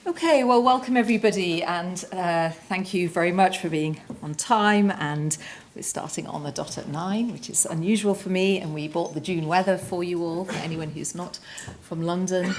Okay, well, welcome everybody, and thank you very much for being on time. And we're starting on the dot at 9, which is unusual for me, and we brought the June weather for you all, for anyone who's not from London.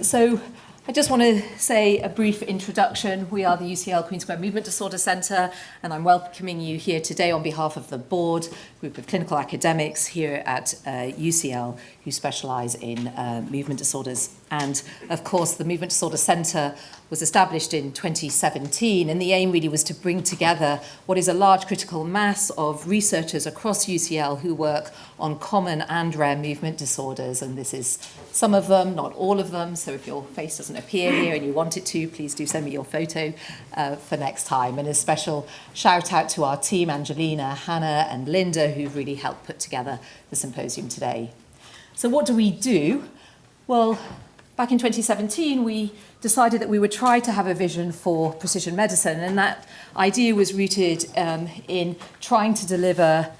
So I just want to say a brief introduction. We are the UCL Movement Disorders Centre, and I'm welcoming you here today on behalf of the board, group of clinical academics here at UCL who specialise in movement disorders. And of course, the Movement Disorders Centre was established in 2017, and the aim really was to bring together what is a large critical mass of researchers across UCL who work on common and rare movement disorders. And this is some of them, not all of them. So if your face doesn't appear here and you want it to, please do send me your photo for next time. And a special shout out to our team, Angelina, Hannah, and Linda, who've really helped put together the symposium today. So what do we do? Well, back in 2017, we decided that we would try to have a vision for precision medicine, and that idea was rooted in trying to deliver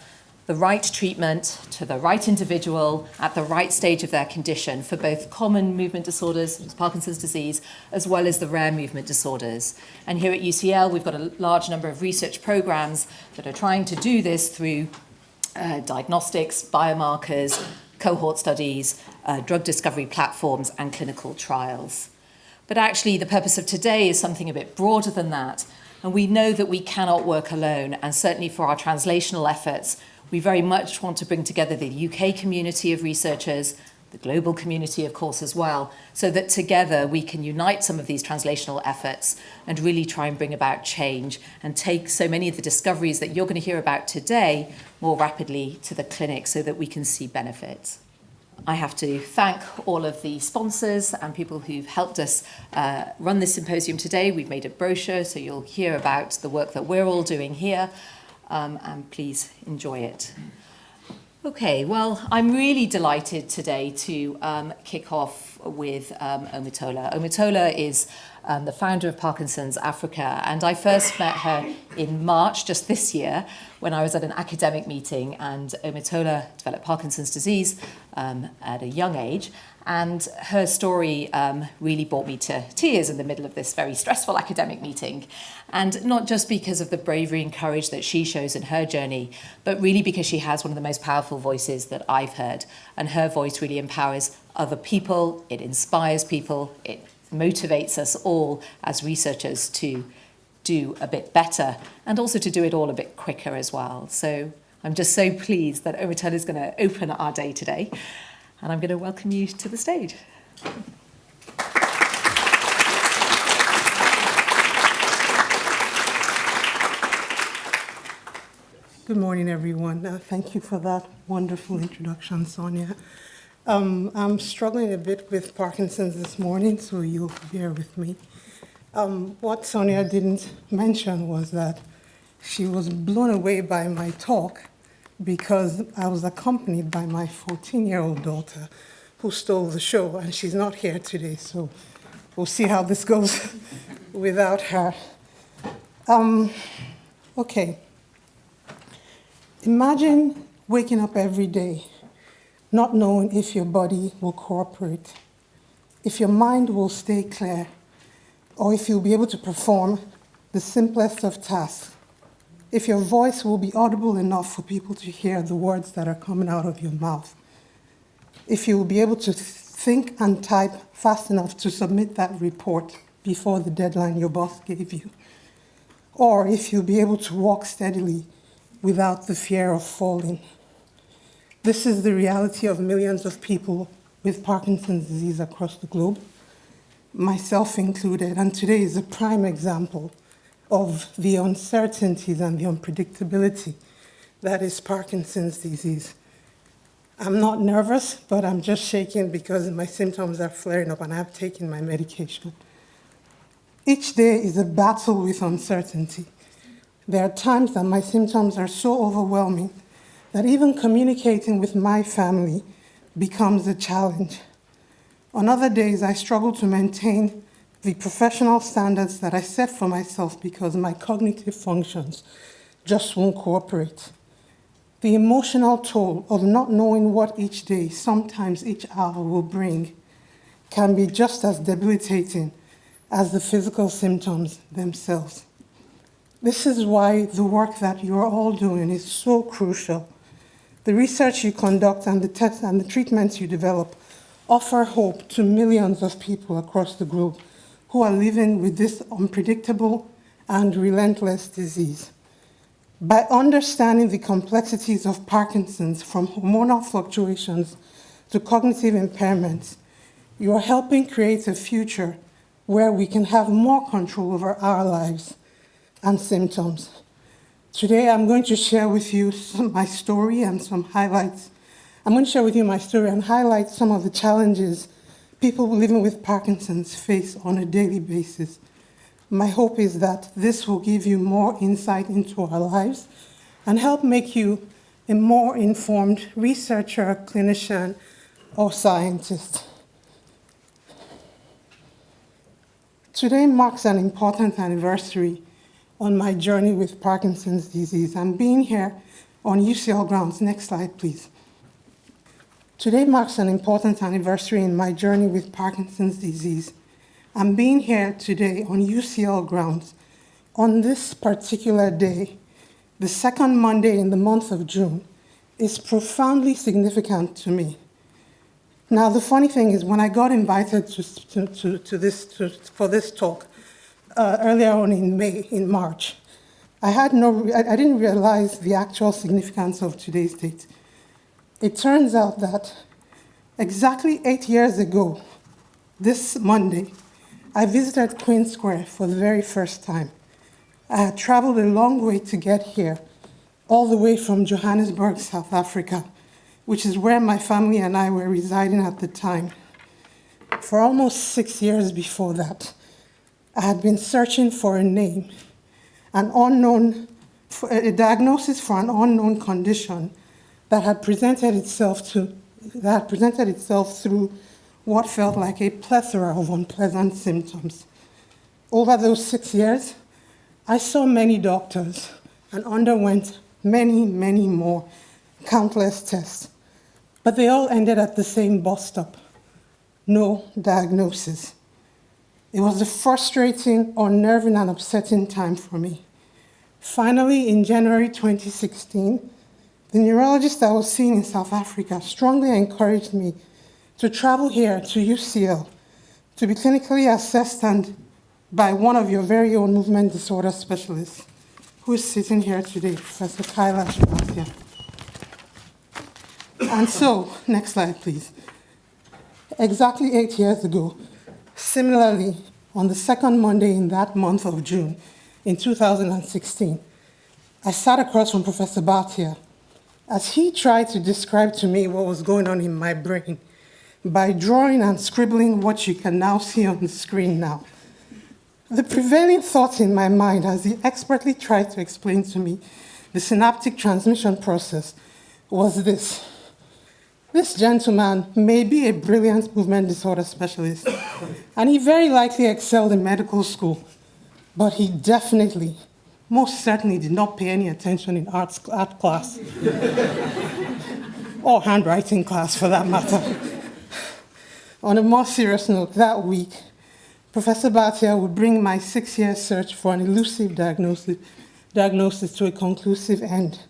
the right treatment to the right individual at the right stage of their condition for both common movement disorders, such as Parkinson's disease, as well as the rare movement disorders. And here at UCL, we've got a large number of research programs that are trying to do this through diagnostics, biomarkers, cohort studies, drug discovery platforms, and clinical trials. But actually, the purpose of today is something a bit broader than that. And we know that we cannot work alone. And certainly for our translational efforts, we very much want to bring together the UK community of researchers, the global community, of course, as well, so that together we can unite some of these translational efforts and really try and bring about change and take so many of the discoveries that you're going to hear about today more rapidly to the clinic so that we can see benefits. I have to thank all of the sponsors and people who've helped us run this symposium today. We've made a brochure, so you'll hear about the work that we're all doing here, and please enjoy it. Okay, well, I'm really delighted today to kick off with Omotola. Omotola is the founder of Parkinson's Africa, and I first met her in March, just this year, when I was at an academic meeting, and Omotola developed Parkinson's disease at a young age, and her story really brought me to tears in the middle of this very stressful academic meeting. And not just because of the bravery and courage that she shows in her journey, but really because she has one of the most powerful voices that I've heard. And her voice really empowers other people, it inspires people, it motivates us all as researchers to do a bit better and also to do it all a bit quicker as well. So I'm just so pleased that Omotola is going to open our day today, and I'm going to welcome you to the stage. Good morning, everyone. Thank you for that wonderful introduction, Sonia. I'm struggling a bit with Parkinson's this morning, so you'll bear with me. What Sonia didn't mention was that she was blown away by my talk because I was accompanied by my 14-year-old daughter who stole the show, and she's not here today, so we'll see how this goes without her. Okay. Imagine waking up every day not knowing if your body will cooperate, if your mind will stay clear, or if you'll be able to perform the simplest of tasks, if your voice will be audible enough for people to hear the words that are coming out of your mouth, if you will be able to think and type fast enough to submit that report before the deadline your boss gave you, or if you'll be able to walk steadily without the fear of falling. This is the reality of millions of people with Parkinson's disease across the globe, myself included, and today is a prime example of the uncertainties and the unpredictability that is Parkinson's disease. I'm not nervous, but I'm just shaking because my symptoms are flaring up and I've taken my medication. Each day is a battle with uncertainty. There are times that my symptoms are so overwhelming that even communicating with my family becomes a challenge. On other days, I struggle to maintain the professional standards that I set for myself because my cognitive functions just won't cooperate. The emotional toll of not knowing what each day, sometimes each hour, will bring can be just as debilitating as the physical symptoms themselves. This is why the work that you're all doing is so crucial. The research you conduct and the tests and the treatments you develop offer hope to millions of people across the globe who are living with this unpredictable and relentless disease. By understanding the complexities of Parkinson's, from hormonal fluctuations to cognitive impairments, you are helping create a future where we can have more control over our lives and symptoms. Today, I'm going to share with you my story and some highlights. I'm going to share with you my story and highlight some of the challenges people living with Parkinson's face on a daily basis. My hope is that this will give you more insight into our lives and help make you a more informed researcher, clinician, or scientist. Today marks an important anniversary on my journey with Parkinson's disease. I'm being here on UCL grounds. Next slide, please. Today marks an important anniversary in my journey with Parkinson's disease. I'm being here today on UCL grounds. On this particular day, the second Monday in the month of June, is profoundly significant to me. Now, the funny thing is, when I got invited for this talk earlier on in March, I didn't realize the actual significance of today's date. It turns out that exactly 8 years ago, this Monday, I visited Queen Square for the very first time. I had traveled a long way to get here, all the way from Johannesburg, South Africa, which is where my family and I were residing at the time. For almost 6 years before that, I had been searching for a name, a diagnosis for an unknown condition that had presented itself through what felt like a plethora of unpleasant symptoms. Over those 6 years, I saw many doctors and underwent many, many more, countless tests, but they all ended at the same bus stop: no diagnosis. It was a frustrating, unnerving, and upsetting time for me. Finally, in January 2016, the neurologist I was seeing in South Africa strongly encouraged me to travel here to UCL to be clinically assessed and by one of your very own movement disorder specialists, who is sitting here today, Professor Kyla Shabatia. And so, next slide, please. Exactly 8 years ago, similarly, on the second Monday in that month of June in 2016, I sat across from Professor Bhatia as he tried to describe to me what was going on in my brain by drawing and scribbling what you can now see on the screen now. The prevailing thought in my mind as he expertly tried to explain to me the synaptic transmission process was this: this gentleman may be a brilliant movement disorder specialist, and he very likely excelled in medical school, but he definitely, most certainly did not pay any attention in art class, or handwriting class for that matter. On a more serious note, that week, Professor Bhatia would bring my 6-year search for an elusive diagnosis to a conclusive end.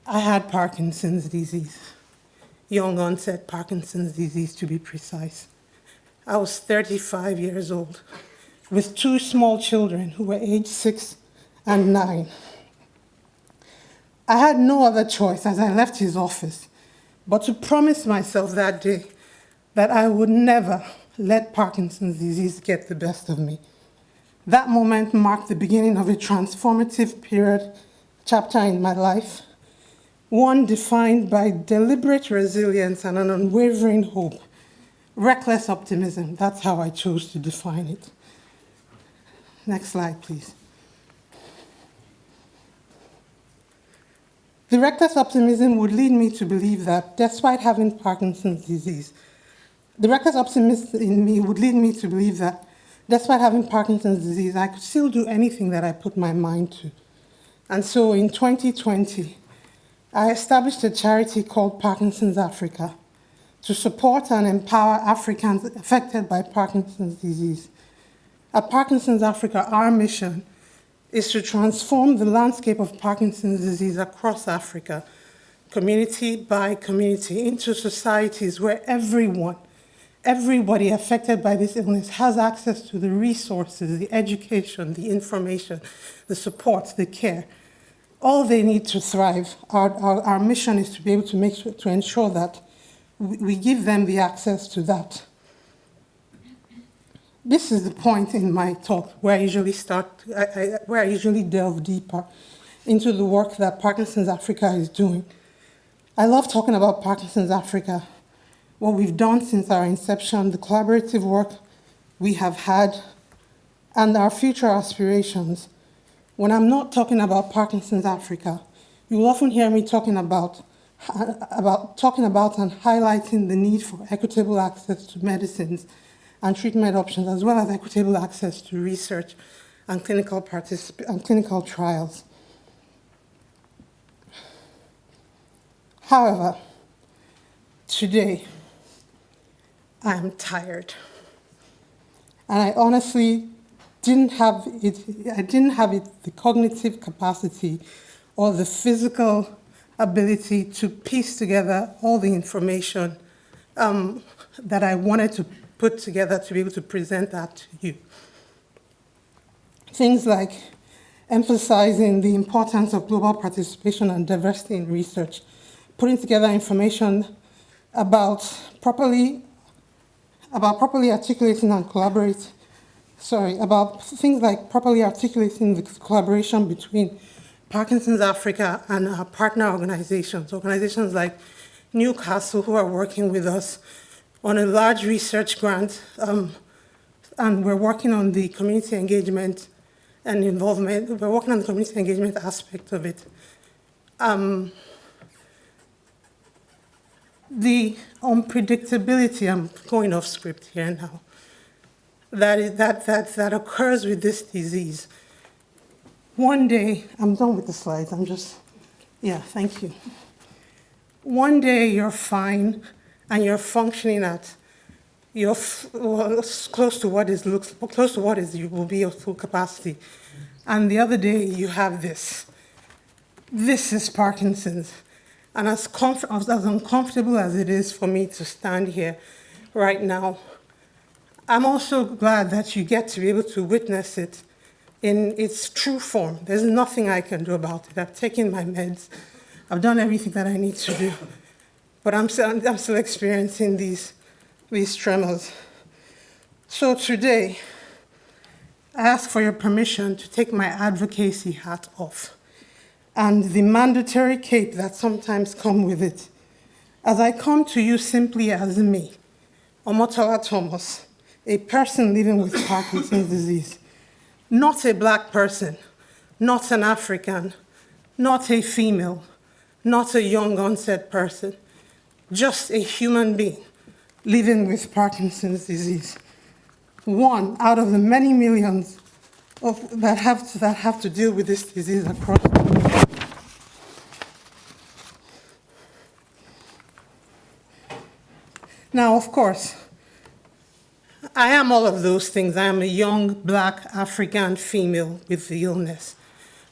I had Parkinson's disease, young onset Parkinson's disease to be precise. I was 35 years old, with 2 small children who were aged 6 and 9. I had no other choice as I left his office but to promise myself that day that I would never let Parkinson's disease get the best of me. That moment marked the beginning of a transformative chapter in my life, one defined by deliberate resilience and an unwavering hope, reckless optimism. That's how I chose to define it. Next slide, please. The reckless optimism would lead me to believe that despite having Parkinson's disease, I could still do anything that I put my mind to. And so in 2020, I established a charity called Parkinson's Africa to support and empower Africans affected by Parkinson's disease. At Parkinson's Africa, our mission is to transform the landscape of Parkinson's disease across Africa, community by community, into societies where everybody affected by this illness has access to the resources, the education, the information, the support, the care, all they need to thrive. Our mission is to be able to ensure that we give them the access to that. This is the point in my talk where I usually where I usually delve deeper into the work that Parkinson's Africa is doing. I love talking about Parkinson's Africa, what we've done since our inception, the collaborative work we have had, and our future aspirations. When I'm not talking about Parkinson's Africa, you will often hear me talking about and highlighting the need for equitable access to medicines and treatment options, as well as equitable access to research and clinical trials. However, today, I am tired. And I honestly didn't have the cognitive capacity or the physical ability to piece together all the information that I wanted to put together to be able to present that to you. Things like emphasizing the importance of global participation and diversity in research, putting together information about properly articulating and about things like properly articulating the collaboration between Parkinson's Africa and our partner organizations like Newcastle, who are working with us on a large research grant, and we're working on the community engagement and involvement. We're working on the community engagement aspect of it. The unpredictability, I'm going off script here now, that occurs with this disease. One day, I'm done with the slides, thank you. One day you're fine and you're functioning at close to what you will be your full capacity. And the other day you have this. This is Parkinson's. And as uncomfortable as it is for me to stand here right now, I'm also glad that you get to be able to witness it in its true form. There's nothing I can do about it. I've taken my meds. I've done everything that I need to do. But I'm still experiencing these tremors. So today, I ask for your permission to take my advocacy hat off and the mandatory cape that sometimes come with it, as I come to you simply as me, Omotola Thomas, a person living with Parkinson's disease, not a Black person, not an African, not a female, not a young onset person, just a human being living with Parkinson's disease. One out of the many millions that have to deal with this disease across the world. Now, of course, I am all of those things. I am a young, Black, African female with the illness.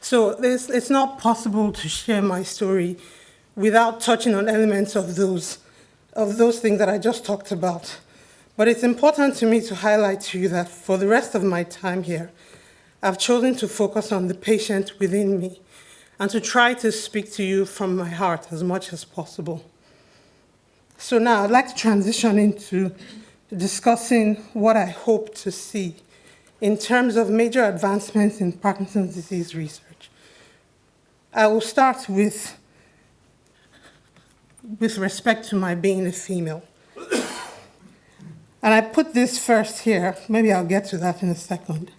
So it's not possible to share my story without touching on elements of those things that I just talked about. But it's important to me to highlight to you that for the rest of my time here, I've chosen to focus on the patient within me and to try to speak to you from my heart as much as possible. So now I'd like to transition into discussing what I hope to see in terms of major advancements in Parkinson's disease research. I will start with respect to my being a female. And I put this first here, maybe I'll get to that in a second.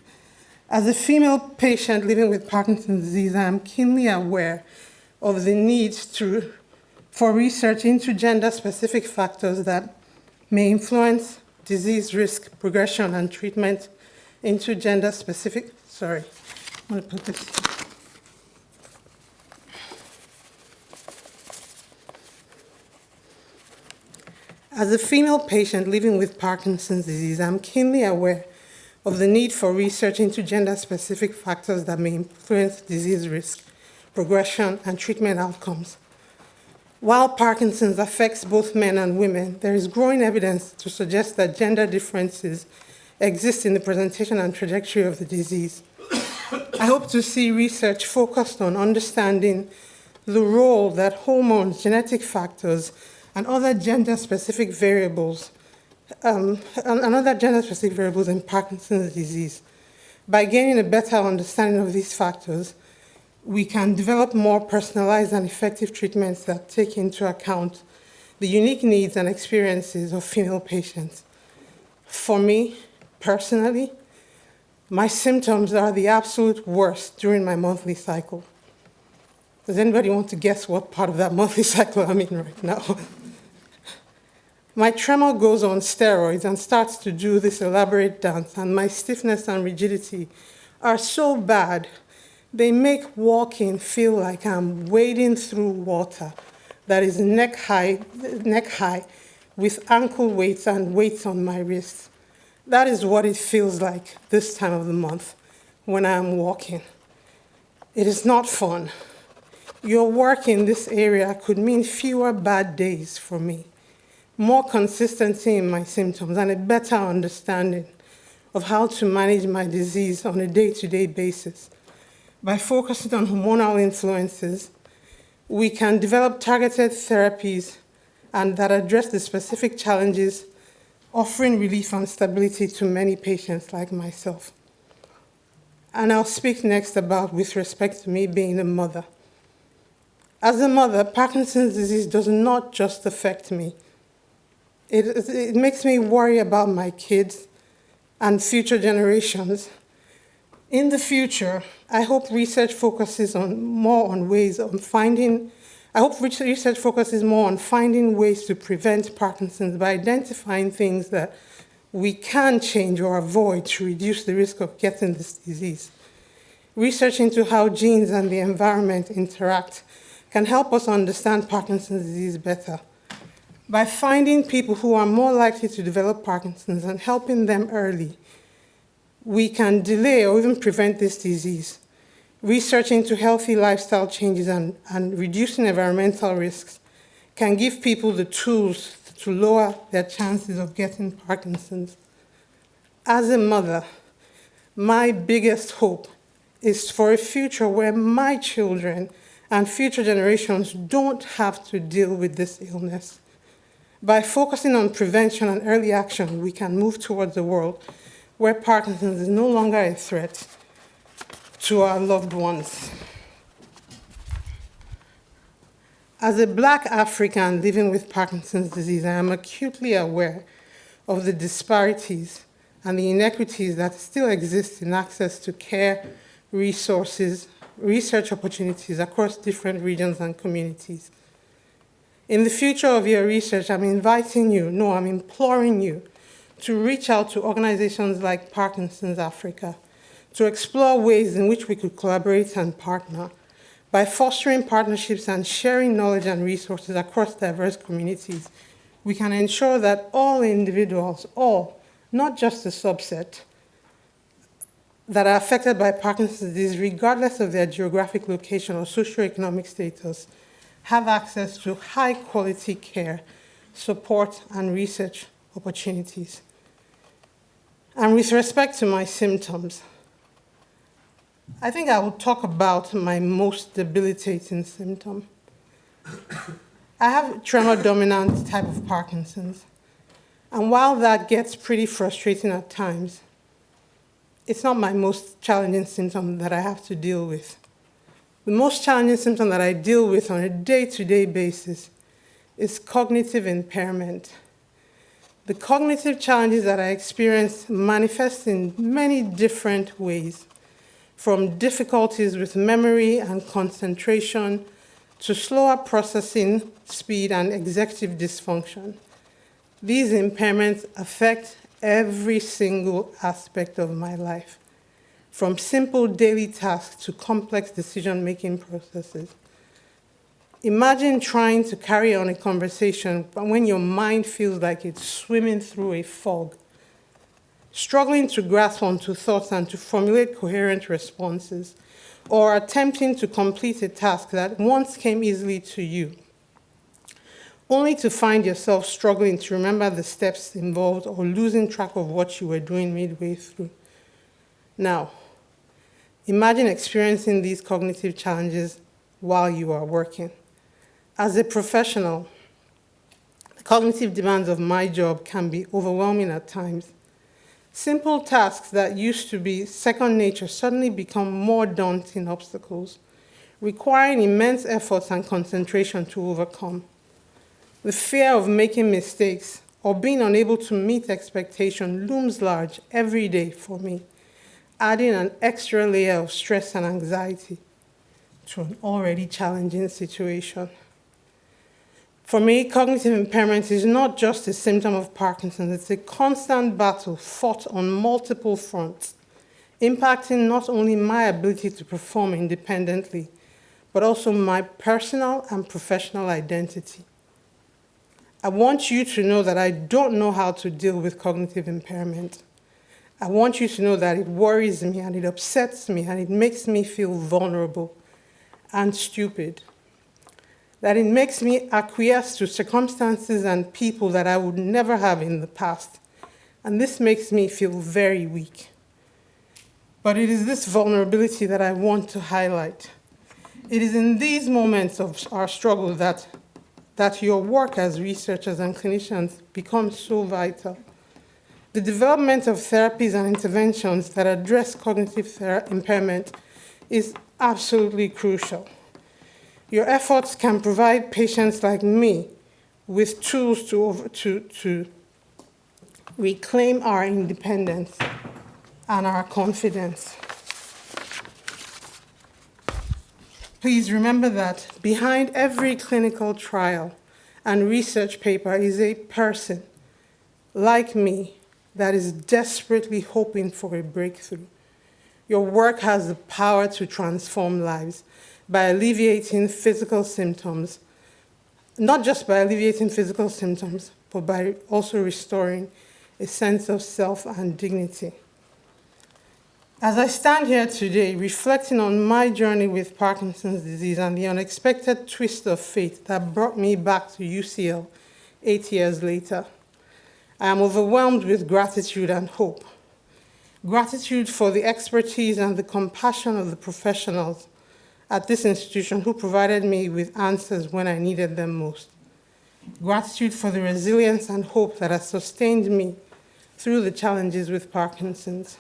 As a female patient living with Parkinson's disease, I am keenly aware of the need for research into gender-specific factors that may influence disease risk, progression, and treatment into gender-specific, I'm going to put this. As a female patient living with Parkinson's disease, I'm keenly aware of the need for research into gender-specific factors that may influence disease risk, progression, and treatment outcomes. While Parkinson's affects both men and women, there is growing evidence to suggest that gender differences exist in the presentation and trajectory of the disease. I hope to see research focused on understanding the role that hormones, genetic factors, and other gender-specific variables in Parkinson's disease. By gaining a better understanding of these factors, we can develop more personalized and effective treatments that take into account the unique needs and experiences of female patients. For me, personally, my symptoms are the absolute worst during my monthly cycle. Does anybody want to guess what part of that monthly cycle I'm in right now? My tremor goes on steroids and starts to do this elaborate dance, and my stiffness and rigidity are so bad, they make walking feel like I'm wading through water that is neck high with ankle weights and weights on my wrists. That is what it feels like this time of the month when I'm walking. It is not fun. Your work in this area could mean fewer bad days for me, more consistency in my symptoms, and a better understanding of how to manage my disease on a day-to-day basis. By focusing on hormonal influences, we can develop targeted therapies and that address the specific challenges, offering relief and stability to many patients like myself. And I'll speak next about with respect to me being a mother. As a mother, Parkinson's disease does not just affect me. It makes me worry about my kids and future generations. In the future, I hope research focuses more on finding ways to prevent Parkinson's by identifying things that we can change or avoid to reduce the risk of getting this disease. Research into how genes and the environment interact can help us understand Parkinson's disease better. By finding people who are more likely to develop Parkinson's and helping them early, we can delay or even prevent this disease. Research into healthy lifestyle changes and reducing environmental risks can give people the tools to lower their chances of getting Parkinson's. As a mother, my biggest hope is for a future where my children and future generations don't have to deal with this illness. By focusing on prevention and early action, we can move towards a world where Parkinson's is no longer a threat to our loved ones. As a Black African living with Parkinson's disease, I am acutely aware of the disparities and the inequities that still exist in access to care, resources, research opportunities across different regions and communities. In the future of your research, I'm imploring you to reach out to organizations like Parkinson's Africa to explore ways in which we could collaborate and partner. By fostering partnerships and sharing knowledge and resources across diverse communities, we can ensure that all individuals, not just a subset, that are affected by Parkinson's disease, regardless of their geographic location or socioeconomic status, have access to high-quality care, support, and research opportunities. And with respect to my symptoms, I think I will talk about my most debilitating symptom. I have tremor-dominant type of Parkinson's, and while that gets pretty frustrating at times, it's not my most challenging symptom that I have to deal with. The most challenging symptom that I deal with on a day-to-day basis is cognitive impairment. The cognitive challenges that I experience manifest in many different ways, from difficulties with memory and concentration to slower processing speed and executive dysfunction. These impairments affect every single aspect of my life, from simple daily tasks to complex decision-making processes. Imagine trying to carry on a conversation when your mind feels like it's swimming through a fog. struggling to grasp onto thoughts and to formulate coherent responses, or attempting to complete a task that once came easily to you, only to find yourself struggling to remember the steps involved or losing track of what you were doing midway through. Now, imagine experiencing these cognitive challenges while you are working. As a professional, the cognitive demands of my job can be overwhelming at times. Simple tasks that used to be second nature suddenly become more daunting obstacles, requiring immense efforts and concentration to overcome. The fear of making mistakes or being unable to meet expectation looms large every day for me, adding an extra layer of stress and anxiety to an already challenging situation. For me, cognitive impairment is not just a symptom of Parkinson's, it's a constant battle fought on multiple fronts, impacting not only my ability to perform independently, but also my personal and professional identity. I want you to know that I don't know how to deal with cognitive impairment. I want you to know that it worries me and it upsets me and it makes me feel vulnerable and stupid. That it makes me acquiesce to circumstances and people that I would never have in the past. And this makes me feel very weak. But it is this vulnerability that I want to highlight. It is in these moments of our struggle that your work as researchers and clinicians becomes so vital. The development of therapies and interventions that address cognitive impairment is absolutely crucial. Your efforts can provide patients like me with tools to reclaim our independence and our confidence. Please remember that behind every clinical trial and research paper is a person like me that is desperately hoping for a breakthrough. Your work has the power to transform lives by alleviating physical symptoms, not just by alleviating physical symptoms, but by also restoring a sense of self and dignity. As I stand here today, reflecting on my journey with Parkinson's disease and the unexpected twist of fate that brought me back to UCL 8 years later, I am overwhelmed with gratitude and hope. Gratitude for the expertise and the compassion of the professionals at this institution who provided me with answers when I needed them most. Gratitude for the resilience and hope that has sustained me through the challenges with Parkinson's.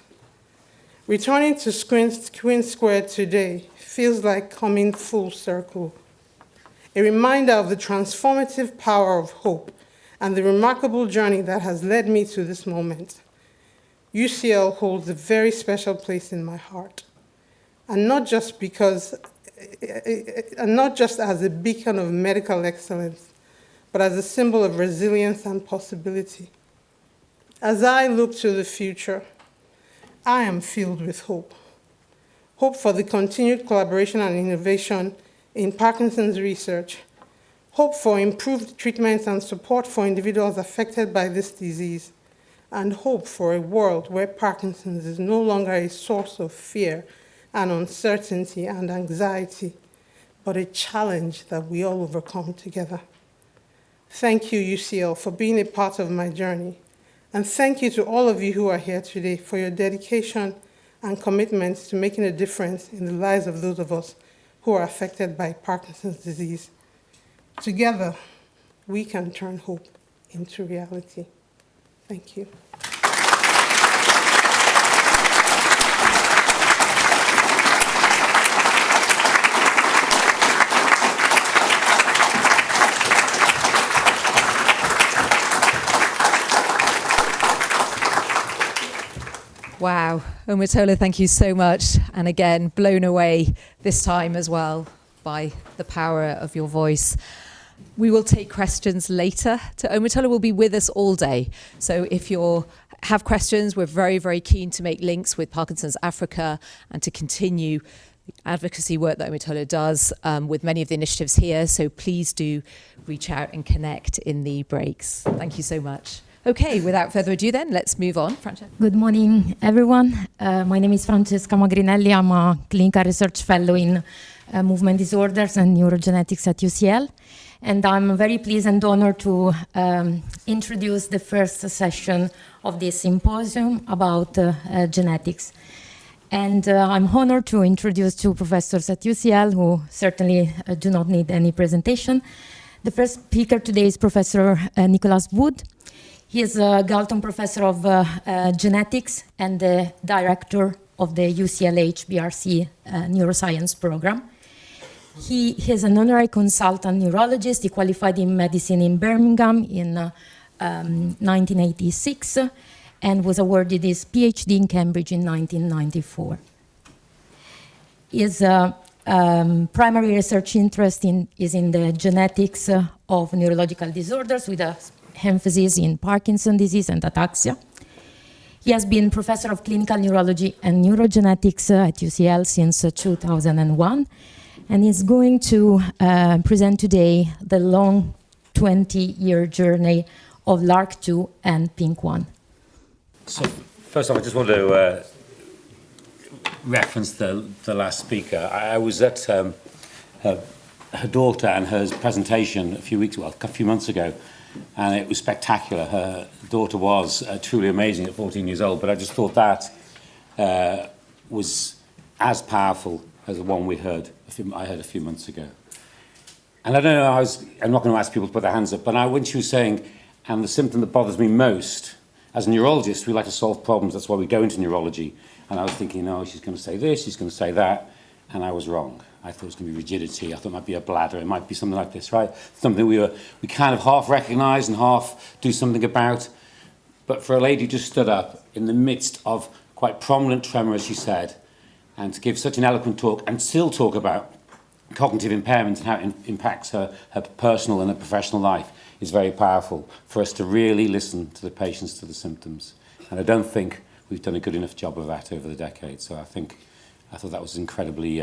Returning to Queen Square today feels like coming full circle, a reminder of the transformative power of hope and the remarkable journey that has led me to this moment. UCL holds a very special place in my heart, and not just as a beacon of medical excellence, but as a symbol of resilience and possibility. As I look to the future, I am filled with hope. Hope for the continued collaboration and innovation in Parkinson's research. Hope for improved treatments and support for individuals affected by this disease. And hope for a world where Parkinson's is no longer a source of fear and uncertainty and anxiety, but a challenge that we all overcome together. Thank you, UCL, for being a part of my journey. And thank you to all of you who are here today for your dedication and commitment to making a difference in the lives of those of us who are affected by Parkinson's disease. Together, we can turn hope into reality. Thank you. Wow, Omotola, thank you so much. And again, blown away this time as well by the power of your voice. We will take questions later. Omotola will be with us all day. So if you have questions, we're very, very keen to make links with Parkinson's Africa and to continue the advocacy work that Omotola does with many of the initiatives here. So please do reach out and connect in the breaks. Thank you so much. Okay, without further ado then, let's move on. Francesca. Good morning, everyone. My name is Francesca Magrinelli. I'm a clinical research fellow in movement disorders and neurogenetics at UCL. And I'm very pleased and honored to introduce the first session of this symposium about genetics. And I'm honored to introduce two professors at UCL who certainly do not need any presentation. The first speaker today is Professor Nicholas Wood. He is a Galton Professor of Genetics and the Director of the UCLH BRC Neuroscience Program. He is an honorary consultant neurologist. He qualified in medicine in Birmingham in 1986 and was awarded his PhD in Cambridge in 1994. His primary research interest is in the genetics of neurological disorders with a emphasis in Parkinson disease and ataxia. He has been professor of clinical neurology and neurogenetics at UCL since 2001, and is going to present today the long 20-year journey of LRRK2 and PINK1. So, first off, I just want to reference the last speaker. I was at her daughter and her presentation a few months ago, and it was spectacular. Her daughter was truly amazing at 14 years old, but I just thought that was as powerful as the one I heard a few months ago. And I don't know, I'm not going to ask people to put their hands up, but when she was saying, and the symptom that bothers me most, as a neurologist, we like to solve problems, that's why we go into neurology. And I was thinking, no, she's going to say this, she's going to say that, and I was wrong. I thought it was going to be rigidity, I thought it might be a bladder, it might be something like this, right? Something we kind of half recognise and half do something about. But for a lady who just stood up in the midst of quite prominent tremor, as she said, and to give such an eloquent talk and still talk about cognitive impairment and how it impacts her personal and her professional life is very powerful for us to really listen to the patients, to the symptoms. And I don't think we've done a good enough job of that over the decades. So I thought that was an incredibly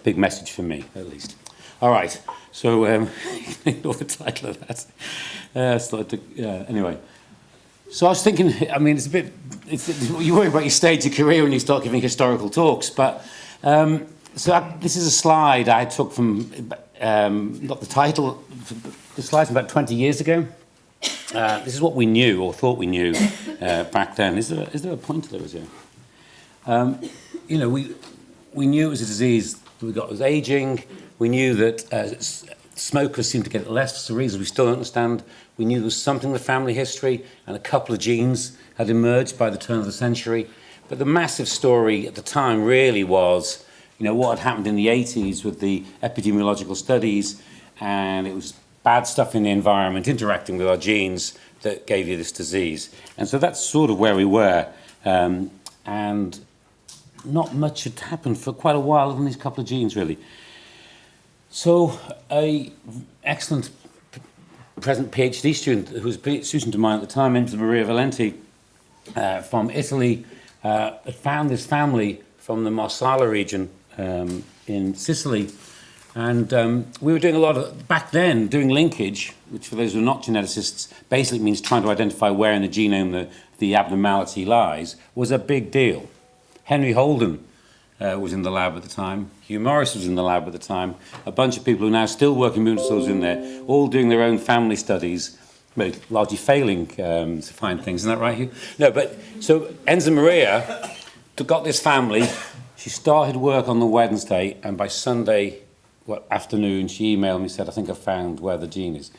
big message for me, at least. All right, so ignore the title of that. Anyway, so I was thinking, I mean, you worry about your stage of career when you start giving historical talks, but this is a slide I took from, not the title, the slide's about 20 years ago. This is what we knew, or thought we knew, back then. Is there a pointer there, is there? We knew it was a disease that we got as aging. We knew that smokers seemed to get it less for reasons we still don't understand. We knew there was something in the family history, and a couple of genes had emerged by the turn of the century. But the massive story at the time really was, what had happened in the 80s with the epidemiological studies, and it was bad stuff in the environment interacting with our genes that gave you this disease. And so that's sort of where we were. And not much had happened for quite a while on these couple of genes, really. So an excellent present PhD student, who was a student of mine at the time, Enza Maria Valenti, from Italy, had found this family from the Marsala region in Sicily. And we were doing a lot of, back then, doing linkage, which for those who are not geneticists, basically means trying to identify where in the genome the abnormality lies, was a big deal. Henry Holden was in the lab at the time. Hugh Morris was in the lab at the time. A bunch of people who are now still working movement disorders in there, all doing their own family studies, largely failing to find things. Isn't that right, Hugh? No, but so Enza Maria got this family. She started work on the Wednesday, and by Sunday afternoon, she emailed me and said, I think I found where the gene is.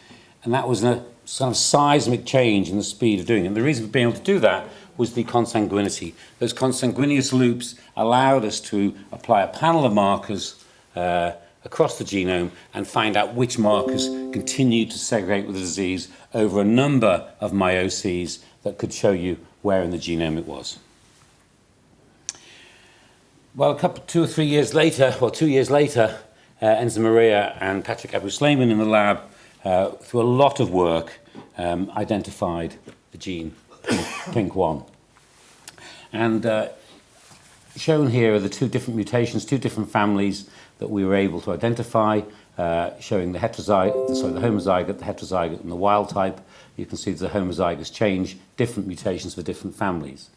And that was a sort of seismic change in the speed of doing it. And the reason for being able to do that was the consanguinity. Those consanguineous loops allowed us to apply a panel of markers across the genome and find out which markers continued to segregate with the disease over a number of meioses that could show you where in the genome it was. Well, 2 years later, Enza Maria and Patrick Abu-Slayman in the lab, through a lot of work, identified the gene PINK1. And shown here are the two different mutations, two different families that we were able to identify, showing the homozygote, the heterozygote, and the wild type. You can see the homozygous change, different mutations for different families.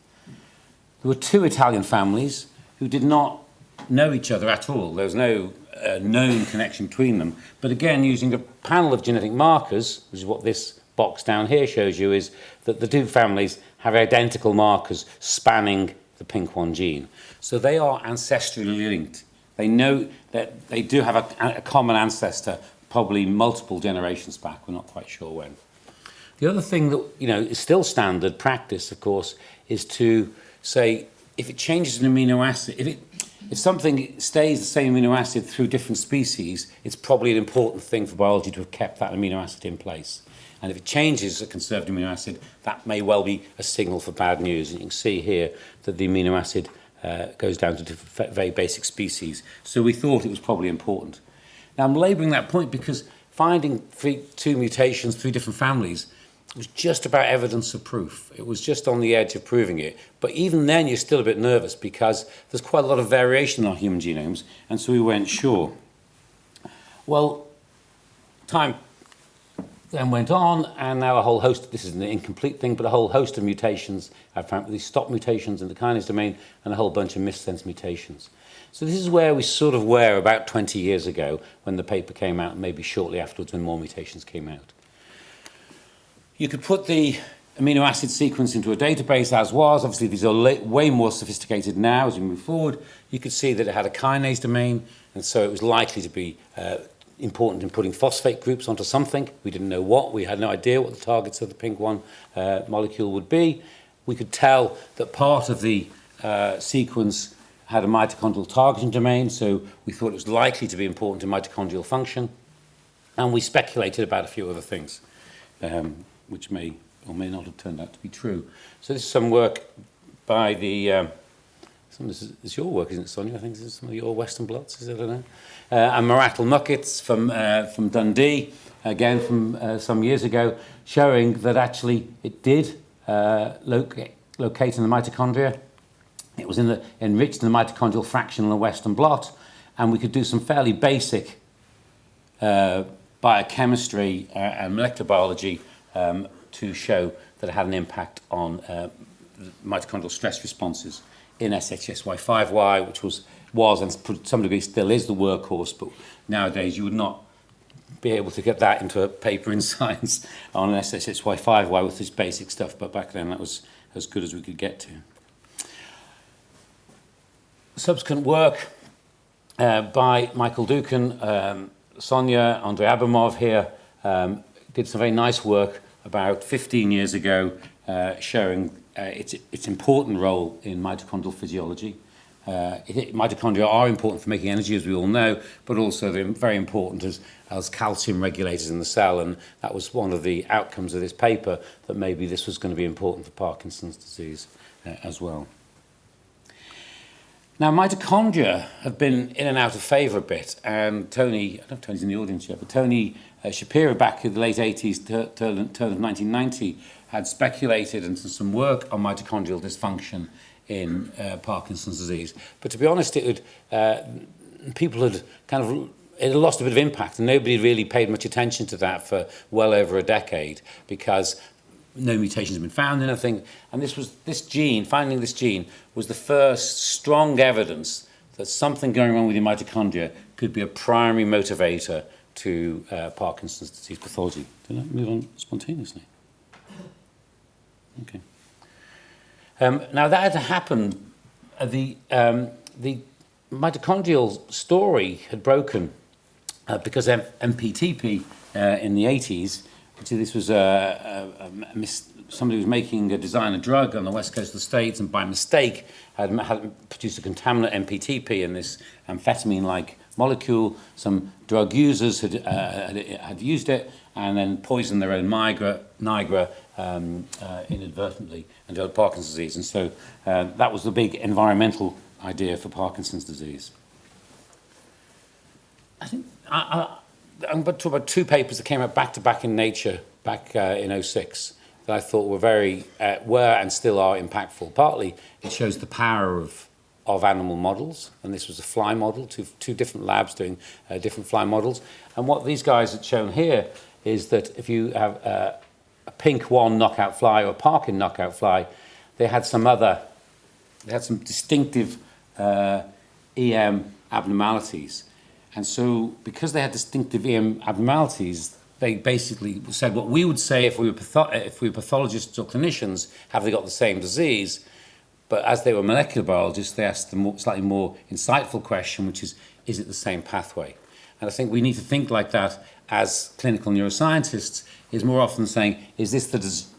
There were two Italian families who did not know each other at all. There was no known connection between them. But again, using a panel of genetic markers, which is what this box down here shows you, is that the two families have identical markers spanning the PINK1 gene. So they are ancestrally linked. They know that they do have a common ancestor, probably multiple generations back. We're not quite sure when. The other thing that is still standard practice, of course, is to say if it changes an amino acid, if something stays the same amino acid through different species, it's probably an important thing for biology to have kept that amino acid in place. And if it changes a conserved amino acid, that may well be a signal for bad news. And you can see here that the amino acid goes down to different, very basic species. So we thought it was probably important. Now I'm labouring that point because finding two mutations, three different families, was just about evidence of proof. It was just on the edge of proving it. But even then, you're still a bit nervous because there's quite a lot of variation in our human genomes, and so we weren't sure. Well, time then went on, and now a whole host, this is an incomplete thing, but a whole host of mutations have found these stop mutations in the kinase domain and a whole bunch of missense mutations. So this is where we sort of were about 20 years ago when the paper came out, and maybe shortly afterwards when more mutations came out. You could put the amino acid sequence into a database as was. Obviously, these are way more sophisticated now as we move forward. You could see that it had a kinase domain, and so it was likely to be important in putting phosphate groups onto something. We didn't know what. We had no idea what the targets of the PINK1 molecule would be. We could tell that part of the sequence had a mitochondrial targeting domain, so we thought it was likely to be important in mitochondrial function. And we speculated about a few other things, which may or may not have turned out to be true. So this is some work by the, this is your work, isn't it, Sonia? I think this is some of your Western blots, is it, I don't know? And Maratal Muckets from Dundee, again from some years ago, showing that actually it did locate in the mitochondria. It was enriched in the mitochondrial fraction in the Western blot, and we could do some fairly basic biochemistry and molecular biology to show that it had an impact on mitochondrial stress responses in SHSY5Y, which was and to some degree still is the workhorse, but nowadays you would not be able to get that into a paper in Science on an SHSY5Y with this basic stuff, but back then that was as good as we could get to. Subsequent work by Michael Dukan, Sonia, Andrei Abramov here did some very nice work about 15 years ago showing its important role in mitochondrial physiology. Mitochondria are important for making energy, as we all know, but also they're very important as calcium regulators in the cell, and that was one of the outcomes of this paper, that maybe this was going to be important for Parkinson's disease as well. Now, mitochondria have been in and out of favour a bit, and Tony, I don't know if Tony's in the audience yet, but Tony Shapiro back in the late 80s, turn of 1990, had speculated and done some work on mitochondrial dysfunction in Parkinson's disease. But to be honest, people had it had lost a bit of impact, and nobody really paid much attention to that for well over a decade, because no mutations have been found in anything. And finding this gene was the first strong evidence that something going wrong with your mitochondria could be a primary motivator to Parkinson's disease pathology. Did I move on spontaneously? Okay. Now that had happened, the mitochondrial story had broken because MPTP in the 80s, this was somebody was design a drug on the west coast of the States, and by mistake had produced a contaminant MPTP in this amphetamine-like molecule. Some drug users had used it and then poisoned their own Nigra inadvertently and developed Parkinson's disease. And so that was the big environmental idea for Parkinson's disease. I think I'm going to talk about two papers that came out back-to-back in Nature back in 2006 that I thought were and still are impactful. Partly it shows the power of animal models, and this was a fly model, two different labs doing different fly models. And what these guys had shown here is that if you have a PINK1 knockout fly or a Parkin knockout fly, they had some distinctive EM abnormalities. And so because they had distinctive EM abnormalities, they basically said what we would say if we were pathologists or clinicians, have they got the same disease? But as they were molecular biologists, they asked the slightly more insightful question, which is it the same pathway? And I think we need to think like that as clinical neuroscientists, is more often saying, is this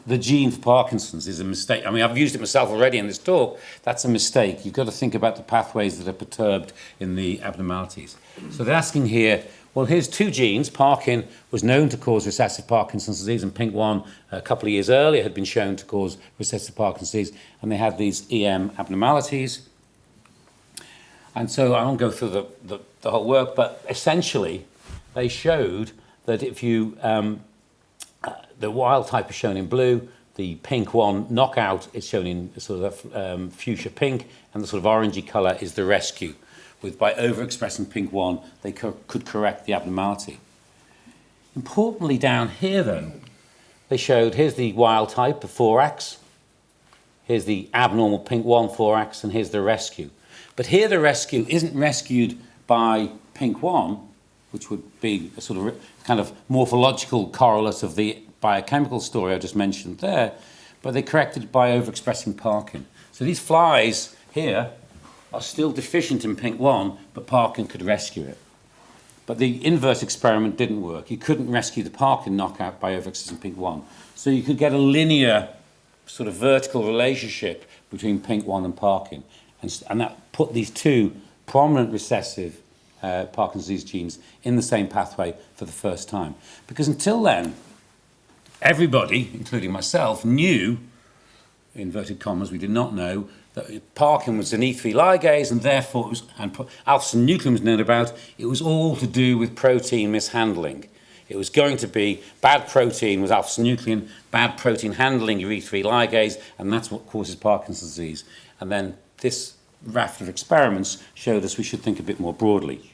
the gene for Parkinson's? Is a mistake. I mean, I've used it myself already in this talk. That's a mistake. You've got to think about the pathways that are perturbed in the abnormalities. So they're asking here, well, here's two genes. Parkin was known to cause recessive Parkinson's disease, and PINK1 a couple of years earlier had been shown to cause recessive Parkinson's disease, and they had these EM abnormalities. And so I won't go through the whole work, but essentially they showed that if you, the wild type is shown in blue, the PINK1 knockout is shown in sort of fuchsia pink, and the sort of orangey colour is the rescue. By overexpressing PINK1, they could correct the abnormality. Importantly down here, though, they showed, here's the wild type, the 4X, here's the abnormal PINK1 4X, and here's the rescue. But here the rescue isn't rescued by PINK1, which would be a sort of kind of morphological correlate of the biochemical story I just mentioned there, but they corrected it by overexpressing Parkin. So these flies here are still deficient in PINK1, but Parkin could rescue it. But the inverse experiment didn't work. You couldn't rescue the Parkin knockout by overexpressing PINK1. So you could get a linear sort of vertical relationship between PINK1 and Parkin. And that put these two prominent recessive Parkinson's disease genes in the same pathway for the first time. Because until then, everybody, including myself, knew, inverted commas, we did not know, that Parkin was an E3 ligase, and therefore it was, and alpha-synuclein was known about, it was all to do with protein mishandling. It was going to be bad protein was alpha-synuclein, bad protein handling your E3 ligase, and that's what causes Parkinson's disease. And then this raft of experiments showed us we should think a bit more broadly.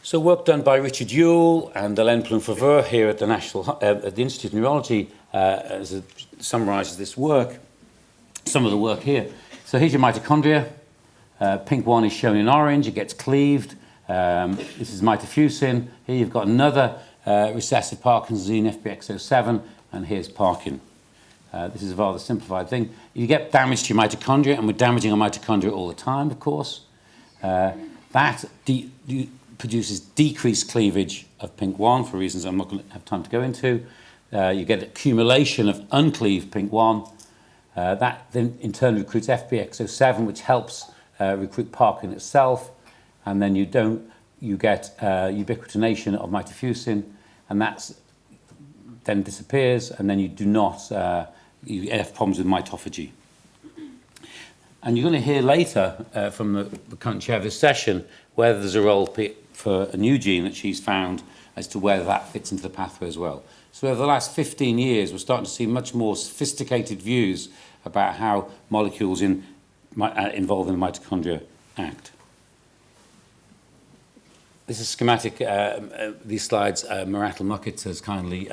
So work done by Richard Ewell and Hélène Plum-Faveur here at the Institute of Neurology summarises this work, some of the work here. So here's your mitochondria. PINK1 is shown in orange, it gets cleaved. This is mitofusin. Here you've got another recessive Parkinson's gene, FBXO7, and here's Parkin. This is a rather simplified thing. You get damage to your mitochondria, and we're damaging our mitochondria all the time, of course. That produces decreased cleavage of PINK1 for reasons I'm not going to have time to go into. You get accumulation of uncleaved PINK1. That then in turn recruits FBXO7, which helps recruit Parkin itself. And then you get ubiquitination of mitofusin, and that then disappears, and then you do not, you have problems with mitophagy. And you're going to hear later from the current chair of this session whether there's a role for a new gene that she's found as to whether that fits into the pathway as well. So over the last 15 years, we're starting to see much more sophisticated views about how molecules involved in the mitochondria act. This is a schematic. These slides, Maratal Muckett has kindly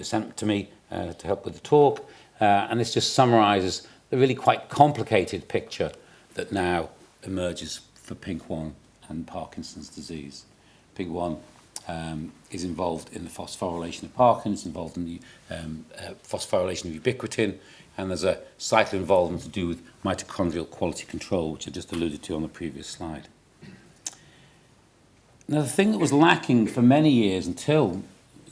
sent to me to help with the talk. And this just summarises the really quite complicated picture that now emerges for PINK1 and Parkinson's disease. PINK1 is involved in the phosphorylation of Parkin, it's involved in the phosphorylation of ubiquitin, and there's a cycle involvement to do with mitochondrial quality control, which I just alluded to on the previous slide. Now, the thing that was lacking for many years until,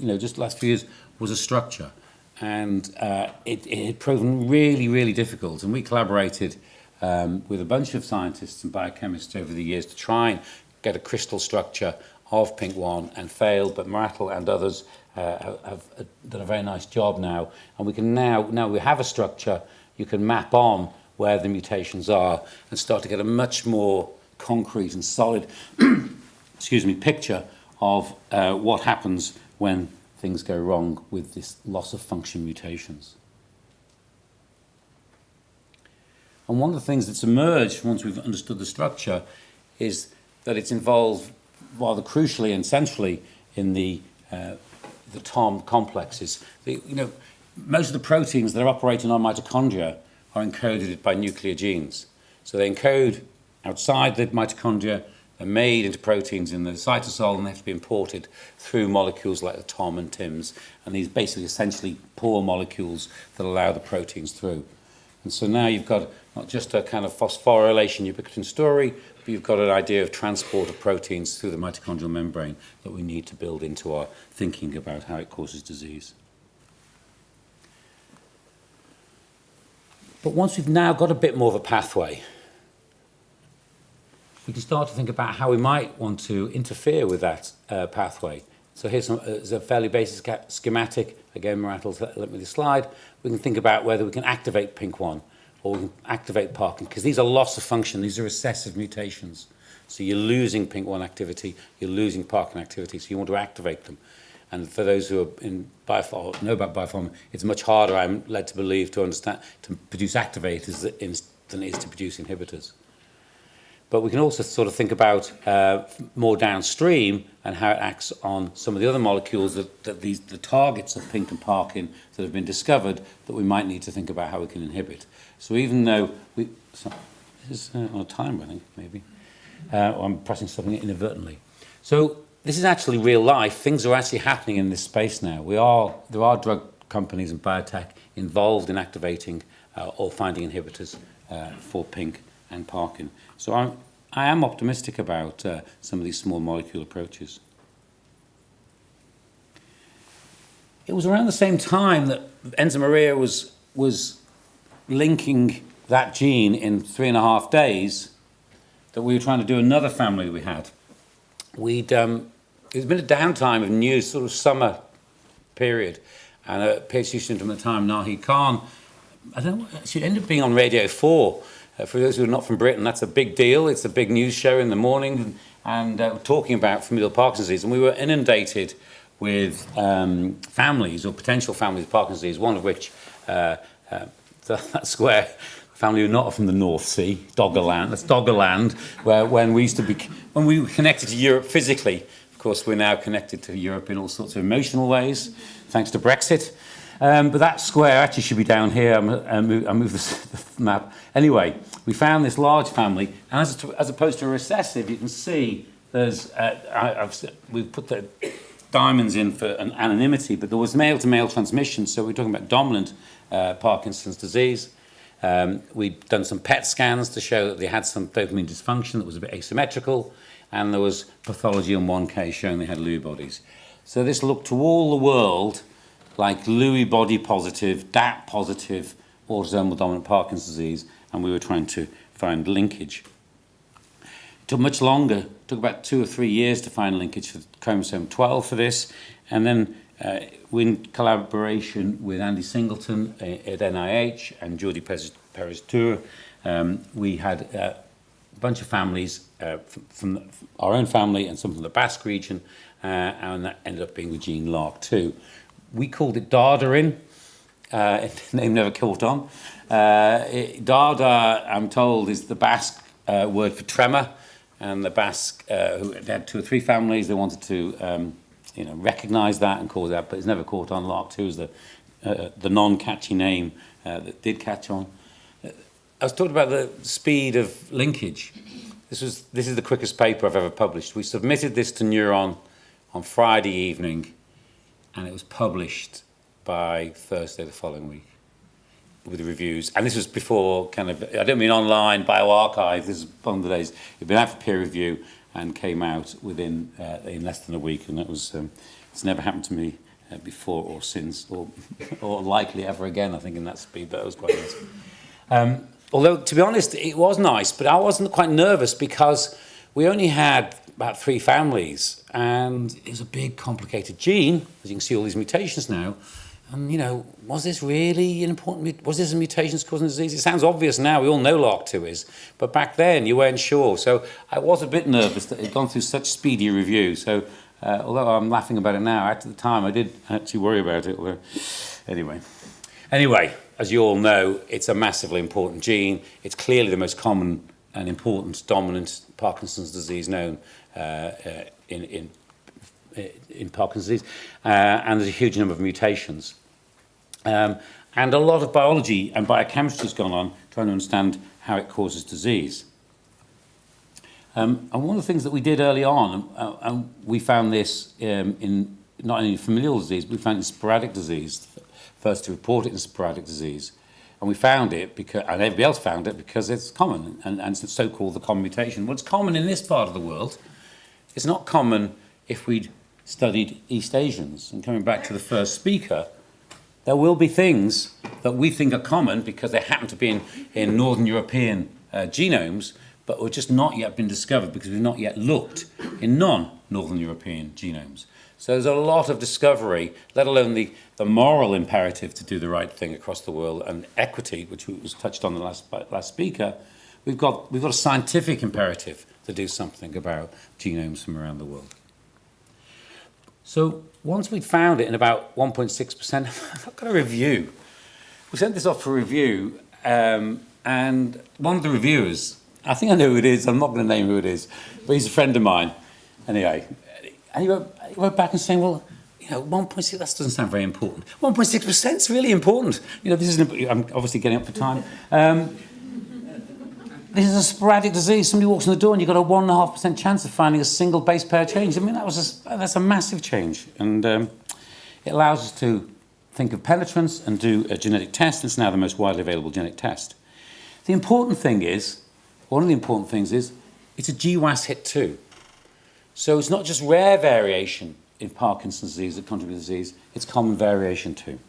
just the last few years, was a structure. And it had proven really, really difficult. And we collaborated with a bunch of scientists and biochemists over the years to try and get a crystal structure of PINK1 and failed. But Maratal and others have done a very nice job now. And we can now we have a structure, you can map on where the mutations are and start to get a much more concrete and solid picture of what happens when things go wrong with this loss of function mutations. And one of the things that's emerged once we've understood the structure is that it's involved rather crucially and centrally in the TOM complexes. Most of the proteins that are operating on mitochondria are encoded by nuclear genes. So they encode outside the mitochondria, are made into proteins in the cytosol, and they have to be imported through molecules like the TOM and TIMs. And these basically essentially pour molecules that allow the proteins through. And so now you've got not just a kind of phosphorylation ubiquitin story, but you've got an idea of transport of proteins through the mitochondrial membrane that we need to build into our thinking about how it causes disease. But once we've now got a bit more of a pathway, we can start to think about how we might want to interfere with that pathway. So here's a fairly basic schematic. Again, Murat's let me the slide. We can think about whether we can activate PINK1 or we can activate Parkinson, because these are loss of function. These are recessive mutations. So you're losing PINK1 activity, you're losing Parkinson activity, so you want to activate them. And for those who are in biopharma, know about biopharma, it's much harder, I'm led to believe, to understand, to produce activators than it is to produce inhibitors. But we can also sort of think about more downstream and how it acts on some of the other molecules the targets of PINK and Parkin that have been discovered that we might need to think about how we can inhibit. So even though this is on a timer, I think, maybe. I'm pressing something inadvertently. So this is actually real life. Things are actually happening in this space now. There are drug companies and biotech involved in activating or finding inhibitors for PINK and Parkin. So I am optimistic about some of these small molecule approaches. It was around the same time that Enza Maria was linking that gene in 3.5 days that we were trying to do another family we had. There's been a downtime of news, sort of summer period, and a PhD student at the time, Nahi Khan, she ended up being on Radio 4. For those who are not from Britain, that's a big deal. It's a big news show in the morning, and talking about familial Parkinson's disease. And we were inundated with families or potential families of Parkinson's disease, one of which, that square family who are not from the North Sea, Doggerland. That's Doggerland, where when we were connected to Europe physically, of course, we're now connected to Europe in all sorts of emotional ways, thanks to Brexit. But that square actually should be down here. I moved the map. Anyway, we found this large family, and as opposed to a recessive, you can see there's. We've put the diamonds in for an anonymity, but there was male-to-male transmission. So we're talking about dominant Parkinson's disease. We'd done some PET scans to show that they had some dopamine dysfunction that was a bit asymmetrical, and there was pathology on one case showing they had Lewy bodies. So this looked to all the world like Lewy body positive, DAP positive, autosomal dominant Parkinson's disease, and we were trying to find linkage. It took much longer, it took about 2 or 3 years to find linkage for chromosome 12 for this, and then in collaboration with Andy Singleton at NIH and Jordi Perez-Tour, we had a bunch of families from our own family and some from the Basque region, and that ended up being the gene LRRK2. We called it Dardarin. The name never caught on. Dada, I'm told, is the Basque word for tremor, and the Basque, who had 2 or 3 families, they wanted to recognise that and call that, but it's never caught on. LRRK2 is the non-catchy name that did catch on. I was talking about the speed of linkage. This is the quickest paper I've ever published. We submitted this to Neuron on Friday evening, and it was published by Thursday the following week with the reviews. And this was before I don't mean online, bioarchive, this is one of the days. It'd been out for peer review and came out within in less than a week, and that was it's never happened to me before or since, or likely ever again, I think, in that speed. But it was quite nice. Although, to be honest, it was nice, but I wasn't quite nervous because we only had about 3 families, and it was a big, complicated gene, as you can see all these mutations now. And, was this really an important, was this a mutation causing disease? It sounds obvious now, we all know LRRK2 is, but back then you weren't sure. So I was a bit nervous that it had gone through such speedy review. So although I'm laughing about it now, at the time I did actually worry about it. Anyway. Anyway, as you all know, it's a massively important gene. It's clearly the most common and important dominant Parkinson's disease known in Parkinson's disease, and there's a huge number of mutations. And a lot of biology and biochemistry has gone on trying to understand how it causes disease. And one of the things that we did early on, and we found this in not only familial disease, but we found it in sporadic disease, first to report it in sporadic disease. And we found it, because, and everybody else found it, because it's common, and it's so-called the common mutation. Well, it's common in this part of the world. It's not common if we'd studied East Asians. And coming back to the first speaker, there will be things that we think are common because they happen to be in Northern European genomes, but have just not yet been discovered because we've not yet looked in non-Northern European genomes. So there's a lot of discovery, let alone the moral imperative to do the right thing across the world, and equity, which was touched on the last speaker. We've got a scientific imperative to do something about genomes from around the world. So once we'd found it in about 1.6%, I've got a review. We sent this off for review, and one of the reviewers, I think I know who it is, I'm not going to name who it is, but he's a friend of mine. Anyway, and he wrote back and saying, well, 1.6, that doesn't sound very important. 1.6% is really important. This is, I'm obviously getting up for time. This is a sporadic disease. Somebody walks in the door and you've got a 1.5% chance of finding a single base pair change. I mean, that's a massive change. And it allows us to think of penetrance and do a genetic test. It's now the most widely available genetic test. The important thing is, one of the important things is, it's a GWAS hit too. So it's not just rare variation in Parkinson's disease that contributes to disease, it's common variation too.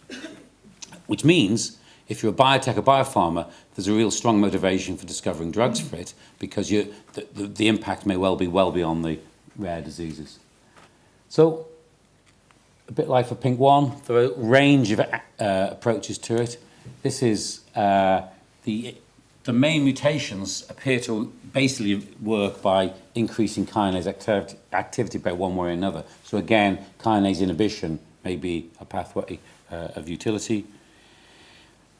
Which means, if you're a biotech or biopharma, there's a real strong motivation for discovering drugs for it, because the impact may well beyond the rare diseases. So, a bit like for PINK1, there are a range of approaches to it. This is the main mutations appear to basically work by increasing kinase activity by one way or another. So again, kinase inhibition may be a pathway of utility.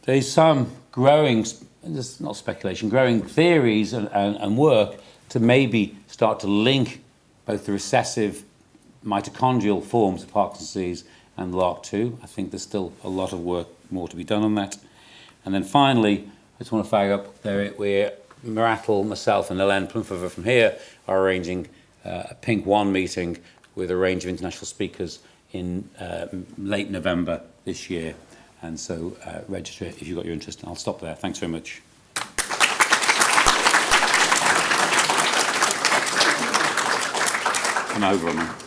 There's some growing, this is not speculation, growing theories and work to maybe start to link both the recessive mitochondrial forms of Parkinson's disease and LRRK2. I think there's still a lot of work more to be done on that. And then finally, I just want to flag up there, where Marathel, myself and Ellen Plumfover from here are arranging a PINK1 meeting with a range of international speakers in late November this year. And so register if you've got your interest. I'll stop there. Thanks very much. I'm over on that.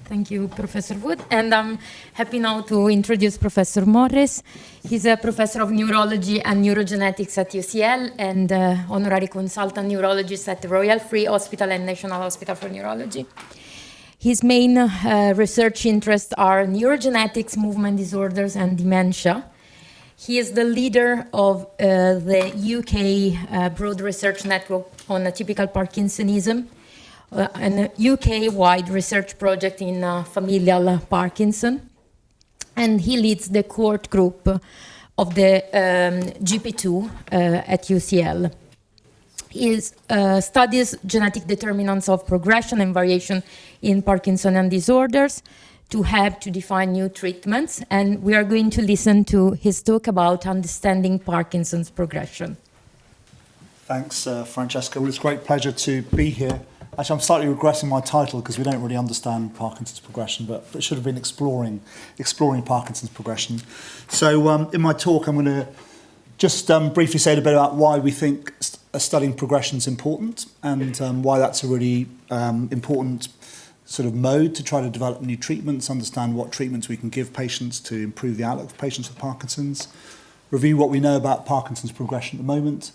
Thank you, Professor Wood. And I'm happy now to introduce Professor Morris. He's a professor of neurology and neurogenetics at UCL and honorary consultant neurologist at the Royal Free Hospital and National Hospital for Neurology. His main research interests are neurogenetics, movement disorders, and dementia. He is the leader of the UK broad research network on atypical Parkinsonism, an UK-wide research project in familial Parkinson, and he leads the cohort group of the GP2 at UCL. He studies genetic determinants of progression and variation in Parkinsonian disorders to help to define new treatments, and we are going to listen to his talk about understanding Parkinson's progression. Thanks, Francesca. Well, it's a great pleasure to be here. Actually, I'm slightly regressing my title because we don't really understand Parkinson's progression, but it should have been exploring Parkinson's progression. So in my talk, I'm going to just briefly say a bit about why we think studying progression is important, and why that's a really important sort of mode to try to develop new treatments, understand what treatments we can give patients to improve the outlook for patients with Parkinson's, review what we know about Parkinson's progression at the moment,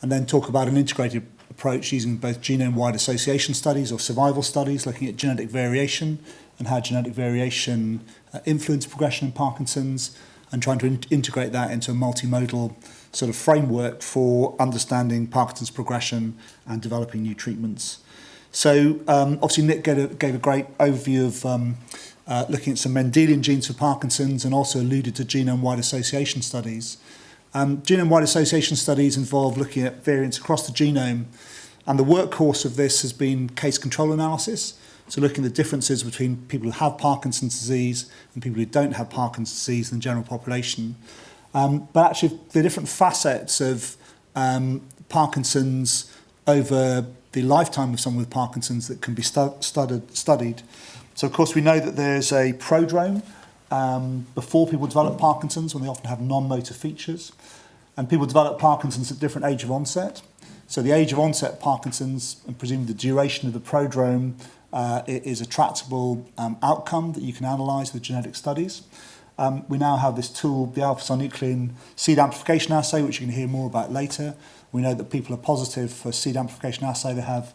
and then talk about an integrated approach using both genome-wide association studies or survival studies, looking at genetic variation and how genetic variation influences progression in Parkinson's, and trying to integrate that into a multimodal sort of framework for understanding Parkinson's progression and developing new treatments. So obviously Nick gave a great overview looking at some Mendelian genes for Parkinson's, and also alluded to genome-wide association studies. Genome-wide association studies involve looking at variants across the genome, and the workhorse of this has been case control analysis, so looking at the differences between people who have Parkinson's disease and people who don't have Parkinson's disease in the general population. But actually, the different facets of Parkinson's over the lifetime of someone with Parkinson's that can be studied. So, of course, we know that there's a prodrome before people develop Parkinson's, when they often have non-motor features. And people develop Parkinson's at different age of onset. So the age of onset of Parkinson's, and presumably the duration of the prodrome, is a tractable outcome that you can analyse with genetic studies. We now have this tool, the alpha-synuclein seed amplification assay, which you can hear more about later. We know that people are positive for seed amplification assay. They have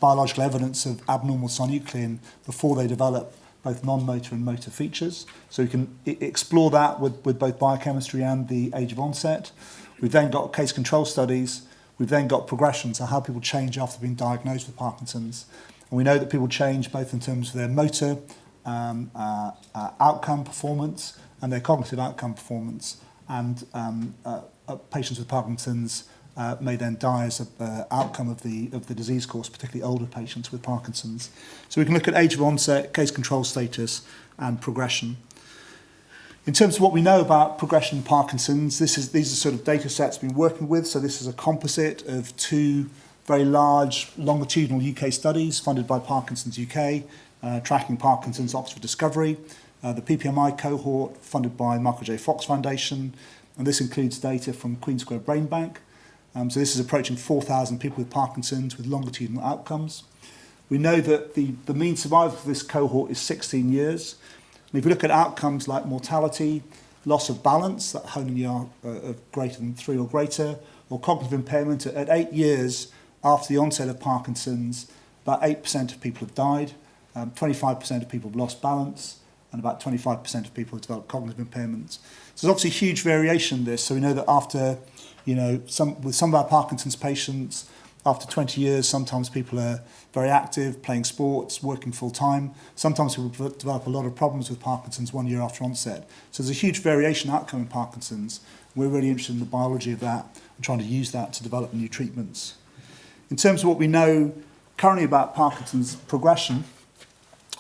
biological evidence of abnormal synuclein before they develop both non-motor and motor features. So we can explore that with both biochemistry and the age of onset. We've then got case control studies. We've then got progression, so how people change after being diagnosed with Parkinson's. And we know that people change both in terms of their motor outcome performance and their cognitive outcome performance. And patients with Parkinson's may then die as an outcome of the disease course, particularly older patients with Parkinson's. So we can look at age of onset, case control status, and progression. In terms of what we know about progression in Parkinson's, these are sort of data sets we've been working with. So this is a composite of two very large longitudinal UK studies funded by Parkinson's UK, tracking Parkinson's Oxford Discovery, the PPMI cohort funded by Michael J. Fox Foundation, and this includes data from Queen Square Brain Bank. So this is approaching 4,000 people with Parkinson's with longitudinal outcomes. We know that the mean survival for this cohort is 16 years. And if we look at outcomes like mortality, loss of balance, that Honig of greater than 3 or greater, or cognitive impairment, at 8 years after the onset of Parkinson's, about 8% of people have died, 25% of people have lost balance, and about 25% of people have developed cognitive impairments. So there's obviously huge variation in this. So we know that after, with some of our Parkinson's patients, after 20 years, sometimes people are very active, playing sports, working full time. Sometimes people develop a lot of problems with Parkinson's 1 year after onset. So there's a huge variation outcome in Parkinson's. We're really interested in the biology of that and trying to use that to develop new treatments. In terms of what we know currently about Parkinson's progression,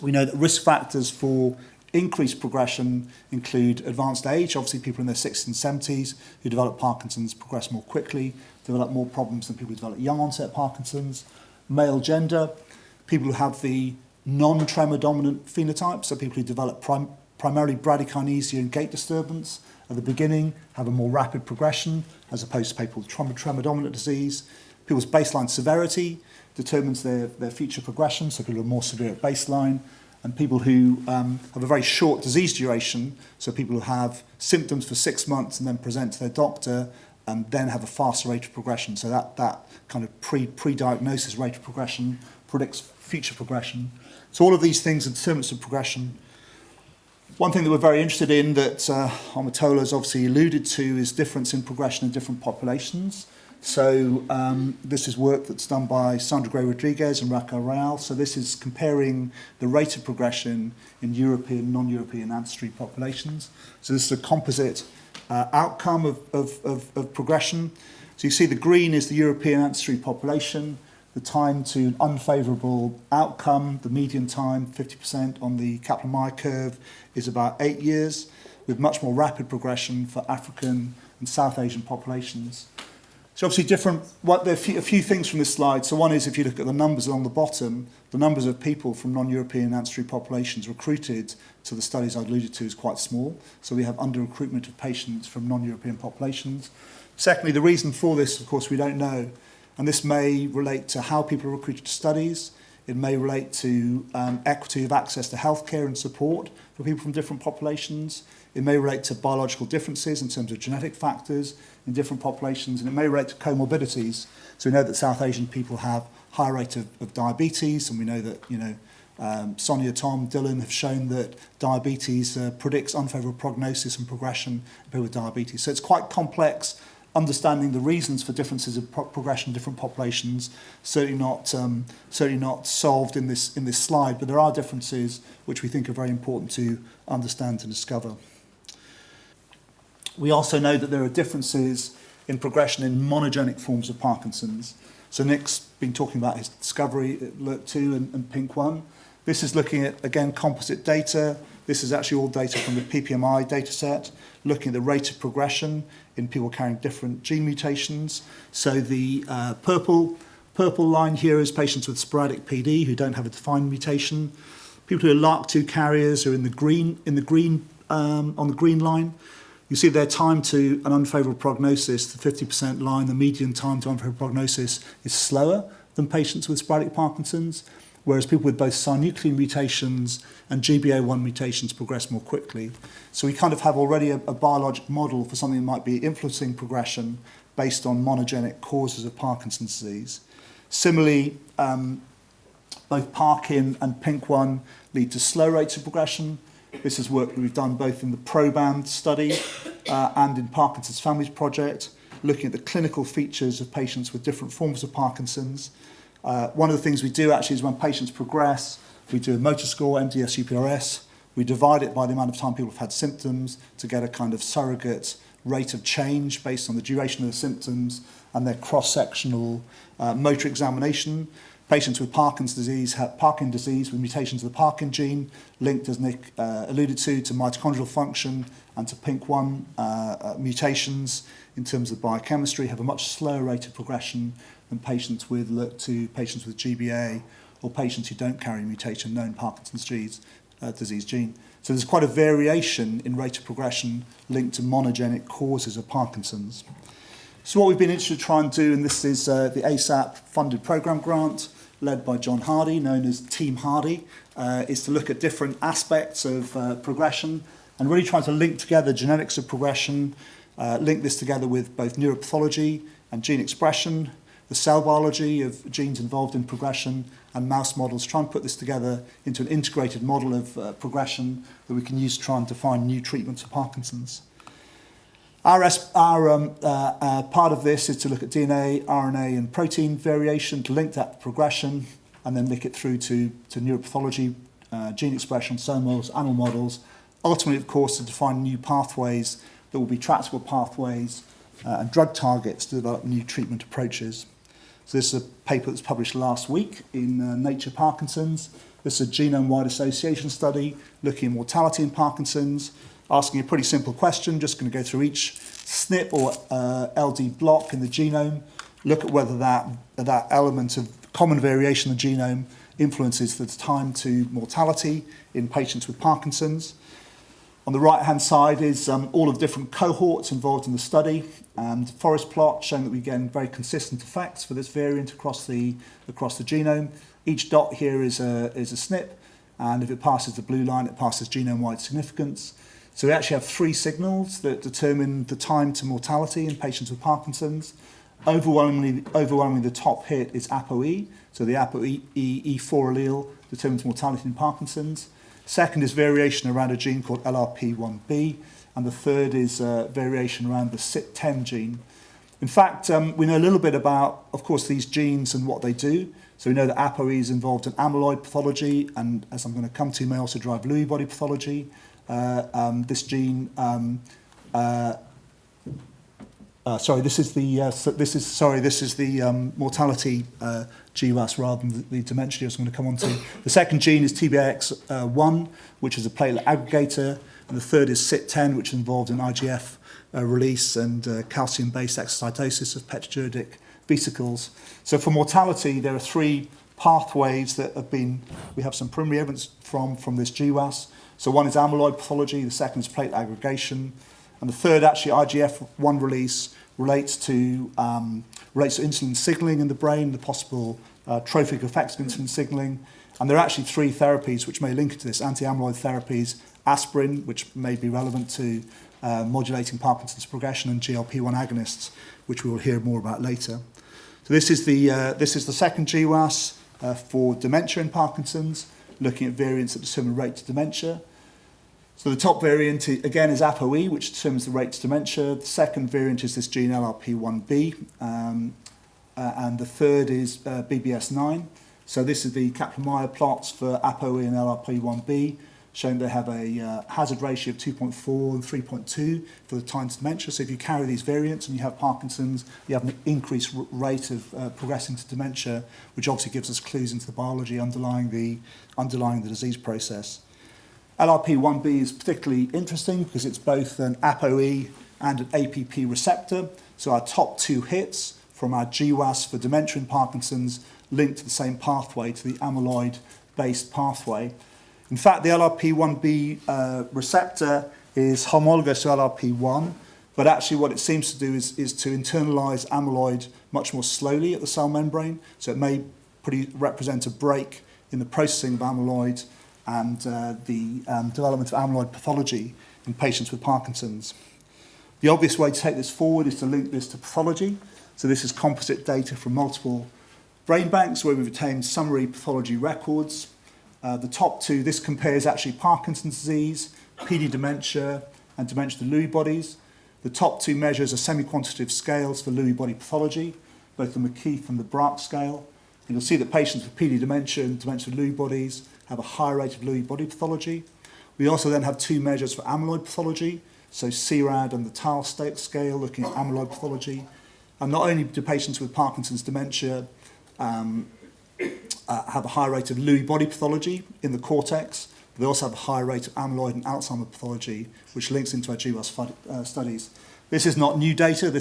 we know that risk factors for increased progression include advanced age. Obviously, people in their 60s and 70s who develop Parkinson's progress more quickly, develop more problems than people who develop young onset Parkinson's. Male gender, people who have the non-tremor dominant phenotype, so people who develop primarily bradykinesia and gait disturbance at the beginning have a more rapid progression as opposed to people with tremor dominant disease. People's baseline severity determines their future progression, so people who are more severe at baseline. And people who have a very short disease duration, so people who have symptoms for 6 months and then present to their doctor and then have a faster rate of progression. So that kind of pre-diagnosis rate of progression predicts future progression. So all of these things are determinants of progression. One thing that we're very interested in that Omotola has obviously alluded to is difference in progression in different populations. So this is work that's done by Sandra Gray-Rodriguez and Raquel Real. So this is comparing the rate of progression in European, non-European ancestry populations. So this is a composite outcome of progression. So you see the green is the European ancestry population, the time to an unfavourable outcome, the median time, 50% on the Kaplan-Meier curve, is about 8 years, with much more rapid progression for African and South Asian populations. So obviously there are a few things from this slide. So one is, if you look at the numbers along the bottom, the numbers of people from non-European ancestry populations recruited to the studies I alluded to is quite small. So we have under-recruitment of patients from non-European populations. Secondly, the reason for this, of course, we don't know. And this may relate to how people are recruited to studies. It may relate to equity of access to healthcare and support for people from different populations. It may relate to biological differences in terms of genetic factors in different populations, and it may relate to comorbidities. So we know that South Asian people have higher rate of diabetes, and we know that Sonia, Tom, Dylan have shown that diabetes predicts unfavourable prognosis and progression in people with diabetes. So it's quite complex understanding the reasons for differences of progression in different populations, certainly not solved in this slide, but there are differences which we think are very important to understand and discover. We also know that there are differences in progression in monogenic forms of Parkinson's. So Nick's been talking about his discovery at LRRK2 and PINK1. This is looking at, again, composite data. This is actually all data from the PPMI dataset, looking at the rate of progression in people carrying different gene mutations. So the purple line here is patients with sporadic PD who don't have a defined mutation. People who are LRRK2 carriers are on the green line. You see their time to an unfavourable prognosis, the 50% line, the median time to unfavourable prognosis is slower than patients with sporadic Parkinson's, whereas people with both synuclein mutations and GBA1 mutations progress more quickly. So we kind of have already a biologic model for something that might be influencing progression based on monogenic causes of Parkinson's disease. Similarly, both Parkin and PINK1 lead to slow rates of progression. This is work that we've done both in the ProBand study and in Parkinson's Families Project, looking at the clinical features of patients with different forms of Parkinson's. One of the things we do actually is when patients progress, we do a motor score, MDS-UPDRS. We divide it by the amount of time people have had symptoms to get a kind of surrogate rate of change based on the duration of the symptoms and their cross-sectional motor examination. Patients with Parkinson's disease have Parkin disease with mutations of the Parkin gene, linked, as Nick alluded to mitochondrial function and to PINK1 mutations in terms of biochemistry, have a much slower rate of progression than patients with LRRK2, patients with GBA, or patients who don't carry a mutation known Parkinson's disease gene. So there's quite a variation in rate of progression linked to monogenic causes of Parkinson's. So what we've been interested to try and do, and this is the ASAP funded program grant led by John Hardy, known as Team Hardy, is to look at different aspects of progression and really try to link together genetics of progression, link this together with both neuropathology and gene expression, the cell biology of genes involved in progression, and mouse models, try and put this together into an integrated model of progression that we can use to try and define new treatments for Parkinson's. Our part of this is to look at DNA, RNA and protein variation to link that to progression and then link it through to neuropathology, gene expression, cell models, animal models, ultimately, of course, to define new pathways that will be tractable pathways and drug targets to develop new treatment approaches. So this is a paper that was published last week in Nature Parkinson's. This is a genome-wide association study looking at mortality in Parkinson's, asking a pretty simple question, just going to go through each SNP or LD block in the genome, look at whether that element of common variation in the genome influences the time to mortality in patients with Parkinson's. On the right-hand side is all of the different cohorts involved in the study, and forest plot showing that we get very consistent effects for this variant across the genome. Each dot here is a SNP, and if it passes the blue line, it passes genome-wide significance. So we actually have three signals that determine the time to mortality in patients with Parkinson's. Overwhelmingly the top hit is ApoE, so the ApoE E4 allele determines mortality in Parkinson's. Second is variation around a gene called LRRP1B, and the third is variation around the CYP10 gene. In fact, we know a little bit about, of course, these genes and what they do. So we know that ApoE is involved in amyloid pathology, and as I'm going to come to, may also drive Lewy body pathology. This gene, this is the mortality GWAS rather than the dementia I was going to come on to. The second gene is TBX1, which is a platelet aggregator, and the third is CYP10, which is involved in IGF release and calcium-based exocytosis of petrogenic vesicles. So for mortality, there are three pathways that we have some preliminary evidence from this GWAS. So one is amyloid pathology, the second is platelet aggregation, and the third, actually, IGF-1 release relates to insulin signaling in the brain, the possible trophic effects of insulin signaling. And there are actually three therapies which may link to this: anti-amyloid therapies, aspirin, which may be relevant to modulating Parkinson's progression, and GLP-1 agonists, which we will hear more about later. So this is the second GWAS for dementia in Parkinson's, looking at variants that determine rate to dementia. So the top variant, again, is APOE, which determines the rate to dementia. The second variant is this gene LRP1B, and the third is BBS9. So this is the Kaplan-Meier plots for APOE and LRP1B, showing they have a hazard ratio of 2.4 and 3.2 for the time to dementia. So if you carry these variants and you have Parkinson's, you have an increased rate of progressing to dementia, which obviously gives us clues into the biology underlying the disease process. LRP1B is particularly interesting because it's both an APOE and an APP receptor. So our top two hits from our GWAS for dementia and Parkinson's linked to the same pathway, to the amyloid-based pathway. In fact, the LRP1B receptor is homologous to LRP1, but actually what it seems to do is to internalize amyloid much more slowly at the cell membrane. So it may represent a break in the processing of amyloid and the development of amyloid pathology in patients with Parkinson's. The obvious way to take this forward is to link this to pathology. So this is composite data from multiple brain banks where we've obtained summary pathology records. The top two, this compares actually Parkinson's disease, PD dementia, and dementia of the Lewy bodies. The top two measures are semi-quantitative scales for Lewy body pathology, both the McKeith and the Braak scale. And you'll see that patients with PD dementia and dementia of Lewy bodies have a higher rate of Lewy body pathology. We also then have two measures for amyloid pathology, so CRAD and the TAL scale looking at amyloid pathology. And not only do patients with Parkinson's dementia have a higher rate of Lewy body pathology in the cortex, but they also have a higher rate of amyloid and Alzheimer's pathology, which links into our GWAS studies. This is not new data.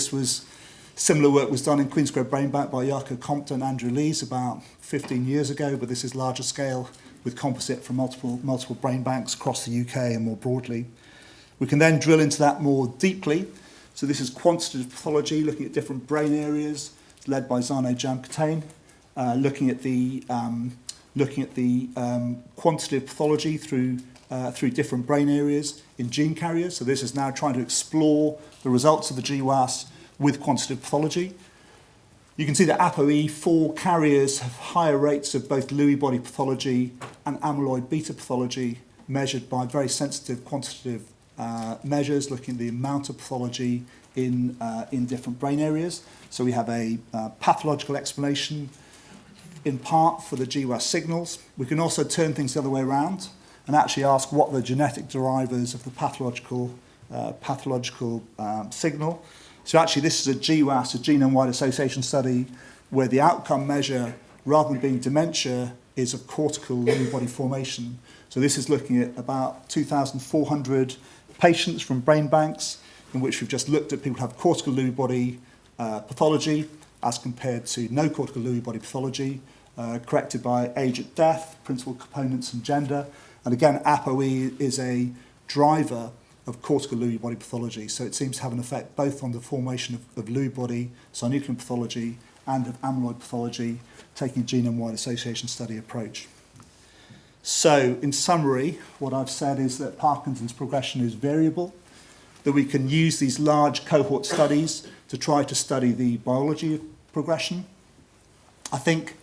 Similar work was done in Queen Square Brain Bank by Jaco Compton and Andrew Lees about 15 years ago, but this is larger scale with composite from multiple brain banks across the UK and more broadly. We can then drill into that more deeply. So this is quantitative pathology, looking at different brain areas, led by Zane Jam-Katane, looking at the quantitative pathology through different brain areas in gene carriers. So this is now trying to explore the results of the GWAS with quantitative pathology. You can see that APOE4 carriers have higher rates of both Lewy body pathology and amyloid beta pathology measured by very sensitive quantitative measures looking at the amount of pathology in different brain areas. So we have a pathological explanation in part for the GWAS signals. We can also turn things the other way around and actually ask what the genetic drivers of the pathological signal. So actually this is a GWAS, a genome-wide association study, where the outcome measure, rather than being dementia, is of cortical Lewy body formation. So this is looking at about 2,400 patients from brain banks in which we've just looked at people who have cortical Lewy body pathology as compared to no cortical Lewy body pathology, corrected by age at death, principal components and gender. And again, APOE is a driver of cortical Lewy body pathology. So it seems to have an effect both on the formation of Lewy body, synuclein pathology, and of amyloid pathology, taking a genome-wide association study approach. So in summary, what I've said is that Parkinson's progression is variable, that we can use these large cohort studies to try to study the biology of progression. I think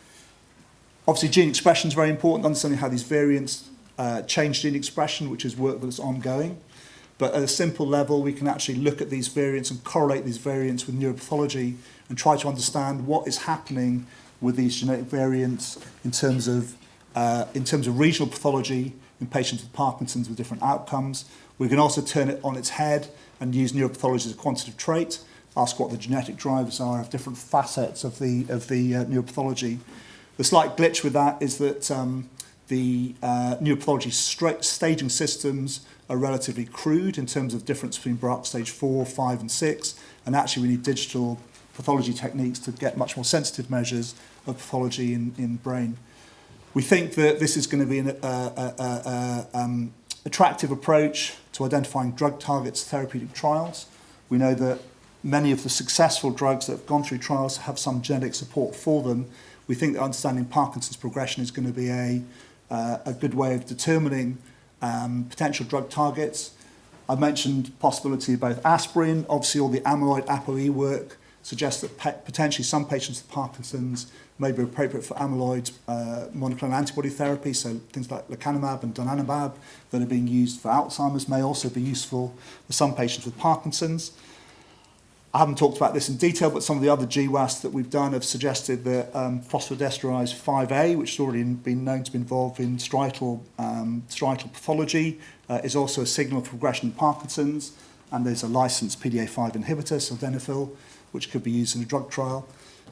obviously gene expression is very important, understanding how these variants change gene expression, which is work that's ongoing. But at a simple level, we can actually look at these variants and correlate these variants with neuropathology and try to understand what is happening with these genetic variants in terms of regional pathology in patients with Parkinson's with different outcomes. We can also turn it on its head and use neuropathology as a quantitative trait, ask what the genetic drivers are of different facets of the neuropathology. The slight glitch with that is that the neuropathology staging systems are relatively crude in terms of difference between Braak stage 4, 5 and 6, and actually we need digital pathology techniques to get much more sensitive measures of pathology in brain. We think that this is going to be an attractive approach to identifying drug targets, therapeutic trials. We know that many of the successful drugs that have gone through trials have some genetic support for them. We think that understanding Parkinson's progression is going to be a good way of determining potential drug targets. I've mentioned possibility of both aspirin, obviously all the amyloid APOE work suggests that potentially some patients with Parkinson's may be appropriate for amyloid monoclonal antibody therapy, so things like lecanemab and donanemab that are being used for Alzheimer's may also be useful for some patients with Parkinson's. I haven't talked about this in detail, but some of the other GWAS that we've done have suggested that phosphodiesterase 5A, which has already been known to be involved in striatal pathology, is also a signal for progression in Parkinson's. And there's a licensed PDA5 inhibitor, sildenafil, which could be used in a drug trial.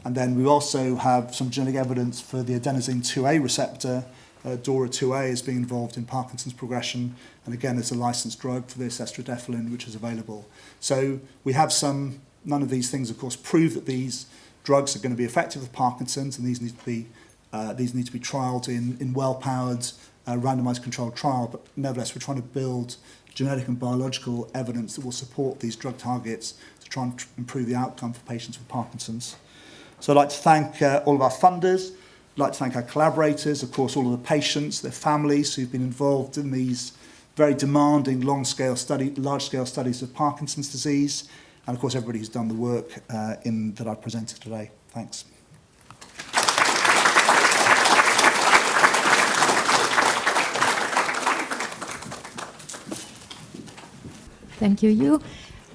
And then we also have some genetic evidence for the adenosine 2A receptor, DORA2A, is being involved in Parkinson's progression. And again, there's a licensed drug for this, estradefilin, which is available. So we have none of these things, of course, prove that these drugs are going to be effective with Parkinson's, and these need to be trialled in well-powered, randomized controlled trial. But nevertheless, we're trying to build genetic and biological evidence that will support these drug targets to try and improve the outcome for patients with Parkinson's. So I'd like to thank all of our funders. I'd like to thank our collaborators, of course, all of the patients, their families who've been involved in these very demanding, large-scale studies of Parkinson's disease, and of course everybody who's done the work that I've presented today. Thanks. Thank you, Yu.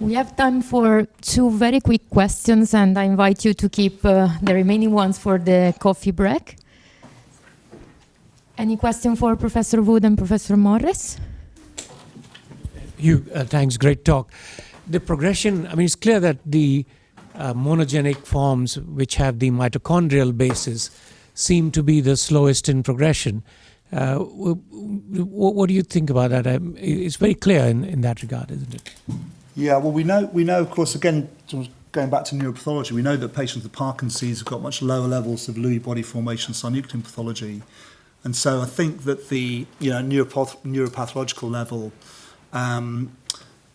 We have time for 2 very quick questions, and I invite you to keep the remaining ones for the coffee break. Any question for Professor Wood and Professor Morris? Yu, thanks, great talk. The progression, I mean, it's clear that the monogenic forms which have the mitochondrial basis seem to be the slowest in progression. What do you think about that? It's very clear in that regard, isn't it? Yeah, well, we know, of course, again, going back to neuropathology, we know that patients with Parkinson's have got much lower levels of Lewy body formation, synuclein pathology. And so I think that the neuropathological level,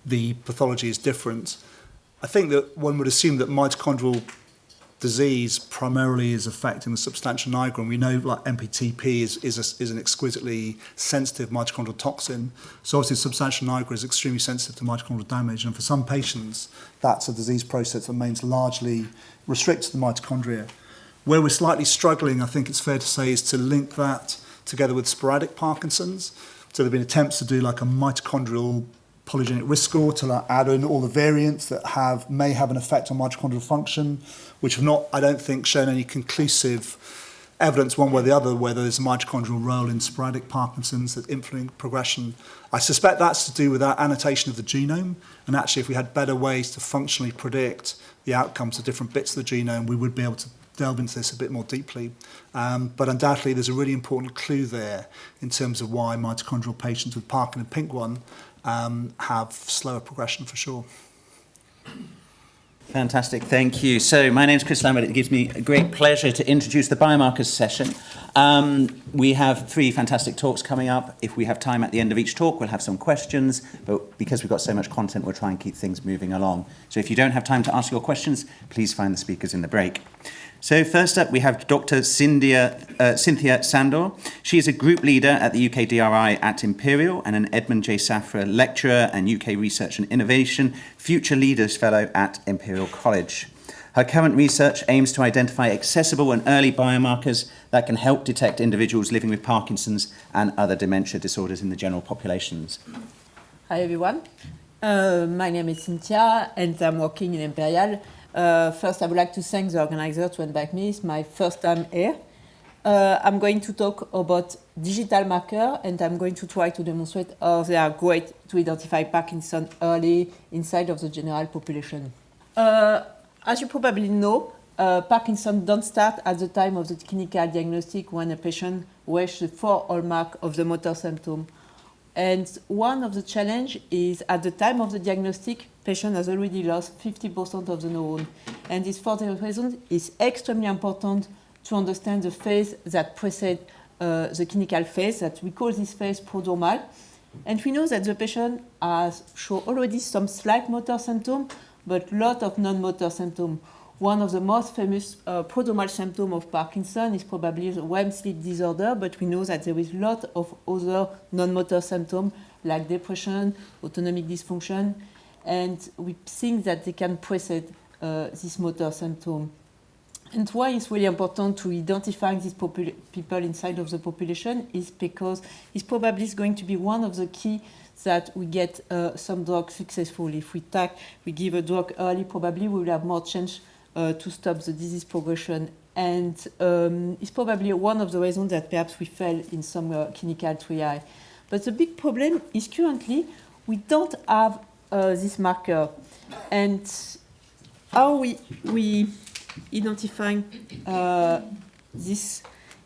the pathology is different. I think that one would assume that mitochondrial disease primarily is affecting the substantia nigra, and we know like MPTP is an exquisitely sensitive mitochondrial toxin. So obviously substantia nigra is extremely sensitive to mitochondrial damage, and for some patients that's a disease process that remains largely restricted to the mitochondria. Where we're slightly struggling, I think it's fair to say, is to link that together with sporadic Parkinson's. So there have been attempts to do like a mitochondrial polygenic risk score to add in all the variants that may have an effect on mitochondrial function, which have not, I don't think, shown any conclusive evidence one way or the other whether there's a mitochondrial role in sporadic Parkinson's that influence progression. I suspect that's to do with our annotation of the genome, and actually if we had better ways to functionally predict the outcomes of different bits of the genome, we would be able to delve into this a bit more deeply. But undoubtedly there's a really important clue there in terms of why mitochondrial patients with Parkinson and PINK1 have slower progression for sure. Fantastic, thank you. So my name is Chris Lambert. It gives me a great pleasure to introduce the Biomarkers session. We have 3 fantastic talks coming up. If we have time at the end of each talk, we'll have some questions, but because we've got so much content, we'll try and keep things moving along. So if you don't have time to ask your questions, please find the speakers in the break. So first up, we have Dr. Cynthia Sandor. She is a group leader at the UK DRI at Imperial and an Edmond J lecturer and UK Research and Innovation Future Leaders Fellow at Imperial College. Her current research aims to identify accessible and early biomarkers that can help detect individuals living with Parkinson's and other dementia disorders in the general populations. Hi everyone, my name is Cynthia and I'm working in Imperial. First, I would like to thank the organizer to invite me. It's my first time here. I'm going to talk about digital marker, and I'm going to try to demonstrate how they are great to identify Parkinson early inside of the general population. As you probably know, Parkinson don't start at the time of the clinical diagnostic when a patient reaches the 4 hallmark of the motor symptom. And one of the challenge is at the time of the diagnostic, patient has already lost 50% of the neuron. And this for the reason is extremely important to understand the phase that precedes the clinical phase, that we call this phase prodromal. And we know that the patient has shown already some slight motor symptom, but lot of non-motor symptom. One of the most famous prodromal symptoms of Parkinson is probably the REM sleep disorder, but we know that there is a lot of other non-motor symptoms like depression, autonomic dysfunction, and we think that they can precede this motor symptom. And why it's really important to identify these people inside of the population is because it's probably going to be one of the key that we get some drug successful. If we give a drug early, probably we will have more chance to stop the disease progression. And it's probably one of the reasons that perhaps we fail in some clinical trial. But the big problem is currently we don't have this marker. And how we identify this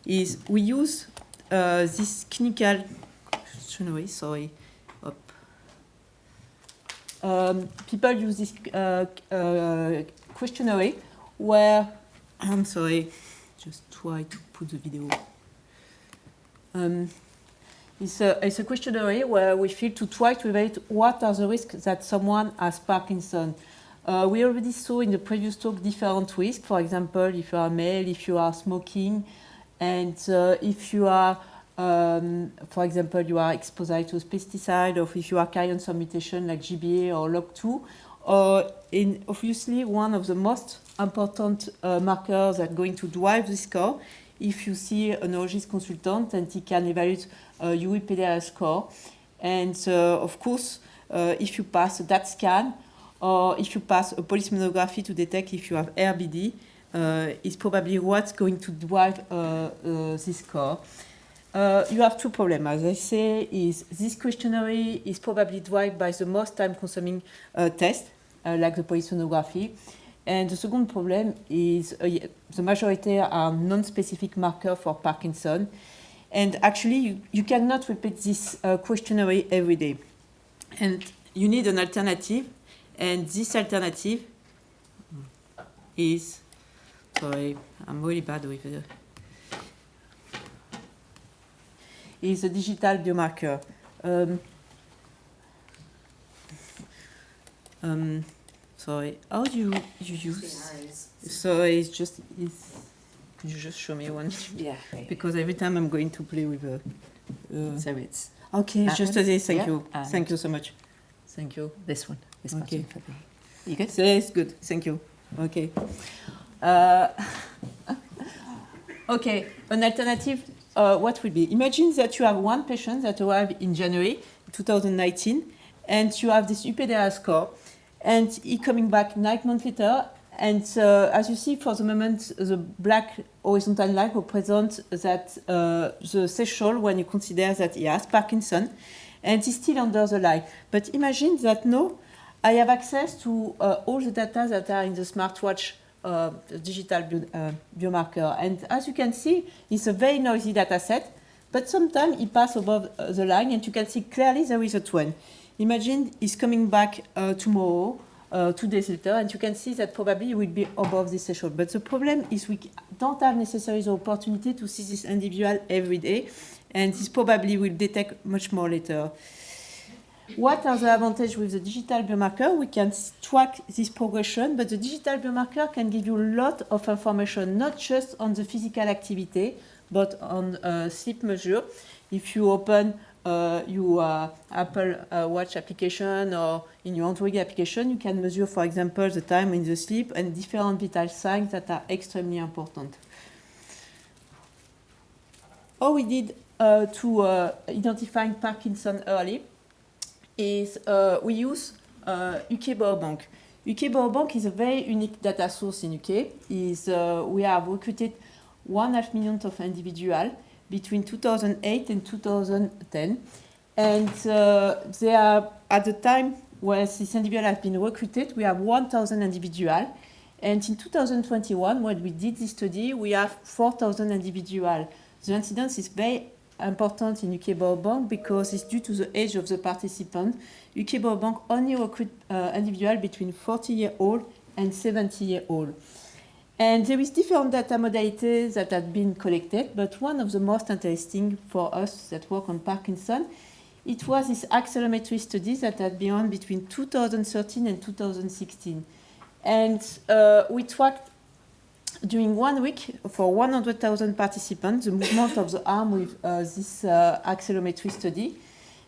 is we use this clinical questionnaire. Sorry, people use this questionnaire where I'm sorry, just try to put the video. It's a questionnaire where we feel to try to evaluate what are the risks that someone has Parkinson. We already saw in the previous talk different risks. For example, if you are male, if you are smoking, and if you are, for example, you are exposed to pesticide, or if you are carrying some mutation like GBA or LRRK2. Obviously, one of the most important markers that are going to drive this score, if you see a neurologist consultant and he can evaluate UEPDR score. And of course, if you pass that scan, or if you pass a polysomnography to detect if you have RBD, is probably what's going to drive this score. You have two problems, as I say, is this questionnaire is probably driven by the most time-consuming test, like the polysomnography. And the second problem is the majority are non-specific markers for Parkinson. And actually, you cannot repeat this questionnaire every day. And you need an alternative. And this alternative is, sorry, I'm really bad with it, is a digital biomarker. Sorry, how do you use? So it's just, could you just show me one? Yeah. Because every time I'm going to play with So it's okay, it's just this. Thank you. and Thank you so much. Thank you. this one. This Okay. button for the. You good? So it's good. Thank you. Okay. Okay. An alternative. What would be? Imagine that you have one patient that arrived in January 2019, and you have this UPDR score, and he coming back 9 months later. And as you see, for the moment, the black horizontal line represents that the threshold when you consider that he has Parkinson, and he's still under the line. But imagine that now I have access to all the data that are in the smartwatch digital biomarker. And as you can see, it's a very noisy data set, but sometimes it passes above the line, and you can see clearly there is a trend. Imagine he's coming back tomorrow, 2 days later, and you can see that probably it will be above this threshold. But the problem is we don't have necessarily the opportunity to see this individual every day, and this probably will detect much more later. What are the advantages with the digital biomarker? We can track this progression, but the digital biomarker can give you a lot of information, not just on the physical activity, but on sleep measure. If you open your Apple Watch application or in your Android application, you can measure, for example, the time in the sleep and different vital signs that are extremely important. All we did to identify Parkinson early is we use UK Biobank. UK Biobank is a very unique data source in UK. We have recruited 1.5 million of individuals between 2008 and 2010. And they are, at the time where this individual has been recruited, we have 1,000 individuals. And in 2021, when we did this study, we have 4,000 individuals. The incidence is very important in UK Biobank because it's due to the age of the participant. UK Biobank only recruit individuals between 40-year-old and 70-year-old. And there is different data modalities that have been collected, but one of the most interesting for us that work on Parkinson, it was this accelerometry study that had been on between 2013 and 2016. And we tracked during 1 week for 100,000 participants the movement of the arm with this accelerometry study.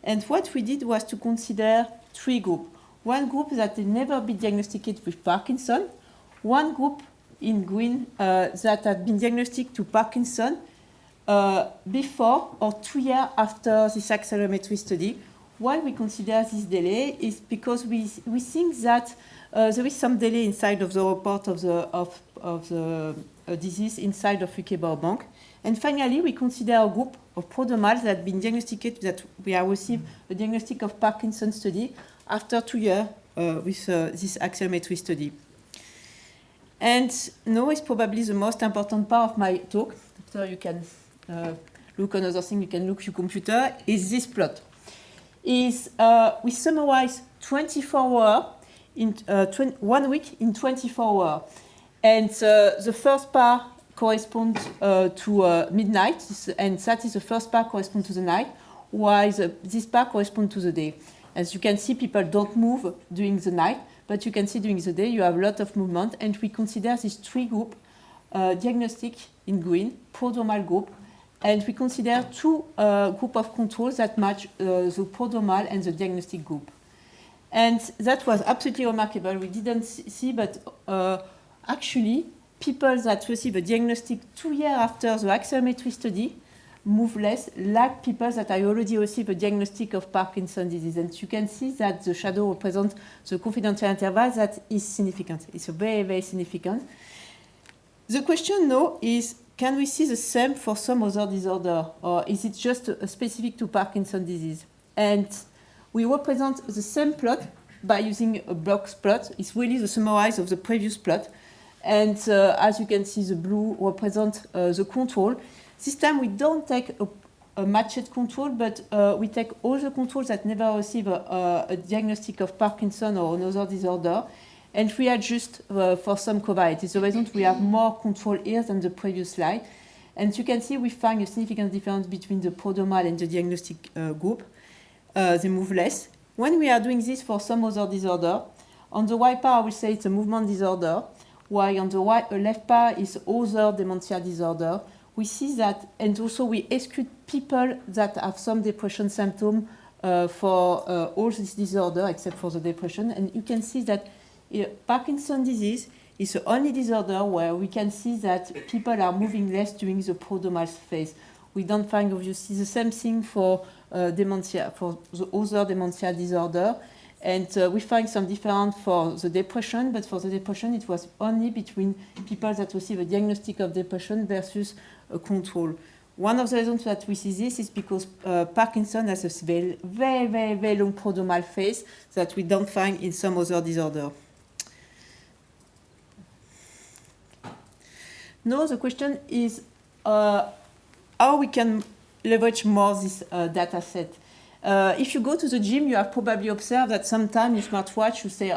And what we did was to consider 3 groups. One group that had never been diagnosed with Parkinson, one group in green that had been diagnostic to Parkinson before or 2 years after this accelerometry study. Why we consider this delay is because we think that there is some delay inside of the report of the disease inside of UK Biobank. And finally, we consider a group of prodromals that have been diagnosticated, that we have received a diagnostic of Parkinson study after 2 years with this accelerometry study. And now is probably the most important part of my talk. After you can look on other things, you can look your computer, is this plot. We summarize 24 hours in 1 week in 24 hours. And the first part corresponds to midnight, and that is the first part corresponds to the night, while this part corresponds to the day. As you can see, people don't move during the night, but you can see during the day you have a lot of movement, and we consider these three groups, diagnostic in green, prodromal group, and we consider two groups of controls that match the prodromal and the diagnostic group. And that was absolutely remarkable. We didn't see, but actually, people that receive a diagnostic 2 years after the accelerometry study move less, like people that I already received a diagnostic of Parkinson's disease. And you can see that the shadow represents the confidential interval that is significant. It's very, very significant. The question now is, can we see the same for some other disorder, or is it just specific to Parkinson's disease? And we represent the same plot by using a box plot. It's really the summary of the previous plot. And as you can see, the blue represents the control. This time we don't take a matched control, but we take all the controls that never receive a diagnostic of Parkinson or another disorder, and we adjust for some covariates. The reason we have more control here than the previous slide. And you can see we find a significant difference between the prodromal and the diagnostic group. They move less. When we are doing this for some other disorder, on the right part I will say it's a movement disorder, while on the left part is other dementia disorder. We see that, and also we exclude people that have some depression symptom for all this disorder except for the depression. And you can see that Parkinson's disease is the only disorder where we can see that people are moving less during the prodromal phase. We don't find obviously the same thing for dementia, for the other dementia disorder. And we find some difference for the depression, but for the depression it was only between people that receive a diagnostic of depression versus a control. One of the reasons that we see this is because Parkinson has a very, very, very, very long prodromal phase that we don't find in some other disorder. Now the question is how we can leverage more this data set. If you go to the gym, you have probably observed that sometimes your smartwatch, you say,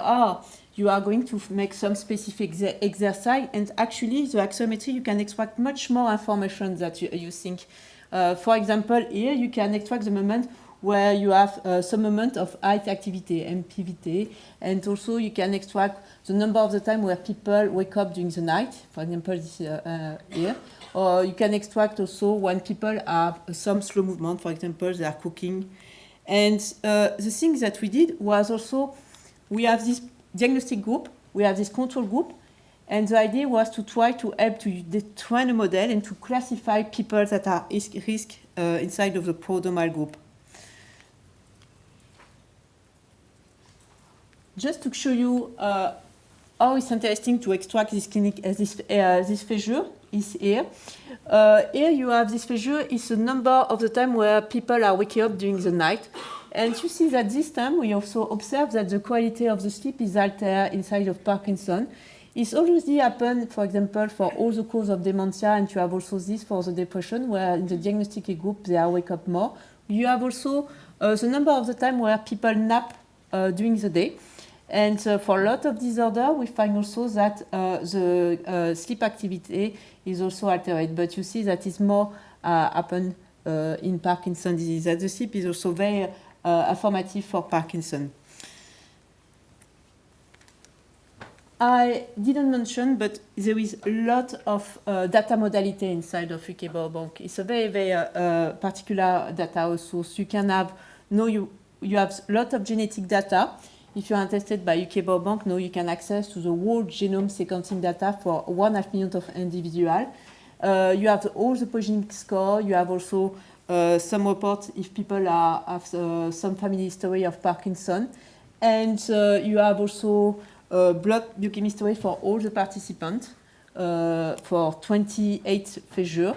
you are going to make some specific exercise, and actually the accelerometry, you can extract much more information that you think. For example, here you can extract the moment where you have some moment of height activity, MPVT, and also you can extract the number of the time where people wake up during the night, for example, this here. Or you can extract also when people have some slow movement, for example, they are cooking. And the thing that we did was also, we have this diagnostic group, we have this control group, and the idea was to try to help to train a model and to classify people that are at risk inside of the prodromal group. Just to show you how it's interesting to extract this this fissure is here. Here you have this fissure is the number of the time where people are waking up during the night. And you see that this time we also observe that the quality of the sleep is altered inside of Parkinson. It's already happened, for example, for all the causes of dementia, and you have also this for the depression, where in the diagnostic group they are wake up more. You have also the number of the time where people nap during the day. And for a lot of disorder, we find also that the sleep activity is also altered. But you see that it's more happen in Parkinson's disease. That the sleep is also very informative for Parkinson. I didn't mention, but there is a lot of data modality inside of UK Biobank. It's a very, very particular data source. You can have, you have a lot of genetic data. if you're interested by UK Biobank, now you can access to the whole genome sequencing data for 1.5 million of individuals. You have all the progenic score. You have also some reports if people have some family history of Parkinson. And you have also blood biochemistry for all the participants for 28 fissures.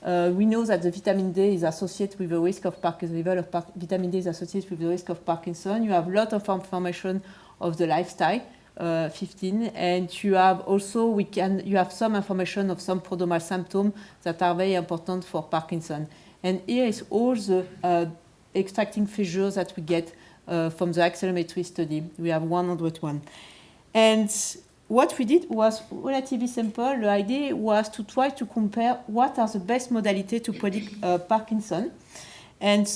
We know that the vitamin D is associated with the risk of Parkinson. The level of vitamin D is associated with the risk of Parkinson. You have a lot of information of the lifestyle, 15, and you have also you have some information of some prodromal symptoms that are very important for Parkinson. And here is all the extracting fissures that we get from the accelerometry study. We have 101. And what we did was relatively simple. The idea was to try to compare what are the best modalities to predict Parkinson. And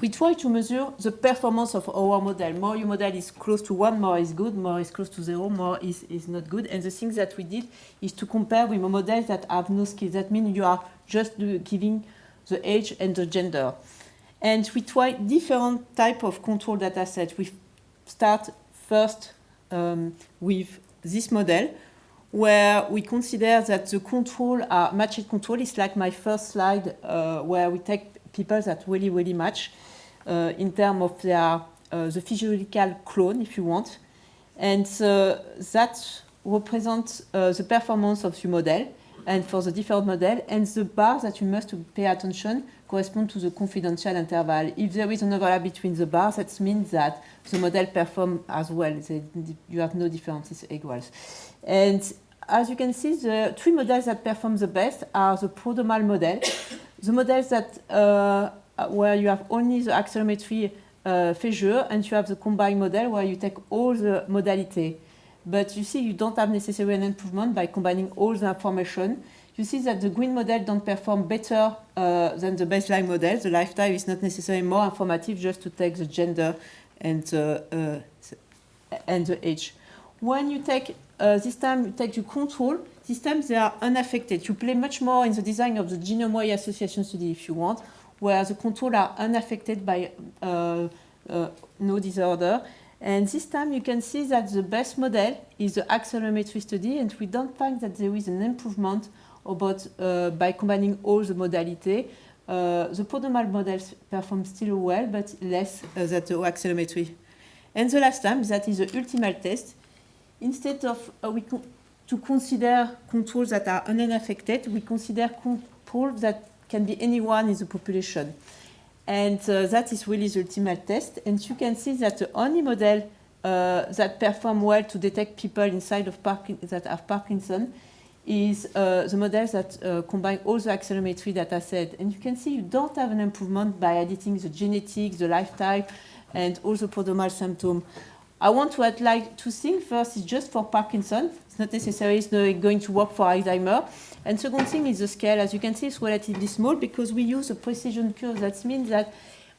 we try to measure the performance of our model. More your model is close to 1, more is good. More is close to 0, more is not good. And the thing that we did is to compare with models that have no skills. That means you are just giving the age and the gender. And we try different type of control data sets. We start first with this model, where we consider that the control are matched control. It's like my first slide, where we take people that really, really match in terms of their the physiological clone, if you want. And that represents the performance of the model and for the different model. And the bars that you must pay attention correspond to the confidential interval. If there is an overlap between the bars, that means that the model performs as well. You have no differences equals. And as you can see, the 3 models that perform the best are the prodromal model, the models that where you have only the accelerometry fissure, and you have the combined model where you take all the modality. But you see, you don't have necessarily an improvement by combining all the information. You see that the green model don't perform better than the baseline model. The lifetime is not necessarily more informative, just to take the gender and the age. When you take this time, you take the control. This time they are unaffected. You play much more in the design of the genome-wide association study, if you want, where the control are unaffected by no disorder. And this time you can see that the best model is the accelerometry study, and we don't find that there is an improvement about by combining all the modality. The prodromal models perform still well, but less than the accelerometry. And the last time, that is the ultimate test. Instead of to consider controls that are unaffected, we consider controls that can be anyone in the population. And that is really the ultimate test. And you can see that the only model that perform well to detect people inside of that have Parkinson is the models that combine all the accelerometry data set. And you can see you don't have an improvement by editing the genetics, the lifetime, and all the prodromal symptoms. I want to highlight 2 things. First is just for Parkinson. It's not necessarily going to work for Alzheimer. And second thing is the scale. As you can see, it's relatively small because we use a precision curve. That means that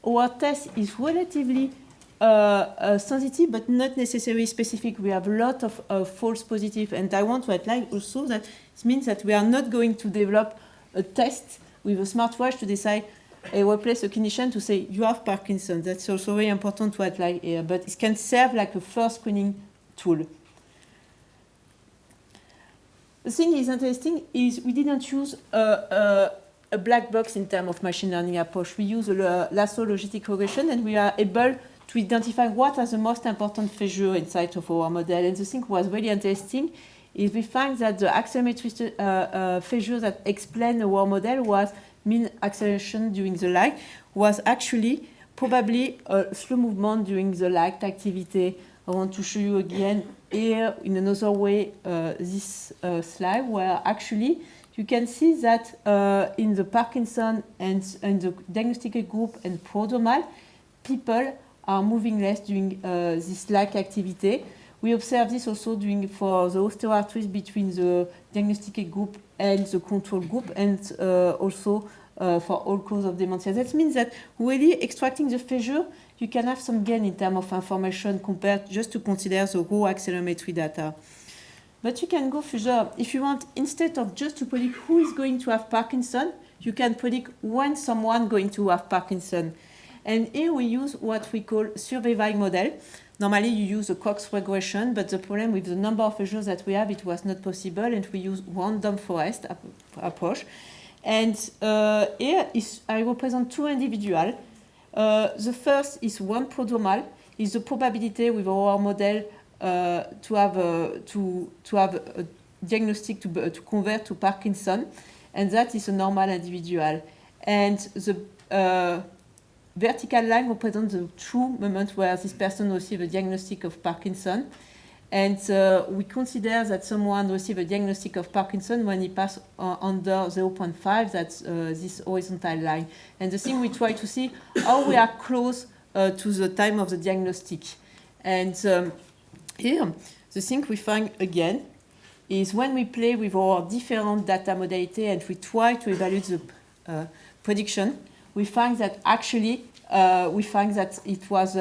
our test is relatively sensitive, but not necessarily specific. We have a lot of false positives. And I want to highlight also that it means that we are not going to develop a test with a smartwatch to decide replace a clinician to say you have Parkinson. That's also very important to highlight here, but it can serve like a first screening tool. The thing is interesting is we didn't use a black box in terms of machine learning approach. We use a lasso logistic regression, and we are able to identify what are the most important fissures inside of our model. And the thing was really interesting is we find that the accelerometry fissures that explain our model was mean acceleration during the light was actually probably a slow movement during the light activity. I want to show you again here in another way this slide where actually you can see that in the Parkinson and the diagnostic group and prodromal, people are moving less during this light activity. We observe this also for the osteoarthritis between the diagnostic group and the control group, and also for all causes of dementia. That means that really extracting the fissure, you can have some gain in terms of information compared just to consider the raw accelerometry data. But you can go further. If you want, instead of just to predict who is going to have Parkinson, you can predict when someone is going to have Parkinson. And here we use what we call surviving model. Normally you use a Cox regression, but the problem with the number of lesions that we have, it was not possible, and we use random forest approach. And here I represent two individuals. The first is one prodromal, is the probability with our model to have a diagnostic to convert to Parkinson, and that is a normal individual. And the vertical line represents the true moment where this person receives a diagnostic of Parkinson. And we consider that someone receives a diagnostic of Parkinson when he passes under 0.5, that's this horizontal line. And the thing we try to see how we are close to the time of the diagnostic. And here, the thing we find again is when we play with our different data modality and we try to evaluate the prediction, we find that actually it was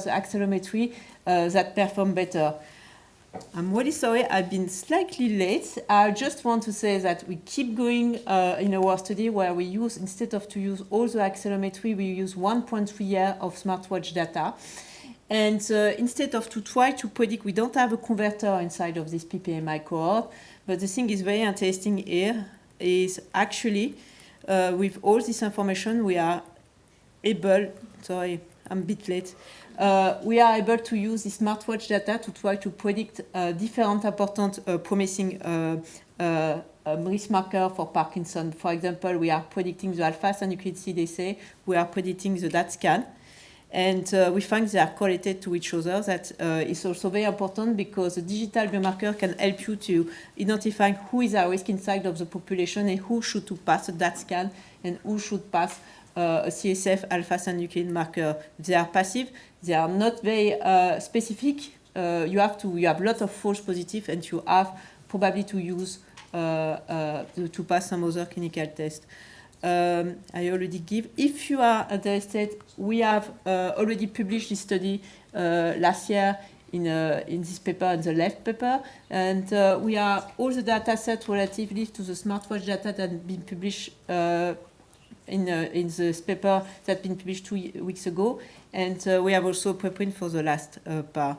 accelerometry that performed better. I'm really sorry, I've been slightly late. I just want to say that we keep going in our study where we use, instead of to use all the accelerometry, we use 1.3 years of smartwatch data. And instead of to try to predict, we don't have a converter inside of this PPMI cohort, but the thing is very interesting here is actually with all this information we are able, sorry, I'm a bit late, we are able to use the smartwatch data to try to predict different important promising risk marker for Parkinson. For example, we are predicting the alpha-synuclein CDC, we are predicting the DAT scan, and we find they are correlated to each other. That is also very important because the digital biomarker can help you to identify who is at risk inside of the population and who should to pass a DAT scan and who should pass a CSF alpha-synuclein marker. They are passive, they are not very specific. You have a lot of false positive, and you have probably to use to pass some other clinical test. I already give. If you are interested, we have already published this study last year in this paper, in the left paper, and we are all the data set relatively to the smartwatch data that have been published in this paper that been published 2 weeks ago, and we have also a preprint for the last part.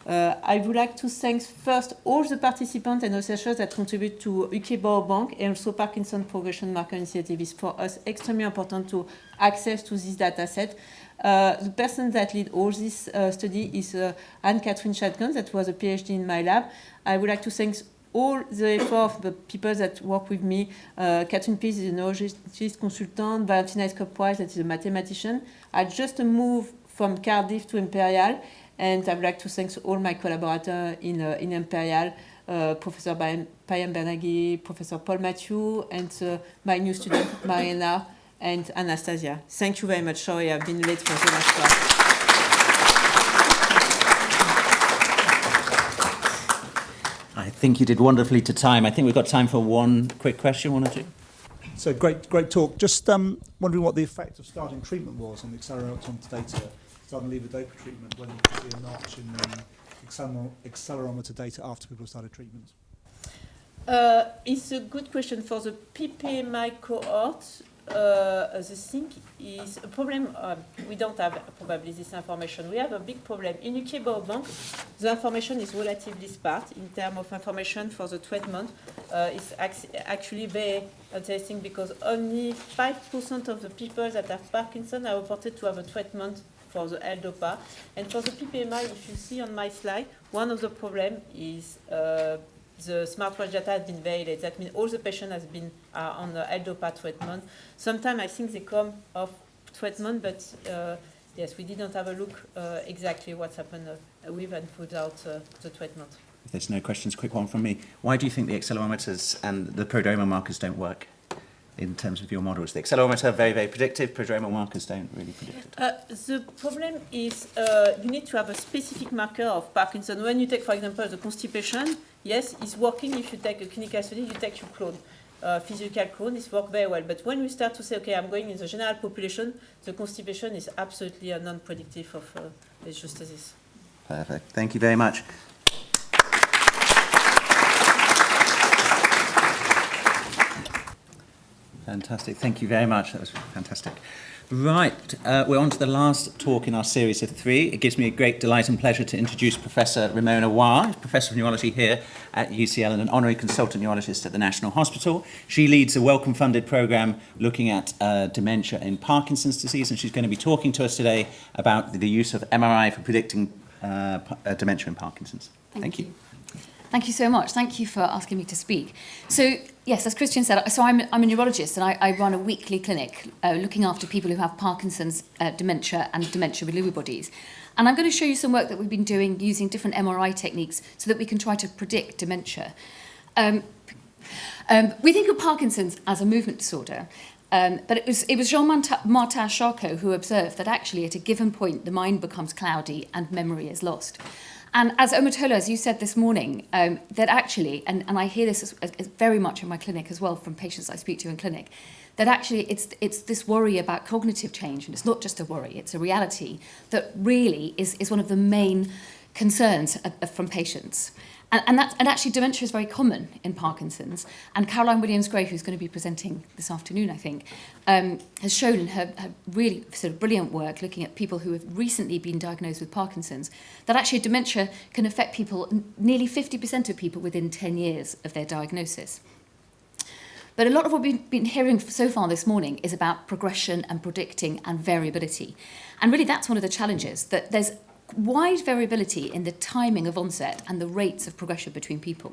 I would like to thank first all the participants and researchers that contribute to UK Biobank and also Parkinson Progression Marker Initiative. Is for us extremely important to access to this data set. The person that lead all this study is Anne-Catherine Chatgun, that was a PhD in my lab. I would like to thank all the effort of the people that work with me. Catherine Pease is a neurologist consultant, Valentina Escop-Price, that is a mathematician. I just moved from Cardiff to Imperial, and I would like to thank all my collaborators in Imperial, Professor Payam Bernaghi, Professor Paul Matthew, and my new student, Mariana and Anastasia. Thank you very much. Sorry, I've been late for the last part. I think you did wonderfully to time. I think we've got time for one quick question, one or two. So great talk. Just wondering what the effect of starting treatment was on the accelerometer data, starting levodopa treatment, when you could see a notch in the accelerometer data after people started treatment. It's a good question. For the PPMI cohort, the thing is a problem. We don't have probably this information. We have a big problem. In UK Biobank, the information is relatively sparse in terms of information for the treatment. It's actually very interesting because only 5% of the people that have Parkinson are reported to have a treatment for the L-DOPA. And for the PPMI, if you see on my slide, one of the problems is the smartwatch data has been very late. That means all the patients has been on the L-DOPA treatment. Sometimes I think they come off treatment, but yes, we didn't have a look exactly what's happened with and without the treatment. If there's no questions, quick one from me. Why do you think the accelerometers and the prodromal markers don't work in terms of your models? The accelerometer very, very predictive, prodromal markers don't really predict it. The problem is you need to have a specific marker of Parkinson. When you take, for example, the constipation, yes, it's working. If you take a clinical study, you take your clone. Physical clone, it's worked very well. But when we start to say, okay, I'm going in the general population, the constipation is absolutely non-predictive of echostasis. Perfect. Thank you very much. Fantastic. Thank you very much. That was fantastic. Right, we're on to the last talk in our series of 3. It gives me a great delight and pleasure to introduce Professor Rimona Weil, Professor of Neurology here at UCL and an Honorary Consultant Neurologist at the National Hospital. She leads a Wellcome-funded programme looking at dementia in Parkinson's disease, and she's going to be talking to us today about the use of MRI for predicting dementia in Parkinson's. Thank you. Thank you so much. Thank you for asking me to speak. So, yes, as Christian said, I'm a neurologist and I run a weekly clinic looking after people who have Parkinson's, dementia and dementia with Lewy bodies. And I'm going to show you some work that we've been doing using different MRI techniques so that we can try to predict dementia. We think of Parkinson's as a movement disorder, but it was Jean-Martin Charcot who observed that actually at a given point the mind becomes cloudy and memory is lost. And as Omotola, as you said this morning, that actually, and I hear this as very much in my clinic as well from patients I speak to in clinic, that actually it's this worry about cognitive change, and it's not just a worry, it's a reality that really is one of the main concerns from patients. And actually dementia is very common in Parkinson's. And Caroline Williams-Gray, who's going to be presenting this afternoon, I think, has shown in her really sort of brilliant work looking at people who have recently been diagnosed with Parkinson's, that actually dementia can affect people, nearly 50% of people within 10 years of their diagnosis. But a lot of what we've been hearing so far this morning is about progression and predicting and variability. And really that's one of the challenges, that there's wide variability in the timing of onset and the rates of progression between people.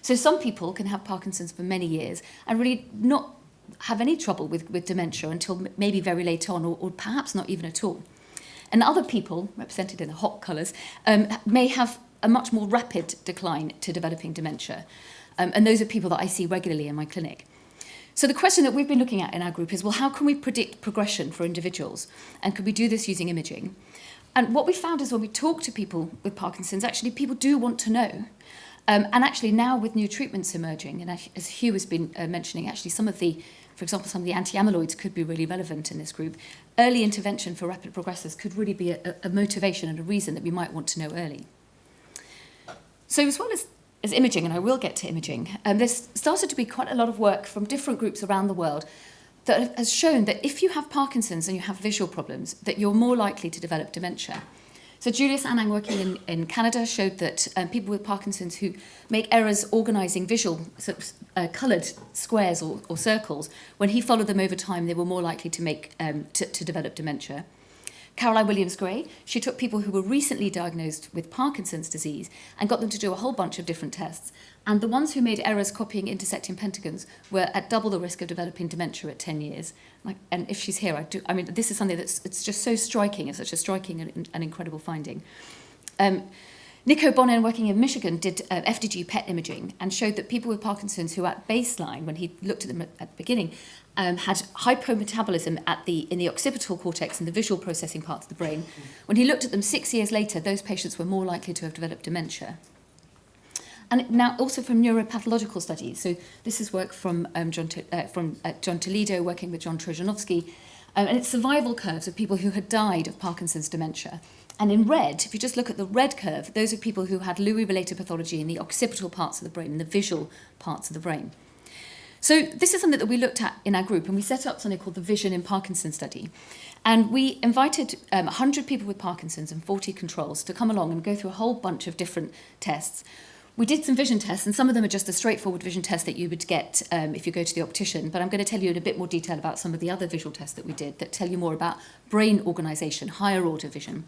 So some people can have Parkinson's for many years and really not have any trouble with dementia until maybe very late on, or perhaps not even at all. And other people, represented in the hot colours, may have a much more rapid decline to developing dementia. And those are people that I see regularly in my clinic. So the question that we've been looking at in our group is, well, how can we predict progression for individuals? And could we do this using imaging? And what we found is when we talk to people with Parkinson's, actually people do want to know. And actually now with new treatments emerging, and as Hugh has been mentioning, actually some of the, for example, some of the anti-amyloids could be really relevant in this group. Early intervention for rapid progressors could really be a motivation and a reason that we might want to know early. So as well as imaging, and I will get to imaging, there's started to be quite a lot of work from different groups around the world that has shown that if you have Parkinson's and you have visual problems, that you're more likely to develop dementia. So Julius Anang, working in Canada, showed that people with Parkinson's who make errors organising visual coloured squares or circles, when he followed them over time, they were more likely to make to develop dementia. Caroline Williams-Gray, she took people who were recently diagnosed with Parkinson's disease and got them to do a whole bunch of different tests. And the ones who made errors copying intersecting pentagons were at double the risk of developing dementia at 10 years. And if she's here, I mean, this is something it's just so striking. It's such a striking and incredible finding. Nico Bonin, working in Michigan, did FDG PET imaging and showed that people with Parkinson's who at baseline, when he looked at them at the beginning, had hypometabolism in the occipital cortex and the visual processing parts of the brain. When he looked at them 6 years later, those patients were more likely to have developed dementia. And now also from neuropathological studies. So this is work from John Toledo, working with John Trojanowski. And it's survival curves of people who had died of Parkinson's dementia. And in red, if you just look at the red curve, those are people who had Lewy-related pathology in the occipital parts of the brain, in the visual parts of the brain. So this is something that we looked at in our group, and we set up something called the Vision in Parkinson's study. And we invited 100 people with Parkinson's and 40 controls to come along and go through a whole bunch of different tests. We did some vision tests, and some of them are just a straightforward vision test that you would get if you go to the optician, but I'm going to tell you in a bit more detail about some of the other visual tests that we did that tell you more about brain organisation, higher order vision.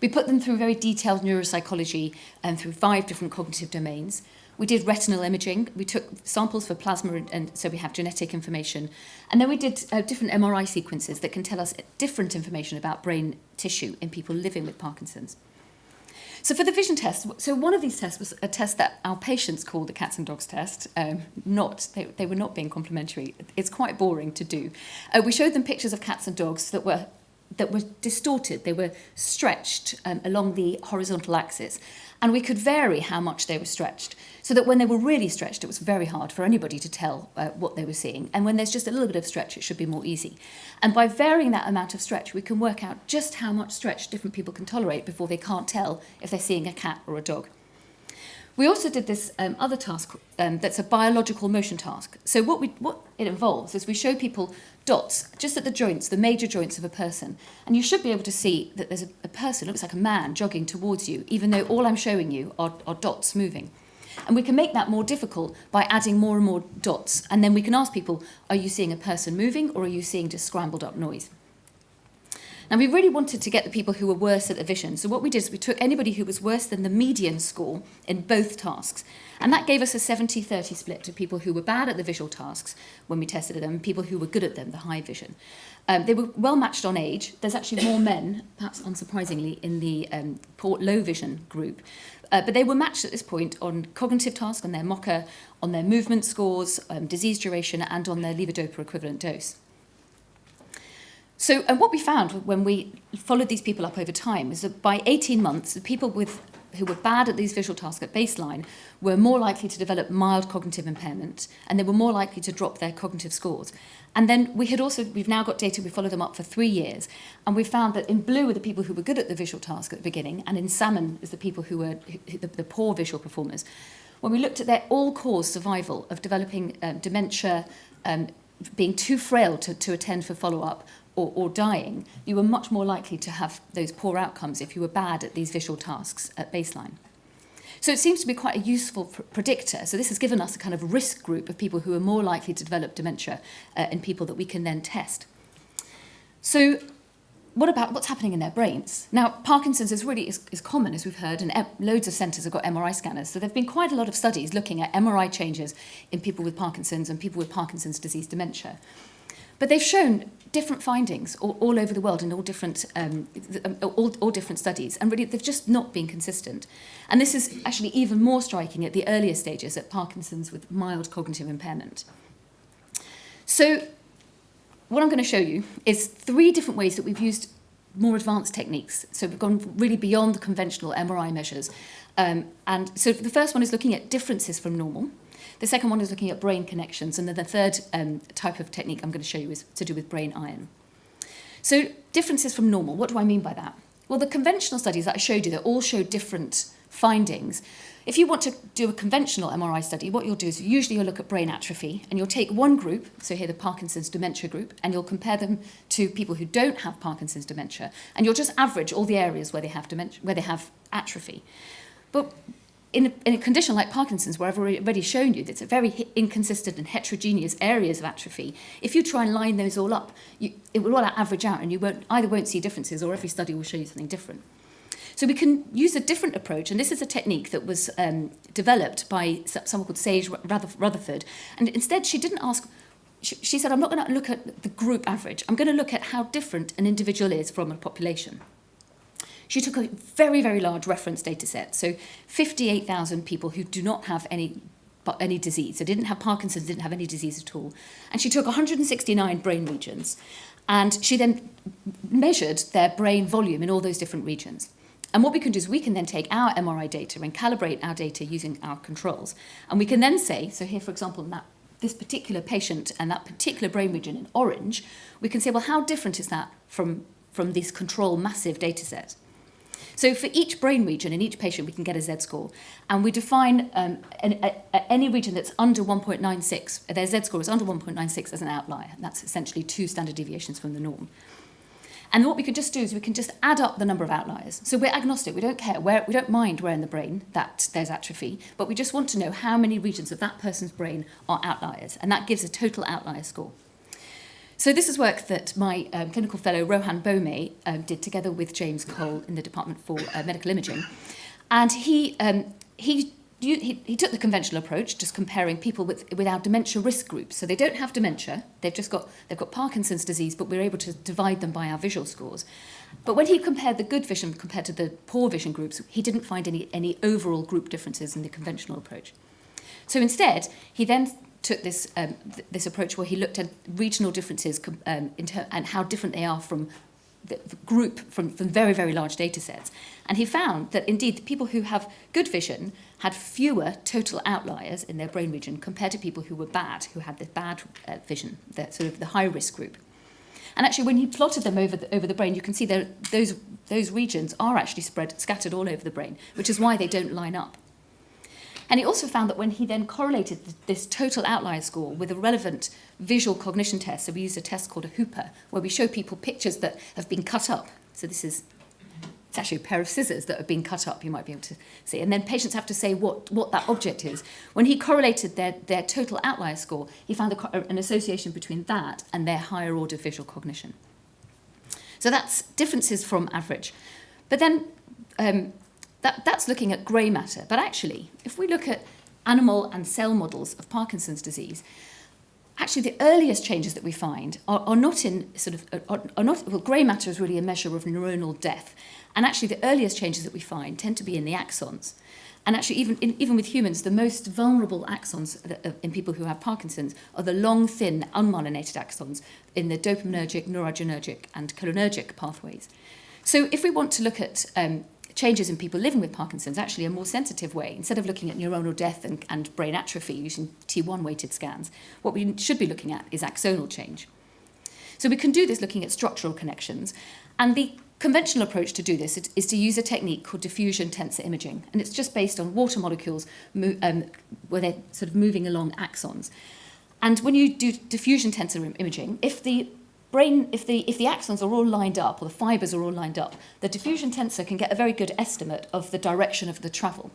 We put them through very detailed neuropsychology and through 5 different cognitive domains. We did retinal imaging. We took samples for plasma, and so we have genetic information. And then we did different MRI sequences that can tell us different information about brain tissue in people living with Parkinson's. So for the vision test, so one of these tests was a test that our patients called the cats and dogs test. They were not being complimentary. It's quite boring to do. We showed them pictures of cats and dogs that were distorted. They were stretched along the horizontal axis. And we could vary how much they were stretched, so that when they were really stretched, it was very hard for anybody to tell what they were seeing. And when there's just a little bit of stretch, it should be more easy. And by varying that amount of stretch, we can work out just how much stretch different people can tolerate before they can't tell if they're seeing a cat or a dog. We also did this other task that's a biological motion task. So what it involves is we show people dots just at the joints, the major joints of a person. And you should be able to see that there's a person, looks like a man, jogging towards you, even though all I'm showing you are dots moving. And we can make that more difficult by adding more and more dots. And then we can ask people, are you seeing a person moving or are you seeing just scrambled up noise? Now, we really wanted to get the people who were worse at the vision. So what we did is we took anybody who was worse than the median score in both tasks. And that gave us a 70-30 split to people who were bad at the visual tasks when we tested them, and people who were good at them, the high vision. They were well matched on age. There's actually more men, perhaps unsurprisingly, in the low vision group. But they were matched at this point on cognitive tasks, on their MOCA, on their movement scores, disease duration, and on their levodopa equivalent dose. So what we found when we followed these people up over time is that by 18 months, the people who were bad at these visual tasks at baseline were more likely to develop mild cognitive impairment, and they were more likely to drop their cognitive scores. And then we've now got data, we followed them up for 3 years, and we found that in blue are the people who were good at the visual task at the beginning, and in salmon is the people who were the poor visual performers. When we looked at their all-cause survival of developing dementia, being too frail to attend for follow-up, or dying, you were much more likely to have those poor outcomes if you were bad at these visual tasks at baseline. So it seems to be quite a useful predictor. So this has given us a kind of risk group of people who are more likely to develop dementia in people that we can then test. So what about what's happening in their brains? Now, Parkinson's is common, as we've heard, and loads of centres have got MRI scanners. So there have been quite a lot of studies looking at MRI changes in people with Parkinson's and people with Parkinson's disease dementia. But they've shown different findings all over the world in all different studies, and really they've just not been consistent. And this is actually even more striking at the earlier stages, at Parkinson's with mild cognitive impairment. So what I'm going to show you is 3 different ways that we've used more advanced techniques. So we've gone really beyond the conventional MRI measures. And so the first one is looking at differences from normal. The second one is looking at brain connections, and then the third type of technique I'm going to show you is to do with brain iron. So differences from normal, what do I mean by that? Well, the conventional studies that I showed you, that all show different findings. If you want to do a conventional MRI study, what you'll do is usually you'll look at brain atrophy, and you'll take one group, so here the Parkinson's dementia group, and you'll compare them to people who don't have Parkinson's dementia, and you'll just average all the areas where they have dementia, where they have atrophy. But in a condition like Parkinson's, where I've already shown you that it's a very inconsistent and heterogeneous areas of atrophy, if you try and line those all up, it will all average out, and you won't see differences, or every study will show you something different. So we can use a different approach, and this is a technique that was developed by someone called Sage Rutherford. And instead, she didn't ask. She said, I'm not going to look at the group average. I'm going to look at how different an individual is from a population. She took a very, very large reference data set, so 58,000 people who do not have any disease. So didn't have Parkinson's, didn't have any disease at all. And she took 169 brain regions, and she then measured their brain volume in all those different regions. And what we can do is we can then take our MRI data and calibrate our data using our controls. And we can then say, so here, for example, in this particular patient and that particular brain region in orange, we can say, well, how different is that from this control massive data set? So for each brain region in each patient, we can get a Z-score. And we define any region that's under 1.96, their Z-score is under 1.96 as an outlier. And that's essentially 2 standard deviations from the norm. And what we can just do is we can just add up the number of outliers. So we're agnostic, we don't care, we don't mind where in the brain that there's atrophy, but we just want to know how many regions of that person's brain are outliers. And that gives a total outlier score. So this is work that my clinical fellow Rohan Bome did together with James Cole in the Department for Medical Imaging. And he took the conventional approach, just comparing people with our dementia risk groups. So they don't have dementia, they've got Parkinson's disease, but we're able to divide them by our visual scores. But when he compared the good vision compared to the poor vision groups, he didn't find any overall group differences in the conventional approach. So instead, he then took this approach where he looked at regional differences and how different they are from the group from very, very large data sets. And he found that indeed the people who have good vision had fewer total outliers in their brain region compared to people who were bad, who had the bad vision, the sort of the high risk group. And actually, when he plotted them over the brain, you can see that those regions are actually scattered all over the brain, which is why they don't line up. And he also found that when he then correlated this total outlier score with a relevant visual cognition test, so we used a test called a Hooper, where we show people pictures that have been cut up. So it's actually a pair of scissors that have been cut up, you might be able to see. And then patients have to say what that object is. When he correlated their total outlier score, he found an association between that and their higher order visual cognition. So that's differences from average. But then that's looking at grey matter. But actually, if we look at animal and cell models of Parkinson's disease, actually the earliest changes that we find are not in grey matter is really a measure of neuronal death. And actually the earliest changes that we find tend to be in the axons. And actually even with humans, the most vulnerable axons in people who have Parkinson's are the long, thin, unmyelinated axons in the dopaminergic, noradrenergic and cholinergic pathways. So if we want to look at changes in people living with Parkinson's, actually a more sensitive way, instead of looking at neuronal death and brain atrophy using T1-weighted scans, what we should be looking at is axonal change. So we can do this looking at structural connections, and the conventional approach to do this is to use a technique called diffusion tensor imaging, and it's just based on water molecules where they're sort of moving along axons. And when you do diffusion tensor imaging, if the axons are all lined up, or the fibres are all lined up, the diffusion tensor can get a very good estimate of the direction of the travel.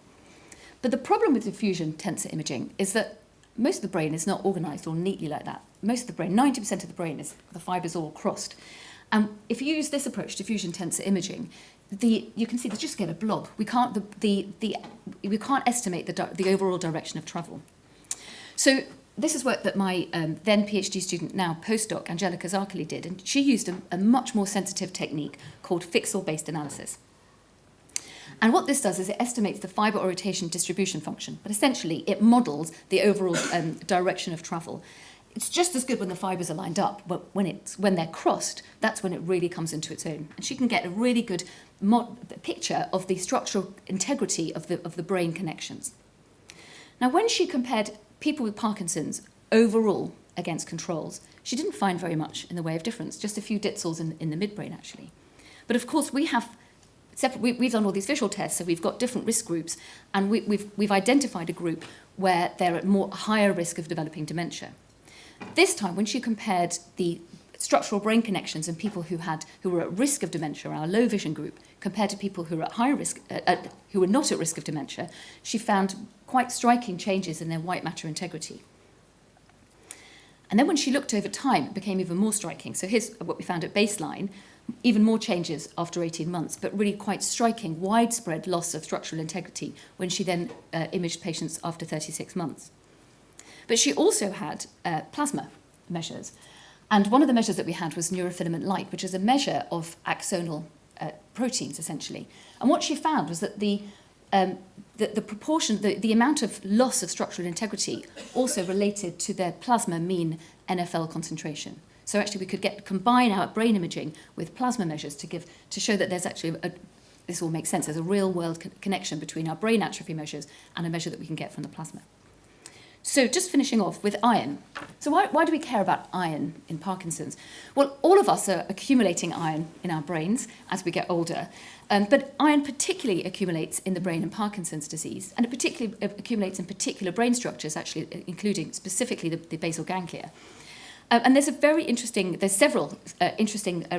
But the problem with diffusion tensor imaging is that most of the brain is not organised or neatly like that. Most of the brain, 90% of the brain, is the fibres all crossed. And if you use this approach, diffusion tensor imaging, you can see they just get a blob. We can't estimate the overall direction of travel. So this is work that my then PhD student, now postdoc, Angelica Zarkali did, and she used a much more sensitive technique called fixel-based analysis. And what this does is it estimates the fibre orientation distribution function, but essentially it models the overall direction of travel. It's just as good when the fibres are lined up, but when they're crossed, that's when it really comes into its own. And she can get a really good picture of the structural integrity of the brain connections. Now, when she compared people with Parkinson's overall against controls, she didn't find very much in the way of difference, just a few ditzels in the midbrain, actually. But of course, we've done all these visual tests, so we've got different risk groups, and we've identified a group where they're at higher risk of developing dementia. This time, when she compared the structural brain connections in people who were at risk of dementia, our low vision group, compared to people who were at high risk, who were not at risk of dementia, she found quite striking changes in their white matter integrity. And then when she looked over time, it became even more striking. So here's what we found at baseline, even more changes after 18 months, but really quite striking, widespread loss of structural integrity when she then imaged patients after 36 months. But she also had plasma measures. And one of the measures that we had was neurofilament light, which is a measure of axonal proteins, essentially. And what she found was that the proportion, the amount of loss of structural integrity also related to their plasma mean NFL concentration. So actually we could combine our brain imaging with plasma measures to show that there's actually, this all makes sense, there's a real world connection between our brain atrophy measures and a measure that we can get from the plasma. So just finishing off with iron. So why do we care about iron in Parkinson's? Well, all of us are accumulating iron in our brains as we get older, but iron particularly accumulates in the brain in Parkinson's disease, and it particularly accumulates in particular brain structures, actually, including specifically the basal ganglia. And there's several interesting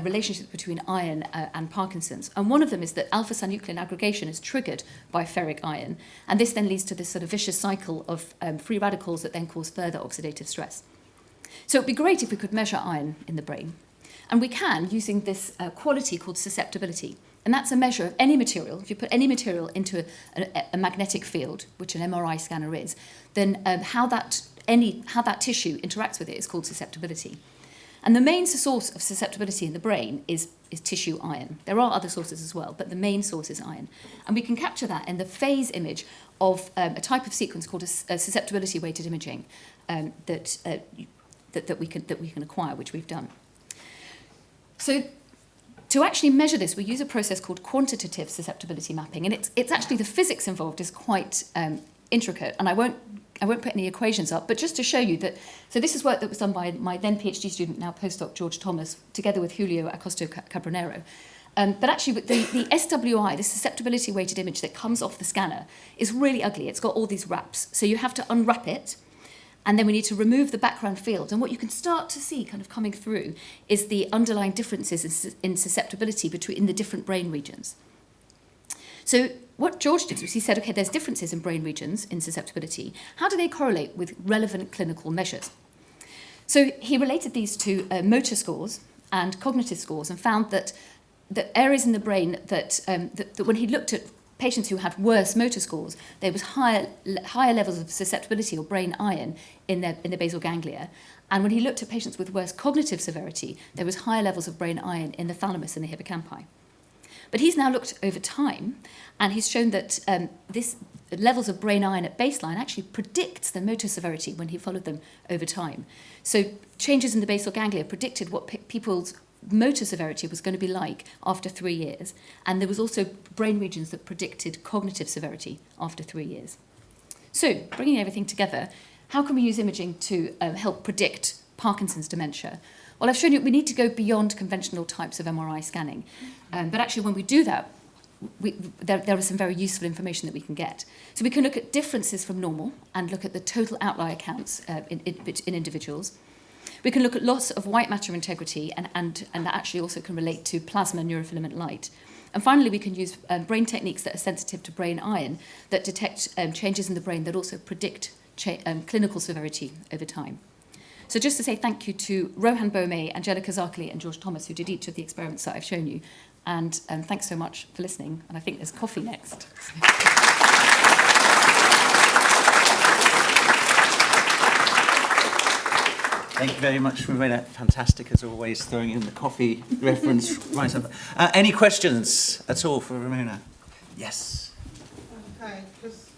relationships between iron and Parkinson's. And one of them is that alpha-synuclein aggregation is triggered by ferric iron. And this then leads to this sort of vicious cycle of free radicals that then cause further oxidative stress. So it'd be great if we could measure iron in the brain. And we can using this quality called susceptibility. And that's a measure of any material. If you put any material into a magnetic field, which an MRI scanner is, then how that tissue interacts with it is called susceptibility. And the main source of susceptibility in the brain is tissue iron. There are other sources as well, but the main source is iron. And we can capture that in the phase image of a type of sequence called a susceptibility-weighted imaging that we can acquire, which we've done. So to actually measure this, we use a process called quantitative susceptibility mapping, and it's actually the physics involved is quite intricate, and I won't put any equations up, but just to show you that, so this is work that was done by my then PhD student, now postdoc George Thomas, together with Julio Acosta Cabronero. But actually, the SWI, the susceptibility weighted image that comes off the scanner, is really ugly. It's got all these wraps. So you have to unwrap it, and then we need to remove the background field. And what you can start to see kind of coming through is the underlying differences in susceptibility between the different brain regions. So what George did was he said, okay, there's differences in brain regions in susceptibility. How do they correlate with relevant clinical measures? So he related these to motor scores and cognitive scores and found that the areas in the brain that when he looked at patients who had worse motor scores, there was higher levels of susceptibility or brain iron in the basal ganglia. And when he looked at patients with worse cognitive severity, there was higher levels of brain iron in the thalamus and the hippocampi. But he's now looked over time, and he's shown that this levels of brain iron at baseline actually predicts the motor severity when he followed them over time. So changes in the basal ganglia predicted what people's motor severity was going to be like after 3 years. And there was also brain regions that predicted cognitive severity after 3 years. So, bringing everything together, how can we use imaging to help predict Parkinson's dementia? Well, I've shown you we need to go beyond conventional types of MRI scanning. But actually, when we do that, there is some very useful information that we can get. So we can look at differences from normal and look at the total outlier counts in individuals. We can look at loss of white matter integrity, and that actually also can relate to plasma neurofilament light. And finally, we can use brain techniques that are sensitive to brain iron that detect changes in the brain that also predict clinical severity over time. So just to say thank you to Rohan Bome, Angelica Zarkali and George Thomas, who did each of the experiments that I've shown you. And thanks so much for listening. And I think there's coffee next. Thank you very much, Rimona. Fantastic, as always, throwing in the coffee reference right up. Any questions at all for Rimona? Yes. Hi, just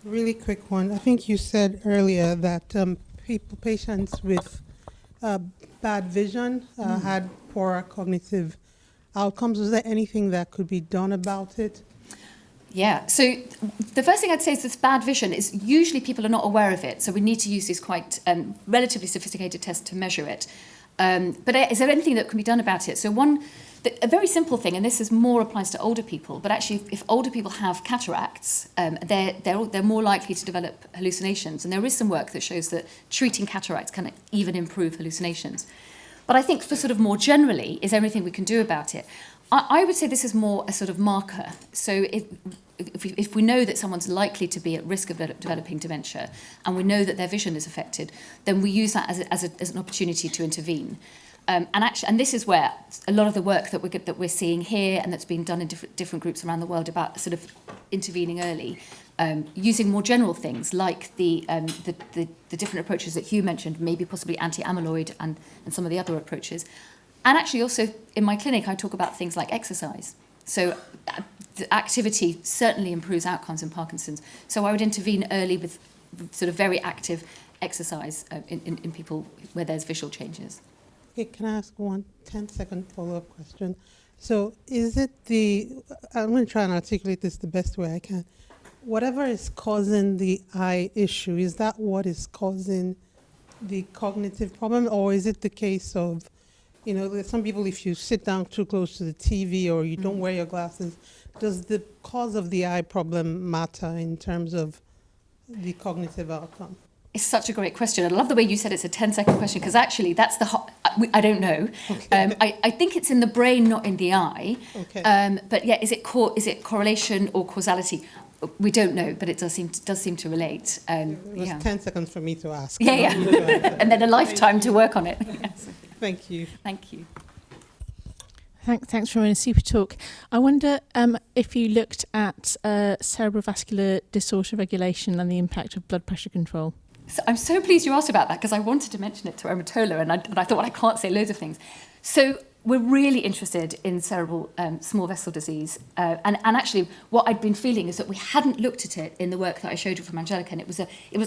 a really quick one. I think you said earlier that patients with bad vision had poorer cognitive outcomes. Was there anything that could be done about it? Yeah, so the first thing I'd say is this bad vision is usually people are not aware of it, so we need to use these quite relatively sophisticated tests to measure it. But is there anything that can be done about it? So a very simple thing, and this is more applies to older people, but actually if older people have cataracts, they're more likely to develop hallucinations, and there is some work that shows that treating cataracts can even improve hallucinations. But I think for sort of more generally, is there anything we can do about it? I would say this is more a sort of marker. So if we know that someone's likely to be at risk of developing dementia, and we know that their vision is affected, then we use that as an opportunity to intervene. And this is where a lot of the work that we're seeing here and that's being done in different groups around the world about sort of intervening early, using more general things like the different approaches that Hugh mentioned, maybe possibly anti-amyloid and some of the other approaches. And actually also in my clinic, I talk about things like exercise. So the activity certainly improves outcomes in Parkinson's. So I would intervene early with sort of very active exercise in people where there's visual changes. Okay, can I ask one 10-second follow-up question? So I'm going to try and articulate this the best way I can. Whatever is causing the eye issue, is that what is causing the cognitive problem? Or is it the case of, there's some people, if you sit down too close to the TV or you don't wear your glasses, does the cause of the eye problem matter in terms of the cognitive outcome? It's such a great question. I love the way you said it's a 10-second question, because actually that's I don't know. Okay. I think it's in the brain, not in the eye. Okay. But yeah, is it correlation or causality? We don't know, but it does seem to relate. It was 10 seconds for me to ask. Yeah. And then a lifetime to work on it. Yes. Thank you. Thank you. Thanks for a super talk. I wonder if you looked at cerebrovascular disorder regulation and the impact of blood pressure control. So I'm so pleased you asked about that, because I wanted to mention it to Omotola, and I thought, well, I can't say loads of things. So we're really interested in cerebral small vessel disease. And actually, what I'd been feeling is that we hadn't looked at it in the work that I showed you from Angelica, and it was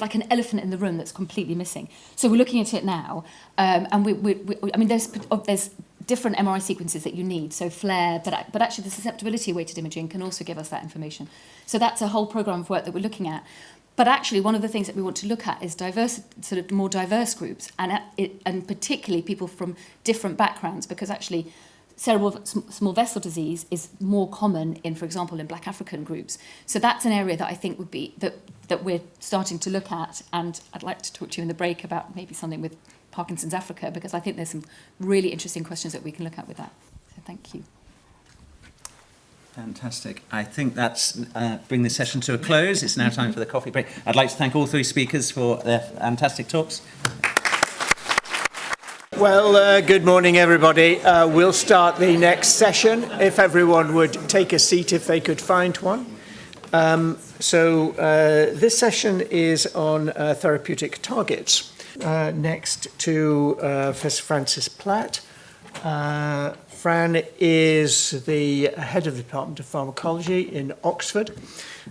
like an elephant in the room that's completely missing. So we're looking at it now, and I mean, there's different MRI sequences that you need, so FLAIR, but actually the susceptibility weighted imaging can also give us that information. So that's a whole program of work that we're looking at. But actually, one of the things that we want to look at is more diverse groups, and particularly people from different backgrounds, because actually cerebral small vessel disease is more common in, for example, in Black African groups. So that's an area that I think would be that we're starting to look at, and I'd like to talk to you in the break about maybe something with Parkinson's Africa, because I think there's some really interesting questions that we can look at with that. So thank you. Fantastic. I think that's bring this session to a close. It's now time for the coffee break. I'd like to thank all three speakers for their fantastic talks. Well, good morning, everybody. We'll start the next session. If everyone would take a seat if they could find one. This session is on therapeutic targets. Next to Professor Francis Platt. Fran is the head of the Department of Pharmacology in Oxford.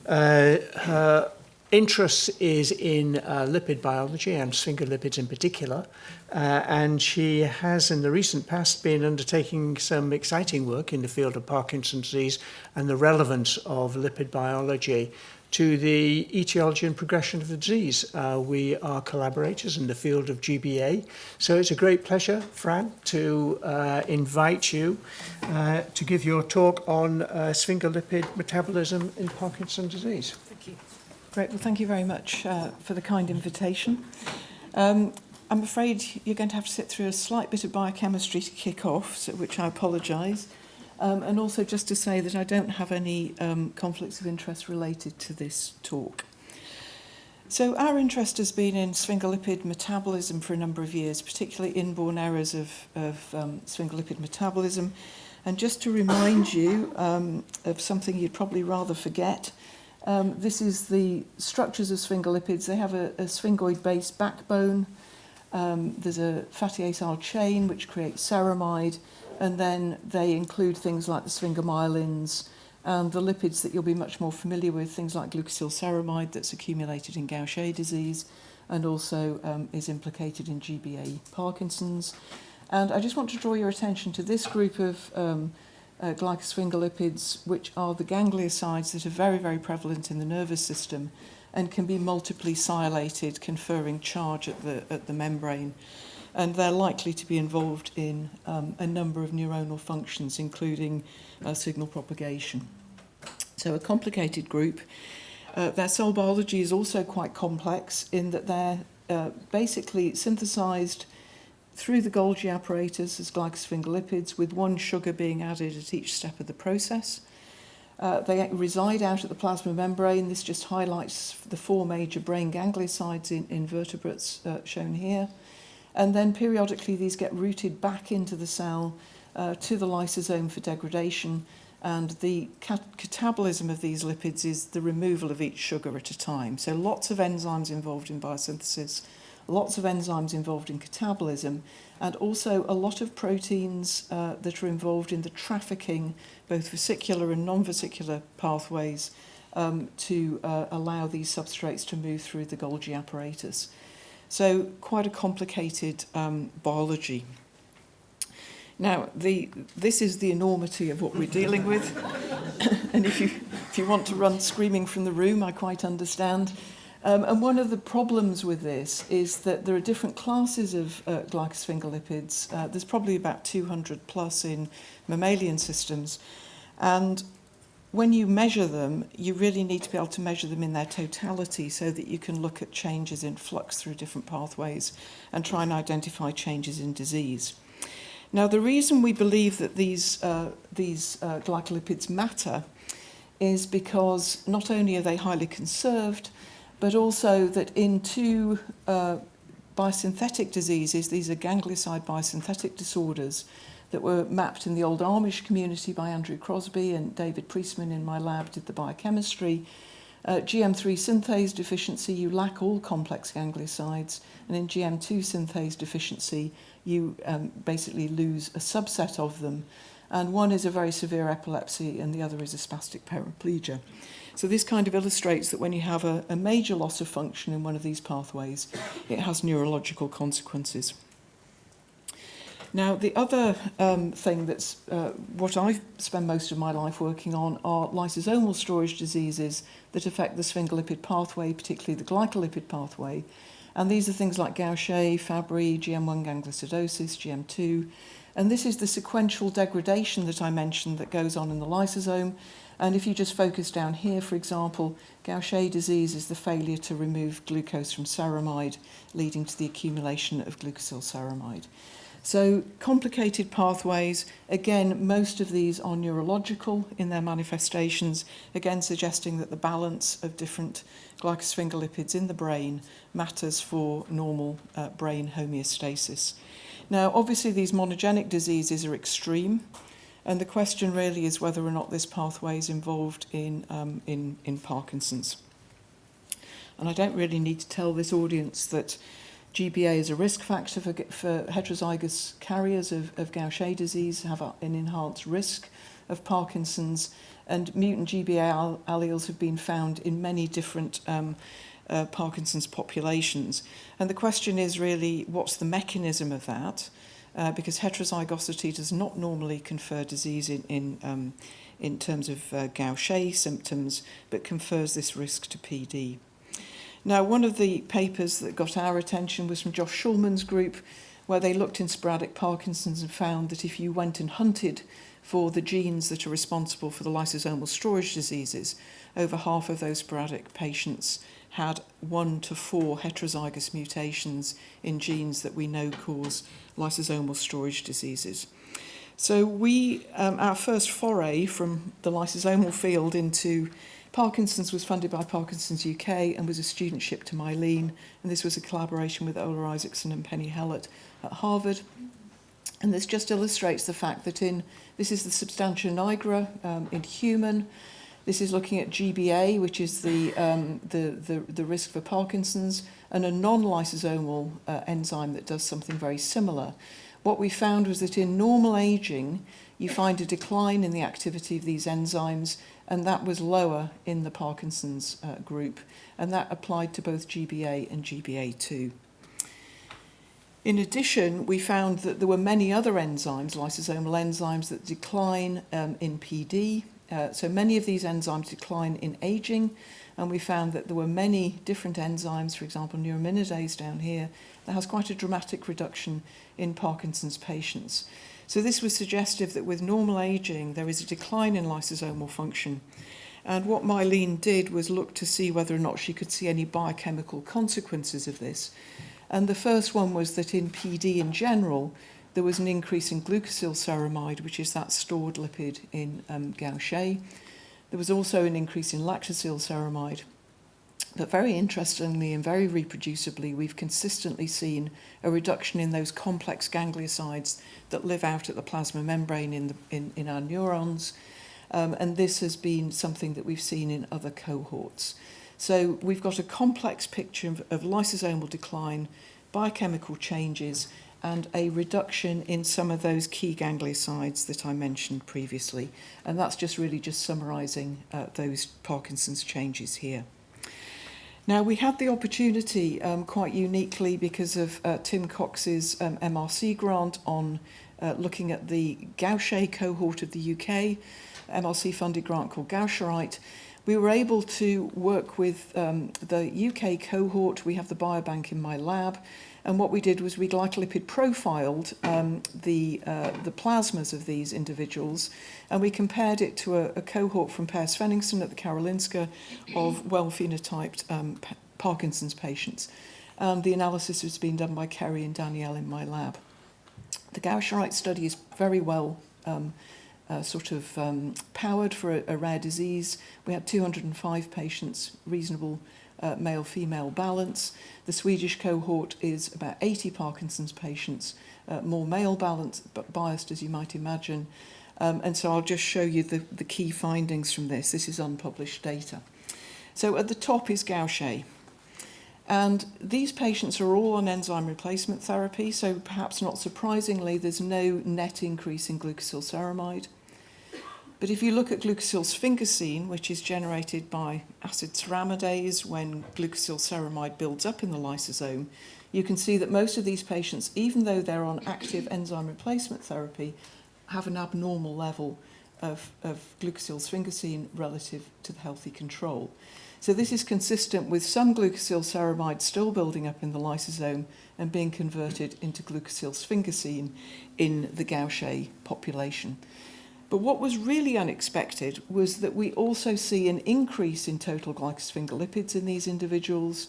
Her interest is in lipid biology and sphingolipids in particular, and she has in the recent past been undertaking some exciting work in the field of Parkinson's disease and the relevance of lipid biology to the etiology and progression of the disease. We are collaborators in the field of GBA, so it's a great pleasure, Fran, to invite you to give your talk on sphingolipid metabolism in Parkinson's disease. Thank you. Great, well thank you very much for the kind invitation. I'm afraid you're going to have to sit through a slight bit of biochemistry to kick off, so which I apologise. And also just to say that I don't have any conflicts of interest related to this talk. So our interest has been in sphingolipid metabolism for a number of years, particularly inborn errors of sphingolipid metabolism. And just to remind you of something you'd probably rather forget, this is the structures of sphingolipids. They have a sphingoid-based backbone. There's a fatty acyl chain which creates ceramide, and then they include things like the sphingomyelins and the lipids that you'll be much more familiar with, things like glucosylceramide that's accumulated in Gaucher disease and also is implicated in GBA Parkinson's. And I just want to draw your attention to this group of glycosphingolipids, which are the gangliosides that are very, very prevalent in the nervous system and can be multiply sialylated, conferring charge at the membrane. And they're likely to be involved in a number of neuronal functions, including signal propagation. So a complicated group. Their cell biology is also quite complex in that they're basically synthesized through the Golgi apparatus as glycosphingolipids, with one sugar being added at each step of the process. They reside out at the plasma membrane. This just highlights the four major brain gangliosides in vertebrates shown here. And then periodically these get routed back into the cell to the lysosome for degradation, and the catabolism of these lipids is the removal of each sugar at a time. So lots of enzymes involved in biosynthesis, lots of enzymes involved in catabolism, and also a lot of proteins that are involved in the trafficking, both vesicular and non-vesicular pathways, to allow these substrates to move through the Golgi apparatus. So quite a complicated biology. Now, this is the enormity of what we're dealing with. And if you want to run screaming from the room, I quite understand. And one of the problems with this is that there are different classes of glycosphingolipids. There's probably about 200 plus in mammalian systems. And when you measure them, you really need to be able to measure them in their totality so that you can look at changes in flux through different pathways and try and identify changes in disease. Now, the reason we believe that these glycolipids matter is because not only are they highly conserved, but also that in two biosynthetic diseases, these are ganglioside biosynthetic disorders that were mapped in the old Amish community by Andrew Crosby, and David Priestman in my lab did the biochemistry. GM3 synthase deficiency, you lack all complex gangliosides, and in GM2 synthase deficiency, you basically lose a subset of them. And one is a very severe epilepsy, and the other is a spastic paraplegia. So this kind of illustrates that when you have a major loss of function in one of these pathways, it has neurological consequences. Now, the other thing that's what I spend most of my life working on are lysosomal storage diseases that affect the sphingolipid pathway, particularly the glycolipid pathway. And these are things like Gaucher, Fabry, GM1 gangliosidosis, GM2. And this is the sequential degradation that I mentioned that goes on in the lysosome. And if you just focus down here, for example, Gaucher disease is the failure to remove glucose from ceramide, leading to the accumulation of glucosylceramide. So complicated pathways, again, most of these are neurological in their manifestations, again suggesting that the balance of different glycosphingolipids in the brain matters for normal brain homeostasis. Now, obviously, these monogenic diseases are extreme, and the question really is whether or not this pathway is involved in Parkinson's. And I don't really need to tell this audience that GBA is a risk factor for heterozygous carriers of Gaucher disease, have an enhanced risk of Parkinson's, and mutant GBA alleles have been found in many different Parkinson's populations. And the question is really, what's the mechanism of that? Because heterozygosity does not normally confer disease in terms of Gaucher symptoms, but confers this risk to PD. Now, one of the papers that got our attention was from Josh Schulman's group, where they looked in sporadic Parkinson's and found that if you went and hunted for the genes that are responsible for the lysosomal storage diseases, over half of those sporadic patients had 1 to 4 heterozygous mutations in genes that we know cause lysosomal storage diseases. So our first foray from the lysosomal field into Parkinson's was funded by Parkinson's UK and was a studentship to Mylene, and this was a collaboration with Ola Isaacson and Penny Hellett at Harvard. And this just illustrates the fact that this is the substantia nigra in human. This is looking at GBA, which is the risk for Parkinson's, and a non-lysosomal enzyme that does something very similar. What we found was that in normal aging, you find a decline in the activity of these enzymes, and that was lower in the Parkinson's group, and that applied to both GBA and GBA2. In addition, we found that there were many other enzymes, lysosomal enzymes, that decline in PD. So many of these enzymes decline in aging, and we found that there were many different enzymes, for example, neuraminidase down here, that has quite a dramatic reduction in Parkinson's patients. So this was suggestive that with normal aging, there is a decline in lysosomal function. And what Mylene did was look to see whether or not she could see any biochemical consequences of this. And the first one was that in PD in general, there was an increase in glucosylceramide, which is that stored lipid in Gaucher. There was also an increase in lactosylceramide. But very interestingly and very reproducibly, we've consistently seen a reduction in those complex gangliosides that live out at the plasma membrane in our neurons. And this has been something that we've seen in other cohorts. So we've got a complex picture of lysosomal decline, biochemical changes, and a reduction in some of those key gangliosides that I mentioned previously. And that's just really just summarising those Parkinson's changes here. Now, we had the opportunity, quite uniquely because of Tim Cox's MRC grant on looking at the Gaucher cohort of the UK, MRC-funded grant called Gaucherite. We were able to work with the UK cohort. We have the biobank in my lab. And what we did was we glycolipid profiled the plasmas of these individuals, and we compared it to a cohort from Per Svenningsson at the Karolinska of well-phenotyped Parkinson's patients. The analysis has been done by Kerry and Danielle in my lab. The Gaucherite study is very well powered for a rare disease. We had 205 patients, reasonable male-female balance. The Swedish cohort is about 80 Parkinson's patients, more male balance, but biased as you might imagine. And so I'll just show you the key findings from this. This is unpublished data. So at the top is Gaucher. And these patients are all on enzyme replacement therapy, so perhaps not surprisingly, there's no net increase in glucosylceramide. But if you look at glucosylsphingosine, which is generated by acid ceramidase when glucosylceramide builds up in the lysosome, you can see that most of these patients, even though they're on active enzyme replacement therapy, have an abnormal level of glucosylsphingosine relative to the healthy control. So this is consistent with some glucosylceramide still building up in the lysosome and being converted into glucosylsphingosine in the Gaucher population. But what was really unexpected was that we also see an increase in total glycosphingolipids in these individuals,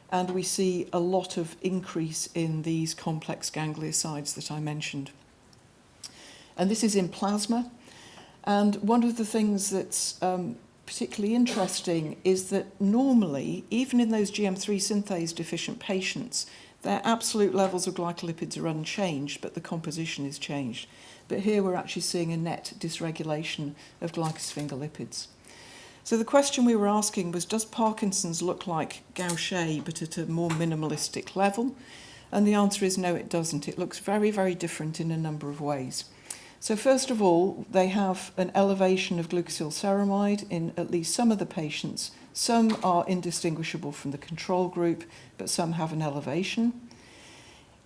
and we see a lot of increase in these complex gangliosides that I mentioned. And this is in plasma. And one of the things that's particularly interesting is that normally, even in those GM3 synthase deficient patients, their absolute levels of glycolipids are unchanged, but the composition is changed. But here we're actually seeing a net dysregulation of glycosphingolipids. So the question we were asking was, does Parkinson's look like Gaucher, but at a more minimalistic level? And the answer is no, it doesn't. It looks very, very different in a number of ways. So first of all, they have an elevation of glucosylceramide in at least some of the patients. Some are indistinguishable from the control group, but some have an elevation.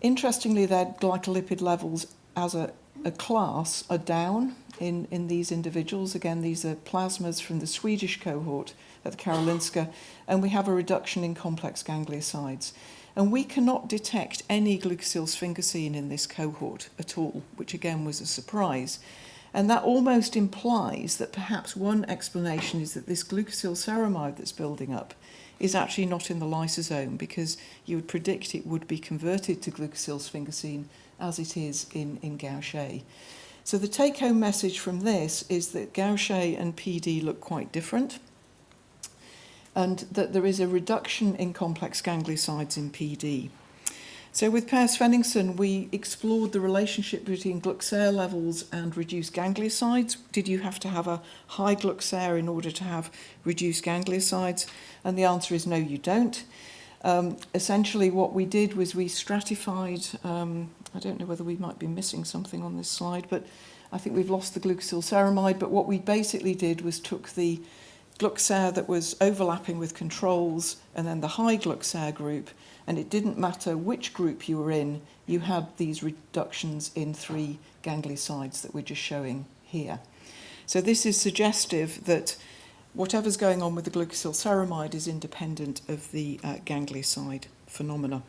Interestingly, their glycolipid levels as a class are down in these individuals. Again, these are plasmas from the Swedish cohort at the Karolinska, and we have a reduction in complex gangliosides. And we cannot detect any glucosylsphingosine in this cohort at all, which again was a surprise. And that almost implies that perhaps one explanation is that this glucosylceramide that's building up is actually not in the lysosome, because you would predict it would be converted to glucosylsphingosine as it is in Gaucher. So the take-home message from this is that Gaucher and PD look quite different, and that there is a reduction in complex gangliosides in PD. So with Per Svenningsson, we explored the relationship between Gluxer levels and reduced gangliosides. Did you have to have a high Gluxer in order to have reduced gangliosides? And the answer is no, you don't. Essentially what we did was we stratified, I don't know whether we might be missing something on this slide, but I think we've lost the glucosylceramide, but what we basically did was took the Gluxer that was overlapping with controls and then the high Gluxer group, and it didn't matter which group you were in, you had these reductions in 3 gangliosides that we're just showing here. So this is suggestive that whatever's going on with the glucosylceramide is independent of the ganglioside phenomena.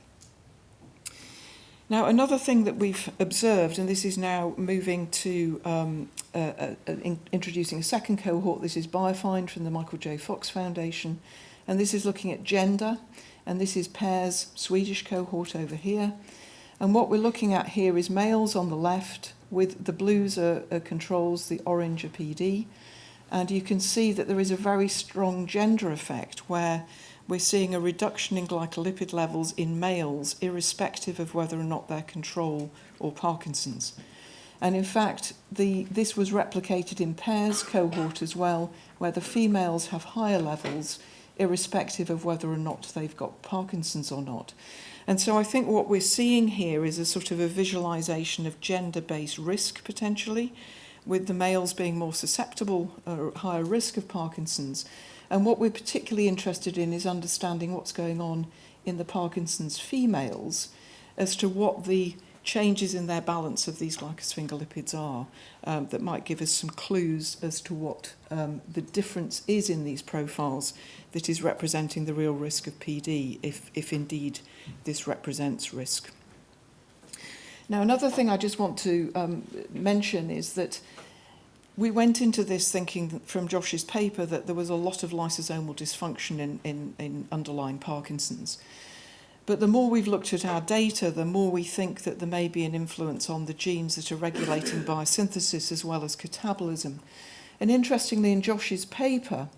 Now, another thing that we've observed, and this is now moving to introducing a second cohort, this is Biofind from the Michael J. Fox Foundation, and this is looking at gender, and this is Per's Swedish cohort over here. And what we're looking at here is males on the left, with the blues are controls, the orange are PD, and you can see that there is a very strong gender effect where we're seeing a reduction in glycolipid levels in males, irrespective of whether or not they're control or Parkinson's. And in fact, this was replicated in Per's cohort as well, where the females have higher levels, irrespective of whether or not they've got Parkinson's or not. And so I think what we're seeing here is a sort of a visualization of gender-based risk, potentially, with the males being more susceptible or higher risk of Parkinson's. And what we're particularly interested in is understanding what's going on in the Parkinson's females as to what the changes in their balance of these glycosphingolipids are that might give us some clues as to what the difference is in these profiles that is representing the real risk of PD, if indeed this represents risk. Now, another thing I just want to mention is that we went into this thinking from Josh's paper that there was a lot of lysosomal dysfunction in underlying Parkinson's. But the more we've looked at our data, the more we think that there may be an influence on the genes that are regulating biosynthesis as well as catabolism. And interestingly, in Josh's paper,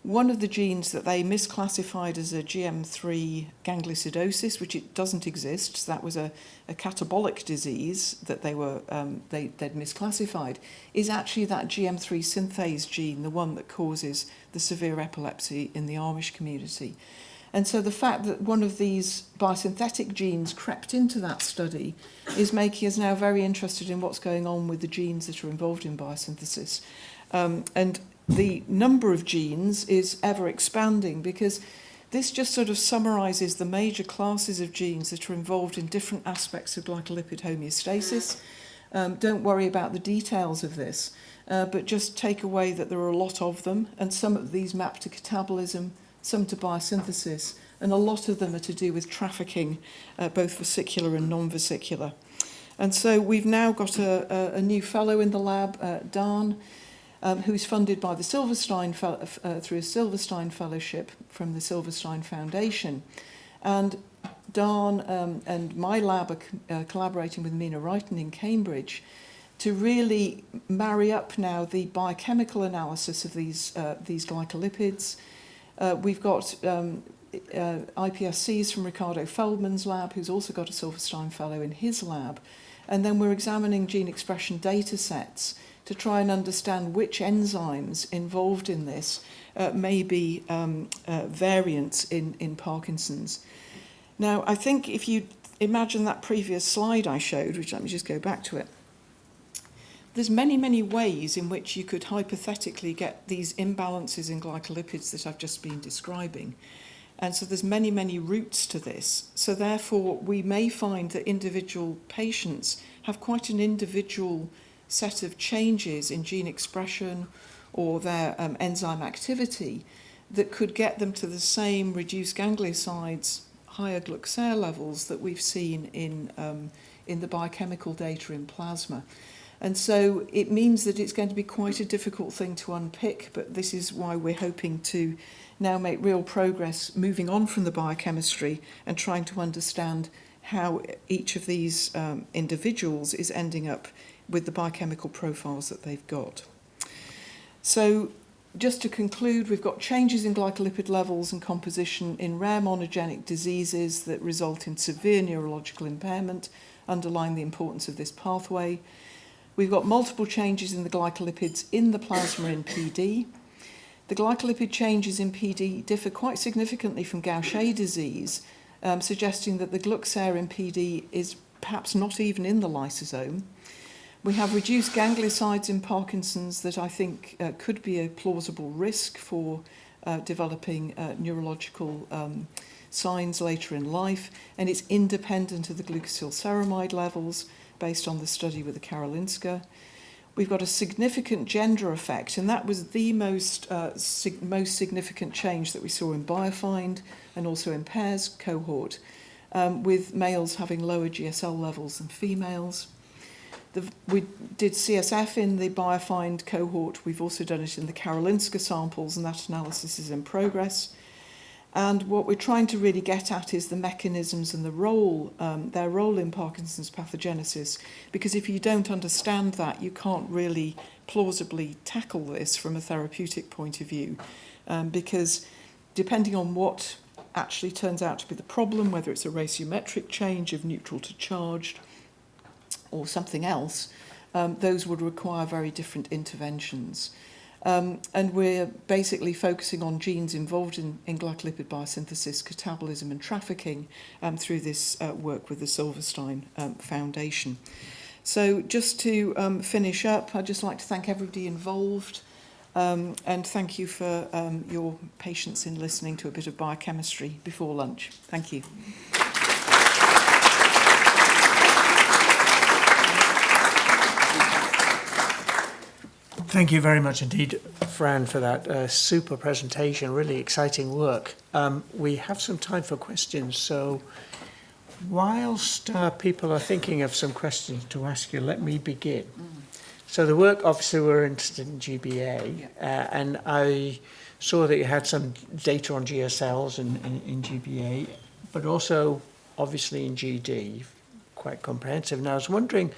one of the genes that they misclassified as a GM3 gangliosidosis, which it doesn't exist, so that was a catabolic disease that they'd misclassified, is actually that GM3 synthase gene, the one that causes the severe epilepsy in the Amish community. And so the fact that one of these biosynthetic genes crept into that study is making us now very interested in what's going on with the genes that are involved in biosynthesis. And the number of genes is ever expanding, because this just sort of summarizes the major classes of genes that are involved in different aspects of glycolipid homeostasis. Don't worry about the details of this, but just take away that there are a lot of them, and some of these map to catabolism, some to biosynthesis, and a lot of them are to do with trafficking, both vesicular and non-vesicular. And so we've now got a new fellow in the lab, Dan, who's funded by the Silverstein through a Silverstein Fellowship from the Silverstein Foundation. And Dan and my lab are collaborating with Mina Wrighton in Cambridge to really marry up now the biochemical analysis of these glycolipids. We've got iPSCs from Ricardo Feldman's lab, who's also got a Silverstein Fellow in his lab. And then we're examining gene expression data sets to try and understand which enzymes involved in this may be variants in Parkinson's. Now, I think if you imagine that previous slide I showed, which let me just go back to it, there's many, many ways in which you could hypothetically get these imbalances in glycolipids that I've just been describing. And so there's many, many routes to this. So therefore, we may find that individual patients have quite an individual set of changes in gene expression or their enzyme activity that could get them to the same reduced gangliosides, higher glucocerebrosidase levels that we've seen in the biochemical data in plasma. And so it means that it's going to be quite a difficult thing to unpick, but this is why we're hoping to now make real progress moving on from the biochemistry and trying to understand how each of these individuals is ending up with the biochemical profiles that they've got. So just to conclude, we've got changes in glycolipid levels and composition in rare monogenic diseases that result in severe neurological impairment, underlying the importance of this pathway. We've got multiple changes in the glycolipids in the plasma in PD. The glycolipid changes in PD differ quite significantly from Gaucher disease, suggesting that the glucocerebrosidase in PD is perhaps not even in the lysosome. We have reduced gangliosides in Parkinson's that I think could be a plausible risk for developing neurological signs later in life, and it's independent of the glucosylceramide levels based on the study with the Karolinska. We've got a significant gender effect, and that was the most significant change that we saw in Biofind and also in Pear's cohort, with males having lower GSL levels than females. We did CSF in the Biofind cohort. We've also done it in the Karolinska samples, and that analysis is in progress. And what we're trying to really get at is the mechanisms and the role, their role in Parkinson's pathogenesis, because if you don't understand that, you can't really plausibly tackle this from a therapeutic point of view, because depending on what actually turns out to be the problem, whether it's a ratiometric change of neutral to charged or something else, those would require very different interventions. And we're basically focusing on genes involved in glycolipid biosynthesis, catabolism and trafficking through this work with the Silverstein Foundation. So just to finish up, I'd just like to thank everybody involved and thank you for your patience in listening to a bit of biochemistry before lunch. Thank you. Thank you very much indeed, Fran, for that super presentation, really exciting work. We have some time for questions, so whilst people are thinking of some questions to ask you, let me begin. So the work, obviously, we're interested in GBA, and I saw that you had some data on GSLs in GBA, but also, obviously, in GD, quite comprehensive. And I was wondering,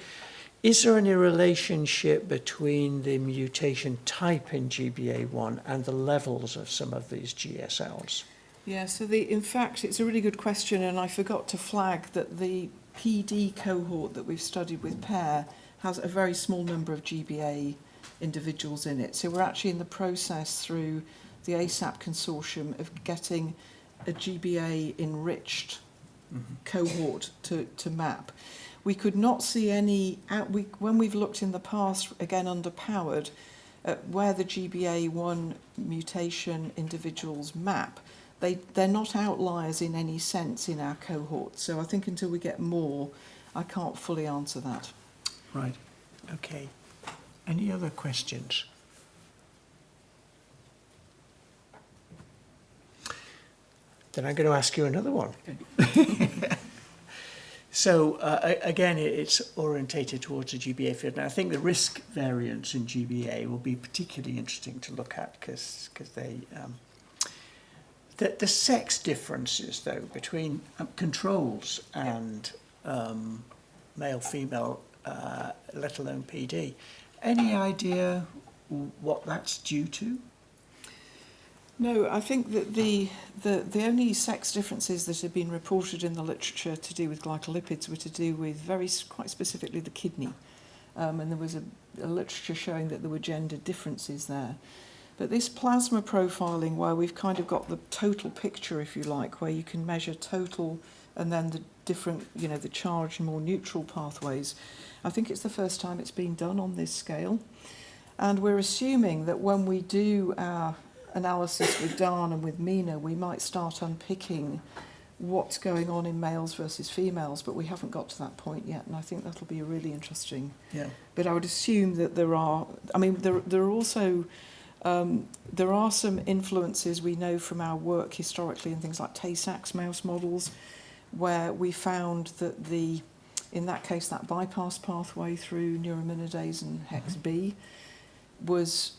is there any relationship between the mutation type in GBA1 and the levels of some of these GSLs? Yeah, so in fact, it's a really good question, and I forgot to flag that the PD cohort that we've studied with PEAR has a very small number of GBA individuals in it. So we're actually in the process through the ASAP consortium of getting a GBA enriched cohort to map. We could not see any, when we've looked in the past, again underpowered, where the GBA1 mutation individuals map, they're not outliers in any sense in our cohort. So I think until we get more, I can't fully answer that. Right, okay. Any other questions? Then I'm going to ask you another one. So again, it's orientated towards the GBA field. Now, I think the risk variance in GBA will be particularly interesting to look at because they the sex differences, though, between controls and male-female, let alone PD. Any idea what that's due to? No, I think that the only sex differences that have been reported in the literature to do with glycolipids were to do with quite specifically the kidney. And there was a literature showing that there were gender differences there. But this plasma profiling, where we've kind of got the total picture, if you like, where you can measure total and then the different, the charged, more neutral pathways, I think it's the first time it's been done on this scale. And we're assuming that when we do our analysis with Dan and with Mina, we might start unpicking what's going on in males versus females, but we haven't got to that point yet, and I think that'll be really interesting. Yeah. But I would assume that there are there are also there are some influences we know from our work historically in things like Tay-Sachs mouse models, where we found that in that case, that bypass pathway through neuraminidase and Hex B was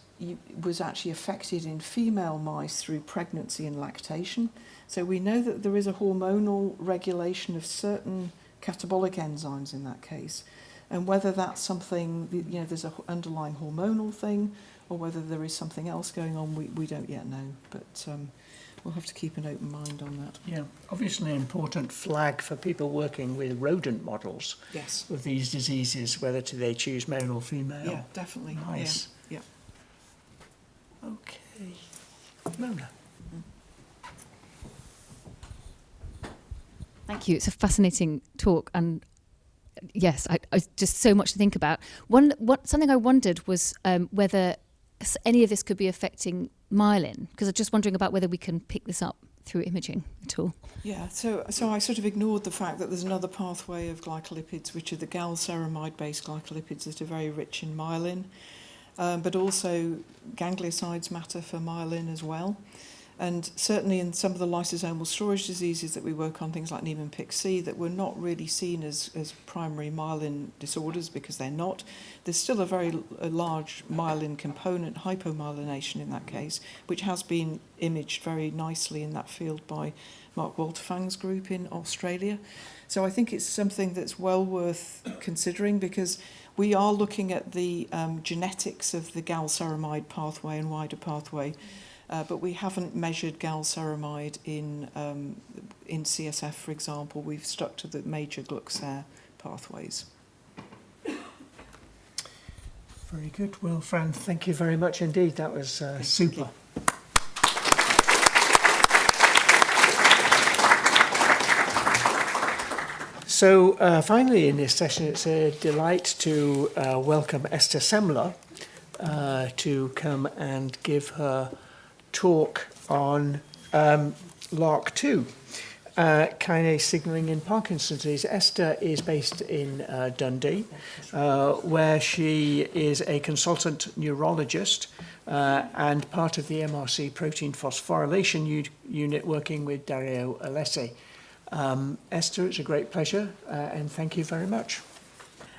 actually affected in female mice through pregnancy and lactation. So we know that there is a hormonal regulation of certain catabolic enzymes in that case. And whether that's something, there's an underlying hormonal thing, or whether there is something else going on, we don't yet know. But we'll have to keep an open mind on that. Yeah, obviously an important flag for people working with rodent models of these diseases, whether they choose male or female. Yeah, definitely. Nice. Yeah. Okay. Mona. Thank you. It's a fascinating talk, and yes, I just so much to think about. Something I wondered was whether any of this could be affecting myelin, because I'm just wondering about whether we can pick this up through imaging at all. Yeah, so I sort of ignored the fact that there's another pathway of glycolipids, which are the gal-ceramide-based glycolipids that are very rich in myelin, but also gangliosides matter for myelin as well. And certainly in some of the lysosomal storage diseases that we work on, things like Niemann-Pick-C, that were not really seen as primary myelin disorders because they're not. There's still a large myelin component, hypomyelination in that case, which has been imaged very nicely in that field by Mark Walterfang's group in Australia. So I think it's something that's well worth considering, because we are looking at the genetics of the gal-ceramide pathway and wider pathway, but we haven't measured gal-ceramide in CSF, for example. We've stuck to the major gluxare pathways. Very good. Well, Fran, thank you very much indeed. That was super. So finally in this session, it's a delight to welcome Esther Sammler to come and give her talk on LRRK2, kinase signaling in Parkinson's disease. Esther is based in Dundee, where she is a consultant neurologist and part of the MRC protein phosphorylation unit working with Dario Alessi. Esther, it's a great pleasure, and thank you very much.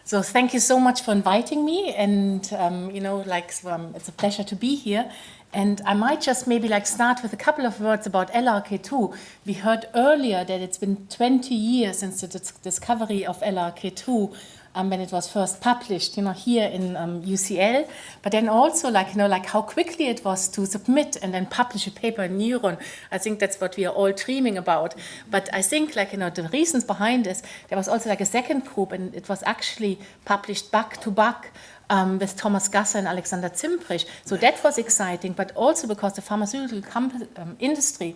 So thank you so much for inviting me, and it's a pleasure to be here. And I might just maybe start with a couple of words about LRRK2. We heard earlier that it's been 20 years since the discovery of LRRK2 when it was first published, here in UCL. But then also, how quickly it was to submit and then publish a paper in Neuron. I think that's what we are all dreaming about. But I think, the reasons behind this, there was also a second group, and it was actually published back to back with Thomas Gasser and Alexander Zimbrich. So that was exciting, but also because the pharmaceutical industry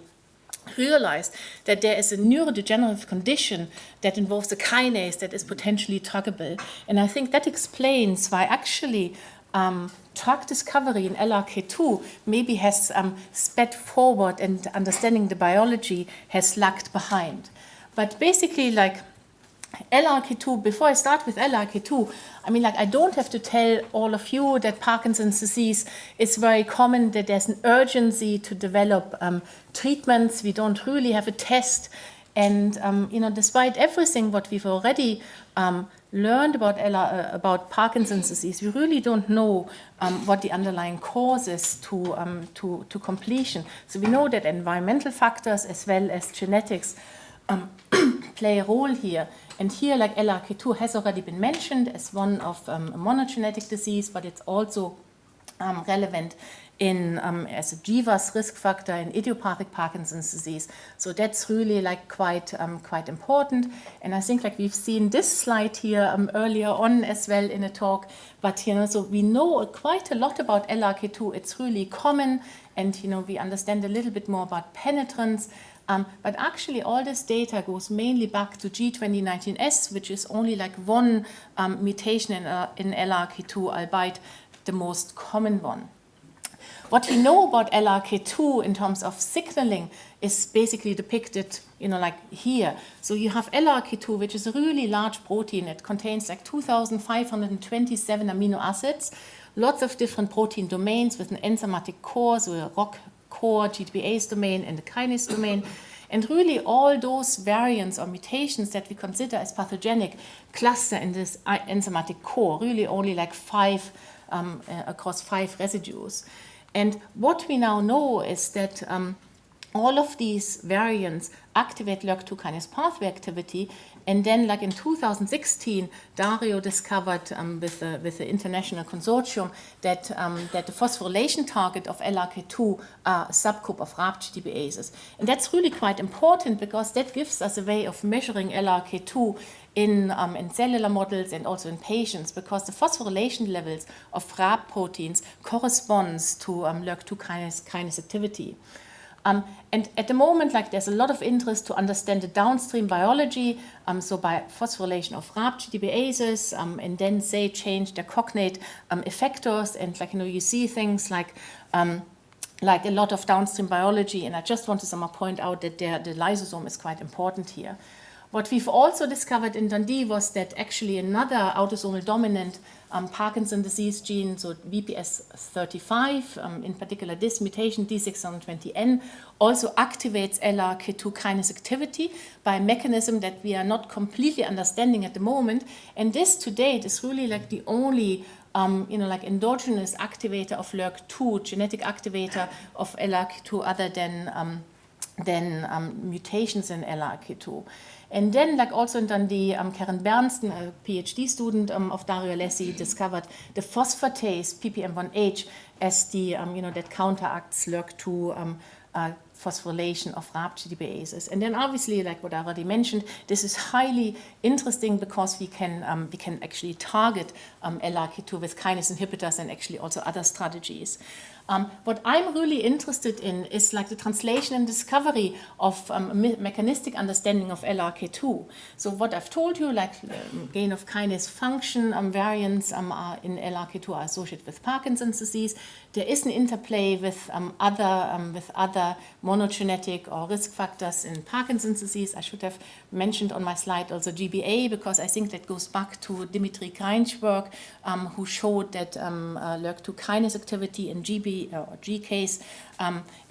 realized that there is a neurodegenerative condition that involves a kinase that is potentially druggable. And I think that explains why actually drug discovery in LRRK2 maybe has sped forward, and understanding the biology has lagged behind. But basically, LRRK2, before I start with LRRK2, I mean, like, I don't have to tell all of you that Parkinson's disease is very common, that there's an urgency to develop treatments. We don't really have a test. And, you know, despite everything what we've already learned about Parkinson's disease, we really don't know what the underlying cause is to completion. So we know that environmental factors as well as genetics play a role here. And here, like, LRRK2 has already been mentioned as one of a monogenetic disease, but it's also relevant in as a GWAS risk factor in idiopathic Parkinson's disease. So that's really, like, quite important. And I think, like, we've seen this slide here earlier on as well in a talk. But, you know, so we know quite a lot about LRRK2. It's really common, and, you know, we understand a little bit more about penetrance. But actually, all this data goes mainly back to G2019S, which is only like one mutation in LRRK2, albeit the most common one. What we know about LRRK2 in terms of signaling is basically depicted, you know, like here. So you have LRRK2, which is a really large protein. It contains like 2,527 amino acids, lots of different protein domains with an enzymatic core, so a ROC core, GTPase domain, and the kinase domain. And really all those variants or mutations that we consider as pathogenic cluster in this enzymatic core, really only like 5 across 5 residues. And what we now know is that all of these variants activate LRRK2 kinase pathway activity. And then, like in 2016, Dario discovered with the international consortium that the phosphorylation target of LRRK2 are a subgroup of RAP GTPases. And that's really quite important because that gives us a way of measuring LRRK2 in cellular models and also in patients, because the phosphorylation levels of RAP proteins corresponds to LRRK2 kinase activity. And at the moment, like, there's a lot of interest to understand the downstream biology, so by phosphorylation of RAP GTPases, and then say change their cognate effectors, and, like, you know, you see things like a lot of downstream biology. And I just want to somehow point out that the lysosome is quite important here. What we've also discovered in Dundee was that actually another autosomal dominant Parkinson's disease gene, so VPS35, in particular this mutation, D620N, also activates LRRK2 kinase activity by a mechanism that we are not completely understanding at the moment. And this to date is really like the only you know, like endogenous activator of LRRK2, genetic activator of LRRK2 other than mutations in LRRK2. And then, like also in Dundee, Karen Bernston, a PhD student of Dario Alessi, discovered the phosphatase PPM1H as the, you know, that counteracts LRRK2 phosphorylation of RAP GTPases. And then obviously, like what I already mentioned, this is highly interesting because we can actually target LRRK2 with kinase inhibitors and actually also other strategies. What I'm really interested in is like the translation and discovery of mechanistic understanding of LRRK2. So what I've told you, like gain of kinase function variants in LRRK2 are associated with Parkinson's disease. There is an interplay with other monogenetic or risk factors in Parkinson's disease. I should have mentioned on my slide also GBA, because I think that goes back to Dimitri Krein's work, who showed that LRRK2 kinase activity in GCase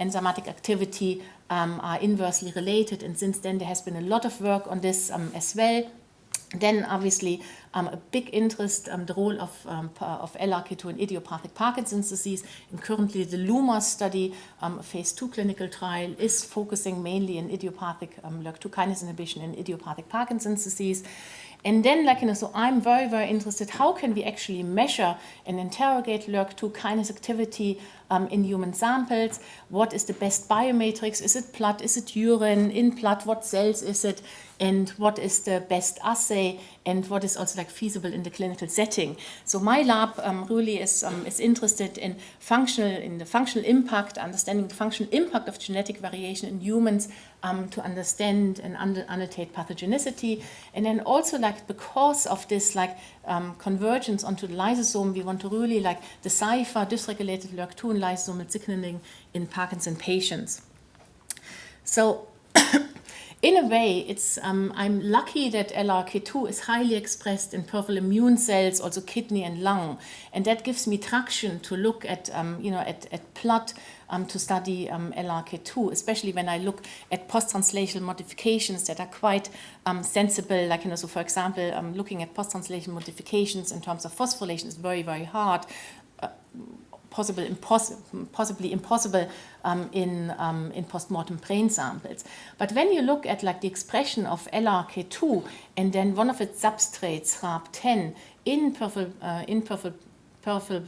enzymatic activity are inversely related, and since then there has been a lot of work on this as well. Then obviously a big interest, the role of LRRK2 in idiopathic Parkinson's disease, and currently the LUMA study, a phase 2 clinical trial, is focusing mainly in idiopathic LRRK2 kinase inhibition in idiopathic Parkinson's disease. And then, like, you know, so I'm very, very interested, how can we actually measure and interrogate LRRK2 kinase activity in human samples? What is the best biomatrix? Is it blood? Is it urine? In blood, what cells is it? And what is the best assay? And what is also like feasible in the clinical setting? So my lab really is interested in the functional impact, understanding the functional impact of genetic variation in humans to understand and annotate pathogenicity. And then also, like, because of this convergence onto the lysosome, we want to really decipher dysregulated LRRK2 and lysosomal signaling in Parkinson patients. So in a way, it's I'm lucky that LRRK2 is highly expressed in peripheral immune cells, also kidney and lung, and that gives me traction to look at at blood to study LRRK2, especially when I look at post-translational modifications that are quite sensible. Like, so for example, looking at post-translational modifications in terms of phosphorylation is very, very hard. Possibly impossible in postmortem brain samples. But when you look at like the expression of LRRK2 and then one of its substrates, RAB10, in peripheral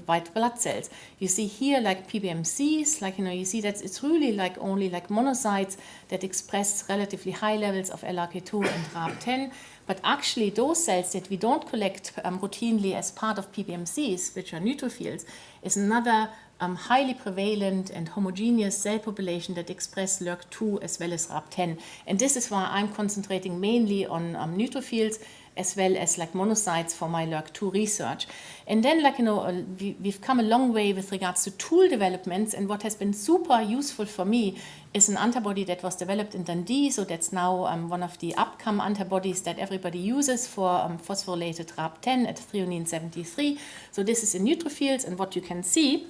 white blood cells, you see here like PBMCs, like you see that it's really like only like monocytes that express relatively high levels of LRRK2 and RAB10. But actually those cells that we don't collect routinely as part of PBMCs, which are neutrophils, is another highly prevalent and homogeneous cell population that express LRRK2 as well as RAB10. And this is why I'm concentrating mainly on neutrophils as well as like monocytes for my LRRK2 research. And then like, we've come a long way with regards to tool developments, and what has been super useful for me is an antibody that was developed in Dundee, so that's now one of the upcoming antibodies that everybody uses for phosphorylated RAB10 at threonine 73. So this is in neutrophils, and what you can see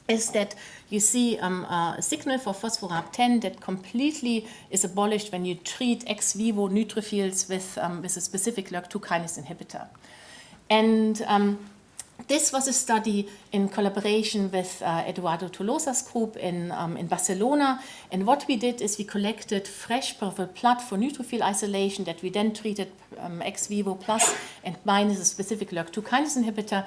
is that you see a signal for phospho-RAB10 that completely is abolished when you treat ex vivo neutrophils with a specific LRRK2 kinase inhibitor. And this was a study in collaboration with Eduardo Tolosa's group in Barcelona. And what we did is we collected fresh peripheral blood for neutrophil isolation that we then treated ex vivo plus and minus a specific LRRK2 kinase inhibitor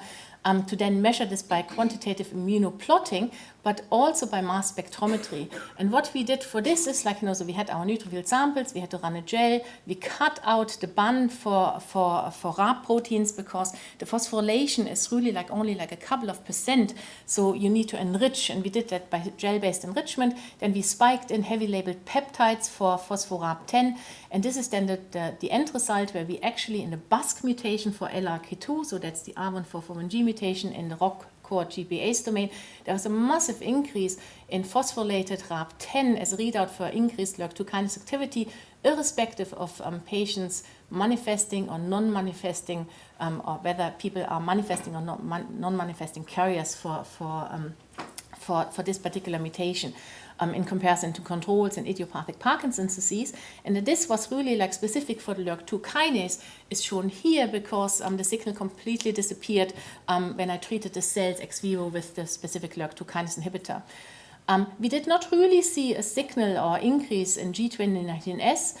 to then measure this by quantitative immunoplotting, but also by mass spectrometry. And what we did for this is like, so we had our neutrophil samples, we had to run a gel, we cut out the bun for RAB proteins because the phosphorylation is really like only like a couple of %. So you need to enrich, and we did that by gel-based enrichment. Then we spiked in heavy labeled peptides for phospho-RAB10. And this is then the end result where we actually in the BASC mutation for LRRK2, so that's the R144G mutation in the ROC core GPase domain, there was a massive increase in phosphorylated RAB10 as a readout for increased LRRK2 kinase activity, irrespective of patients manifesting or non-manifesting, or whether people are manifesting or non-manifesting carriers for this particular mutation. In comparison to controls in idiopathic Parkinson's disease. And this was really like specific for the LRRK2 kinase is shown here because the signal completely disappeared when I treated the cells ex vivo with the specific LRRK2 kinase inhibitor. We did not really see a signal or increase in G2019S.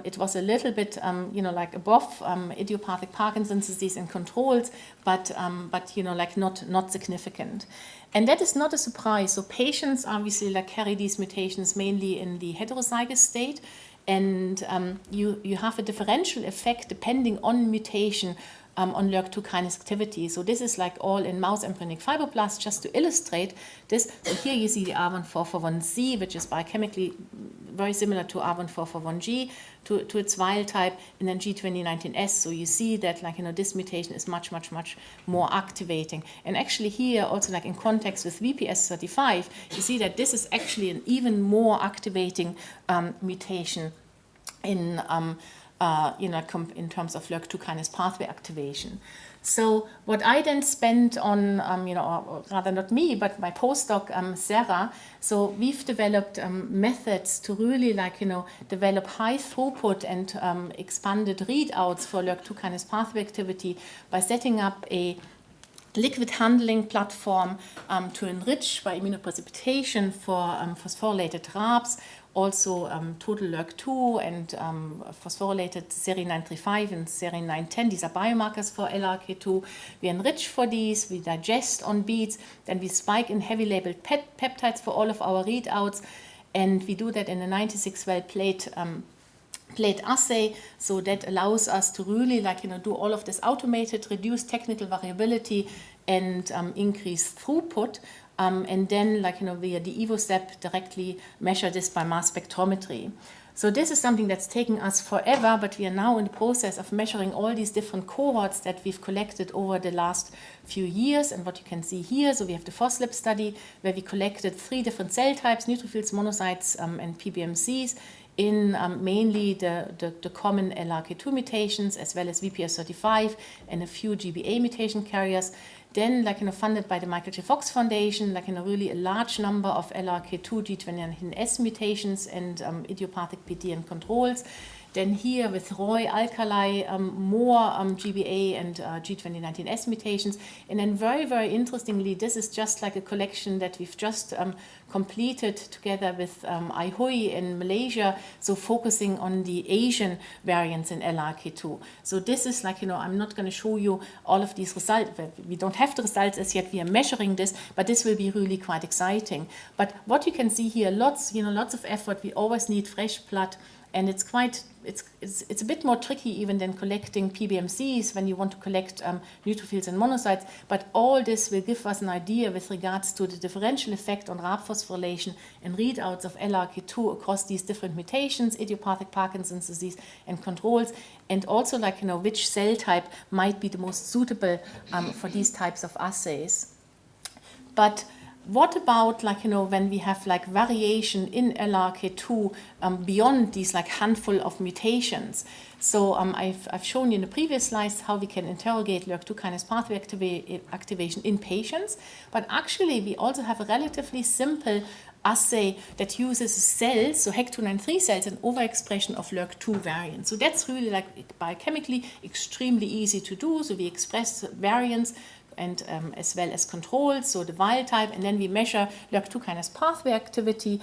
It was a little bit, like above idiopathic Parkinson's disease in controls, but like not significant. And that is not a surprise. So patients obviously like carry these mutations mainly in the heterozygous state, and you have a differential effect depending on mutation on LRRK2 kinase activity. So this is like all in mouse embryonic fibroblasts, just to illustrate this. So here you see the R144one-Z, which is biochemically very similar to R144one-G, to its wild type, and then G2019S. So you see that like, this mutation is much more activating. And actually here, also like in context with VPS35, you see that this is actually an even more activating mutation in in terms of LRRK2 kinase pathway activation. So what I then spent on, or rather not me, but my postdoc, Sarah, so we've developed methods to really develop high throughput and expanded readouts for LRRK2 kinase pathway activity by setting up a liquid handling platform to enrich by immunoprecipitation for phosphorylated RABs, also total LRRK2 and phosphorylated serine 935 and serine 910. These are biomarkers for LRRK2. We enrich for these, we digest on beads, then we spike in heavy labeled peptides for all of our readouts, and we do that in a 96-well plate assay, so that allows us to really do all of this automated, reduce technical variability and increase throughput, and then via the EVO step directly measure this by mass spectrometry. So this is something that's taken us forever, but we are now in the process of measuring all these different cohorts that we've collected over the last few years. And what you can see here, so we have the PHOSLAB study where we collected 3 different cell types, neutrophils, monocytes, and PBMCs in mainly the common LRRK2 mutations, as well as VPS35 and a few GBA mutation carriers. Then, funded by the Michael J. Fox Foundation, really a large number of LRRK2 G29S mutations and idiopathic PD and controls. Then here with Roy Alkali, more GBA and G2019S mutations. And then very, very interestingly, this is just like a collection that we've just completed together with IHUI in Malaysia, so focusing on the Asian variants in LRRK2. So this is I'm not going to show you all of these results. We don't have the results as yet. We are measuring this, but this will be really quite exciting. But what you can see here, lots of effort. We always need fresh blood. And it's a bit more tricky even than collecting PBMCs when you want to collect neutrophils and monocytes. But all this will give us an idea with regards to the differential effect on RAB phosphorylation and readouts of LRRK2 across these different mutations, idiopathic Parkinson's disease and controls, and also which cell type might be the most suitable for these types of assays. But what about when we have variation in LRRK2 beyond these handful of mutations? So I've shown you in the previous slides how we can interrogate LRRK2 kinase pathway activation in patients, but actually we also have a relatively simple assay that uses cells, so HEC293 cells, and overexpression of LRRK2 variants. So that's really biochemically extremely easy to do. So we express variants and as well as controls, so the wild type, and then we measure LRRK2 kinase pathway activity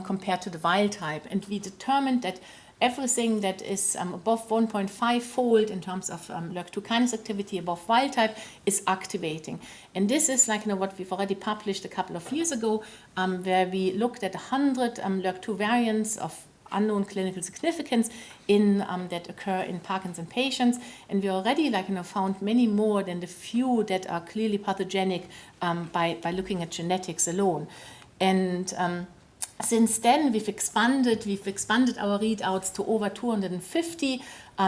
compared to the wild type. And we determined that everything that is above 1.5-fold in terms of LRRK2 kinase activity above wild type is activating. And this is what we've already published a couple of years ago, where we looked at 100 LRRK2 variants of unknown clinical significance that occur in Parkinson patients, and we already found many more than the few that are clearly pathogenic by looking at genetics alone. And since then, we've expanded our readouts to over 250.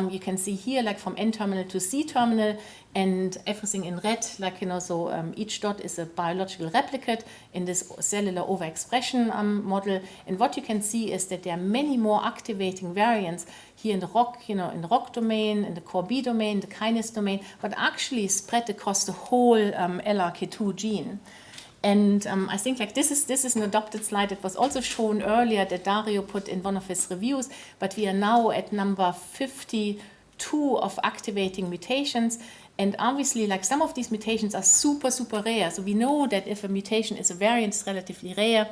You can see here, from N-terminal to C-terminal, and everything in red, so each dot is a biological replicate in this cellular overexpression model. And what you can see is that there are many more activating variants here in the ROC, in the ROC domain, in the core B domain, the kinase domain, but actually spread across the whole LRRK2 gene. And I think this is an adopted slide that was also shown earlier that Dario put in one of his reviews, but we are now at number 52 of activating mutations. And obviously, some of these mutations are super, super rare. So we know that if a mutation is a variant, it's relatively rare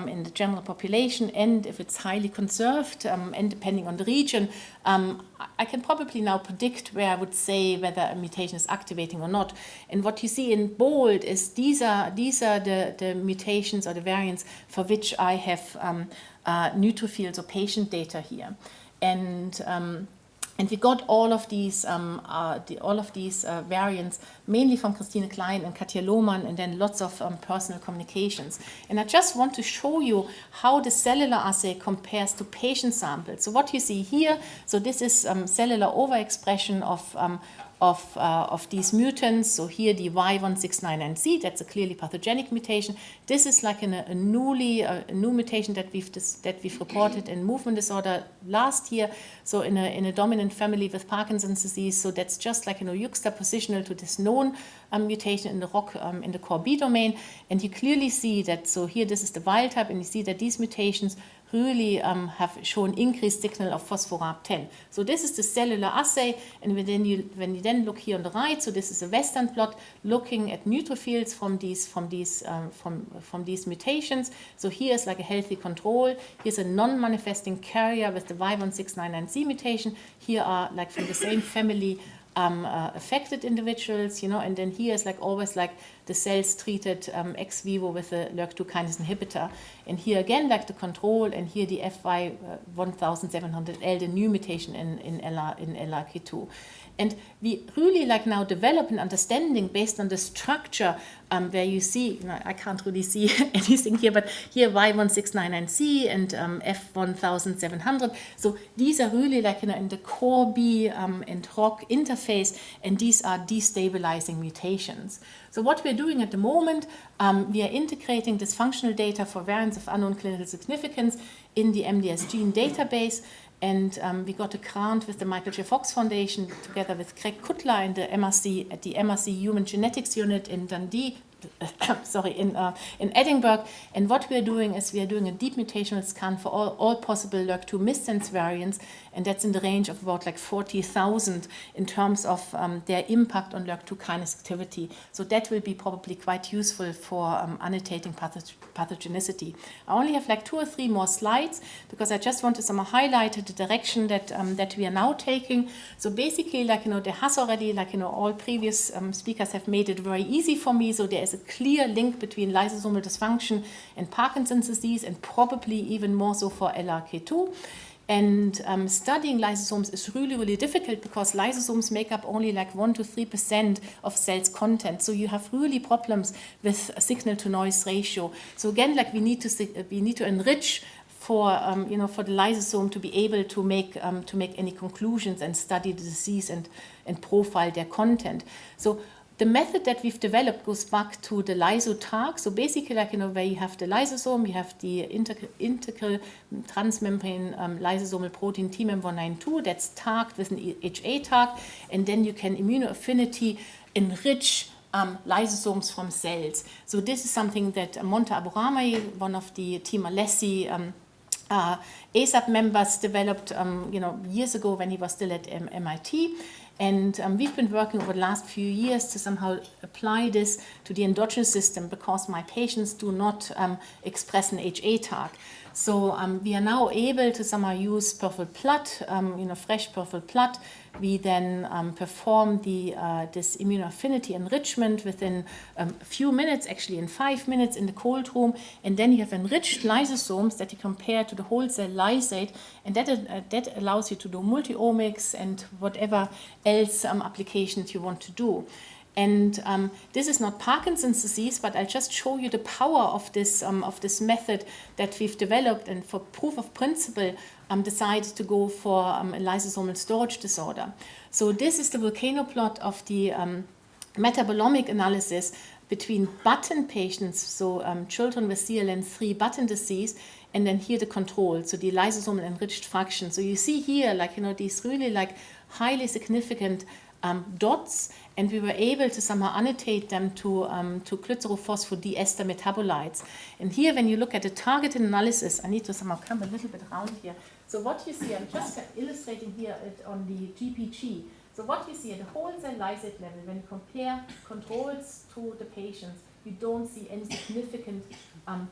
in the general population, and if it's highly conserved, and depending on the region, I can probably now predict where I would say whether a mutation is activating or not. And what you see in bold is these are the mutations or the variants for which I have neutrophils or patient data here. And we got all of these variants mainly from Christine Klein and Katja Lohmann, and then lots of personal communications. And I just want to show you how the cellular assay compares to patient samples. So what you see here, so this is cellular overexpression of these mutants. So here the Y1699C, that's a clearly pathogenic mutation. This is a new mutation that we've reported in movement disorder last year. So in a dominant family with Parkinson's disease. So that's just juxtapositional to this known mutation in the ROC in the core B domain. And you clearly see that. So here this is the wild type, and you see that these mutations really have shown increased signal of phospho-RAB10. So this is the cellular assay, and when you then look here on the right, so this is a Western plot looking at neutrophils from these mutations. So here's a healthy control. Here's a non-manifesting carrier with the Y1699C mutation. Here are from the same family affected individuals, and then here is always the cells treated ex vivo with a LRRK2 kinase inhibitor, and here again the control, and here the FY1700L, the new mutation in LRRK2. And we really now develop an understanding based on the structure where you see, I can't really see anything here, but here Y1699C and F1700. So these are really in the core B and ROC interface, and these are destabilizing mutations. So what we're doing at the moment, we are integrating this functional data for variants of unknown clinical significance in the MDS gene database. And we got a grant with the Michael J. Fox Foundation together with Greg Kuttler and the MRC at the MRC Human Genetics Unit in Dundee, in Edinburgh. And what we are doing is we are doing a deep mutational scan for all possible LRRK2 missense variants, and that's in the range of about like 40,000 in terms of their impact on LRRK2 kinase activity. So that will be probably quite useful for annotating pathogenicity. I only have like 2 or 3 more slides because I just want to highlight the direction that we are now taking. So basically, like, there has already, like, all previous speakers have made it very easy for me. So there is a clear link between lysosomal dysfunction and Parkinson's disease, and probably even more so for LRRK2. And studying lysosomes is really, really difficult because lysosomes make up only like 1 to 3% of cells' content. So you have really problems with a signal-to-noise ratio. So again, like, we need to enrich for for the lysosome to be able to make any conclusions and study the disease and profile their content. So the method that we've developed goes back to the lysotarg. So basically, like, where you have the lysosome, you have the integral transmembrane lysosomal protein TMEM192 that's tagged with an HA tag, and then you can immunoaffinity enrich lysosomes from cells. So this is something that Monta Aburame, one of the Team Alessi ASAP members, developed years ago when he was still at MIT. And we've been working over the last few years to somehow apply this to the endogenous system because my patients do not express an HA tag. So we are now able to somehow use peripheral blood, fresh peripheral blood. We then perform this immunoaffinity enrichment within a few minutes, actually in 5 minutes in the cold room. And then you have enriched lysosomes that you compare to the whole cell lysate. And that allows you to do multi-omics and whatever else applications you want to do. And this is not Parkinson's disease, but I'll just show you the power of this method that we've developed, and for proof of principle decided to go for a lysosomal storage disorder. So this is the volcano plot of the metabolomic analysis between button patients, so children with CLN3 button disease, and then here the control, so the lysosomal enriched fraction. So you see here, like, these really like highly significant dots, and we were able to somehow annotate them to glycerophospho ester metabolites. And here, when you look at the targeted analysis, I need to somehow come a little bit around here. So what you see, I'm just illustrating here on the GPG. So what you see at the whole cell lysate level, when you compare controls to the patients, you don't see any significant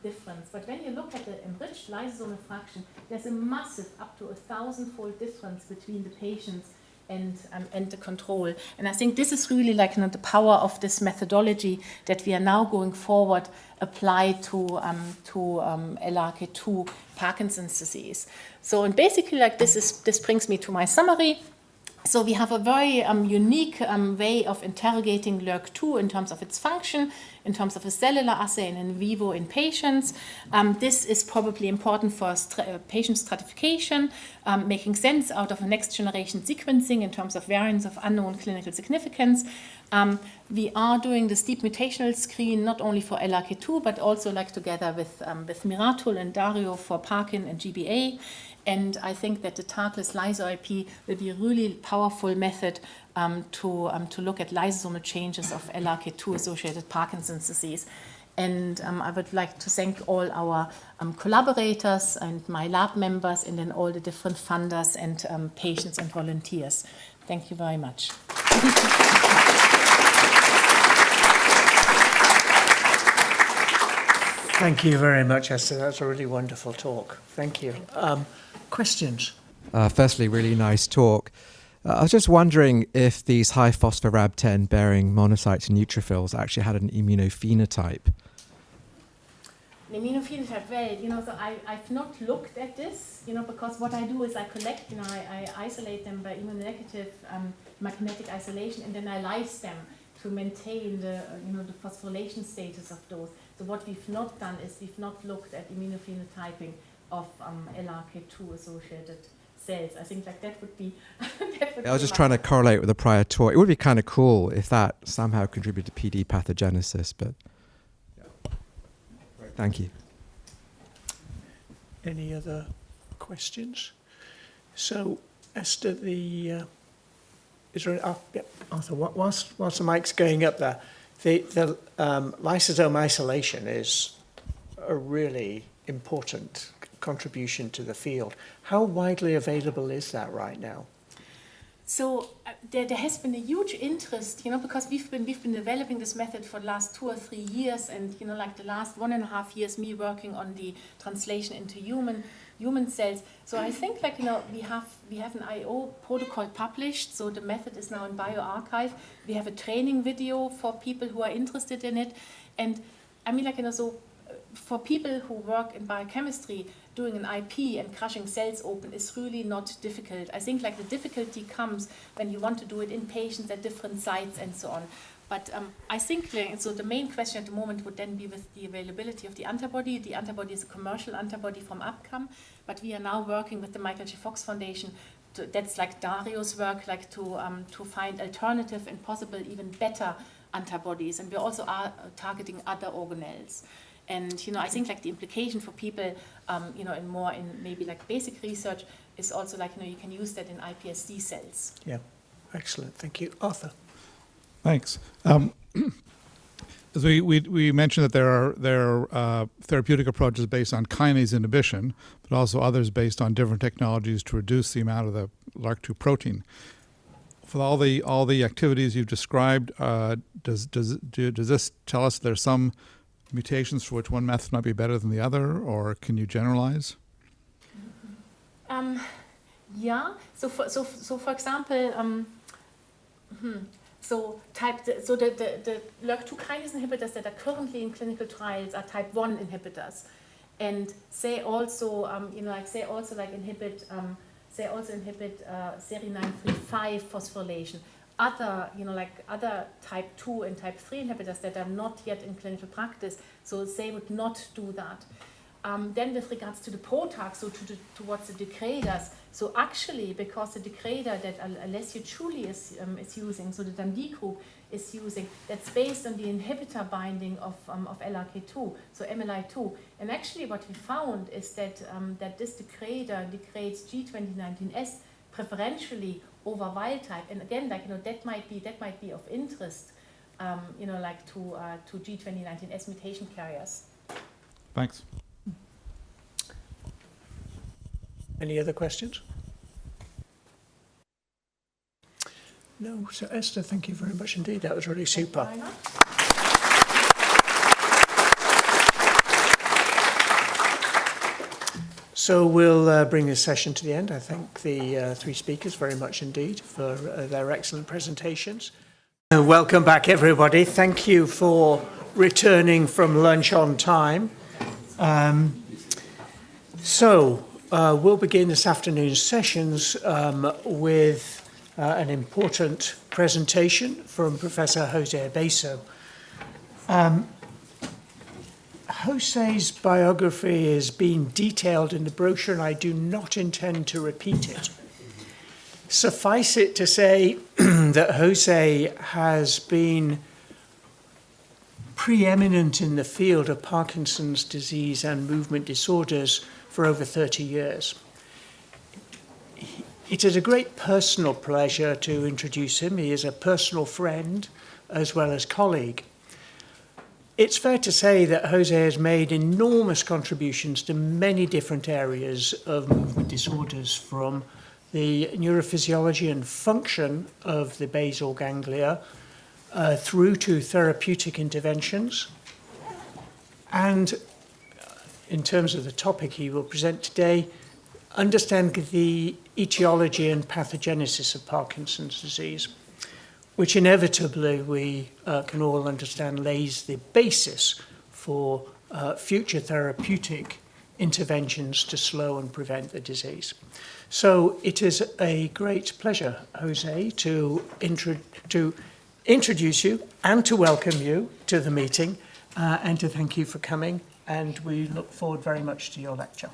difference. But when you look at the enriched lysosomal fraction, there's a massive, up to 1,000-fold difference between the patients and the control. And I think this is really like the power of this methodology that we are now going forward applied to LRRK2 Parkinson's disease. So, and basically, like, this brings me to my summary. So we have a very unique way of interrogating LRRK2 in terms of its function, in terms of a cellular assay and in vivo in patients. This is probably important for patient stratification, making sense out of a next generation sequencing in terms of variants of unknown clinical significance. We are doing this deep mutational screen not only for LRRK2 but also like together with Miratul and Dario for Parkin and GBA. And I think that the tagless lyso-IP will be a really powerful method to look at lysosomal changes of LRRK2-associated Parkinson's disease. And I would like to thank all our collaborators and my lab members, and then all the different funders and patients and volunteers. Thank you very much. Thank you very much, Esther. That's a really wonderful talk. Thank you. Questions? Firstly, really nice talk. I was just wondering if these high phospho-Rab10 bearing monocytes and neutrophils actually had an immunophenotype. An immunophenotype, well, so I've not looked at this, because what I do is I collect, I isolate them by immunonegative magnetic isolation, and then I lyse them to maintain the phosphorylation status of those. So what we've not done is we've not looked at immunophenotyping of LRRK2 associated cells. I think like that would be. I was just trying to correlate with the prior talk. It would be kind of cool if that somehow contributed to PD pathogenesis, but yeah. Right, thank you. Any other questions? So, Esther, is there? Yeah, Arthur. Whilst the mic's going up there, the lysosome isolation is a really important contribution to the field. How widely available is that right now? So there has been a huge interest, because we've been developing this method for the last 2 or 3 years, and like the last 1.5 years, me working on the translation into human cells. So I think we have an IO protocol published. So the method is now in bioRxiv. We have a training video for people who are interested in it, and I mean so for people who work in biochemistry, doing an IP and crushing cells open is really not difficult. I think the difficulty comes when you want to do it in patients at different sites and so on. But I think so the main question at the moment would then be with the availability of the antibody. The antibody is a commercial antibody from Akram, but we are now working with the Michael J. Fox Foundation. That's like Dario's work, to find alternative and possible even better antibodies. And we also are targeting other organelles. And I think the implication for people, in maybe basic research is also you can use that in iPSC cells. Yeah, excellent. Thank you, Arthur. Thanks. As we mentioned that there are therapeutic approaches based on kinase inhibition, but also others based on different technologies to reduce the amount of the LRRK2 protein. For all the activities you've described, does this tell us there's some mutations for which one method might be better than the other, or can you generalize? Yeah. So for example, so the LRRK2 kinase inhibitors that are currently in clinical trials are type 1 inhibitors, and they also inhibit seri-935 phosphorylation. Other, other type 2 and type 3 inhibitors that are not yet in clinical practice, so they would not do that. Then with regards to the PROTAC, so towards the degraders, so actually because the degrader that Alessio Ciulli is using, so the Dundee group is using, that's based on the inhibitor binding of LRRK2, so MLI2. And actually what we found is that this degrader degrades G2019S preferentially over wild type, and again, that might be of interest, to G2019S mutation carriers. Thanks. Any other questions? No. So Esther, thank you very much indeed. That was really super. Thank you very much. So we'll bring this session to the end. I thank the 3 speakers very much indeed for their excellent presentations. Welcome back, everybody. Thank you for returning from lunch on time. We'll begin this afternoon's sessions with an important presentation from Professor Jose Obeso. Jose's biography is being detailed in the brochure, and I do not intend to repeat it. Suffice it to say that Jose has been preeminent in the field of Parkinson's disease and movement disorders for over 30 years. It is a great personal pleasure to introduce him. He is a personal friend as well as colleague. It's fair to say that Jose has made enormous contributions to many different areas of movement disorders, from the neurophysiology and function of the basal ganglia through to therapeutic interventions. And in terms of the topic he will present today, understand the etiology and pathogenesis of Parkinson's disease, which inevitably we can all understand lays the basis for future therapeutic interventions to slow and prevent the disease. So it is a great pleasure, Jose, to introduce you and to welcome you to the meeting and to thank you for coming. And we look forward very much to your lecture.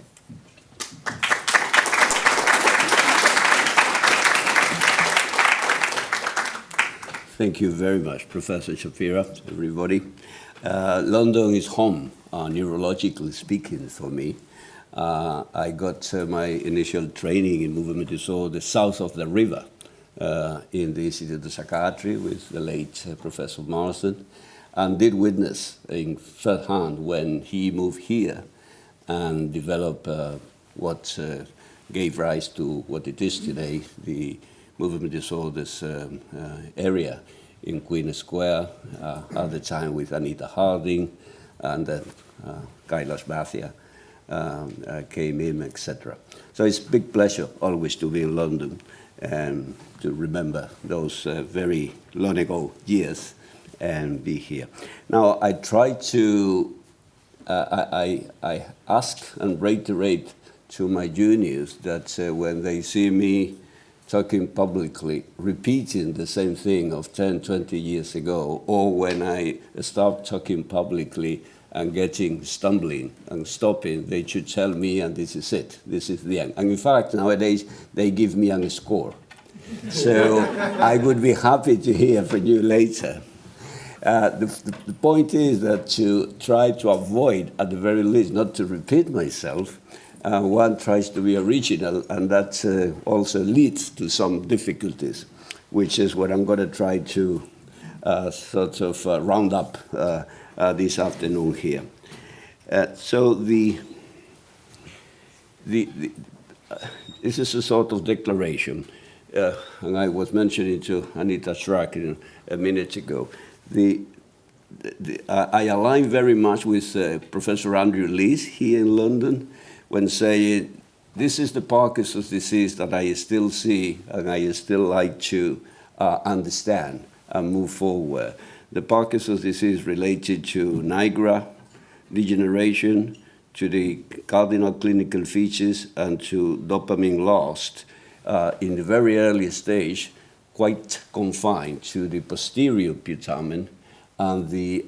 Thank you very much, Professor Shapira, everybody. London is home, neurologically speaking, for me. I got my initial training in movement disorder south of the river in the Institute of Psychiatry with the late Professor Marsden, and did witness in third hand when he moved here and developed what gave rise to what it is today, the movement disorders area in Queen Square, at the time with Anita Harding, and then Kailash Bhatia came in, etc. So it's a big pleasure always to be in London and to remember those very long ago years and be here. Now, I try to, I ask and reiterate to my juniors that when they see me talking publicly, repeating the same thing of 10, 20 years ago, or when I start talking publicly and stumbling and stopping, they should tell me, and this is it, this is the end. And in fact, nowadays, they give me a score. So I would be happy to hear from you later. The point is that to try to avoid, at the very least, not to repeat myself, one tries to be original, and that also leads to some difficulties, which is what I'm going to try to sort of round up this afternoon here. So this is a sort of declaration, and I was mentioning to Anita Schrack a minute ago. I align very much with Professor Andrew Lees here in London when saying, this is the Parkinson's disease that I still see and I still like to understand and move forward. The Parkinson's disease related to nigra, degeneration, to the cardinal clinical features, and to dopamine loss in the very early stage, quite confined to the posterior putamen and the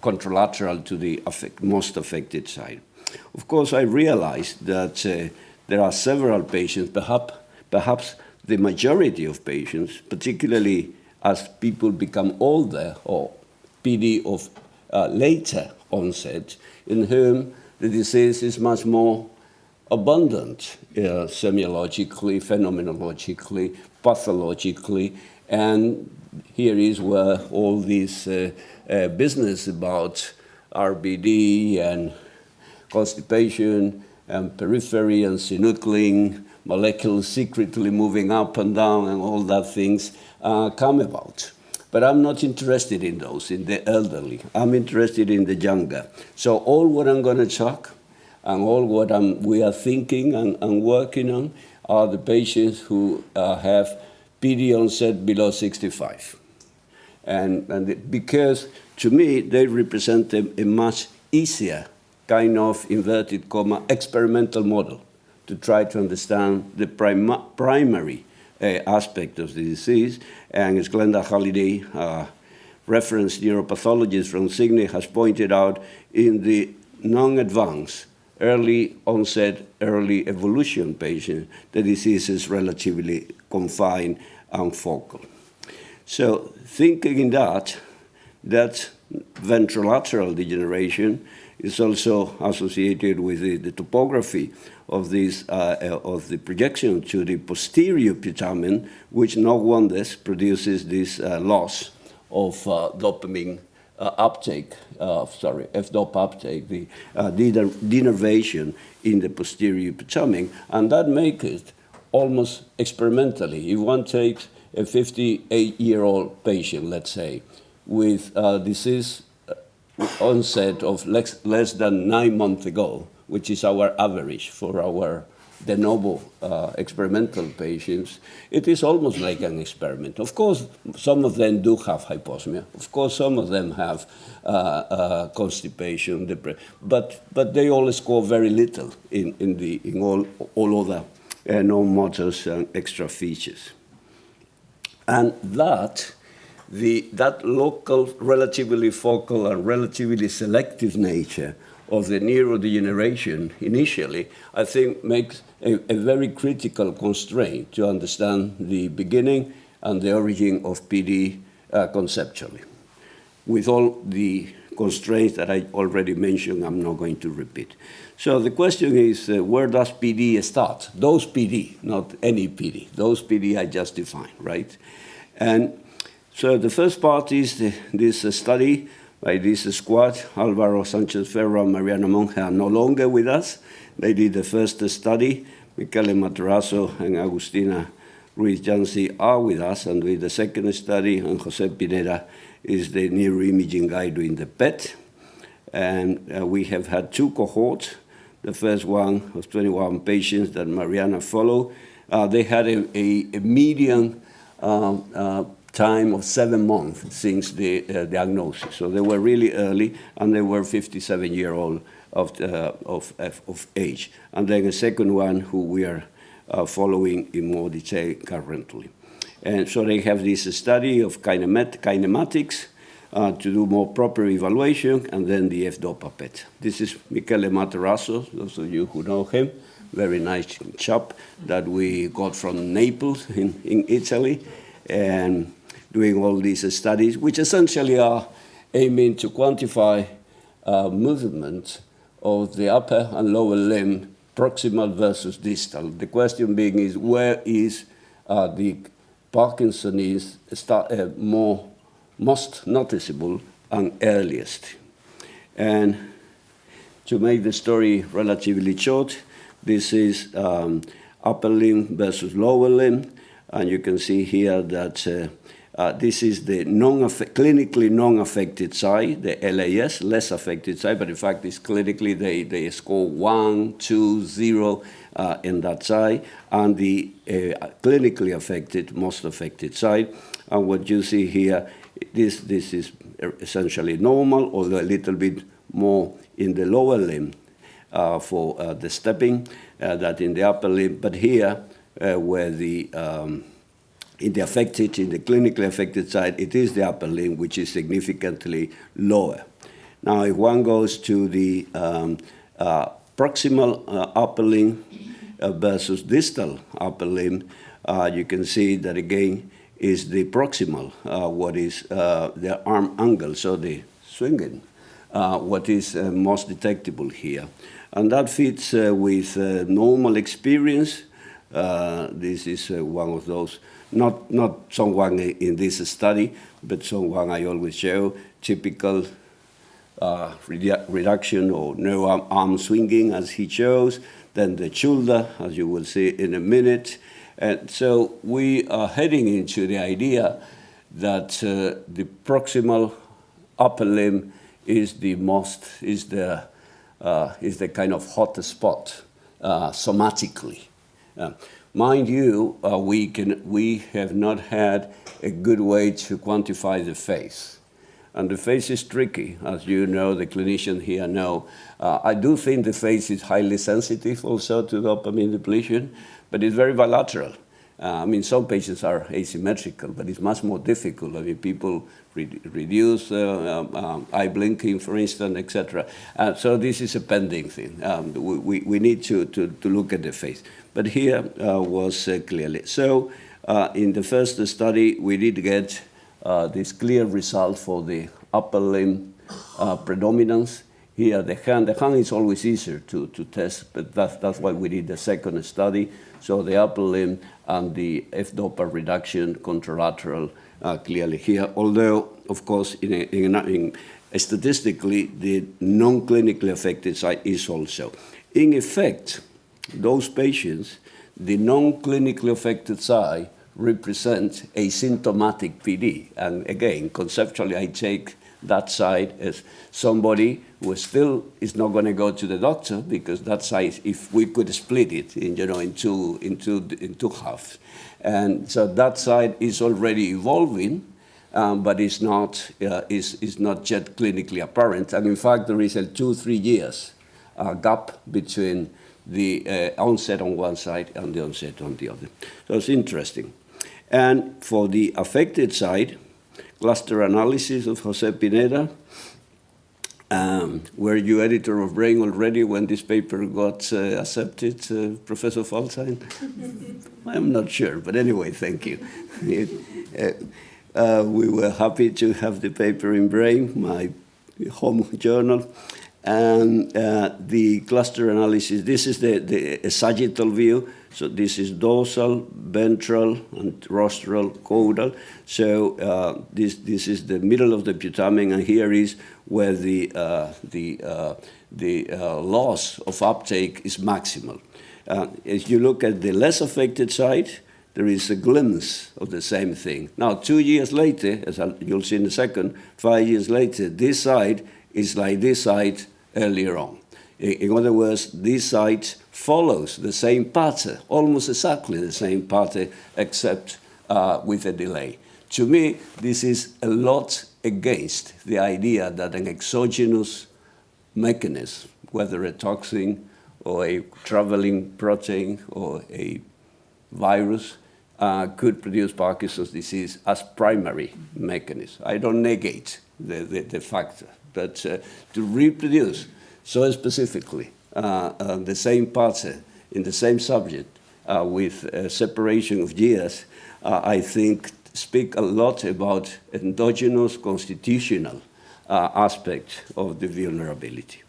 contralateral to the most affected side. Of course, I realized that there are several patients, perhaps the majority of patients, particularly as people become older or PD of later onset, in whom the disease is much more abundant semiologically, phenomenologically, pathologically, and here is where all this business about RBD and constipation and periphery and synuclein, molecules secretly moving up and down and all that things come about. But I'm not interested in those, in the elderly. I'm interested in the younger. So all what I'm going to talk and all what we are thinking and working on are the patients who have PD onset below 65. And because to me, they represent a much easier kind of inverted comma experimental model to try to understand the primary aspect of the disease. And as Glenda Halliday, referenced neuropathologist from Sydney, has pointed out, in the non-advanced, early onset, early evolution patient, the disease is relatively confined and focal. So thinking in that ventrolateral degeneration is also associated with the topography of this of the projection to the posterior putamen, which no wonders produces this loss of dopamine uptake, FDOP uptake, the denervation in the posterior putamen, and that makes it almost experimentally. If one takes a 58-year-old patient, let's say, with disease onset of less than 9 months ago, which is our average for our de novo experimental patients, it is almost like an experiment. Of course, some of them do have hyposmia. Of course, some of them have constipation, but they all score very little in all other non-motors and extra features. And that local, relatively focal, and relatively selective nature of the neurodegeneration initially, I think makes a very critical constraint to understand the beginning and the origin of PD conceptually. With all the constraints that I already mentioned, I'm not going to repeat. So the question is, where does PD start? Those PD, not any PD. Those PD I just defined, right? And so the first part is this study by this squad. Álvaro Sánchez Ferro and Mariana Monge are no longer with us. They did the first study. Michele Matarasso and Agustina Ruiz-Jansi are with us, and with the second study, and Jose Pineda is the neuroimaging guy doing the PET. And we have had 2 cohorts. The first one was 21 patients that Mariana followed. They had a median time of 7 months since the diagnosis. So they were really early, and they were 57-year-old of age. And then a second one who we are following in more detail currently. And so they have this study of kinematics to do more proper evaluation, and then the F-DOPA PET. This is Michele Matarasso, those of you who know him, very nice chap that we got from Naples in Italy, and doing all these studies, which essentially are aiming to quantify movement of the upper and lower limb, proximal versus distal. The question being is, where is the Parkinson is most noticeable and earliest? And to make the story relatively short, this is upper limb versus lower limb, and you can see here that this is the clinically non-affected side, the LAS, less affected side, but in fact, it's clinically, they score 1, 2, 0 in that side, and the clinically affected, most affected side. And what you see here, this is essentially normal, although a little bit more in the lower limb for the stepping than in the upper limb. But here, where in the clinically affected side, it is the upper limb, which is significantly lower. Now, if one goes to the proximal upper limb versus distal upper limb, you can see that again is the proximal, what is the arm angle, so the swinging, what is most detectable here. And that fits with normal experience. This is one of those, not someone in this study, but someone I always show, typical reduction or no arm swinging as he shows, then the shoulder, as you will see in a minute. And so we are heading into the idea that the proximal upper limb is the kind of hot spot somatically. Mind you, we have not had a good way to quantify the face. And the face is tricky, as you know, the clinicians here know. I do think the face is highly sensitive also to dopamine depletion, but it's very bilateral. I mean, some patients are asymmetrical, but it's much more difficult. I mean, people reduce eye blinking, for instance, etc. So this is a pending thing. We need to look at the face. But here was clearly. So in the first study, we did get this clear result for the upper limb predominance. Here, the hand is always easier to test, but that's why we did the second study. So the upper limb and the F-DOPA reduction contralateral clearly here. Although, of course, statistically, the non-clinically affected side is also. In effect, those patients, the non-clinically affected side represents asymptomatic PD. And again, conceptually, I take that side as somebody who still is not going to go to the doctor, because that side, if we could split it in two halves, and so that side is already evolving, but it's not yet clinically apparent. And in fact, there is a 2-3 years gap between the onset on one side and the onset on the other. So it's interesting. And for the affected side, cluster analysis of Jose Pineda. Were you editor of Brain already when this paper got accepted, Professor Falstein? I'm not sure, but anyway, thank you. We were happy to have the paper in Brain, my home journal. And the cluster analysis, this is the sagittal view. So this is dorsal, ventral, and rostral, caudal. So this is the middle of the putamen, and here is where the loss of uptake is maximal. If you look at the less affected side, there is a glimpse of the same thing. Now, 2 years later, as you'll see in a second, 5 years later, this side is like this side earlier on. In other words, this side follows the same pattern, almost exactly the same pattern, except with a delay. To me, this is a lot against the idea that an exogenous mechanism, whether a toxin or a traveling protein or a virus, could produce Parkinson's disease as primary mechanism. I don't negate the factor, but to reproduce so specifically the same pattern in the same subject with a separation of years, I think speak a lot about endogenous constitutional aspect of the vulnerability.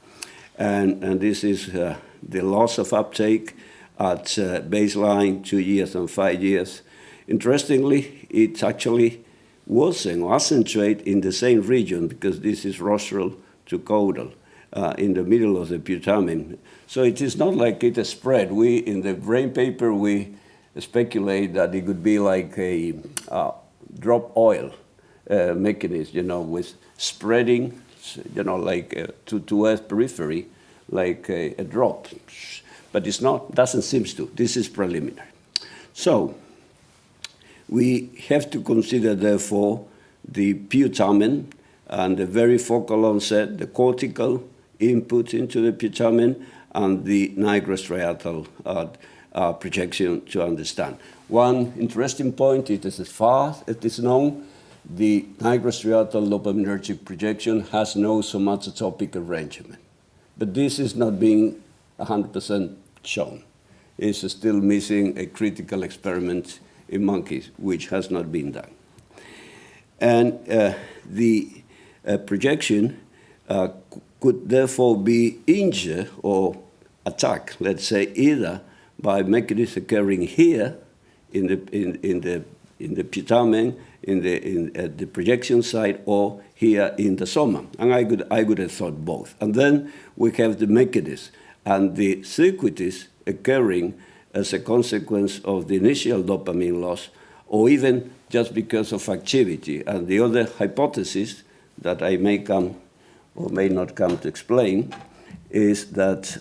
And this is the loss of uptake at baseline 2 years and 5 years. Interestingly, it actually wasn't or accentuate in the same region because this is rostral to caudal in the middle of the putamen. So it is not like it is spread. We, in the Brain paper, we speculate that it could be like a drop oil mechanism, with spreading, like to Earth periphery, like a drop. But it's not, doesn't seem to. This is preliminary. So we have to consider, therefore, the putamen and the very focal onset, the cortical input into the putamen, and the nigrostriatal projection to understand. One interesting point is, as far as it is known, the nigrostriatal dopaminergic projection has no somatotopic arrangement. But this is not being 100% shown. It's still missing a critical experiment in monkeys, which has not been done. And the projection could therefore be injured or attacked, let's say, either by mechanisms occurring here in the putamen, at the projection site, or here in the soma. And I would have thought both. And then we have the mechanism and the circuities occurring as a consequence of the initial dopamine loss, or even just because of activity. And the other hypothesis that I may come or may not come to explain is that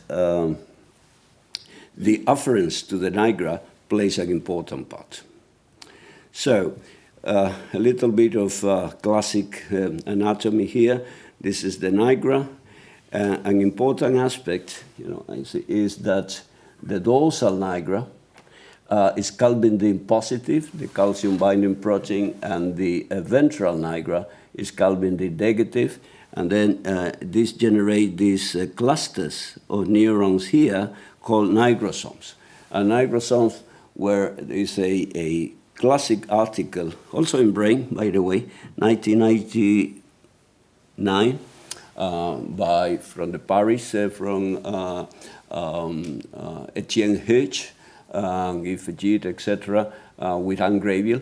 the afference to the nigra plays an important part. So, a little bit of classic anatomy here. This is the nigra. An important aspect, is that the dorsal nigra is calbindin positive, the calcium binding protein, and the ventral nigra is calbindin negative. And then this generates these clusters of neurons here called nigrosomes. And nigrosomes, where there is a classic article, also in Brain, by the way, 1999, from the Paris, from Etienne Hirsch, Guy Fagit, etc., with Anne Graviel,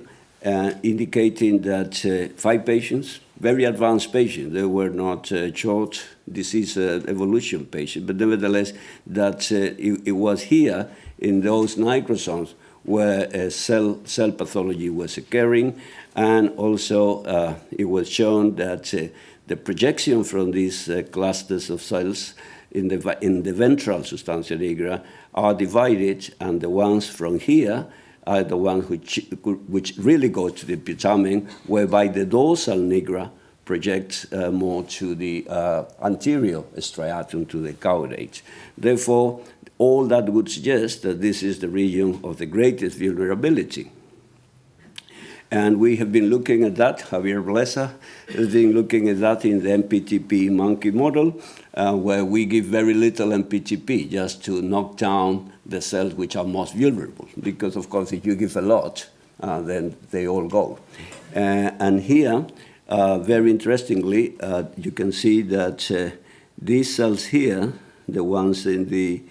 indicating that 5 patients, very advanced patients, they were not short disease evolution patients, but nevertheless, that it was here in those nigrosomes where cell pathology was occurring, and also it was shown that the projection from these clusters of cells in the ventral substantia nigra are divided, and the ones from here are the ones which really go to the putamen, whereby the dorsal nigra projects more to the anterior striatum, to the caudate. Therefore, all that would suggest that this is the region of the greatest vulnerability. And we have been looking at that. Javier Blesa has been looking at that in the MPTP monkey model, where we give very little MPTP just to knock down the cells which are most vulnerable. Because, of course, if you give a lot, then they all go. And here, very interestingly, you can see that these cells here, the ones in the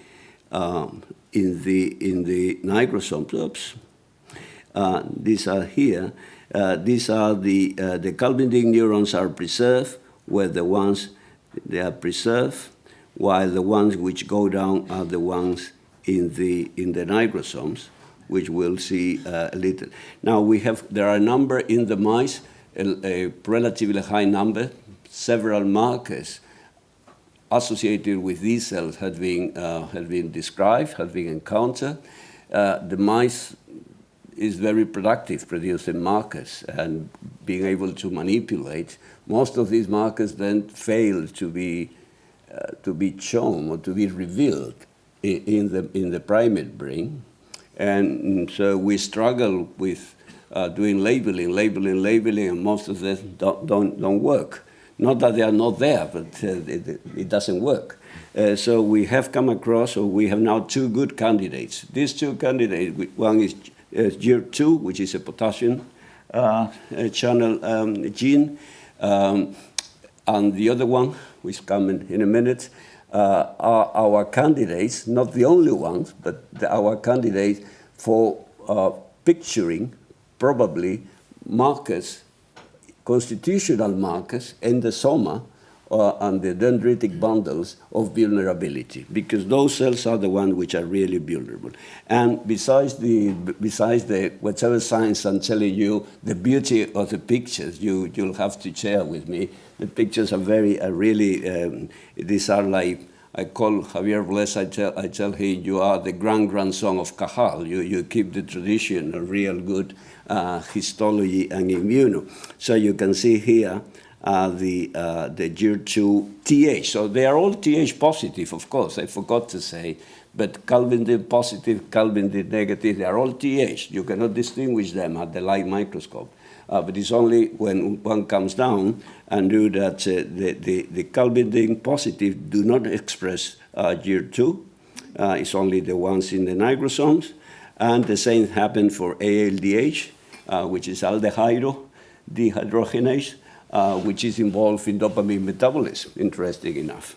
nigrosomes, these are here. These are the calvinding neurons are preserved, where the ones they are preserved, while the ones which go down are the ones in the nigrosomes, which we'll see a little. Now there are a number in the mice, a relatively high number, several markers associated with these cells have been described, have been encountered. The mice is very productive producing markers and being able to manipulate. Most of these markers then fail to be shown or to be revealed in the primate brain. And so we struggle with doing labeling, and most of them don't work. Not that they are not there, but it doesn't work. So we have come across, or we have now two good candidates. These two candidates, one is GIR2, which is a potassium channel gene, and the other one, which comes in a minute, are our candidates, not the only ones, but our candidates for picturing probably markers, constitutional markers in the soma and the dendritic bundles of vulnerability, because those cells are the ones which are really vulnerable. And besides the whatever science I'm telling you, the beauty of the pictures you'll have to share with me. The pictures are really these are like, I call Javier Bless, I tell him, you are the grand-grandson of Cajal. You keep the tradition of real good histology and immuno. So you can see here the GIR2 TH. So they are all TH positive, of course, I forgot to say, but calvindin positive, calvindin negative, they are all TH. You cannot distinguish them at the light microscope. But it's only when one comes down and do that, the calvindin positive do not express GIR2. It's only the ones in the nigrosomes. And the same happened for ALDH, which is aldehydo dehydrogenase, which is involved in dopamine metabolism, interesting enough.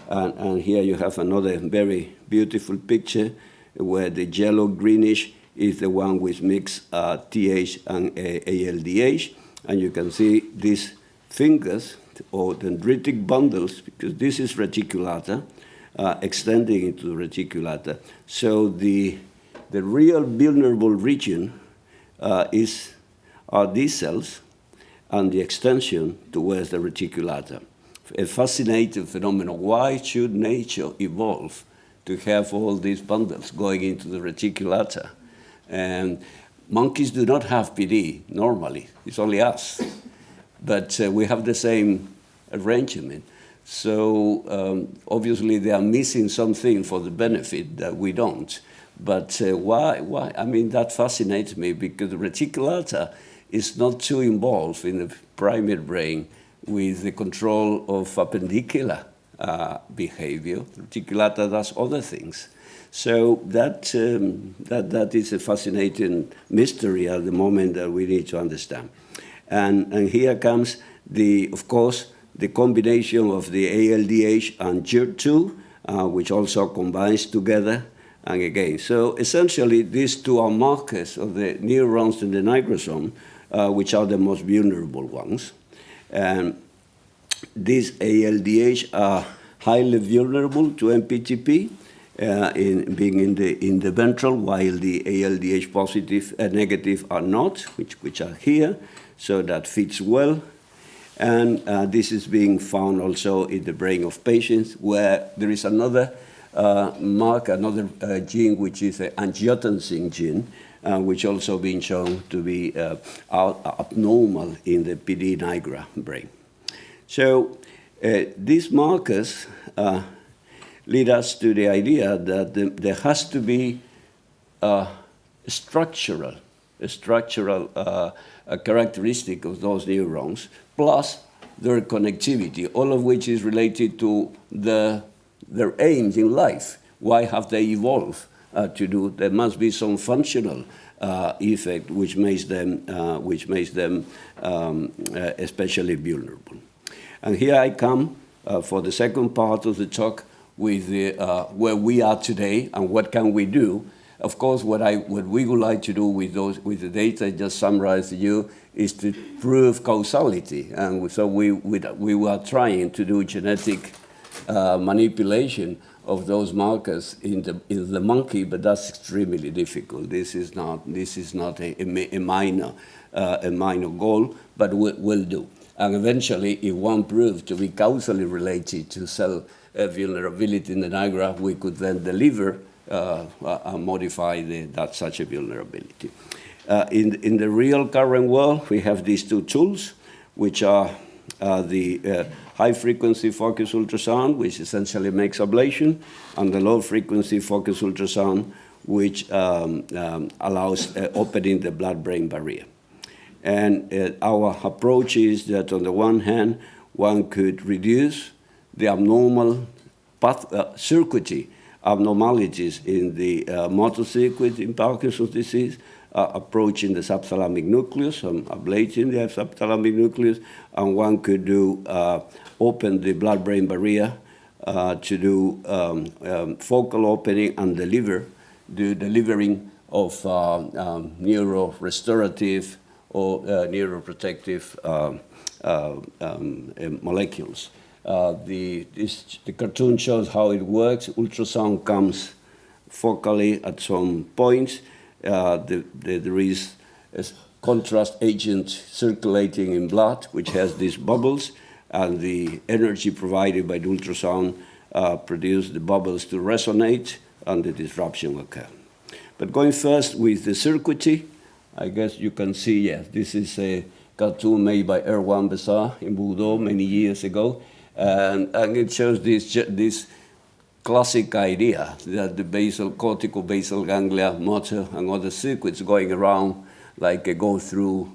And here you have another very beautiful picture where the yellow-greenish is the one with mixed TH and ALDH. And you can see these fingers or dendritic bundles, because this is reticulata, extending into the reticulata. So the real vulnerable region are these cells and the extension towards the reticulata. A fascinating phenomenon. Why should nature evolve to have all these bundles going into the reticulata? And monkeys do not have PD normally. It's only us. But we have the same arrangement. So obviously they are missing something for the benefit that we don't. But why? I mean, that fascinates me, because the reticulata is not too involved in the primate brain with the control of appendicular behavior. Reticulata does other things. So that is a fascinating mystery at the moment that we need to understand. And here comes, of course, the combination of the ALDH and GIR2, which also combines together. And again, so essentially these two are markers of the neurons in the nigrosome, which are the most vulnerable ones. And these ALDH are highly vulnerable to MPTP, being in the ventral, while the ALDH positive and negative are not, which are here. So that fits well. And this is being found also in the brain of patients, where there is another mark, another gene, which is an angiotensin gene, which also been shown to be abnormal in the PD nigra brain. So these markers lead us to the idea that there has to be a structural characteristic of those neurons, plus their connectivity, all of which is related to their aims in life. Why have they evolved to do? There must be some functional effect, which makes them especially vulnerable. And here I come for the second part of the talk with where we are today and what can we do. Of course, what we would like to do with the data I just summarized to you is to prove causality. And so we were trying to do genetic manipulation of those markers in the monkey, but that's extremely difficult. This is not a minor goal, but we'll do. And eventually, if one proved to be causally related to cell vulnerability in the nigra, we could then deliver and modify such a vulnerability. In the real current world, we have these two tools, which are the high-frequency focus ultrasound, which essentially makes ablation, and the low-frequency focus ultrasound, which allows opening the blood-brain barrier. And our approach is that, on the one hand, one could reduce the abnormal circuitry abnormalities in the motor circuit in Parkinson's disease, approaching the subthalamic nucleus and ablating the subthalamic nucleus, and one could do open the blood-brain barrier to do focal opening and delivering of neurorestorative or neuroprotective molecules. The cartoon shows how it works. Ultrasound comes focally at some points. There is a contrast agent circulating in blood, which has these bubbles, and the energy provided by the ultrasound produces the bubbles to resonate, and the disruption occur. But going first with the circuitry, I guess you can see, yes, this is a cartoon made by Erwan Bessar in Bordeaux many years ago, and it shows this classic idea that the cortico-basal ganglia, motor, and other circuits going around like a go-through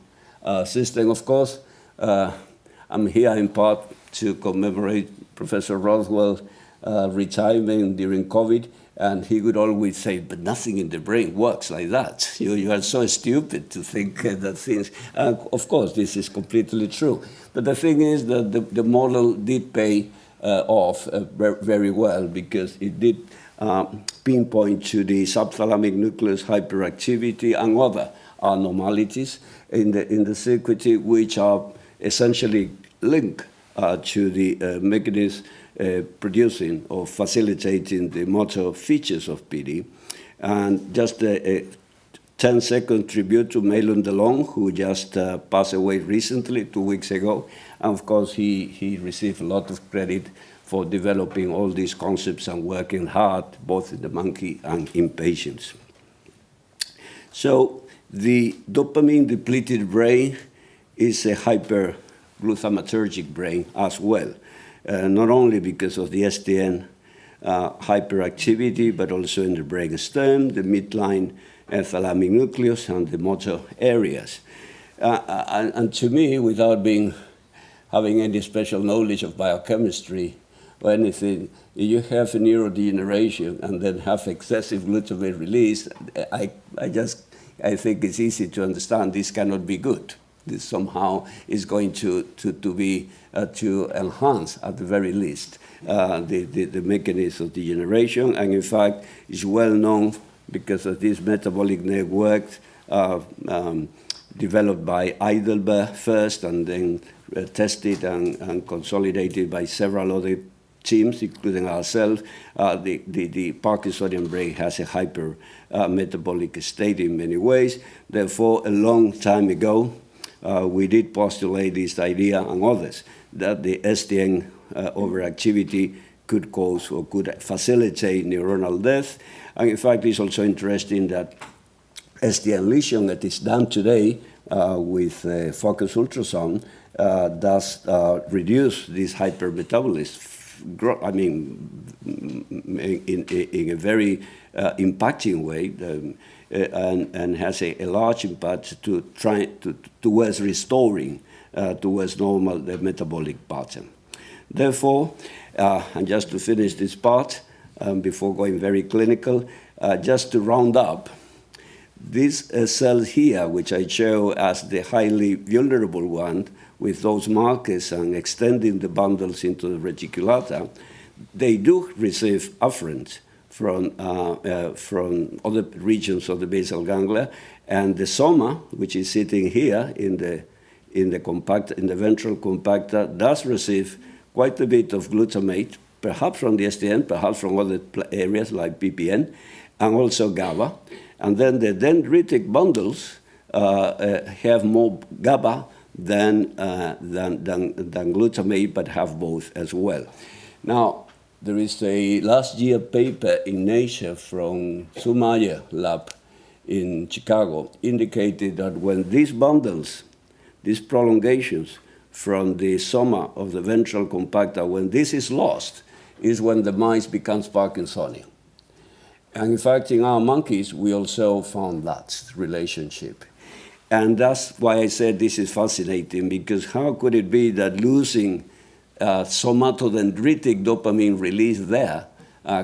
system. Of course, I'm here in part to commemorate Professor Rothwell's retirement during COVID, and he would always say, but nothing in the brain works like that. You are so stupid to think that things... of course, this is completely true. But the thing is that the model did pay off very well, because it did pinpoint to the subthalamic nucleus hyperactivity and other abnormalities in the circuitry, which are essentially linked to the mechanism producing or facilitating the motor features of PD. And just a 10-second tribute to Mahlon Delon, who just passed away recently, 2 weeks ago. And of course, he received a lot of credit for developing all these concepts and working hard, both in the monkey and in patients. So the dopamine-depleted brain is a hyperglutamatergic brain as well. Not only because of the STN hyperactivity, but also in the brain stem, the midline thalamic nucleus, and the motor areas. And to me, without having any special knowledge of biochemistry or anything, you have a neurodegeneration and then have excessive glutamate release. I think it's easy to understand this cannot be good. This somehow is going to enhance, at the very least, the mechanism of degeneration. And in fact, it's well known because of this metabolic network developed by Heidelberg first, and then tested and consolidated by several other teams, including ourselves. The Parkinsonian brain has a hyper metabolic state in many ways. Therefore, a long time ago, we did postulate this idea, and others, that the STN overactivity could cause or could facilitate neuronal death. And in fact, it's also interesting that STN lesion that is done today with focus ultrasound does reduce this hypermetabolism. I mean, in a very impacting way, and has a large impact towards restoring towards normal the metabolic pattern. Therefore, and just to finish this part, before going very clinical, just to round up, This cell here, which I show as the highly vulnerable one, with those markers and extending the bundles into the reticulata, they do receive afferent from other regions of the basal ganglia, and the soma, which is sitting here in the ventral compactor, does receive quite a bit of glutamate, perhaps from the SDN, perhaps from other areas like PPN, and also GABA. And then the dendritic bundles have more GABA than glutamate, but have both as well. Now, there is a last year paper in Nature from Sumayer lab in Chicago indicated that when these bundles, these prolongations from the soma of the ventral compactor, when this is lost, is when the mice becomes Parkinsonian. And in fact, in our monkeys, we also found that relationship. And that's why I said this is fascinating, because how could it be that losing somatodendritic dopamine release there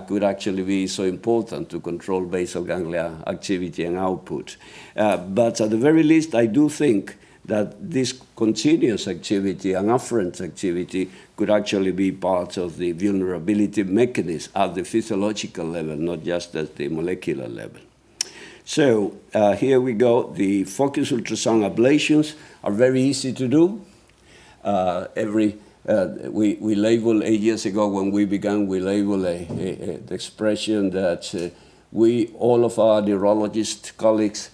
could actually be so important to control basal ganglia activity and output? But at the very least, I do think that this continuous activity and afferent activity could actually be part of the vulnerability mechanism at the physiological level, not just at the molecular level. So here we go. The focus ultrasound ablations are very easy to do. We label 8 years ago when we began, we label the expression that all of our neurologist colleagues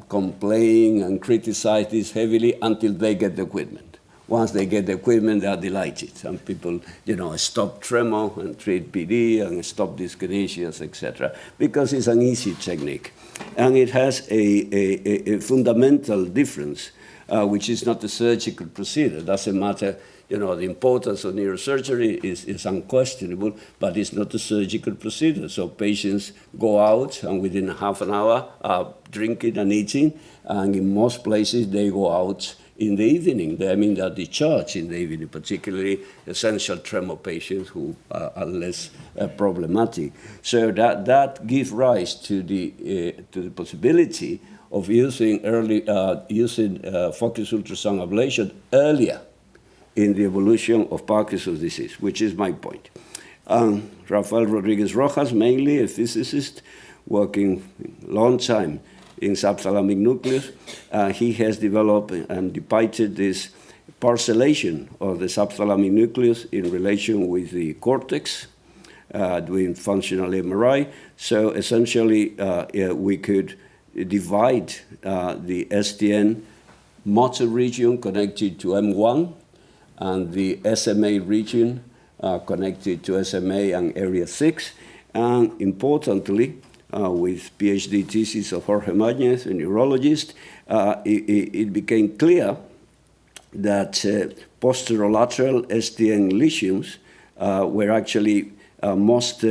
complain and criticize this heavily until they get the equipment. Once they get the equipment, they are delighted. And people, stop tremor and treat PD and stop dyskinesias, etc., because it's an easy technique. And it has a fundamental difference, which is not a surgical procedure. It doesn't matter, the importance of neurosurgery is unquestionable, but it's not a surgical procedure. So patients go out and within half an hour are drinking and eating, and in most places they go out in the evening. I mean, they're discharged in the evening, particularly essential tremor patients who are less problematic. So that gives rise to the possibility of using focused ultrasound ablation earlier in the evolution of Parkinson's disease, which is my point. Rafael Rodriguez Rojas, mainly a physicist working a long time in subthalamic nucleus, he has developed and depicted this parcellation of the subthalamic nucleus in relation with the cortex, doing functional MRI. So essentially, we could divide the STN motor region connected to M1 and the SMA region connected to SMA and area 6. And importantly, with PhD thesis of Jorge Mañez, a neurologist, it became clear that posterolateral STN lesions were actually most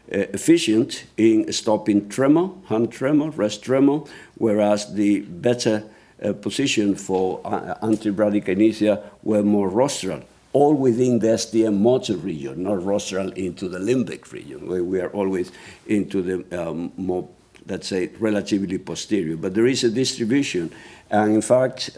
efficient in stopping tremor, hand tremor, rest tremor, whereas the better position for anti-bradykinesia were more rostral, all within the STM motor region, not rostral into the limbic region, where we are always into the more, let's say, relatively posterior. But there is a distribution. And in fact,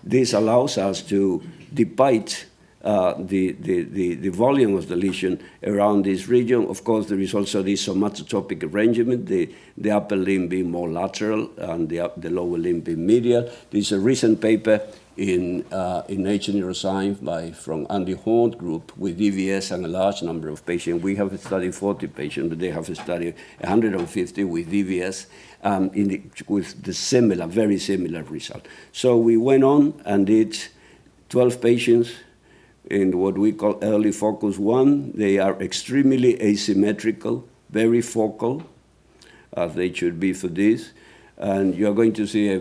this allows us to depict the volume of the lesion around this region. Of course, there is also this somatotopic arrangement, the upper limb being more lateral and the lower limb being medial. There's a recent paper in Nature Neuroscience from Andy Horn's group with DVS and a large number of patients. We have studied 40 patients, but they have studied 150 with DVS with the very similar result. So we went on and did 12 patients in what we call early focus 1. They are extremely asymmetrical, very focal, as they should be for this. And you're going to see a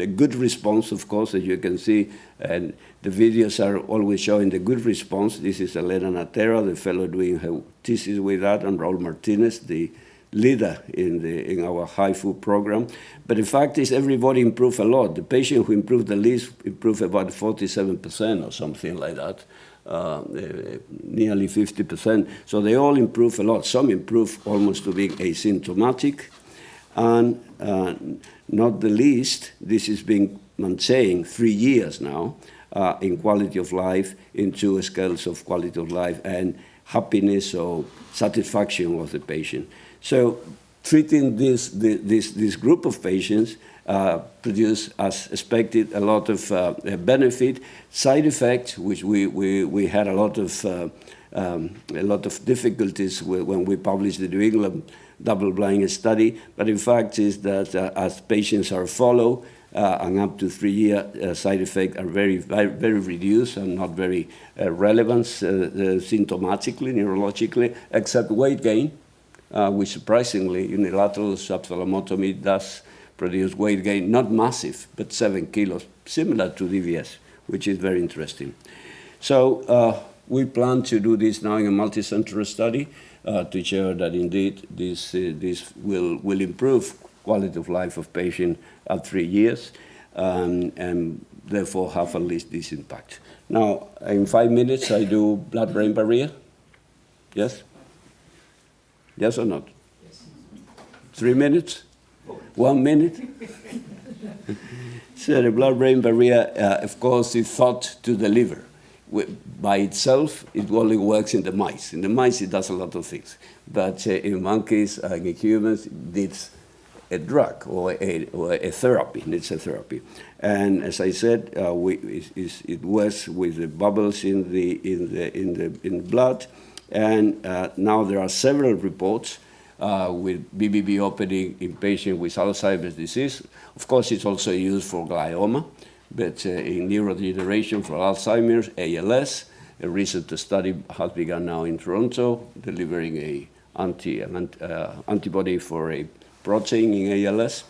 good response, of course, as you can see. And the videos are always showing the good response. This is Elena Natera, the fellow doing her thesis with that, and Raul Martinez, the leader in our HIFU program. But the fact is everybody improved a lot. The patient who improved the least improved about 47% or something like that. nearly 50%. So they all improve a lot. Some improve almost to being asymptomatic. And not the least, this is being maintained 3 years now in quality of life, in 2 scales of quality of life and happiness or satisfaction of the patient. So treating this group of patients produce, as expected, a lot of benefit. Side effects, which we had a lot of difficulties when we published the New England double-blind study, but in fact is that as patients are followed, and up to 3 year side effects are very reduced and not very relevant symptomatically, neurologically, except weight gain, which surprisingly unilateral subthalamotomy does produce weight gain, not massive, but 7 kilos, similar to DVS, which is very interesting. So we plan to do this now in a multi-center study to show that indeed this will improve quality of life of patients at 3 years and therefore have at least this impact. Now, in 5 minutes, I do blood-brain barrier. Yes? Yes or not? Yes. 3 minutes? 1 minute? So the blood-brain barrier, of course, is thought to deliver. By itself, it only works in the mice. In the mice, it does a lot of things. But in monkeys and in humans, it needs a drug or a therapy. It needs a therapy. And as I said, it works with the bubbles in the blood. And now there are several reports with BBB opening in patients with Alzheimer's disease. Of course, it's also used for glioma, but in neurodegeneration for Alzheimer's, ALS, a recent study has begun now in Toronto, delivering an antibody for a protein in ALS.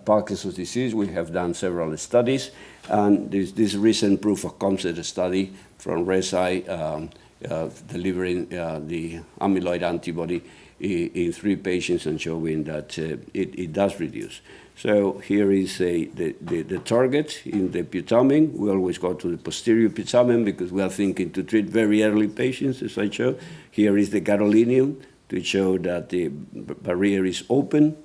Parkinson's disease, we have done several studies, and this recent proof of concept study from RESI delivering the amyloid antibody in 3 patients and showing that it does reduce. So here is the target in the putamen. We always go to the posterior putamen because we are thinking to treat very early patients, as I showed. Here is the gadolinium to show that the barrier is open.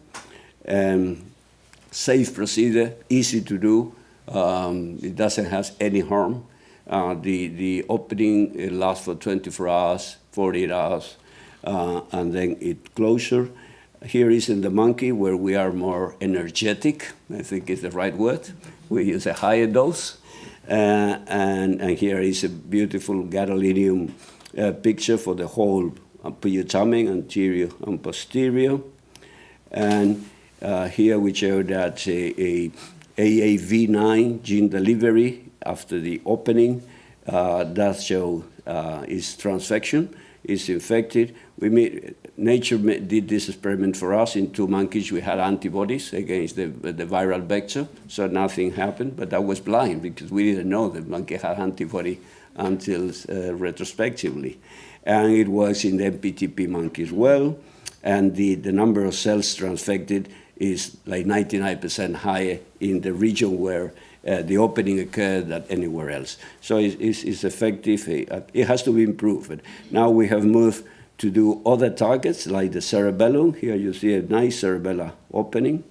Safe procedure, easy to do. It doesn't have any harm. The opening lasts for 24 hours, 48 hours, and then it closure. Here is in the monkey where we are more energetic, I think is the right word. We use a higher dose. And here is a beautiful gadolinium picture for the whole putamen, anterior and posterior. And here we show that a AAV9 gene delivery after the opening does show is transfection, is infected. Nature did this experiment for us. In 2 monkeys, we had antibodies against the viral vector, so nothing happened, but I was blind because we didn't know the monkey had antibody until retrospectively. And it was in the MPTP monkey as well, and the number of cells transfected is like 99% higher in the region where the opening occurred than anywhere else. So it's effective. It has to be improved. Now we have moved to do other targets like the cerebellum. Here you see a nice cerebellar opening,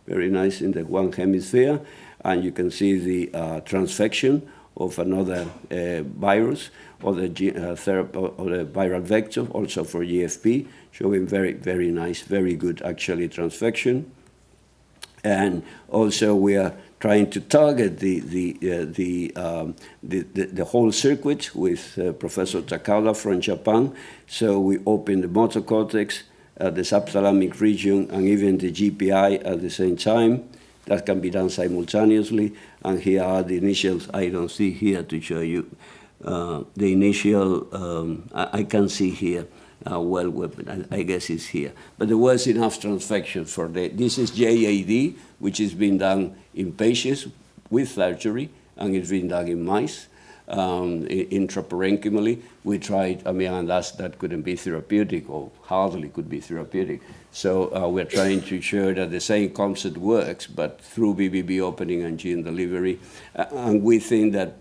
very nice in the one hemisphere. And you can see the transfection of another virus or the viral vector, also for GFP, showing very, very nice, very good actually transfection. And also we are trying to target the whole circuit with Professor Takada from Japan. So we open the motor cortex, the subthalamic region, and even the GPI at the same time. That can be done simultaneously. And here are the initials. I don't see here to show you. The initial, I can see here. I guess it's here. But there was enough transfection for this is JAD, which is being done in patients with surgery, and it's been done in mice, intraparenchymally. We tried, and that couldn't be therapeutic, or hardly could be therapeutic. So we're trying to show that the same concept works, but through BBB opening and gene delivery. And we think that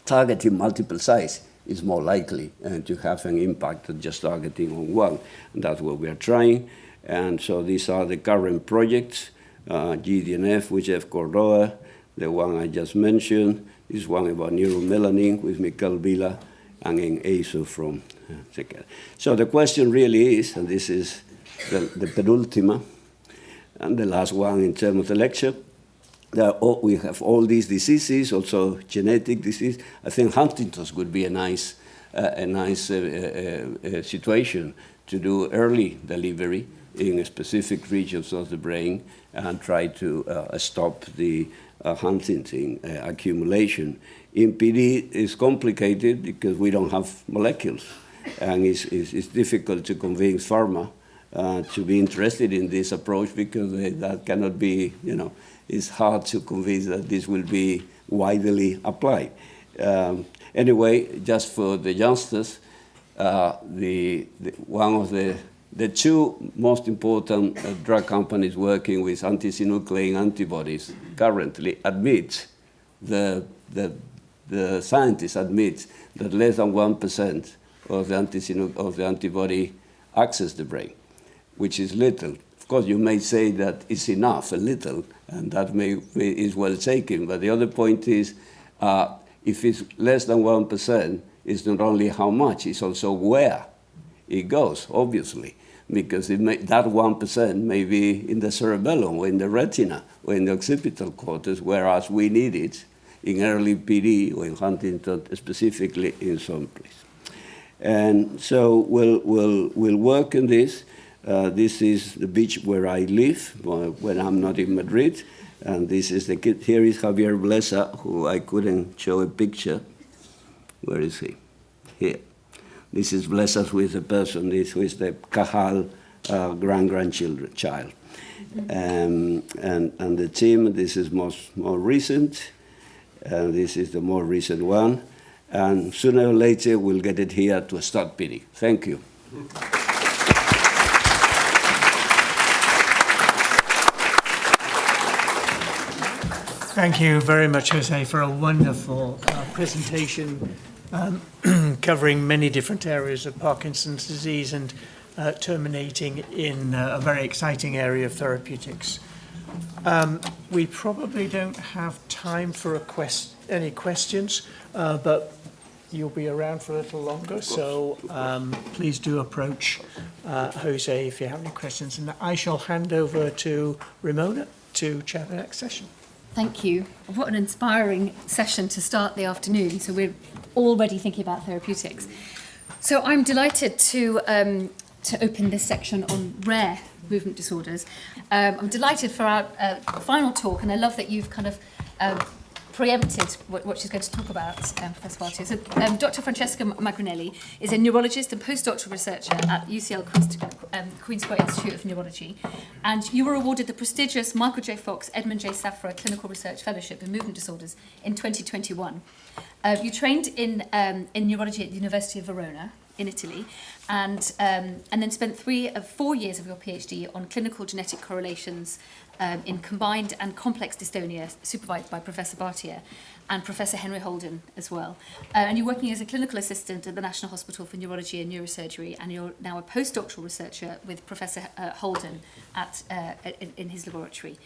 targeting multiple sites is more likely to have an impact than just targeting on one. And that's what we are trying. And so these are the current projects, GDNF with Jeff Cordoa, the one I just mentioned, this one about neuromelanin with Mikel Vila, and in ASO from Second. So the question really is, and this is the penultima, and the last one in terms of the lecture, that we have all these diseases, also genetic disease. I think Huntington's would be a nice situation to do early delivery in specific regions of the brain and try to stop the Huntington accumulation. In PD, it's complicated because we don't have molecules, and it's difficult to convince pharma to be interested in this approach because that cannot be, it's hard to convince that this will be widely applied. Anyway, just for the youngsters, one of the two most important drug companies working with anti-synuclein antibodies currently admit, the scientists admit that less than 1% of the antibody access the brain, which is little. Of course, you may say that it's enough, a little, and that is well taken. But the other point is, if it's less than 1%, it's not only how much, it's also where it goes, obviously, because that 1% may be in the cerebellum or in the retina or in the occipital cortex, whereas we need it in early PD or in Huntington, specifically in some place. And so we'll work on this. This is the beach where I live when I'm not in Madrid. And this is the kid. Here is Javier Blesa, who I couldn't show a picture. Where is he? Here. This is Blesa with the person. This is the Cajal child. And the team, this is more recent. And this is the more recent one. And sooner or later, we'll get it here to start PD. Thank you. Thank you very much, Jose, for a wonderful presentation covering many different areas of Parkinson's disease and terminating in a very exciting area of therapeutics. We probably don't have time for any questions, but you'll be around for a little longer, so please do approach Jose if you have any questions. And I shall hand over to Rimona to chair the next session. Thank you. What an inspiring session to start the afternoon. So we're already thinking about therapeutics. So I'm delighted to open this section on rare movement disorders. I'm delighted for our final talk, and I love that you've kind of preempted what she's going to talk about, Professor Bartia. So Dr. Francesca Magrinelli is a neurologist and postdoctoral researcher at UCL Queen Square Institute of Neurology, and you were awarded the prestigious Michael J. Fox Edmond J. Safra Clinical Research Fellowship in Movement Disorders in 2021. You trained in neurology at the University of Verona in Italy, and then spent 4 years of your PhD on clinical genetic correlations in combined and complex dystonia, supervised by Professor Bartia and Professor Henry Holden as well. And you're working as a clinical assistant at the National Hospital for Neurology and Neurosurgery, and you're now a postdoctoral researcher with Professor Holden in his laboratory.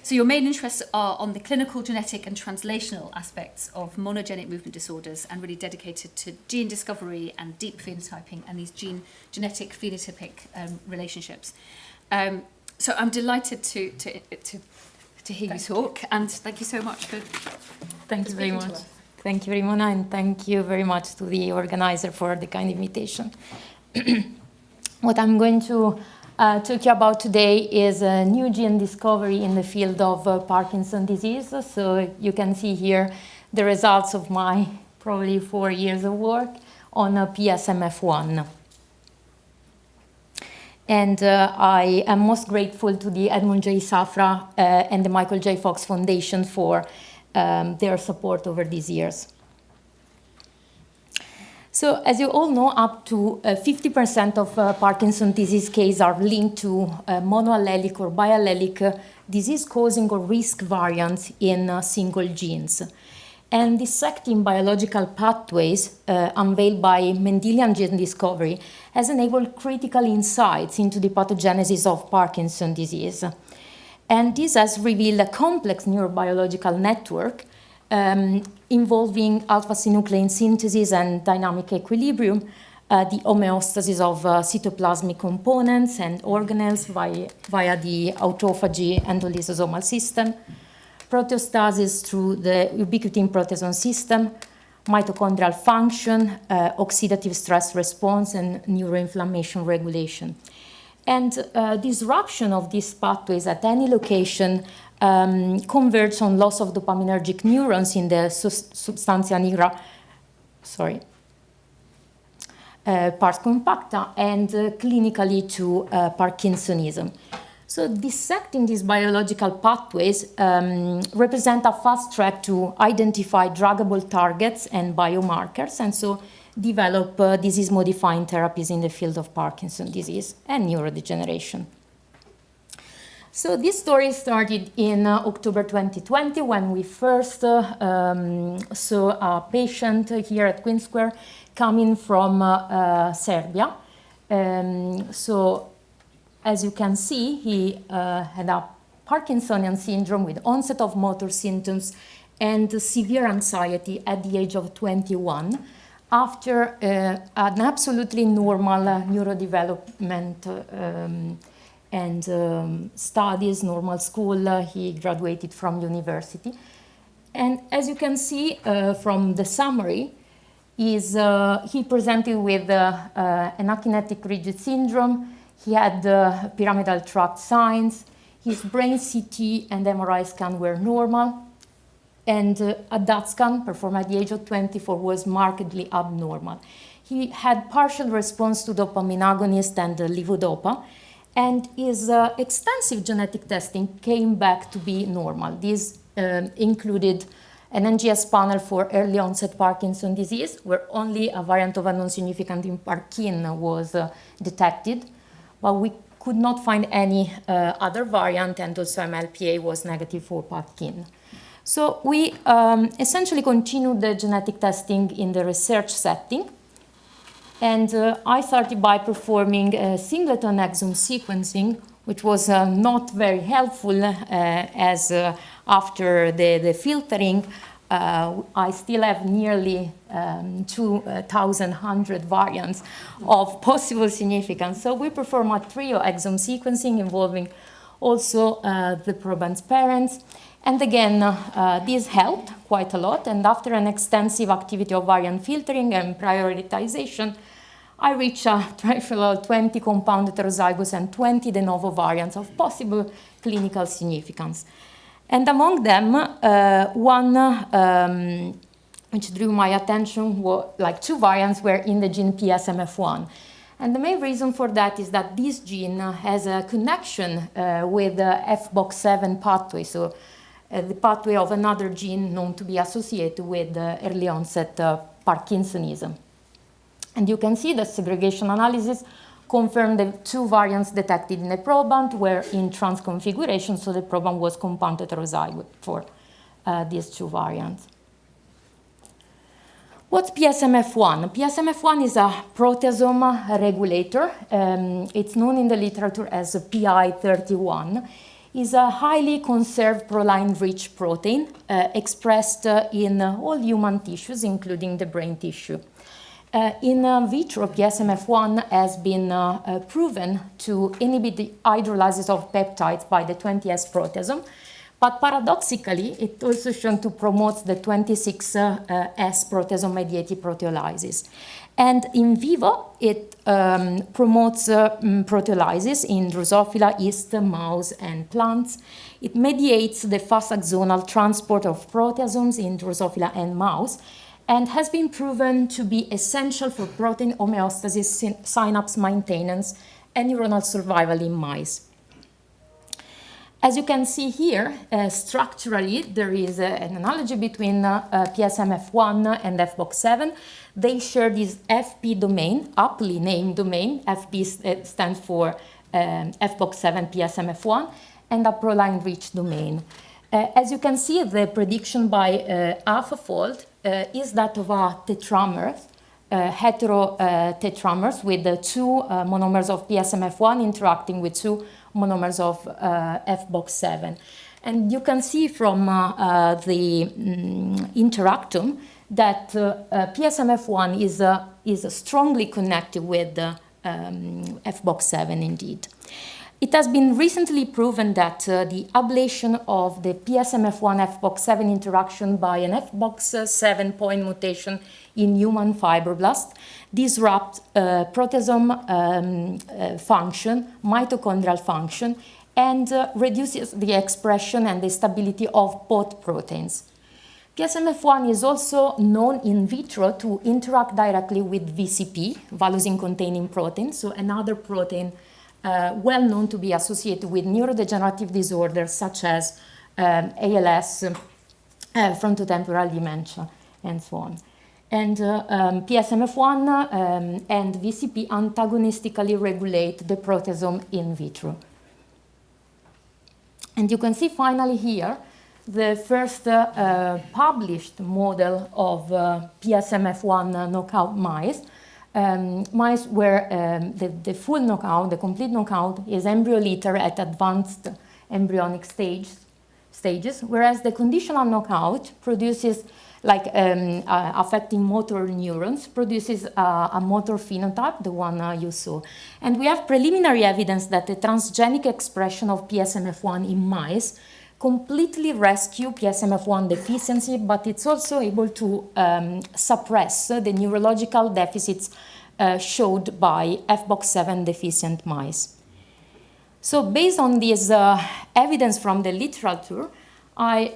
So your main interests are on the clinical, genetic and translational aspects of monogenic movement disorders, and really dedicated to gene discovery and deep phenotyping and these genetic phenotypic relationships. So I'm delighted to hear you talk, and thank you so much for Thank you very much. Thank you, Rimona, and thank you very much to the organizer for the kind invitation. What I'm going to talk about today is a new gene discovery in the field of Parkinson's disease. So you can see here the results of my probably 4 years of work on PSMF1. And I am most grateful to the Edmond J. Safra and the Michael J. Fox Foundation for their support over these years. So as you all know, up to 50% of Parkinson's disease cases are linked to monoallelic or biallelic disease-causing or risk variants in single genes. and dissecting biological pathways unveiled by Mendelian gene discovery has enabled critical insights into the pathogenesis of Parkinson's disease. And this has revealed a complex neurobiological network involving alpha-synuclein synthesis and dynamic equilibrium, the homeostasis of cytoplasmic components and organelles via the autophagy and lysosomal system, proteostasis through the ubiquitin proteasome system, mitochondrial function, oxidative stress response, and neuroinflammation regulation. And disruption of these pathways at any location converts on loss of dopaminergic neurons in the substantia nigra, pars compacta, and clinically to Parkinsonism. So dissecting these biological pathways represent a fast track to identify druggable targets and biomarkers, and so develop disease-modifying therapies in the field of Parkinson's disease and neurodegeneration. So this story started in October 2020 when we first saw a patient here at Queen Square coming from Serbia. So as you can see, he had a Parkinsonian syndrome with onset of motor symptoms and severe anxiety at the age of 21 after an absolutely normal neurodevelopment and studies, normal school. He graduated from university. And as you can see from the summary, he presented with an akinetic rigid syndrome. He had pyramidal tract signs. His brain CT and MRI scan were normal. And a DAT scan performed at the age of 24 was markedly abnormal. He had partial response to dopamine agonist and levodopa, and his extensive genetic testing came back to be normal. This included an NGS panel for early onset Parkinson's disease, where only a variant of unknown significance in Parkin was detected, but we could not find any other variant, and also MLPA was negative for Parkin. So we essentially continued the genetic testing in the research setting. And I started by performing singleton exome sequencing, which was not very helpful as after the filtering, I still have nearly 2,100 variants of possible significance. So we perform a trio exome sequencing involving also the proband's parents. And again, this helped quite a lot. And after an extensive activity of variant filtering and prioritization, I reached a threshold of 20 compound heterozygous and 20 de novo variants of possible clinical significance. And among them, one which drew my attention, like two variants were in the gene PSMF1. And the main reason for that is that this gene has a connection with the FBOX7 pathway, so the pathway of another gene known to be associated with early onset Parkinsonism. And you can see the segregation analysis confirmed the two variants detected in the proband were in transconfiguration, so the proband was compound heterozygote for these two variants. What's PSMF1? PSMF1 is a proteasome regulator. It's known in the literature as PI31. It's a highly conserved proline-rich protein expressed in all human tissues, including the brain tissue. In vitro, PSMF1 has been proven to inhibit the hydrolysis of peptides by the 20S proteasome, but paradoxically, it also shown to promote the 26S proteasome-mediated proteolysis. And in vivo, it promotes proteolysis in Drosophila, yeast, mouse, and plants. It mediates the fast axonal transport of proteasomes in Drosophila and mouse, and has been proven to be essential for protein homeostasis, synapse maintenance, and neuronal survival in mice. As you can see here, structurally, there is an analogy between PSMF1 and FBOX7. They share this FP domain, aptly named domain. FP stands for FBOX7 PSMF1, and a proline-rich domain. As you can see, the prediction by AlphaFold is that of a tetramer, heterotetramers with two monomers of PSMF1 interacting with two monomers of FBOX7. And you can see from the interactum that PSMF1 is strongly connected with FBOX7 indeed. It has been recently proven that the ablation of the PSMF1-FBOX7 interaction by an FBOX7 point mutation in human fibroblast disrupts proteasome function, mitochondrial function, and reduces the expression and the stability of both proteins. PSMF1 is also known in vitro to interact directly with VCP, valusin-containing protein, so another protein well known to be associated with neurodegenerative disorders such as ALS, frontotemporal dementia, and so on. And PSMF1 and VCP antagonistically regulate the proteasome in vitro. And you can see finally here the first published model of PSMF1 knockout mice. Mice where the full knockout, the complete knockout, is embryo-liter at advanced embryonic stages, whereas the conditional knockout produces, like affecting motor neurons, produces a motor phenotype, the one you saw. And we have preliminary evidence that the transgenic expression of PSMF1 in mice completely rescue PSMF1 deficiency, but it's also able to suppress the neurological deficits showed by FBOX7 deficient mice. So based on this evidence from the literature, I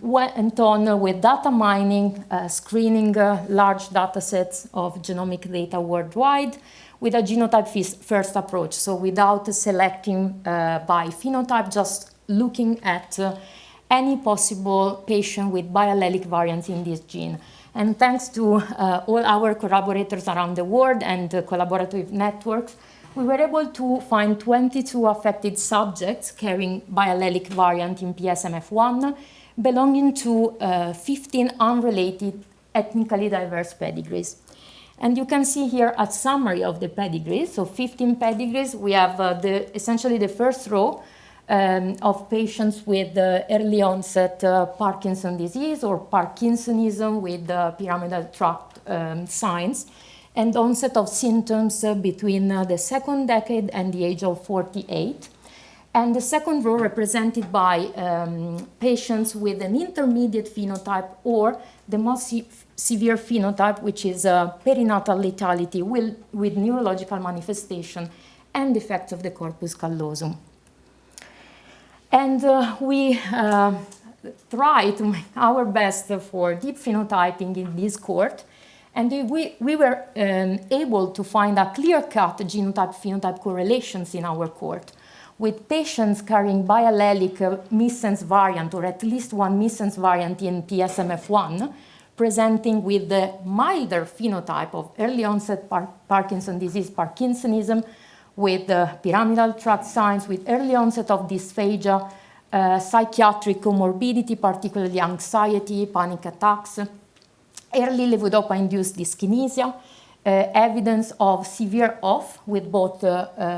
went on with data mining, screening large data sets of genomic data worldwide with a genotype-first approach, so without selecting by phenotype, just looking at any possible patient with biallelic variants in this gene. And thanks to all our collaborators around the world and collaborative networks, we were able to find 22 affected subjects carrying biallelic variant in PSMF1, belonging to 15 unrelated ethnically diverse pedigrees. And you can see here a summary of the pedigrees. So 15 pedigrees. We have essentially the first row of patients with early onset Parkinson disease or Parkinsonism with pyramidal tract signs and onset of symptoms between the second decade and the age of 48. And the second row represented by patients with an intermediate phenotype or the most severe phenotype, which is perinatal lethality with neurological manifestation and defects of the corpus callosum. And we try to make our best for deep phenotyping in this cohort. And we were able to find a clear-cut genotype-phenotype correlations in our cohort, with patients carrying biallelic missense variant or at least one missense variant in PSMF1, presenting with the milder phenotype of early-onset Parkinson disease, Parkinsonism, with pyramidal tract signs, with early onset of dysphagia, psychiatric comorbidity, particularly anxiety, panic attacks, early levodopa-induced dyskinesia, evidence of severe OFF with both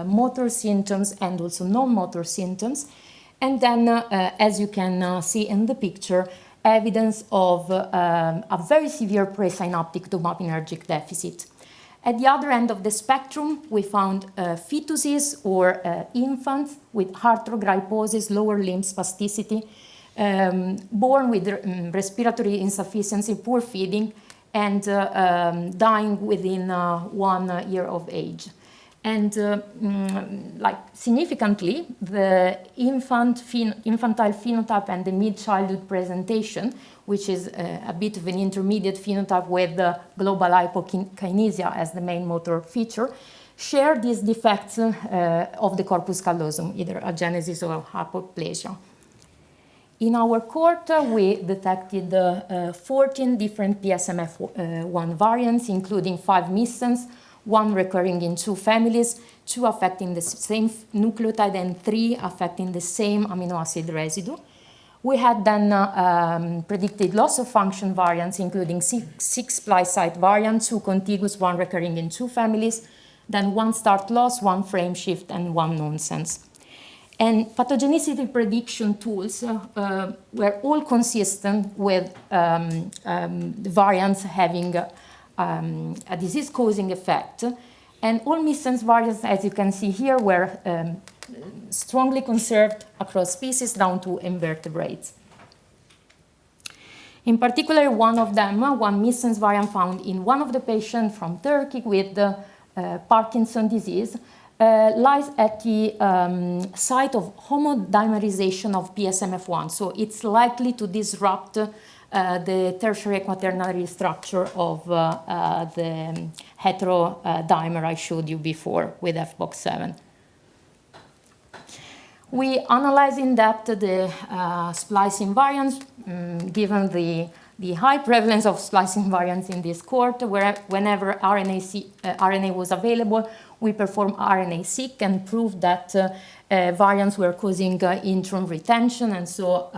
motor symptoms and also non-motor symptoms. And then, as you can see in the picture, evidence of a very severe presynaptic dopaminergic deficit. At the other end of the spectrum, we found fetuses or infants with arthrogryposis, lower limb spasticity, born with respiratory insufficiency, poor feeding, and dying within 1 year of age. And significantly, the infantile phenotype and the mid-childhood presentation, which is a bit of an intermediate phenotype with the global hypokinesia as the main motor feature, share these defects of the corpus callosum, either agenesis or hypoplasia. In our cohort, we detected 14 different PSMF1 variants, including 5 missense, 1 recurring in 2 families, 2 affecting the same nucleotide, and 3 affecting the same amino acid residue. We had then predicted loss of function variants, including six splice site variants, 2 contiguous, 1 recurring in 2 families, then 1 start loss, 1 frame shift, and 1 nonsense. And pathogenicity prediction tools were all consistent with the variants having a disease-causing effect. And all missense variants, as you can see here, were strongly conserved across species down to invertebrates. In particular, one of them, one missense variant found in one of the patients from Turkey with Parkinson disease, lies at the site of homodimerization of PSMF1. So it's likely to disrupt the tertiary quaternary structure of the heterodimer I showed you before with FBOX7. We analyze in depth the splicing variants, given the high prevalence of splicing variants in this cohort, where whenever RNA was available, we performed RNA-seq and proved that variants were causing intron retention, and so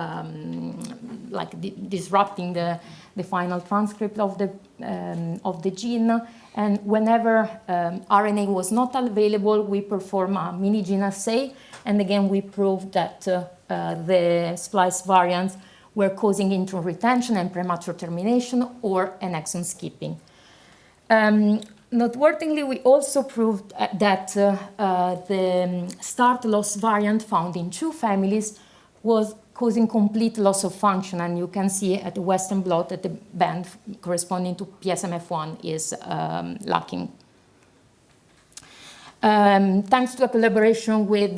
disrupting the final transcript of the gene. And whenever RNA was not available, we perform a mini-gene assay, and again we proved that the splice variants were causing intron retention and premature termination or an exon skipping. Noteworthily, we also proved that the start loss variant found in 2 families was causing complete loss of function, and you can see at the Western blot that the band corresponding to PSMF1 is lacking. Thanks to a collaboration with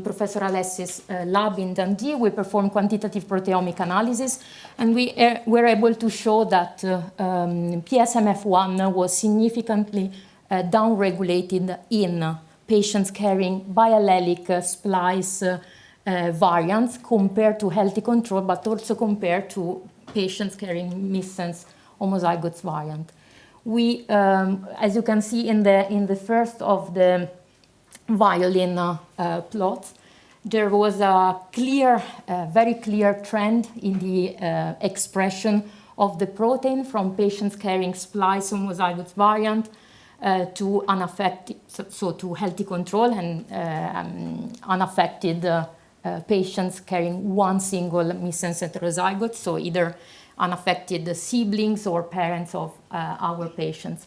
Professor Alessi's lab in Dundee, we performed quantitative proteomic analysis, and we were able to show that PSMF1 was significantly downregulated in patients carrying biallelic splice variants compared to healthy control, but also compared to patients carrying missense homozygotes variant. We, as you can see in the first of the violin plots, there was a clear, very clear trend in the expression of the protein from patients carrying splice homozygotes variant to unaffected, so to healthy control, and unaffected patients carrying one single missense heterozygote, so either unaffected siblings or parents of our patients.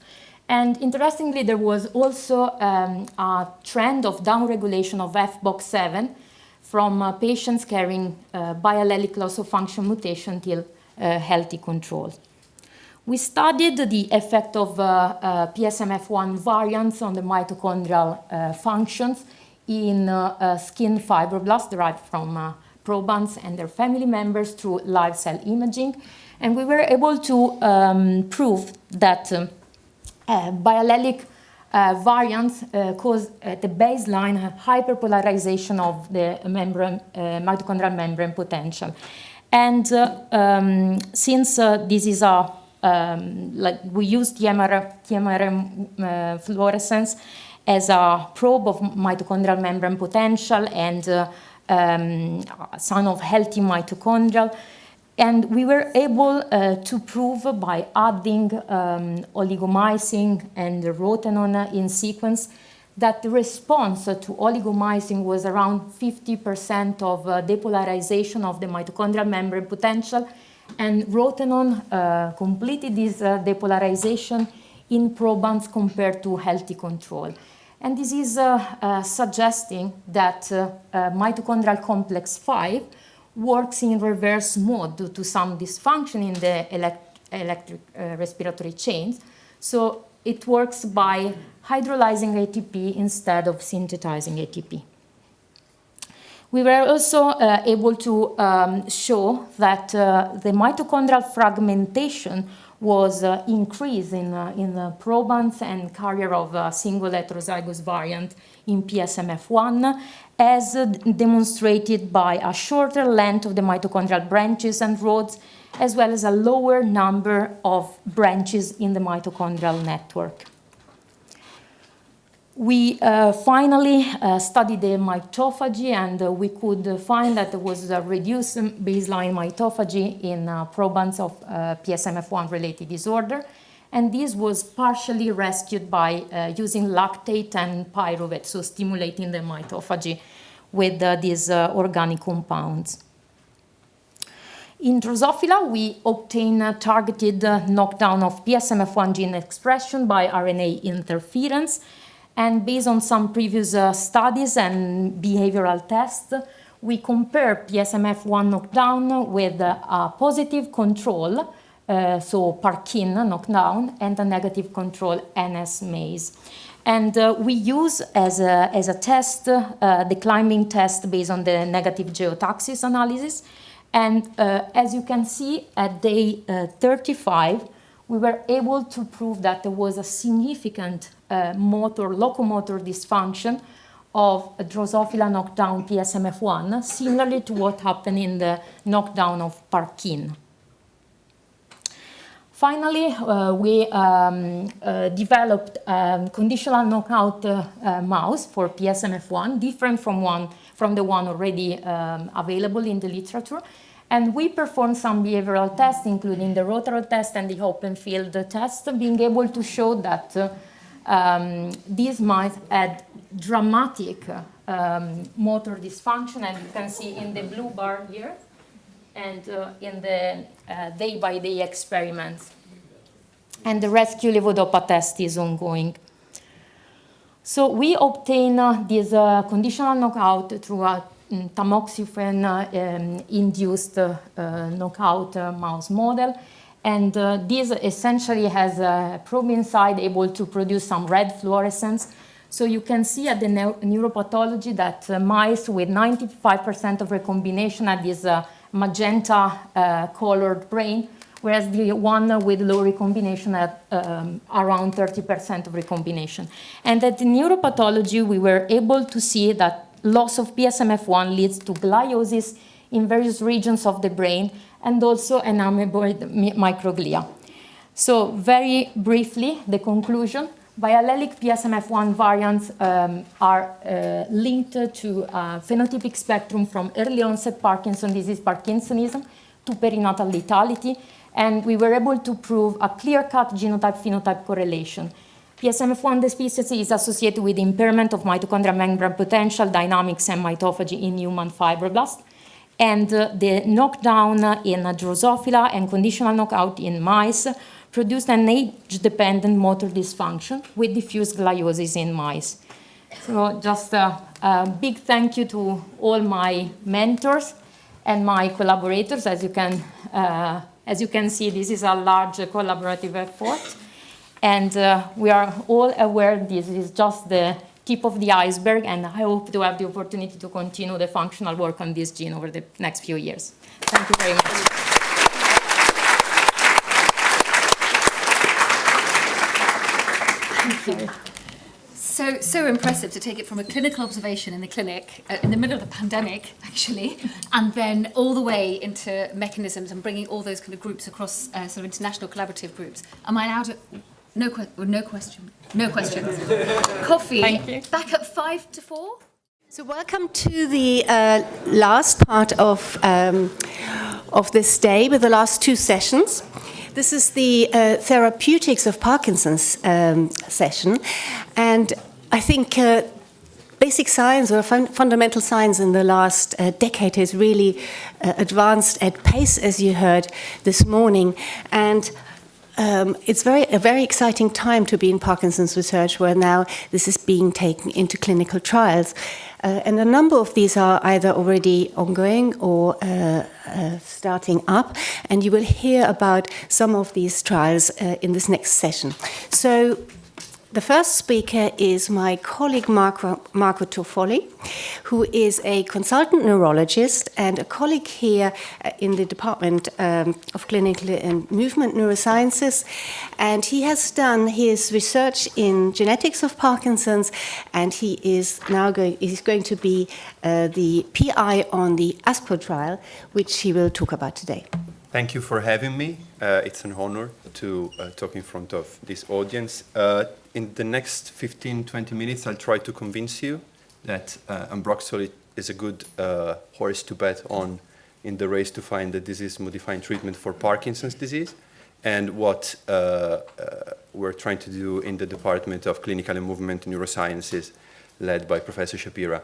And interestingly, there was also a trend of downregulation of FBOX7 from patients carrying biallelic loss of function mutation till healthy control. We studied the effect of PSMF1 variants on the mitochondrial functions in skin fibroblasts derived from probants and their family members through live cell imaging. And we were able to prove that biallelic variants cause at the baseline hyperpolarization of the membrane, mitochondrial membrane potential. And since this is a, we use TMR fluorescence as a probe of mitochondrial membrane potential and sign of healthy mitochondrial. And we were able to prove by adding oligomycin and rotenone in sequence that the response to oligomycin was around 50% of depolarization of the mitochondrial membrane potential, and rotenone completed this depolarization in probants compared to healthy control. And this is suggesting that mitochondrial complex 5 works in reverse mode due to some dysfunction in the electric respiratory chains. So it works by hydrolyzing ATP instead of synthesizing ATP. We were also able to show that the mitochondrial fragmentation was increased in probants and carrier of a single heterozygous variant in PSMF1, as demonstrated by a shorter length of the mitochondrial branches and rods, as well as a lower number of branches in the mitochondrial network. We finally studied the mitophagy, and we could find that there was a reduced baseline mitophagy in probants of PSMF1 related disorder. And this was partially rescued by using lactate and pyruvate, so stimulating the mitophagy with these organic compounds. In Drosophila, we obtain targeted knockdown of PSMF1 gene expression by RNA interference. And based on some previous studies and behavioral tests, we compare PSMF1 knockdown with a positive control, so Parkinson knockdown, and a negative control NS-Maze. And we use as a test the climbing test based on the negative geotaxis analysis. And as you can see, at day 35, we were able to prove that there was a significant locomotor dysfunction of Drosophila knockdown PSMF1, similarly to what happened in the knockdown of Parkinson. Finally, we developed conditional knockout mouse for PSMF1, different from the one already available in the literature. And we performed some behavioral tests, including the rotor test and the open field test, being able to show that these mice had dramatic motor dysfunction, and you can see in the blue bar here, and in the day-by-day experiments. And the rescue levodopa test is ongoing. So we obtain this conditional knockout through a tamoxifen-induced knockout mouse model. And this essentially has a probe inside able to produce some red fluorescence. So you can see at the neuropathology that mice with 95% of recombination had this magenta colored brain, whereas the one with low recombination had around 30% of recombination. And at the neuropathology, we were able to see that loss of PSMF1 leads to gliosis in various regions of the brain and also an amoeboid microglia. So very briefly, the conclusion, biallelic PSMF1 variants are linked to phenotypic spectrum from early onset Parkinson disease, Parkinsonism, to perinatal lethality, and we were able to prove a clear-cut genotype-phenotype correlation. PSMF1 deficiency is associated with impairment of mitochondrial membrane potential, dynamics, and mitophagy in human fibroblasts. And the knockdown in Drosophila and conditional knockout in mice produced an age-dependent motor dysfunction with diffuse gliosis in mice. So just a big thank you to all my mentors and my collaborators. As you can see, this is a large collaborative effort. And we are all aware this is just the tip of the iceberg, and I hope to have the opportunity to continue the functional work on this gene over the next few years. Thank you very much. Thank you. So impressive to take it from a clinical observation in the clinic, in the middle of the pandemic, actually, and then all the way into mechanisms and bringing all those kind of groups across sort of international collaborative groups. Am I allowed to... No question. Coffee. Thank you. Back at 5 to 4. So welcome to the last part of this day with the last two sessions. This is the Therapeutics of Parkinson's session, and I think basic science or fundamental science in the last decade has really advanced at pace, as you heard this morning, and it's a very exciting time to be in Parkinson's research, where now this is being taken into clinical trials. And a number of these are either already ongoing or starting up. And you will hear about some of these trials in this next session. So the first speaker is my colleague Marco Toffoli, who is a consultant neurologist and a colleague here in the Department of Clinical and Movement Neurosciences. And he has done his research in genetics of Parkinson's, and he is now going to be the PI on the ASPro trial, which he will talk about today. Thank you for having me. It's an honor to talk in front of this audience. in the next 15-20 minutes, I'll try to convince you that Ambroxol is a good horse to bet on in the race to find the disease-modifying treatment for Parkinson's disease, and what we're trying to do in the Department of Clinical and Movement Neurosciences, led by Professor Shapira.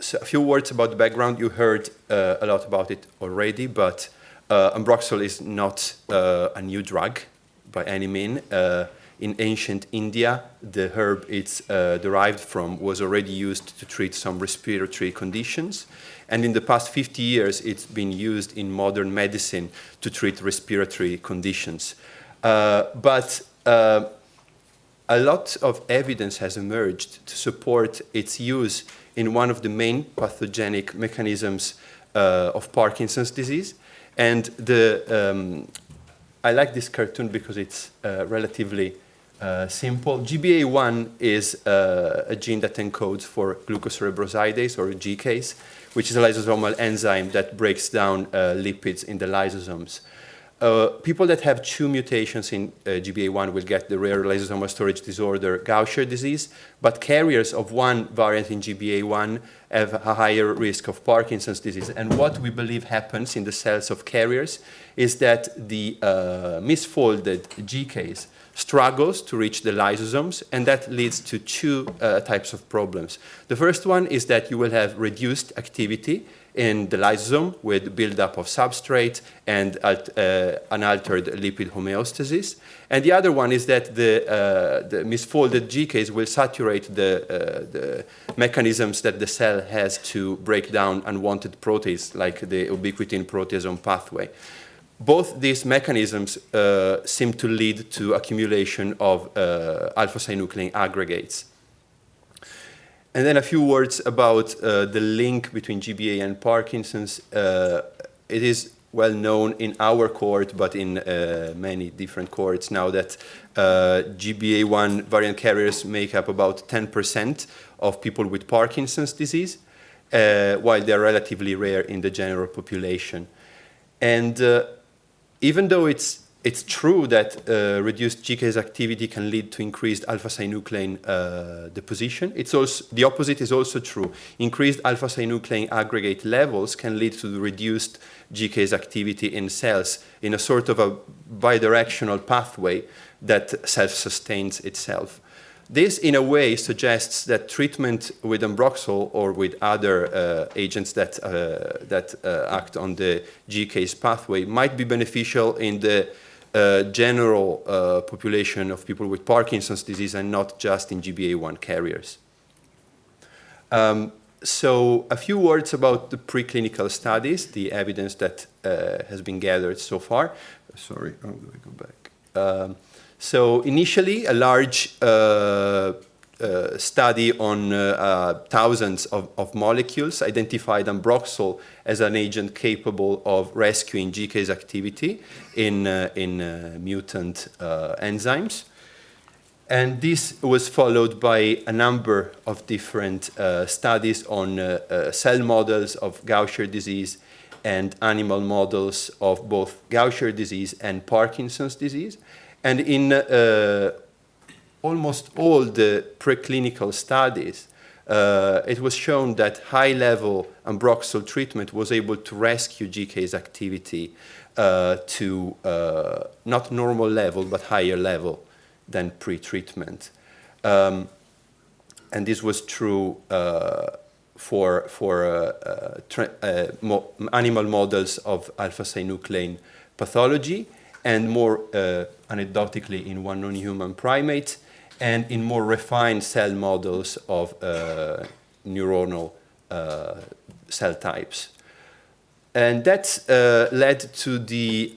So a few words about the background. You heard a lot about it already, but Ambroxol is not a new drug by any means. In ancient India, the herb it's derived from was already used to treat some respiratory conditions. And in the past 50 years, it's been used in modern medicine to treat respiratory conditions. But a lot of evidence has emerged to support its use in one of the main pathogenic mechanisms of Parkinson's disease. And I like this cartoon because it's relatively simple. GBA1 is a gene that encodes for glucocerebrosidase, or GCase, which is a lysosomal enzyme that breaks down lipids in the lysosomes. People that have two mutations in GBA1 will get the rare lysosomal storage disorder Gaucher disease, but carriers of one variant in GBA1 have a higher risk of Parkinson's disease. And what we believe happens in the cells of carriers is that the misfolded GCase struggles to reach the lysosomes, and that leads to two types of problems. The first one is that you will have reduced activity in the lysosome with buildup of substrate and unaltered lipid homeostasis. And the other one is that the misfolded GCase will saturate the mechanisms that the cell has to break down unwanted proteins, like the ubiquitin proteasome pathway. Both these mechanisms seem to lead to accumulation of alpha-synuclein aggregates. And then a few words about the link between GBA and Parkinson's. It is well known in our cohort, but in many different cohorts now, that GBA1 variant carriers make up about 10% of people with Parkinson's disease, while they're relatively rare in the general population. And even though it's true that reduced GCase activity can lead to increased alpha-synuclein deposition, it's also, the opposite is also true. Increased alpha-synuclein aggregate levels can lead to the reduced GCase activity in cells in a sort of a bidirectional pathway that self-sustains itself. This, in a way, suggests that treatment with Ambroxol or with other agents that act on the GCase pathway might be beneficial in the general population of people with Parkinson's disease and not just in GBA1 carriers. So a few words about the preclinical studies, the evidence that has been gathered so far. Sorry, I'm going to go back. So initially, a large study on thousands of molecules identified Ambroxol as an agent capable of rescuing GCase activity in mutant enzymes. And this was followed by a number of different studies on cell models of Gaucher disease and animal models of both Gaucher disease and Parkinson's disease. And in almost all the preclinical studies, it was shown that high-level Ambroxol treatment was able to rescue GCase activity to not normal level, but higher level than pre-treatment. And this was true for animal models of alpha-synuclein pathology, and more anecdotally in one non-human primate, and in more refined cell models of neuronal cell types. And that led to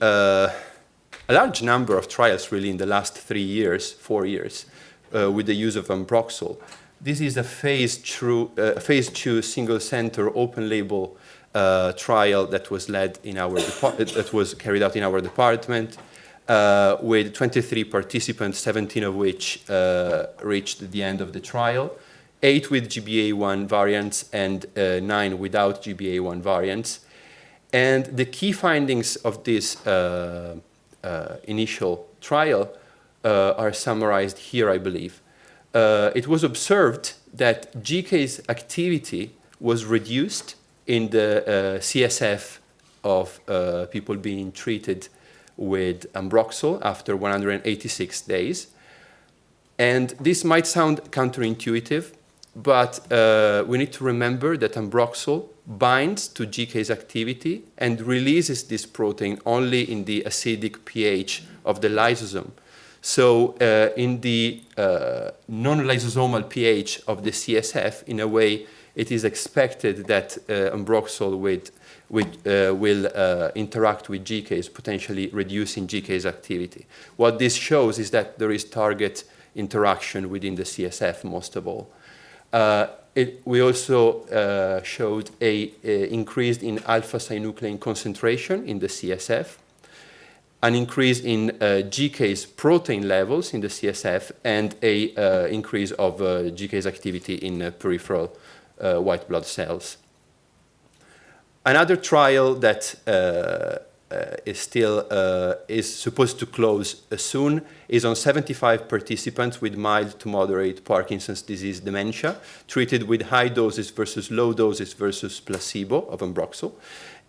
a large number of trials really in the last 4 years, with the use of Ambroxol. This is a phase 2 single-center open-label trial that was led in our that was carried out in our department, with 23 participants, 17 of which reached the end of the trial, 8 with GBA1 variants and 9 without GBA1 variants. And the key findings of this initial trial are summarized here, I believe. It was observed that GCase activity was reduced in the CSF of people being treated with Ambroxol after 186 days. And this might sound counterintuitive, but we need to remember that Ambroxol binds to GCase activity and releases this protein only in the acidic pH of the lysosome. So in the non-lysosomal pH of the CSF, in a way, it is expected that Ambroxol will interact with GCase, potentially reducing GCase activity. What this shows is that there is target interaction within the CSF, most of all. We also showed an increase in alpha-synuclein concentration in the CSF, an increase in GCase protein levels in the CSF, and an increase of GCase activity in peripheral white blood cells. Another trial that is supposed to close soon is on 75 participants with mild to moderate Parkinson's disease dementia, treated with high doses versus low doses versus placebo of Ambroxol.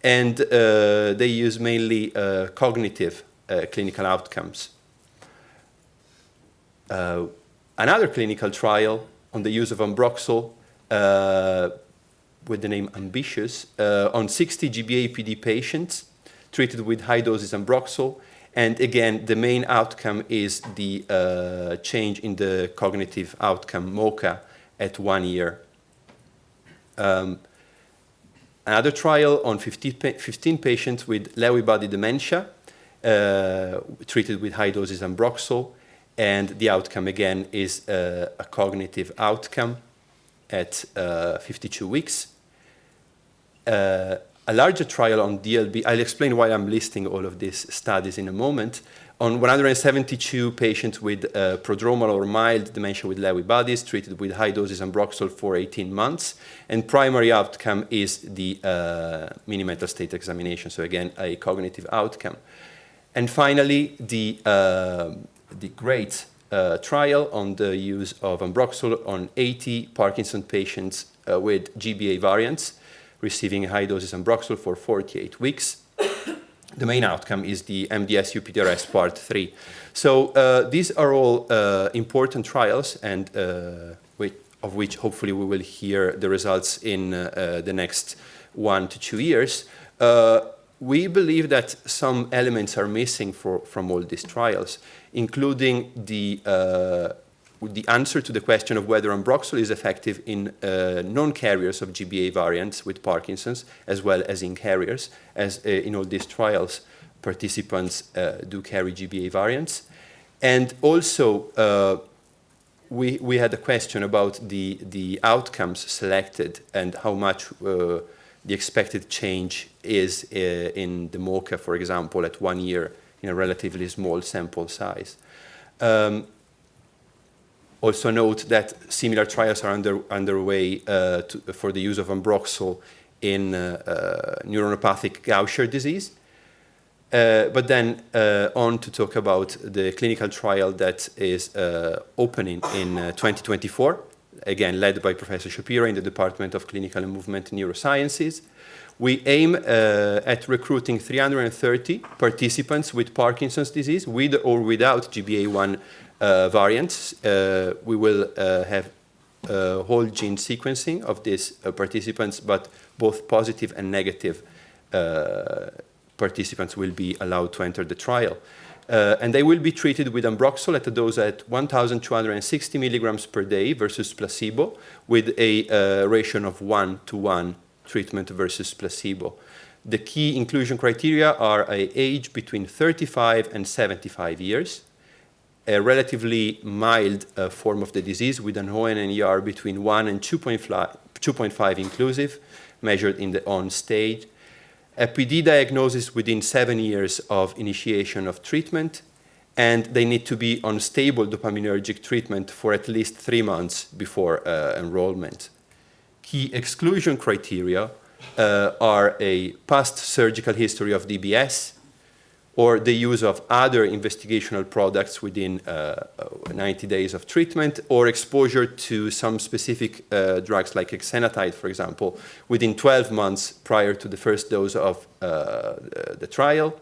And they use mainly cognitive clinical outcomes. Another clinical trial on the use of Ambroxol with the name Ambitious on 60 GBA-PD patients treated with high doses Ambroxol. And again, the main outcome is the change in the cognitive outcome, MoCA, at 1 year. Another trial on 15 patients with Lewy body dementia treated with high doses Ambroxol, and the outcome again is a cognitive outcome at 52 weeks. A larger trial on DLB, I'll explain why I'm listing all of these studies in a moment, on 172 patients with prodromal or mild dementia with Lewy bodies treated with high doses Ambroxol for 18 months. And primary outcome is the mini-mental state examination, so again, a cognitive outcome. And finally, the great trial on the use of Ambroxol on 80 Parkinson patients with GBA variants receiving high doses Ambroxol for 48 weeks. The main outcome is the MDS-UPDRS Part 3. So these are all important trials, and of which hopefully we will hear the results in the next 1 to 2 years. We believe that some elements are missing from all these trials, including the answer to the question of whether Ambroxol is effective in non-carriers of GBA variants with Parkinson's, as well as in carriers, as in all these trials, participants do carry GBA variants. And also, we had a question about the outcomes selected and how much the expected change is in the MoCA, for example, at 1 year in a relatively small sample size. Also note that similar trials are underway for the use of Ambroxol in neuronopathic Gaucher disease. But then on to talk about the clinical trial that is opening in 2024, again led by Professor Shapira in the Department of Clinical and Movement Neurosciences. We aim at recruiting 330 participants with Parkinson's disease, with or without GBA1 variants. We will have whole gene sequencing of these participants, but both positive and negative participants will be allowed to enter the trial. And they will be treated with Ambroxol at a dose at 1,260 milligrams per day versus placebo, with a ratio of 1:1 treatment versus placebo. The key inclusion criteria are an age between 35 and 75 years, a relatively mild form of the disease with an ONNER between 1 and 2.5 inclusive, measured in the on stage, a PD diagnosis within 7 years of initiation of treatment, and they need to be on stable dopaminergic treatment for at least 3 months before enrollment. Key exclusion criteria are a past surgical history of DBS, or the use of other investigational products within 90 days of treatment, or exposure to some specific drugs like exenatide, for example, within 12 months prior to the first dose of the trial.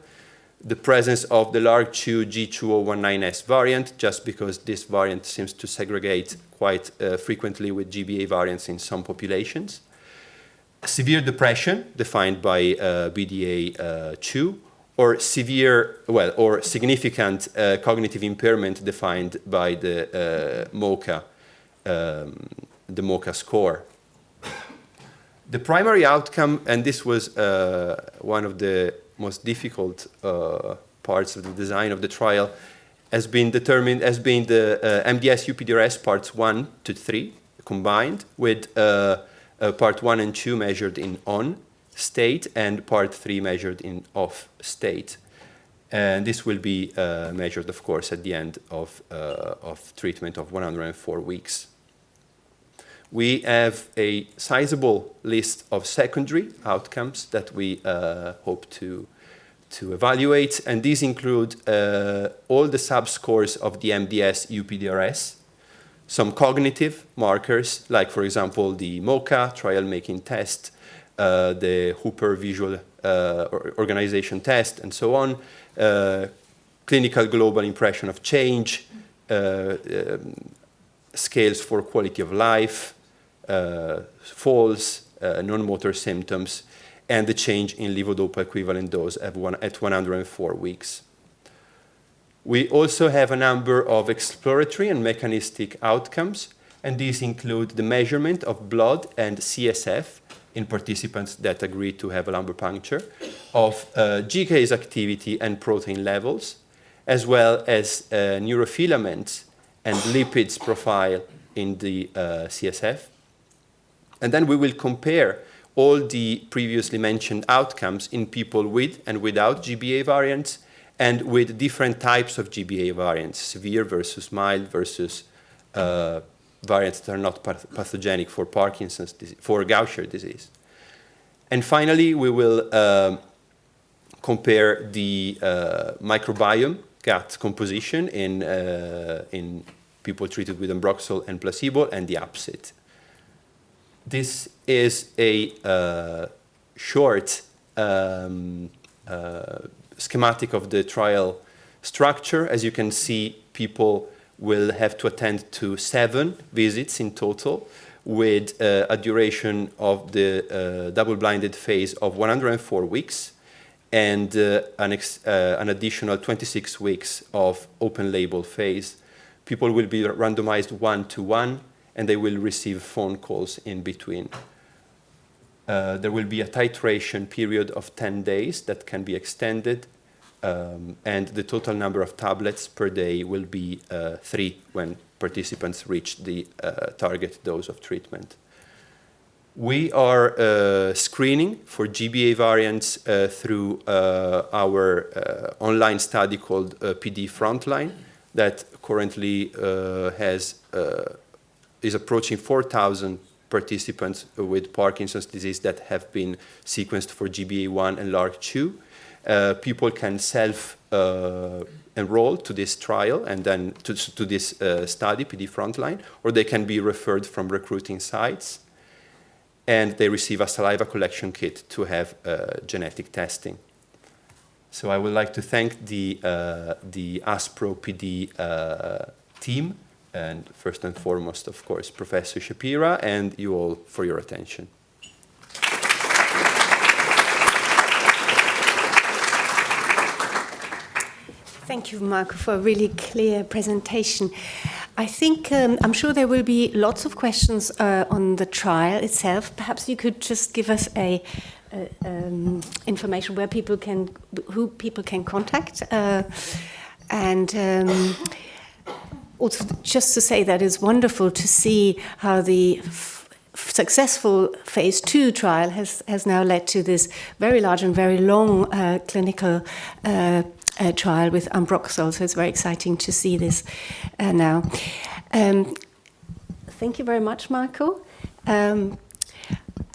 The presence of the LRRK2 G2019S variant, just because this variant seems to segregate quite frequently with GBA variants in some populations. Severe depression, defined by BDA-2, or severe, well, or significant cognitive impairment, defined by the MoCA score. The primary outcome, and this was one of the most difficult parts of the design of the trial, has been determined as being the MDS UPDRS parts 1 to 3 combined, with part 1 and 2 measured in on state and part 3 measured in off state. And this will be measured, of course, at the end of treatment of 104 weeks. We have a sizable list of secondary outcomes that we hope to evaluate, and these include all the subscores of the MDS UPDRS, some cognitive markers, like, for example, the MoCA trial-making test, the Hooper Visual Organization test, and so on, clinical global impression of change, scales for quality of life, falls, non-motor symptoms, and the change in levodopa equivalent dose at 104 weeks. We also have a number of exploratory and mechanistic outcomes, and these include the measurement of blood and CSF in participants that agreed to have a lumbar puncture, of GCase activity and protein levels, as well as neurofilaments and lipids profile in the CSF. And then we will compare all the previously mentioned outcomes in people with and without GBA variants, and with different types of GBA variants, severe versus mild versus variants that are not pathogenic for Parkinson's disease, for Gaucher disease. And finally, we will compare the microbiome gut composition in people treated with Ambroxol and placebo, and the APSIT. This is a short schematic of the trial structure. As you can see, people will have to attend to 7 visits in total, with a duration of the double-blinded phase of 104 weeks, and an additional 26 weeks of open-label phase. People will be randomized 1-to-1, and they will receive phone calls in between. There will be a titration period of 10 days that can be extended, and the total number of tablets per day will be 3 when participants reach the target dose of treatment. We are screening for GBA variants through our online study called PD Frontline, that currently is approaching 4,000 participants with Parkinson's disease that have been sequenced for GBA1 and LRRK2. People can self-enroll to this trial and then to this study, PD Frontline, or they can be referred from recruiting sites, and they receive a saliva collection kit to have genetic testing. So I would like to thank the ASPro-PD team, and first and foremost, of course, Professor Shapira, and you all for your attention. Thank you, Marco, for a really clear presentation. I think, I'm sure there will be lots of questions on the trial itself. Perhaps you could just give us information who people can contact, and also just to say that it's wonderful to see how the successful phase 2 trial has now led to this very large and very long clinical trial with Ambroxol. So it's very exciting to see this now. Thank you very much, Marco. And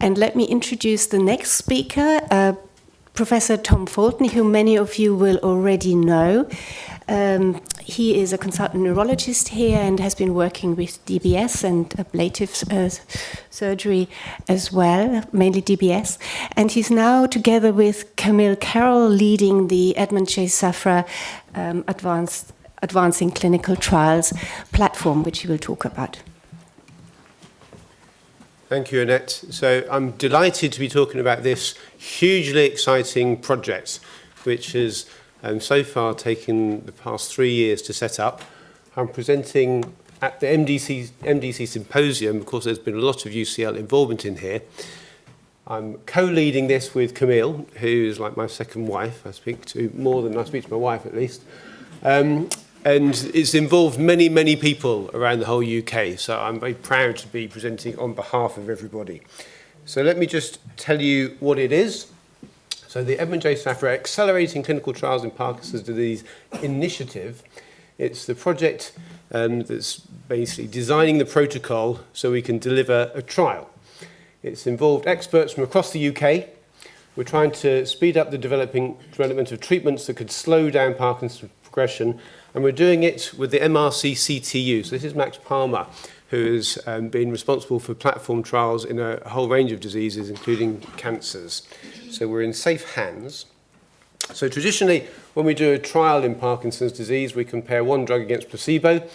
let me introduce the next speaker, Professor Tom Fulton, who many of you will already know. He is a consultant neurologist here and has been working with DBS and ablative surgery as well, mainly DBS. And he's now, together with Camille Carroll, leading the Edmond J. Advancing Clinical Trials platform, which he will talk about. Thank you, Annette. So I'm delighted to be talking about this hugely exciting project, which has so far taken the past 3 years to set up. I'm presenting at the MDC Symposium. Of course, there's been a lot of UCL involvement in here. I'm co-leading this with Camille, who is like my second wife. I speak to more than I speak to my wife, at least. And it's involved many, many people around the whole UK. So I'm very proud to be presenting on behalf of everybody. So let me just tell you what it is. So the Edmond J. Safra Accelerating Clinical Trials in Parkinson's Disease Initiative. It's the project that's basically designing the protocol so we can deliver a trial. It's involved experts from across the UK. We're trying to speed up the development of treatments that could slow down Parkinson's progression, and we're doing it with the MRC CTU. So this is Max Palmer, who has been responsible for platform trials in a whole range of diseases, including cancers. So we're in safe hands. So traditionally, when we do a trial in Parkinson's disease, we compare one drug against placebo.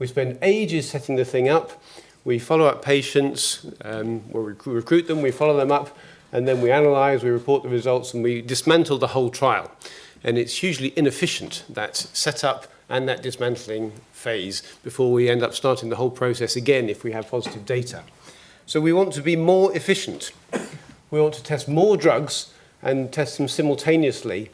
We spend ages setting the thing up. We follow up patients, we recruit them, we follow them up, and then we analyse, we report the results, and we dismantle the whole trial. And it's hugely inefficient, that setup and that dismantling phase, before we end up starting the whole process again if we have positive data. So we want to be more efficient. We want to test more drugs and test them simultaneously.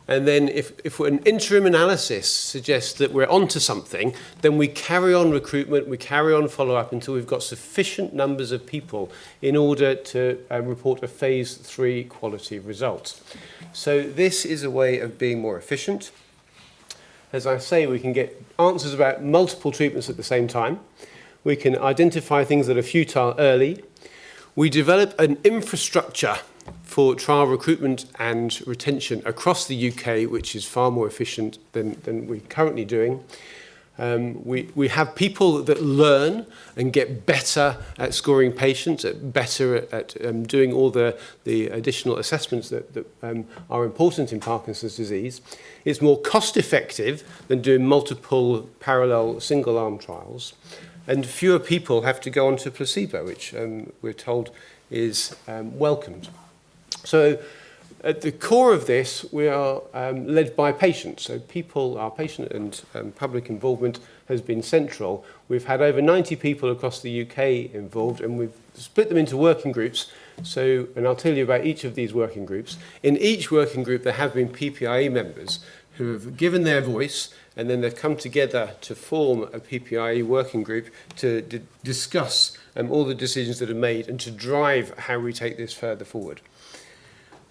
And then if an interim analysis suggests that we're onto something, then we carry on recruitment, we carry on follow-up until we've got sufficient numbers of people in order to report a phase 3 quality result. So this is a way of being more efficient. As I say, we can get answers about multiple treatments at the same time. We can identify things that are futile early. We develop an infrastructure for trial recruitment and retention across the UK, which is far more efficient than we're currently doing. We have people that learn and get better at scoring patients, better at doing all the additional assessments that are important in Parkinson's disease. It's more cost effective than doing multiple parallel single-arm trials. And fewer people have to go on to placebo, which we're told is welcomed. So at the core of this, we are led by patients. So our patient and public involvement has been central. We've had over 90 people across the UK involved, and we've split them into working groups. So, and I'll tell you about each of these working groups. In each working group, there have been PPIE members who have given their voice, and then they've come together to form a PPIE working group to discuss all the decisions that are made and to drive how we take this further forward.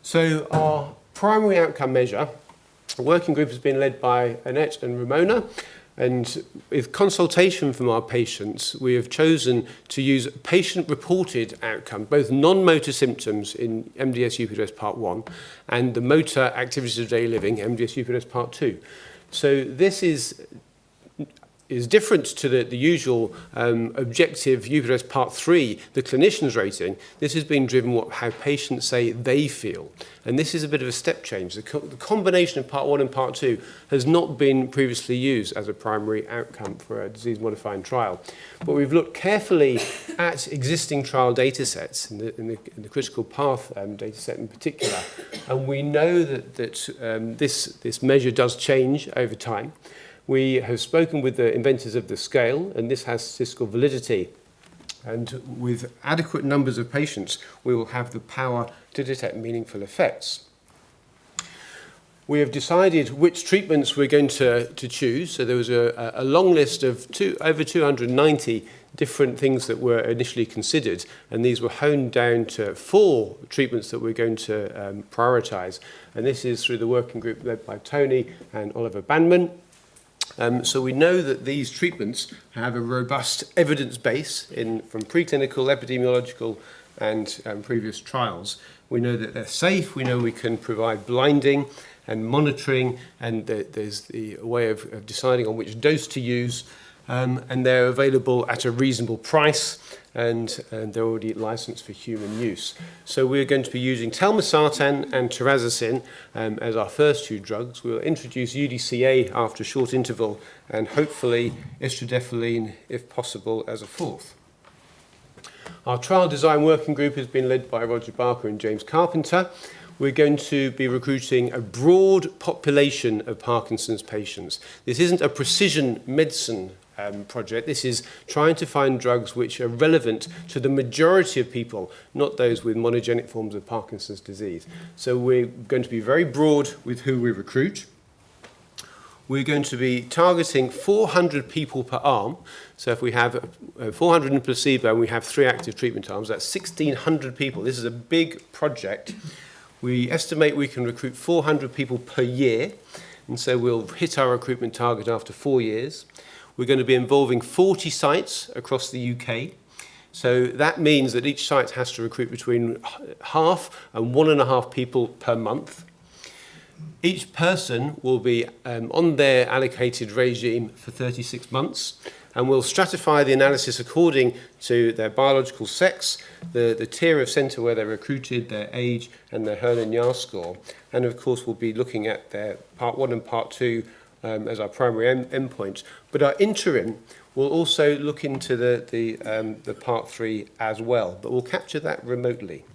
So our primary outcome measure, the working group has been led by Annette and Rimona, and with consultation from our patients, we have chosen to use patient-reported outcome, both non-motor symptoms in MDS-UPDRS Part 1 and the motor activities of daily living, MDS-UPDRS Part 2. So this is different to the usual objective UPDRS Part 3, the clinician's rating. This has been driven how patients say they feel. And this is a bit of a step change. The combination of Part 1 and Part 2 has not been previously used as a primary outcome for a disease-modifying trial. But we've looked carefully at existing trial data sets, in the critical path data set in particular. And we know that this measure does change over time. We have spoken with the inventors of the scale, and this has statistical validity. And with adequate numbers of patients, we will have the power to detect meaningful effects. We have decided which treatments we're going to choose. So there was a long list of over 290 different things that were initially considered, and these were honed down to 4 treatments that we're going to prioritise. And this is through the working group led by Tony and Oliver Bandman. So we know that these treatments have a robust evidence base from preclinical epidemiological and previous trials. We know that they're safe, we know we can provide blinding and monitoring, and there's the way of deciding on which dose to use, and they're available at a reasonable price, and they're already licensed for human use. So we're going to be using telmisartan and terazacin as our first two drugs. We'll introduce UDCA after a short interval, and hopefully istradefylline, if possible, as a fourth. Our trial design working group has been led by Roger Barker and James Carpenter. We're going to be recruiting a broad population of Parkinson's patients. This isn't a precision medicine project. This is trying to find drugs which are relevant to the majority of people, not those with monogenic forms of Parkinson's disease. So we're going to be very broad with who we recruit. We're going to be targeting 400 people per arm. So if we have 400 in placebo and we have 3 active treatment arms, that's 1,600 people. This is a big project. We estimate we can recruit 400 people per year, and so we'll hit our recruitment target after 4 years. We're going to be involving 40 sites across the UK. So that means that each site has to recruit between half and 1.5 people per month. Each person will be on their allocated regime for 36 months, and we'll stratify the analysis according to their biological sex, the tier of centre where they're recruited, their age, and their Hernan-Yar score. And of course, we'll be looking at their Part 1 and Part 2 as our primary endpoints. But our interim will also look into the Part 3 as well, but we'll capture that remotely.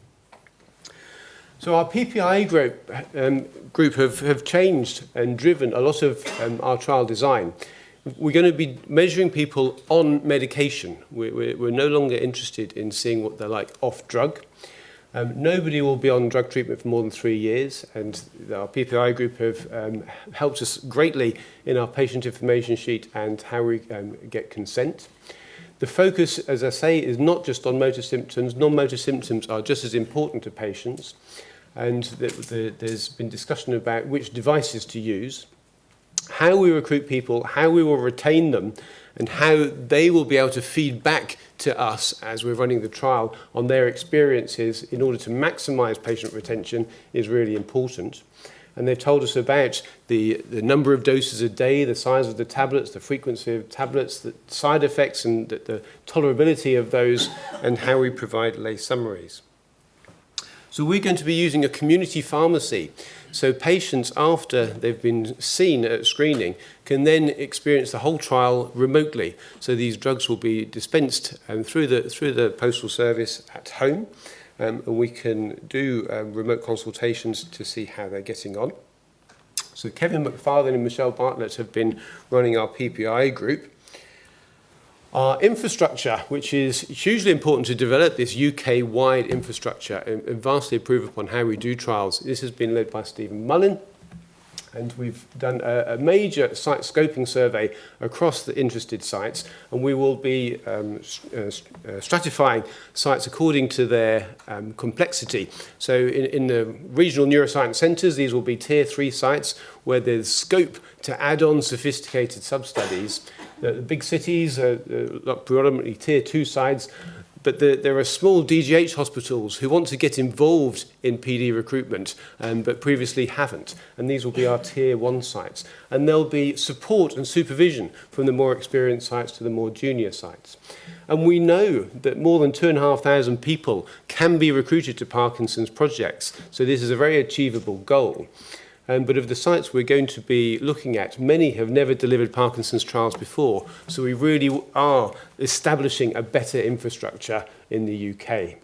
So our PPI group have changed and driven a lot of our trial design. We're going to be measuring people on medication. We're no longer interested in seeing what they're like off drug. Nobody will be on drug treatment for more than 3 years, and our PPI group have helped us greatly in our patient information sheet and how we get consent. The focus, as I say, is not just on motor symptoms. Non-motor symptoms are just as important to patients, and there's been discussion about which devices to use, how we recruit people, how we will retain them, and how they will be able to feed back to us as we're running the trial on their experiences in order to maximize patient retention is really important. And they've told us about the number of doses a day, the size of the tablets, the frequency of tablets, the side effects and the tolerability of those, and how we provide lay summaries. So we're going to be using a community pharmacy. So patients, after they've been seen at screening, can then experience the whole trial remotely. So these drugs will be dispensed through the postal service at home, and we can do remote consultations to see how they're getting on. So Kevin McFarlane and Michelle Bartlett have been running our PPI group. Our infrastructure, which is hugely important to develop this UK-wide infrastructure and vastly improve upon how we do trials. This has been led by Stephen Mullin, and we've done a major site scoping survey across the interested sites, and we will be stratifying sites according to their complexity. So in the regional neuroscience centres, these will be tier 3 sites where there's scope to add on sophisticated sub-studies. The big cities are predominantly tier 2 sites, but there are small DGH hospitals who want to get involved in PD recruitment, but previously haven't. And these will be our tier 1 sites. And there'll be support and supervision from the more experienced sites to the more junior sites. And we know that more than 2,500 people can be recruited to Parkinson's projects. So this is a very achievable goal. But of the sites we're going to be looking at, many have never delivered Parkinson's trials before, so we really are establishing a better infrastructure in the UK.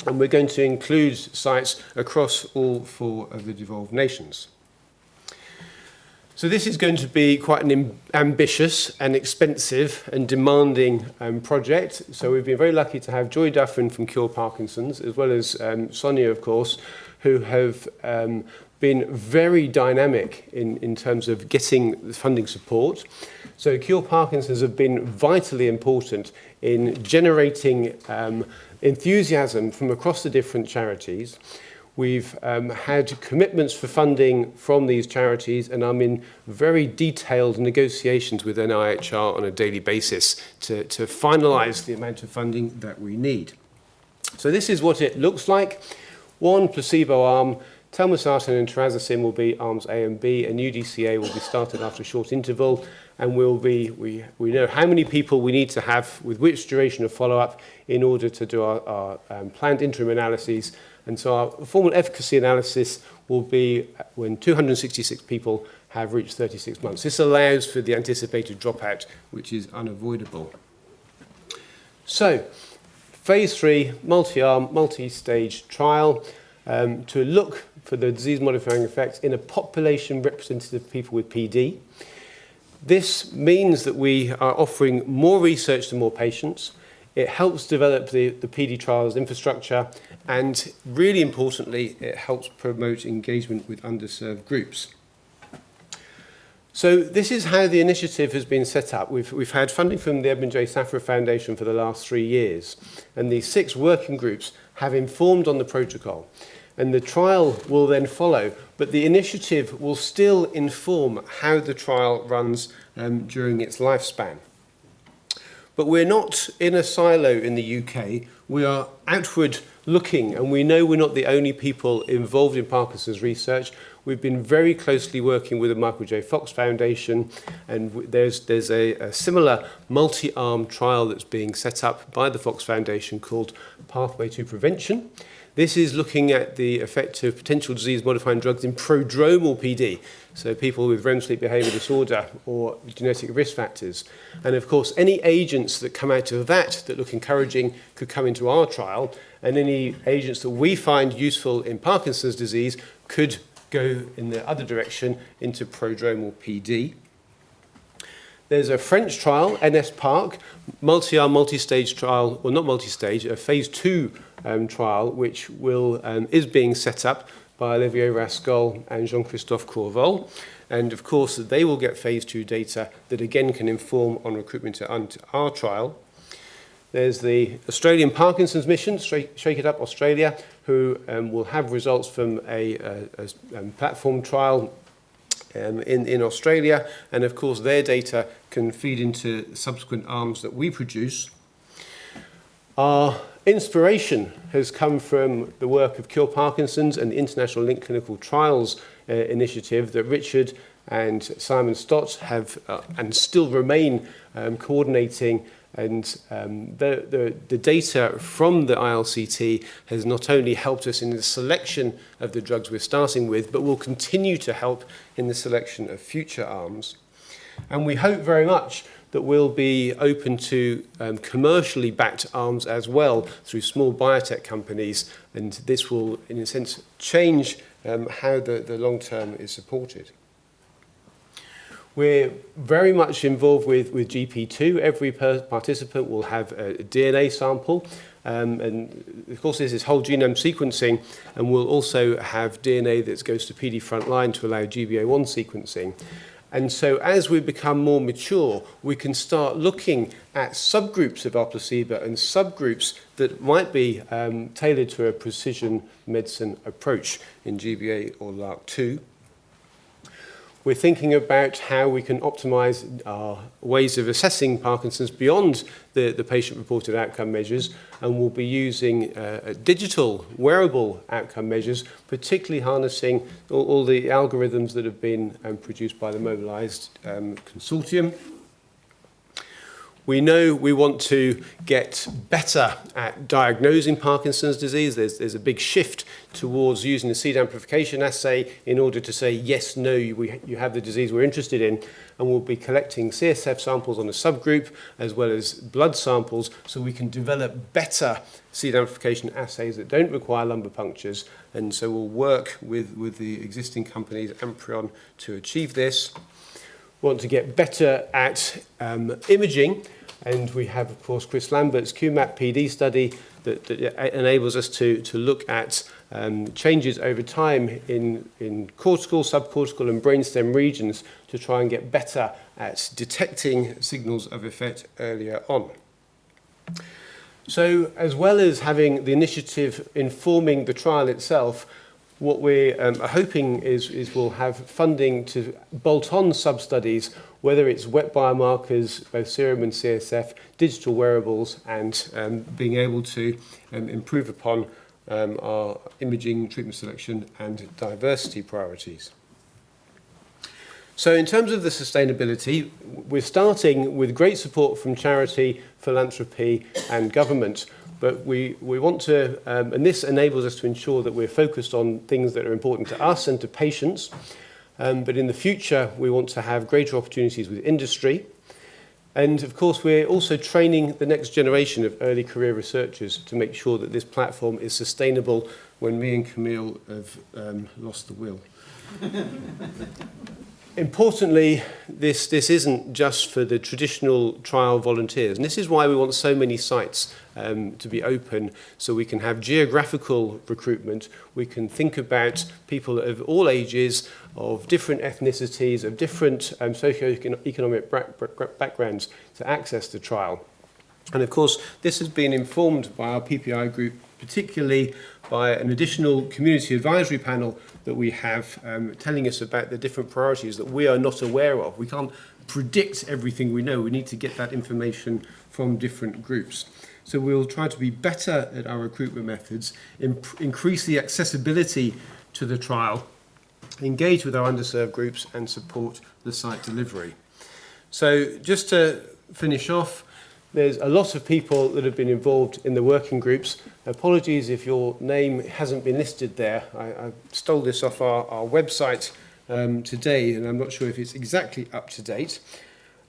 And we're going to include sites across all 4 of the devolved nations. So this is going to be quite an ambitious and expensive and demanding project. So we've been very lucky to have Joy Dufferin from Cure Parkinson's, as well as Sonia, of course, who have been very dynamic in terms of getting the funding support. So Cure Parkinson's have been vitally important in generating enthusiasm from across the different charities. We've had commitments for funding from these charities, and I'm in very detailed negotiations with NIHR on a daily basis to finalise the amount of funding that we need. So this is what it looks like. One placebo arm, telmisartan and trazocin will be arms A and B, and UDCA will be started after a short interval, and we know how many people we need to have with which duration of follow-up in order to do our planned interim analyses. And so our formal efficacy analysis will be when 266 people have reached 36 months. This allows for the anticipated dropout, which is unavoidable. So, phase 3, multi-arm, multi-stage trial to look for the disease-modifying effects in a population representative of people with PD. This means that we are offering more research to more patients. It helps develop the PD trials infrastructure, and really importantly, it helps promote engagement with underserved groups. So this is how the initiative has been set up. We've had funding from the Edmond J Foundation for the last 3 years, and these 6 working groups have informed on the protocol. And the trial will then follow, but the initiative will still inform how the trial runs during its lifespan. But we're not in a silo in the UK. We are outward looking, and we know we're not the only people involved in Parkinson's research. We've been very closely working with the Michael J. Fox Foundation, and there's a similar multi-arm trial that's being set up by the Fox Foundation called Pathway to Prevention. This is looking at the effect of potential disease-modifying drugs in prodromal PD, so people with REM sleep behavior disorder or genetic risk factors. And of course, any agents that come out of that look encouraging could come into our trial, and any agents that we find useful in Parkinson's disease could go in the other direction into prodromal PD. There's a French trial, NS-PARC, multi-arm, multi-stage trial, well not multi-stage, a phase 2 trial, which is being set up by Olivier Rascol and Jean-Christophe Corvol. And of course, they will get phase 2 data that again can inform on recruitment to our trial. There's the Australian Parkinson's Mission, Shake It Up Australia, who will have results from a platform trial in Australia, and of course their data can feed into subsequent arms that we produce. Our inspiration has come from the work of Cure Parkinson's and the International Link Clinical Trials initiative that Richard and Simon Stott have and still remain coordinating. And the data from the ILCT has not only helped us in the selection of the drugs we're starting with, but will continue to help in the selection of future arms. And we hope very much that we'll be open to commercially backed arms as well through small biotech companies, and this will, in a sense, change how the long term is supported. We're very much involved with GP2. Every participant will have a DNA sample. And of course, this is whole genome sequencing, and we'll also have DNA that goes to PD frontline to allow GBA1 sequencing. And so as we become more mature, we can start looking at subgroups of our placebo and subgroups that might be tailored to a precision medicine approach in GBA or LRRK2. We're thinking about how we can optimize our ways of assessing Parkinson's beyond the patient-reported outcome measures, and we'll be using digital wearable outcome measures, particularly harnessing all the algorithms that have been produced by the Mobilized Consortium. We know we want to get better at diagnosing Parkinson's disease. There's a big shift towards using the seed amplification assay in order to say, yes, no, you have the disease we're interested in. And we'll be collecting CSF samples on a subgroup as well as blood samples so we can develop better seed amplification assays that don't require lumbar punctures. And so we'll work with the existing companies, Amprion, to achieve this. We want to get better at imaging, and we have, of course, Chris Lambert's QMAP PD study that enables us to look at changes over time in cortical, subcortical and brainstem regions to try and get better at detecting signals of effect earlier on. So as well as having the initiative informing the trial itself, what we're hoping is we'll have funding to bolt on sub-studies whether it's wet biomarkers, both serum and CSF, digital wearables, and being able to improve upon our imaging, treatment selection, and diversity priorities. So in terms of the sustainability, we're starting with great support from charity, philanthropy, and government. But we want to, and this enables us to ensure that we're focused on things that are important to us and to patients. But in the future, we want to have greater opportunities with industry. And of course, we're also training the next generation of early career researchers to make sure that this platform is sustainable when me and Camille have lost the will. Importantly, this isn't just for the traditional trial volunteers. And this is why we want so many sites to be open, so we can have geographical recruitment. We can think about people of all ages, of different ethnicities, of different socio-economic backgrounds to access the trial. And of course, this has been informed by our PPI group, particularly by an additional community advisory panel that we have telling us about the different priorities that we are not aware of. We can't predict everything we know. We need to get that information from different groups. So we'll try to be better at our recruitment methods, increase the accessibility to the trial, engage with our underserved groups, and support the site delivery. So just to finish off, there's a lot of people that have been involved in the working groups. Apologies if your name hasn't been listed there. I stole this off our website today, and I'm not sure if it's exactly up to date.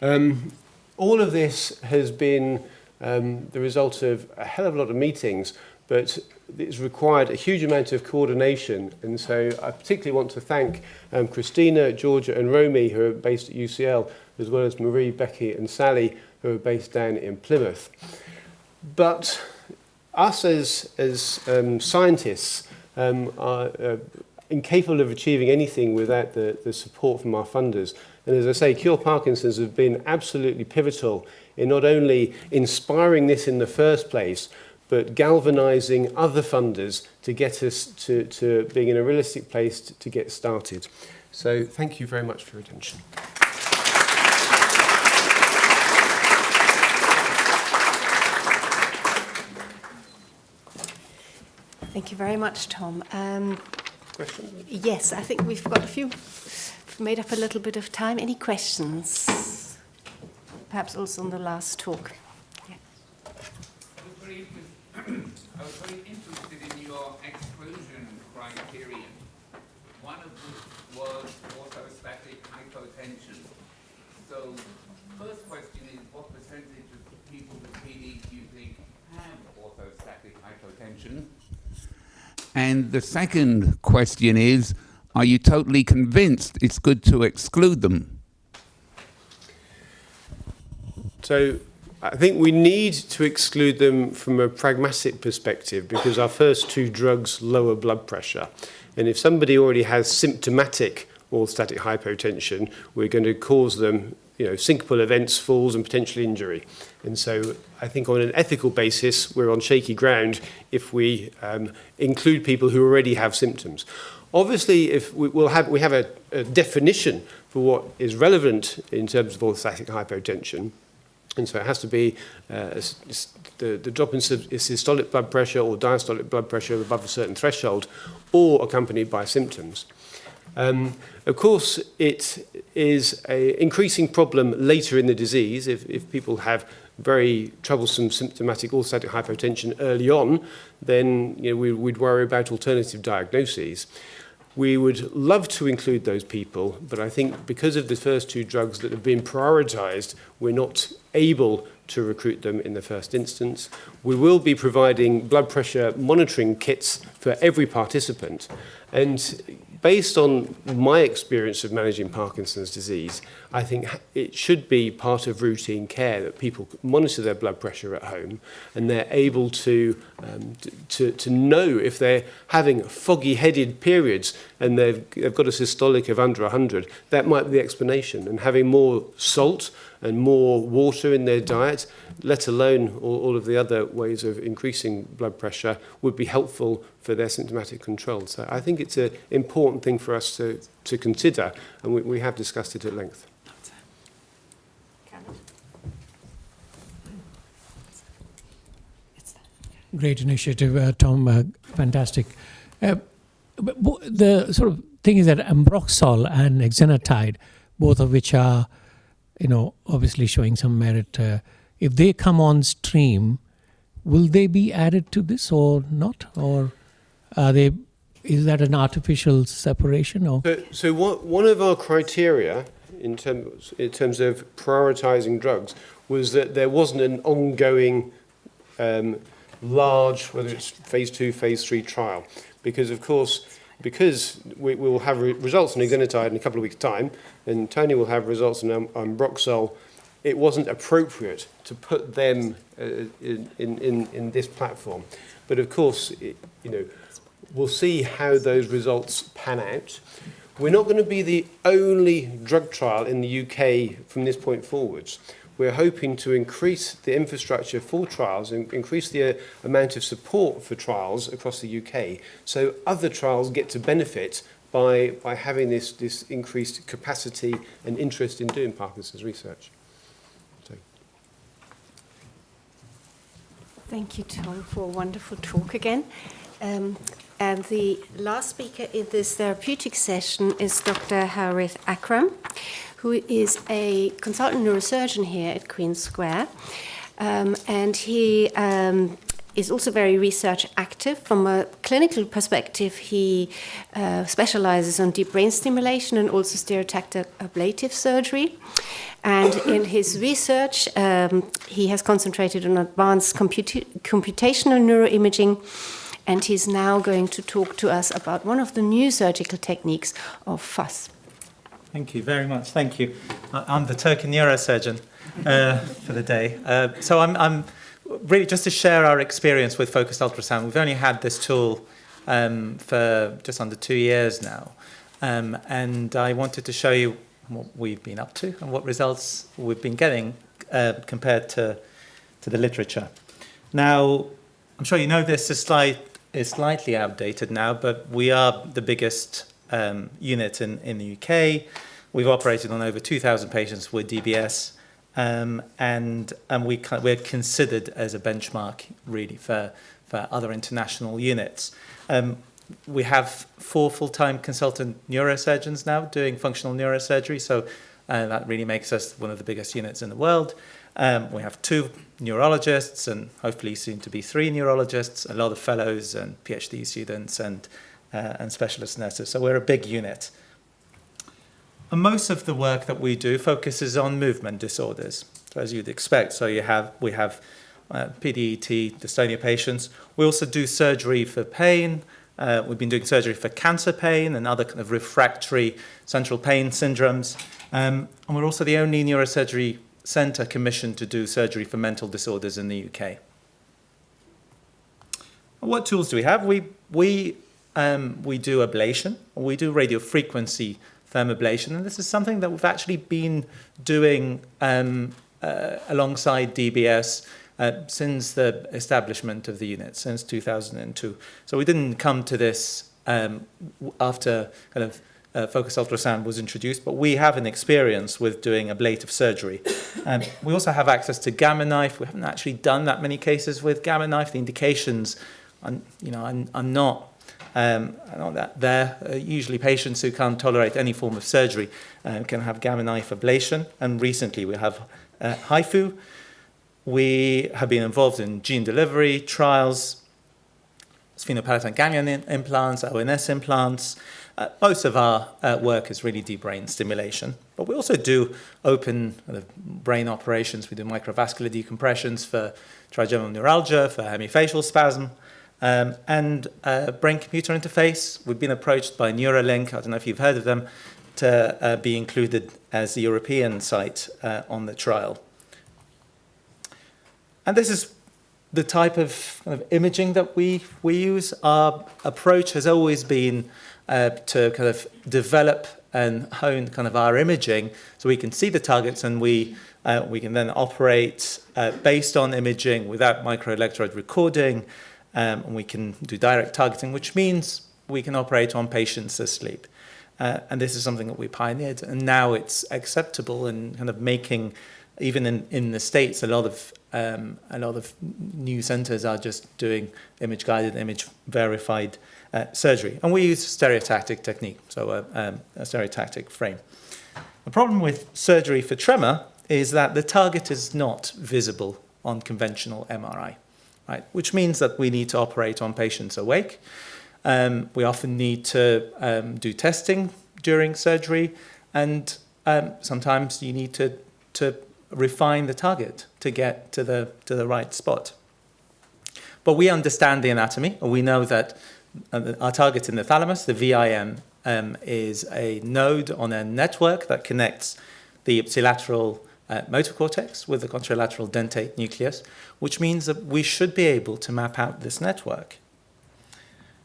All of this has been the result of a hell of a lot of meetings, but it's required a huge amount of coordination. And so I particularly want to thank Christina, Georgia, and Romy, who are based at UCL, as well as Marie, Becky, and Sally, who are based down in Plymouth. But us as scientists are incapable of achieving anything without the support from our funders. And as I say, Cure Parkinson's have been absolutely pivotal in not only inspiring this in the first place, but galvanizing other funders to get us to being in a realistic place to get started. So thank you very much for your attention. Thank you very much, Tom. Questions? Yes, I think we've got a few, made up a little bit of time. Any questions? Perhaps also on the last talk. Yeah. I was very interested in your exclusion criterion, one of which was orthostatic hypotension. So, first question is, what percentage of people with PD do you think have orthostatic hypotension? And the second question is, are you totally convinced it's good to exclude them? So I think we need to exclude them from a pragmatic perspective because our first two drugs lower blood pressure. And if somebody already has symptomatic orthostatic hypotension, we're going to cause them syncopal events, falls, and potentially injury. And so I think on an ethical basis, we're on shaky ground if we include people who already have symptoms. Obviously, if we have a definition for what is relevant in terms of orthostatic hypotension, and so it has to be the drop in systolic blood pressure or diastolic blood pressure above a certain threshold, or accompanied by symptoms. Of course, it is an increasing problem later in the disease. If people have very troublesome symptomatic orthostatic hypotension early on, then we'd worry about alternative diagnoses. We would love to include those people, but I think because of the first two drugs that have been prioritised, we're not able to recruit them in the first instance. We will be providing blood pressure monitoring kits for every participant. And based on my experience of managing Parkinson's disease, I think it should be part of routine care that people monitor their blood pressure at home and they're able to know if they're having foggy-headed periods and they've got a systolic of under 100, that might be the explanation. And having more salt and more water in their diet, let alone all of the other ways of increasing blood pressure, would be helpful for their symptomatic control. So I think it's an important thing for us to consider, and we have discussed it at length. Great initiative, Tom. Fantastic. The sort of thing is that ambroxol and exenatide, both of which are, obviously showing some merit. If they come on stream, will they be added to this or not? Or are they? Is that an artificial separation? Or so one of our criteria in terms of prioritising drugs was that there wasn't an ongoing large, whether it's phase 2, phase 3 trial, because of course, because we will have results on exenatide in a couple of weeks' time, and Tony will have results on ambroxol, it wasn't appropriate to put them in this platform. But of course, we'll see how those results pan out. We're not going to be the only drug trial in the UK from this point forwards. We're hoping to increase the infrastructure for trials and increase the amount of support for trials across the UK, so other trials get to benefit by having this increased capacity and interest in doing Parkinson's research. Thank you, Tom, for a wonderful talk again. And the last speaker in this therapeutic session is Dr. Harith Akram, who is a consultant neurosurgeon here at Queen's Square. And he is also very research active. From a clinical perspective, he specializes on deep brain stimulation and also stereotactic ablative surgery. And in his research, he has concentrated on advanced computational neuroimaging, and he's now going to talk to us about one of the new surgical techniques of FUS. Thank you very much. Thank you. I'm the Turkey neurosurgeon for the day. So I'm really just to share our experience with focused ultrasound. We've only had this tool for just under 2 years now. And I wanted to show you what we've been up to and what results we've been getting compared to the literature. Now, I'm sure you know this is slightly outdated now, but we are the biggest unit in the UK. We've operated on over 2,000 patients with DBS, and we're considered as a benchmark really for other international units. We have 4 full-time consultant neurosurgeons now doing functional neurosurgery, so that really makes us one of the biggest units in the world. We have 2 neurologists and hopefully soon to be 3 neurologists, a lot of fellows and PhD students and specialist nurses. So we're a big unit. And most of the work that we do focuses on movement disorders, so as you'd expect. So we have PDET, dystonia patients. We also do surgery for pain. We've been doing surgery for cancer pain and other kind of refractory central pain syndromes. And we're also the only neurosurgery centre commissioned to do surgery for mental disorders in the UK. What tools do we have? We do ablation, we do radiofrequency thermoablation, and this is something that we've actually been doing alongside DBS since the establishment of the unit, since 2002. So we didn't come to this after kind of focused ultrasound was introduced, but we have an experience with doing ablative surgery. We also have access to gamma knife. We haven't actually done that many cases with gamma knife. The indications are not that there. Usually patients who can't tolerate any form of surgery can have gamma knife ablation. And recently we have HIFU. We have been involved in gene delivery trials, sphenopalatine ganglion implants, ONS implants. Most of our work is really deep brain stimulation, but we also do open brain operations. We do microvascular decompressions for trigeminal neuralgia, for hemifacial spasm, and brain-computer interface. We've been approached by Neuralink, I don't know if you've heard of them, to be included as the European site on the trial. And this is the type of kind of imaging that we use. Our approach has always been to kind of develop and hone kind of our imaging so we can see the targets and we can then operate based on imaging without microelectrode recording, and we can do direct targeting, which means we can operate on patients asleep. And this is something that we pioneered, and now it's acceptable and kind of making even in the States, a lot of new centers are just doing image-guided, image-verified surgery. And we use stereotactic technique, so a stereotactic frame. The problem with surgery for tremor is that the target is not visible on conventional MRI, right? Which means that we need to operate on patients awake. We often need to do testing during surgery, and sometimes you need to refine the target to get to the right spot. But we understand the anatomy, and we know that our target in the thalamus, the VIM, is a node on a network that connects the ipsilateral motor cortex with the contralateral dentate nucleus, which means that we should be able to map out this network.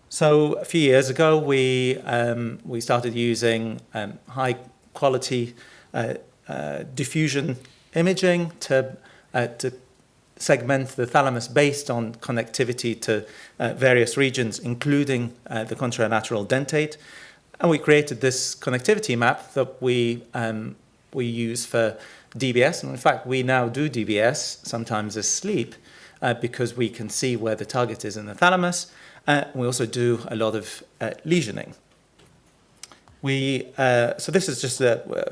So a few years ago, we started using high-quality diffusion imaging to segment the thalamus based on connectivity to various regions, including the contralateral dentate. And we created this connectivity map that we use for DBS. And in fact, we now do DBS, sometimes as sleep, because we can see where the target is in the thalamus. We also do a lot of lesioning. So this is just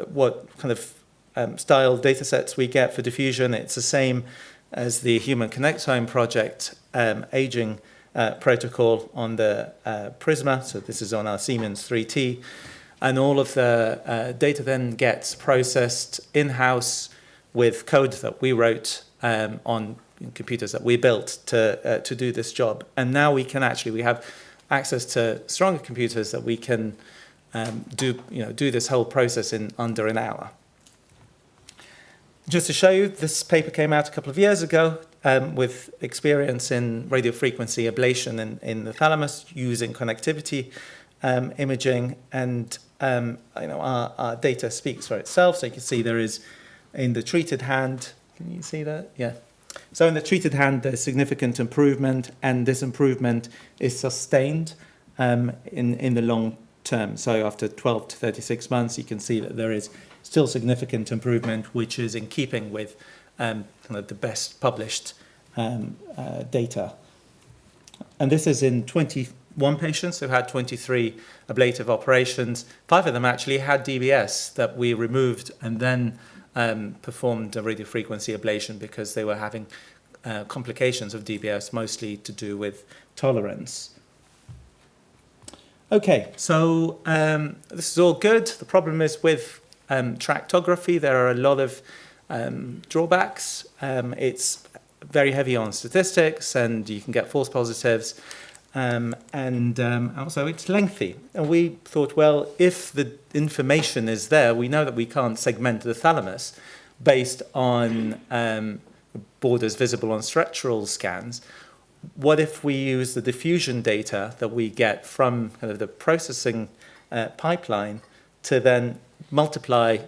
what kind of style data sets we get for diffusion. It's the same as the Human Connectome Project aging protocol on the Prisma. So this is on our Siemens 3T. And all of the data then gets processed in-house with code that we wrote on computers that we built to do this job. And now we have access to stronger computers that we can do this whole process in under an hour. Just to show you, this paper came out a couple of years ago with experience in radiofrequency ablation in the thalamus using connectivity imaging, and our data speaks for itself. So you can see there is in the treated hand. Can you see that? Yeah. So in the treated hand, there's significant improvement, and this improvement is sustained in the long term. So after 12 to 36 months, you can see that there is still significant improvement, which is in keeping with kind of the best published data. And this is in 21 patients who had 23 ablative operations. 5 of them actually had DBS that we removed and then performed a radiofrequency ablation because they were having complications of DBS, mostly to do with tolerance. Okay, so this is all good. The problem is with tractography, there are a lot of drawbacks. It's very heavy on statistics, and you can get false positives. And also it's lengthy. And we thought, well, if the information is there, we know that we can't segment the thalamus based on borders visible on structural scans. What if we use the diffusion data that we get from kind of the processing pipeline to then multiply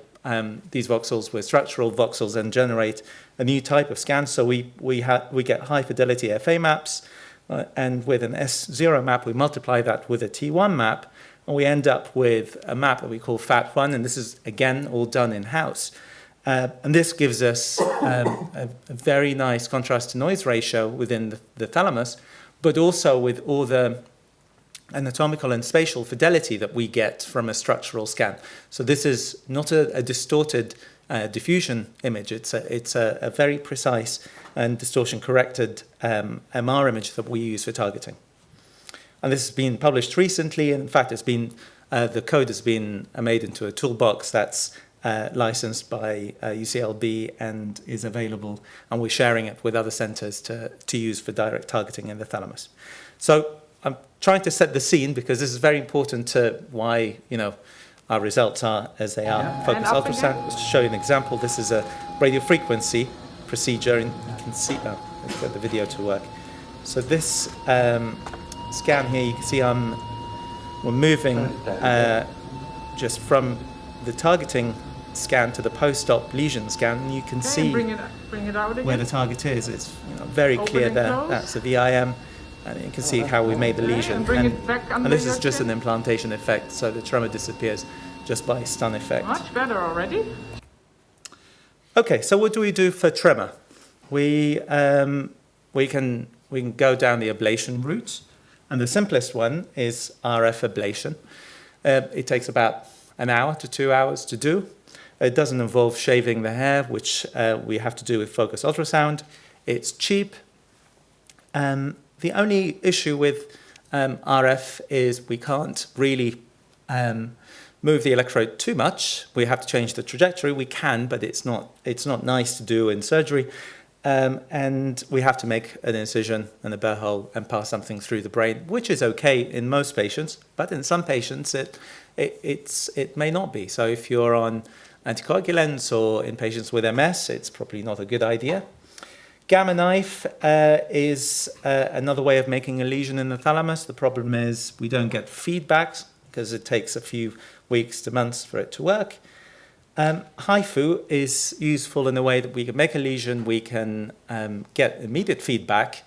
these voxels with structural voxels and generate a new type of scan? So we get high fidelity FA maps, and with an S0 map, we multiply that with a T1 map, and we end up with a map that we call FAT1, and this is, again, all done in-house. And this gives us a very nice contrast-to-noise ratio within the thalamus, but also with all the anatomical and spatial fidelity that we get from a structural scan. So this is not a distorted diffusion image. It's a very precise and distortion-corrected MR image that we use for targeting. And this has been published recently. In fact, the code has been made into a toolbox that's licensed by UCLB and is available, and we're sharing it with other centers to use for direct targeting in the thalamus. So I'm trying to set the scene because this is very important to why our results are as they are. Yeah. Focus ultrasound. To show you an example, this is a radiofrequency procedure, and you can see let's get the video to work. So this scan here, you can see we're moving just from the targeting scan to the post-op lesion scan, and you can see bring it out again. where the target is. It's very clear there. Close. That's the VIM, and you can see how we made the lesion. And bring it back under and this is your just chin. an implantation effect, so the tremor disappears just by stun effect. Much better already. Okay, so what do we do for tremor? We can go down the ablation route, and the simplest one is RF ablation. It takes about an hour to 2 hours to do. It doesn't involve shaving the hair, which we have to do with focused ultrasound. It's cheap. The only issue with RF is we can't really move the electrode too much. We have to change the trajectory. We can, but it's not nice to do in surgery. And we have to make an incision and a burr hole and pass something through the brain, which is okay in most patients, but in some patients it may not be. So if you're on anticoagulants or in patients with MS, it's probably not a good idea. Gamma knife is another way of making a lesion in the thalamus. The problem is we don't get feedbacks because it takes a few weeks to months for it to work. HIFU is useful in the way that we can make a lesion, we can get immediate feedback,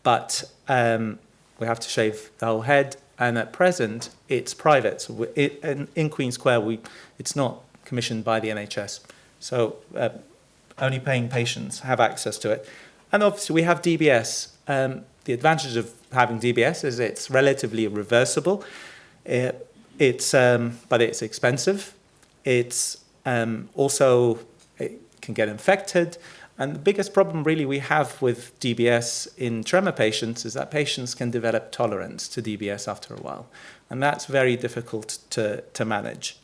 but we have to shave the whole head, and at present it's private. So in Queen Square, it's not commissioned by the NHS. So only paying patients have access to it. And obviously we have DBS. The advantage of having DBS is it's relatively reversible. But it's expensive. It's also, it can get infected. And the biggest problem really we have with DBS in tremor patients is that patients can develop tolerance to DBS after a while. And that's very difficult to manage.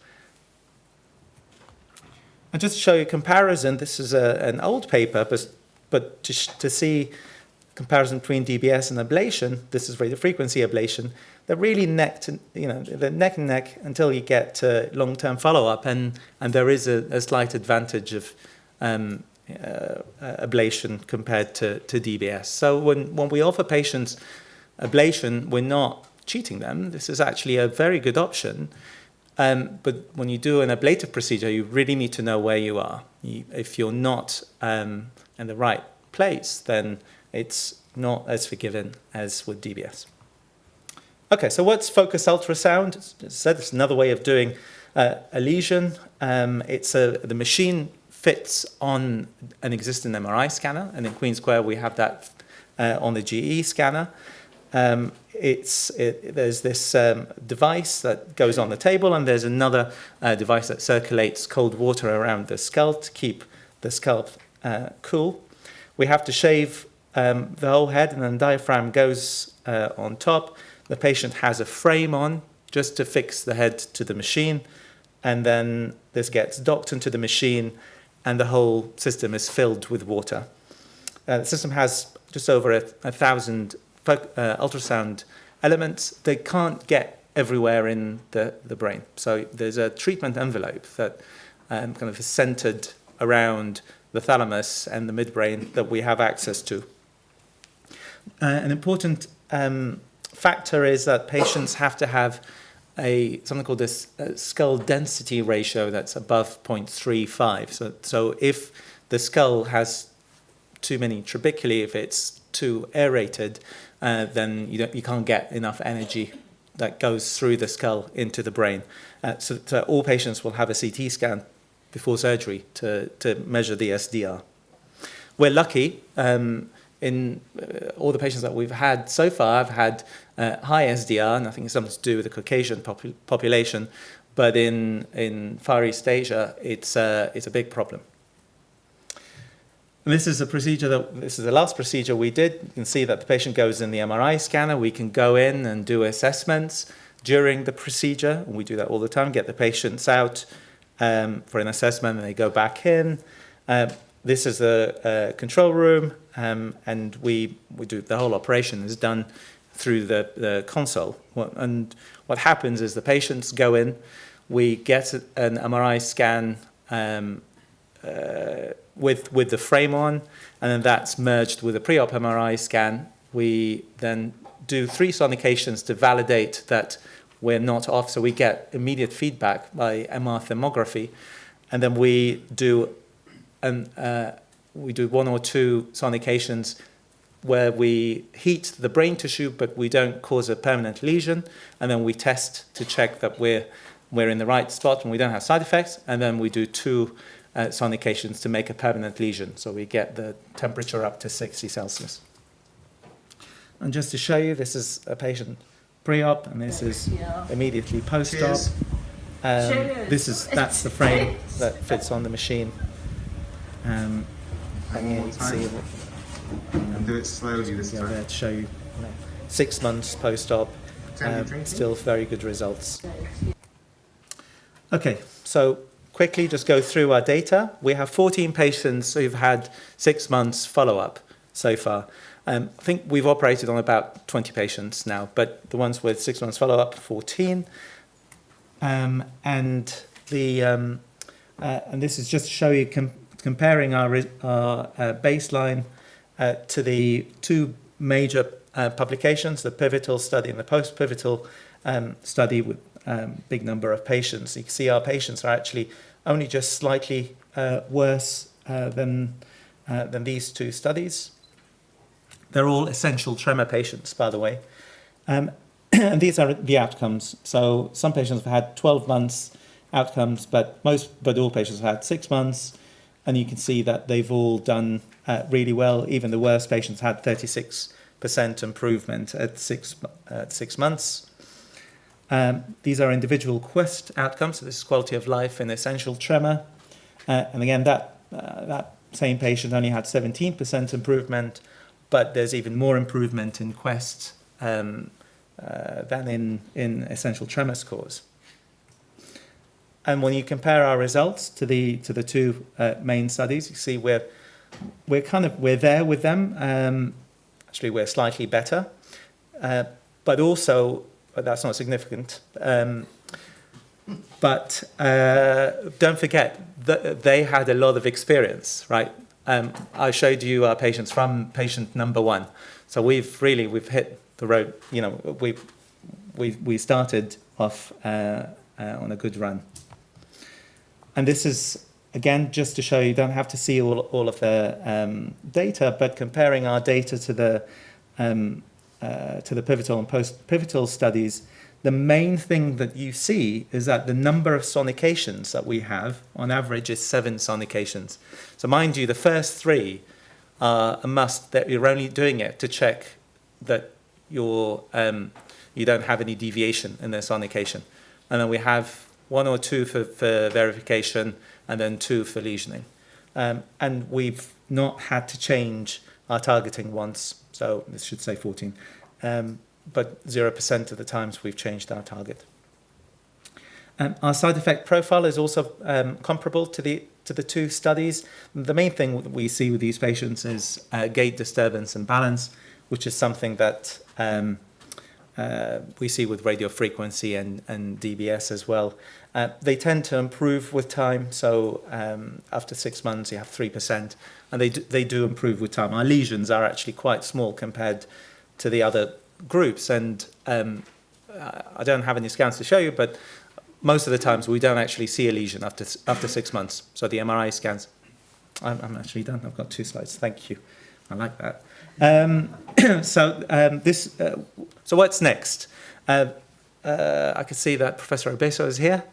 And just to show you a comparison, this is an old paper, but to see comparison between DBS and ablation, this is radiofrequency ablation, they're really they're neck and neck until you get to long-term follow-up, and there is a slight advantage of ablation compared to DBS. So when we offer patients ablation, we're not cheating them. This is actually a very good option. But when you do an ablative procedure, you really need to know where you are. If you're not in the right place, then it's not as forgiving as with DBS. Okay, so what's focused ultrasound? As I said, it's another way of doing a lesion. The machine fits on an existing MRI scanner, and in Queen Square we have that on the GE scanner. There's this device that goes on the table, and there's another device that circulates cold water around the scalp to keep the scalp cool. We have to shave the whole head, and then the diaphragm goes on top. The patient has a frame on just to fix the head to the machine, and then this gets docked into the machine, and the whole system is filled with water. The system has just over 1,000 ultrasound elements. They can't get everywhere in the brain. So there's a treatment envelope that kind of is centered around the thalamus and the midbrain that we have access to. An important factor is that patients have to have something called this skull density ratio that's above 0.35. So if the skull has too many trabeculae, if it's too aerated, then you can't get enough energy that goes through the skull into the brain. So all patients will have a CT scan before surgery to measure the SDR. We're lucky. In all the patients that we've had so far, I've had high SDR, and I think it's something to do with the Caucasian population. But in Far East Asia, it's a big problem. And this is the last procedure we did. You can see that the patient goes in the MRI scanner. We can go in and do assessments during the procedure. And we do that all the time, get the patients out for an assessment, and they go back in. This is the control room, and we do the whole operation is done through the console. And what happens is the patients go in, we get an MRI scan with the frame on, and then that's merged with a pre-op MRI scan. We then do 3 sonications to validate that we're not off, so we get immediate feedback by MR thermography, and then we do 1 or 2 sonications where we heat the brain tissue, but we don't cause a permanent lesion, and then we test to check that we're in the right spot and we don't have side effects, and then we do 2 sonications to make a permanent lesion. So we get the temperature up to 60 Celsius. And just to show you, this is a patient pre-op, and this is immediately post-op. That's the frame that fits on the machine. And here you can see and do it slowly this time. There to show you, 6 months post-op, still very good results. Okay, so quickly just go through our data. We have 14 patients who've had 6 months follow-up so far. I think we've operated on about 20 patients now, but the ones with 6 months follow-up, 14. And this is just to show you comparing our baseline to the two major publications, the pivotal study and the post-pivotal study with big number of patients. You can see our patients are actually only just slightly worse than these two studies. They're all essential tremor patients, by the way. And these are the outcomes. So some patients have had 12 months outcomes, but all patients have had 6 months. And you can see that they've all done really well. Even the worst patients had 36% improvement at 6 months. These are individual quest outcomes. So this is quality of life in essential tremor. And again, that same patient only had 17% improvement, but there's even more improvement in quest than in essential tremor scores. And when you compare our results to the two main studies, you see we're there with them. Actually, we're slightly better, but that's not significant. But don't forget that they had a lot of experience, right? I showed you our patients from patient number 1, so we've hit the road. You know, we started off on a good run. And this is, again, just to show you don't have to see all of the data, but comparing our data to the pivotal and post-pivotal studies, the main thing that you see is that the number of sonications that we have, on average, is 7 sonications. So mind you, the first 3 are a must, that you're only doing it to check that you don't have any deviation in the sonication. And then we have 1 or 2 for verification, and then 2 for lesioning. And we've not had to change our targeting once, so this should say 14. But 0% of the times we've changed our target. Our side effect profile is also comparable to the 2 studies. The main thing that we see with these patients is gait disturbance and balance, which is something that we see with radiofrequency and DBS as well. They tend to improve with time, so after 6 months you have 3%, and they do improve with time. Our lesions are actually quite small compared to the other groups, and I don't have any scans to show you, but most of the times we don't actually see a lesion after 6 months. So the MRI scans, I'm actually done. I've got 2 slides. Thank you. I like that. So what's next? I can see that Professor Obeso is here.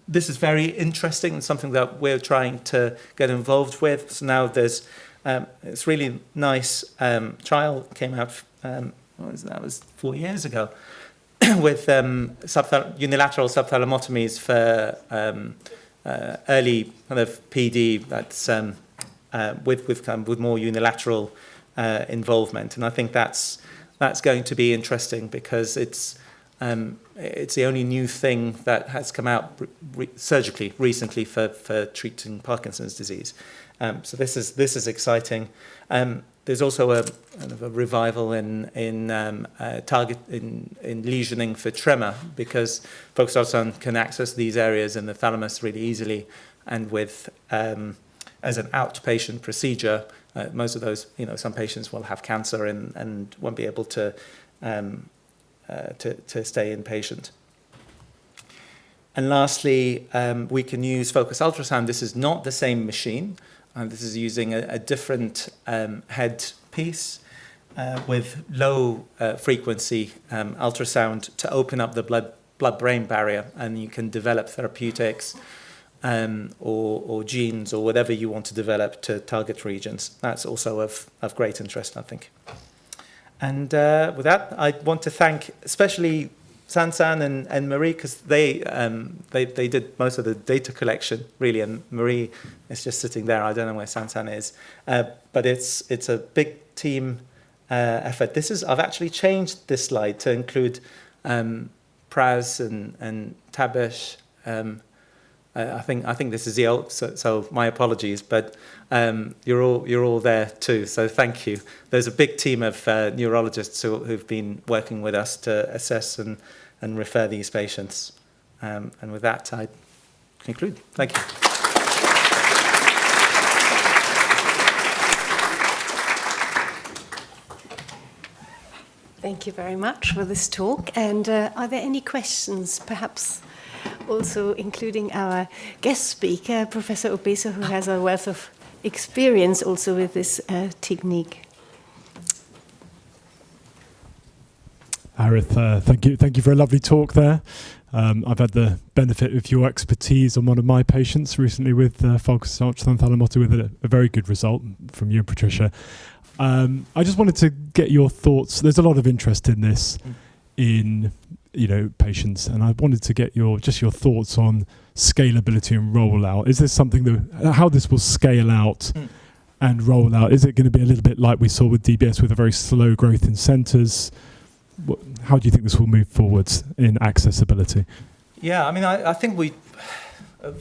This is very interesting and something that we're trying to get involved with. So now there's it's really nice trial came out. That was 4 years ago, with unilateral subthalamotomies for early kind of PD. That's with more unilateral involvement, and I think that's going to be interesting because it's the only new thing that has come out surgically recently for treating Parkinson's disease. So this is exciting. There's also a revival in lesioning for tremor, because focused ultrasound can access these areas in the thalamus really easily, and with as an outpatient procedure, most of those, some patients will have cancer and won't be able to stay inpatient. And lastly, we can use focused ultrasound. This is not the same machine. This is using a different head piece with low frequency ultrasound to open up the blood-brain barrier, and you can develop therapeutics or genes or whatever you want to develop to target regions. That's also of great interest, I think. And with that, I want to thank especially Sansan and Marie, because they did most of the data collection, really, and Marie is just sitting there. I don't know where Sansan is, but it's a big team effort. I've actually changed this slide to include Praz and Tabesh. I think this is the old, so my apologies, but you're all there too. So thank you. There's a big team of neurologists who've been working with us to assess and refer these patients. And with that, I conclude. Thank you. Thank you very much for this talk. And are there any questions, perhaps also including our guest speaker, Professor Obeso, who has a wealth of experience also with this technique? Harith, thank you for a lovely talk there. I've had the benefit of your expertise on one of my patients recently with focused ultrasound thalamotomy with a very good result from you and Patricia. I just wanted to get your thoughts. There's a lot of interest in this in patients, and I wanted to get your thoughts on scalability and rollout. Is this something how this will scale out and roll out? Is it going to be a little bit like we saw with DBS, with a very slow growth in centres? How do you think this will move forwards in accessibility? Yeah, I mean, I think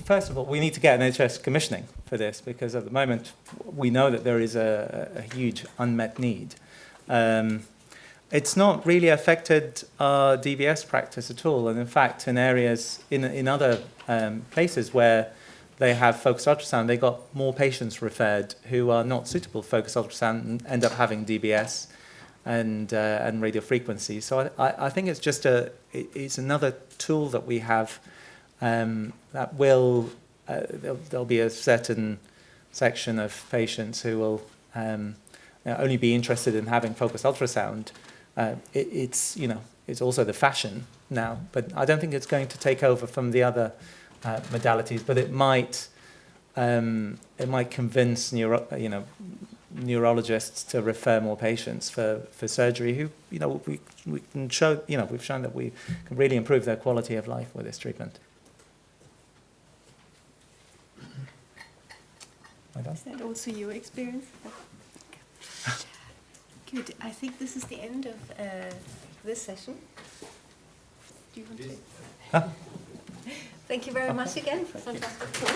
first of all, we need to get NHS commissioning for this, because at the moment we know that there is a huge unmet need. It's not really affected our DBS practice at all, and in fact, in areas in other places where they have focused ultrasound, they got more patients referred who are not suitable for focused ultrasound and end up having DBS and radio frequency. So I think it's just it's another tool that we have that will there'll be a certain section of patients who will only be interested in having focused ultrasound. It's also the fashion now, but I don't think it's going to take over from the other modalities. But it might convince neurologists to refer more patients for surgery who we can show we've shown that we can really improve their quality of life with this treatment. Is that also your experience? Good. I think this is the end of this session. Do you want to? Thank you very much again for a fantastic talk.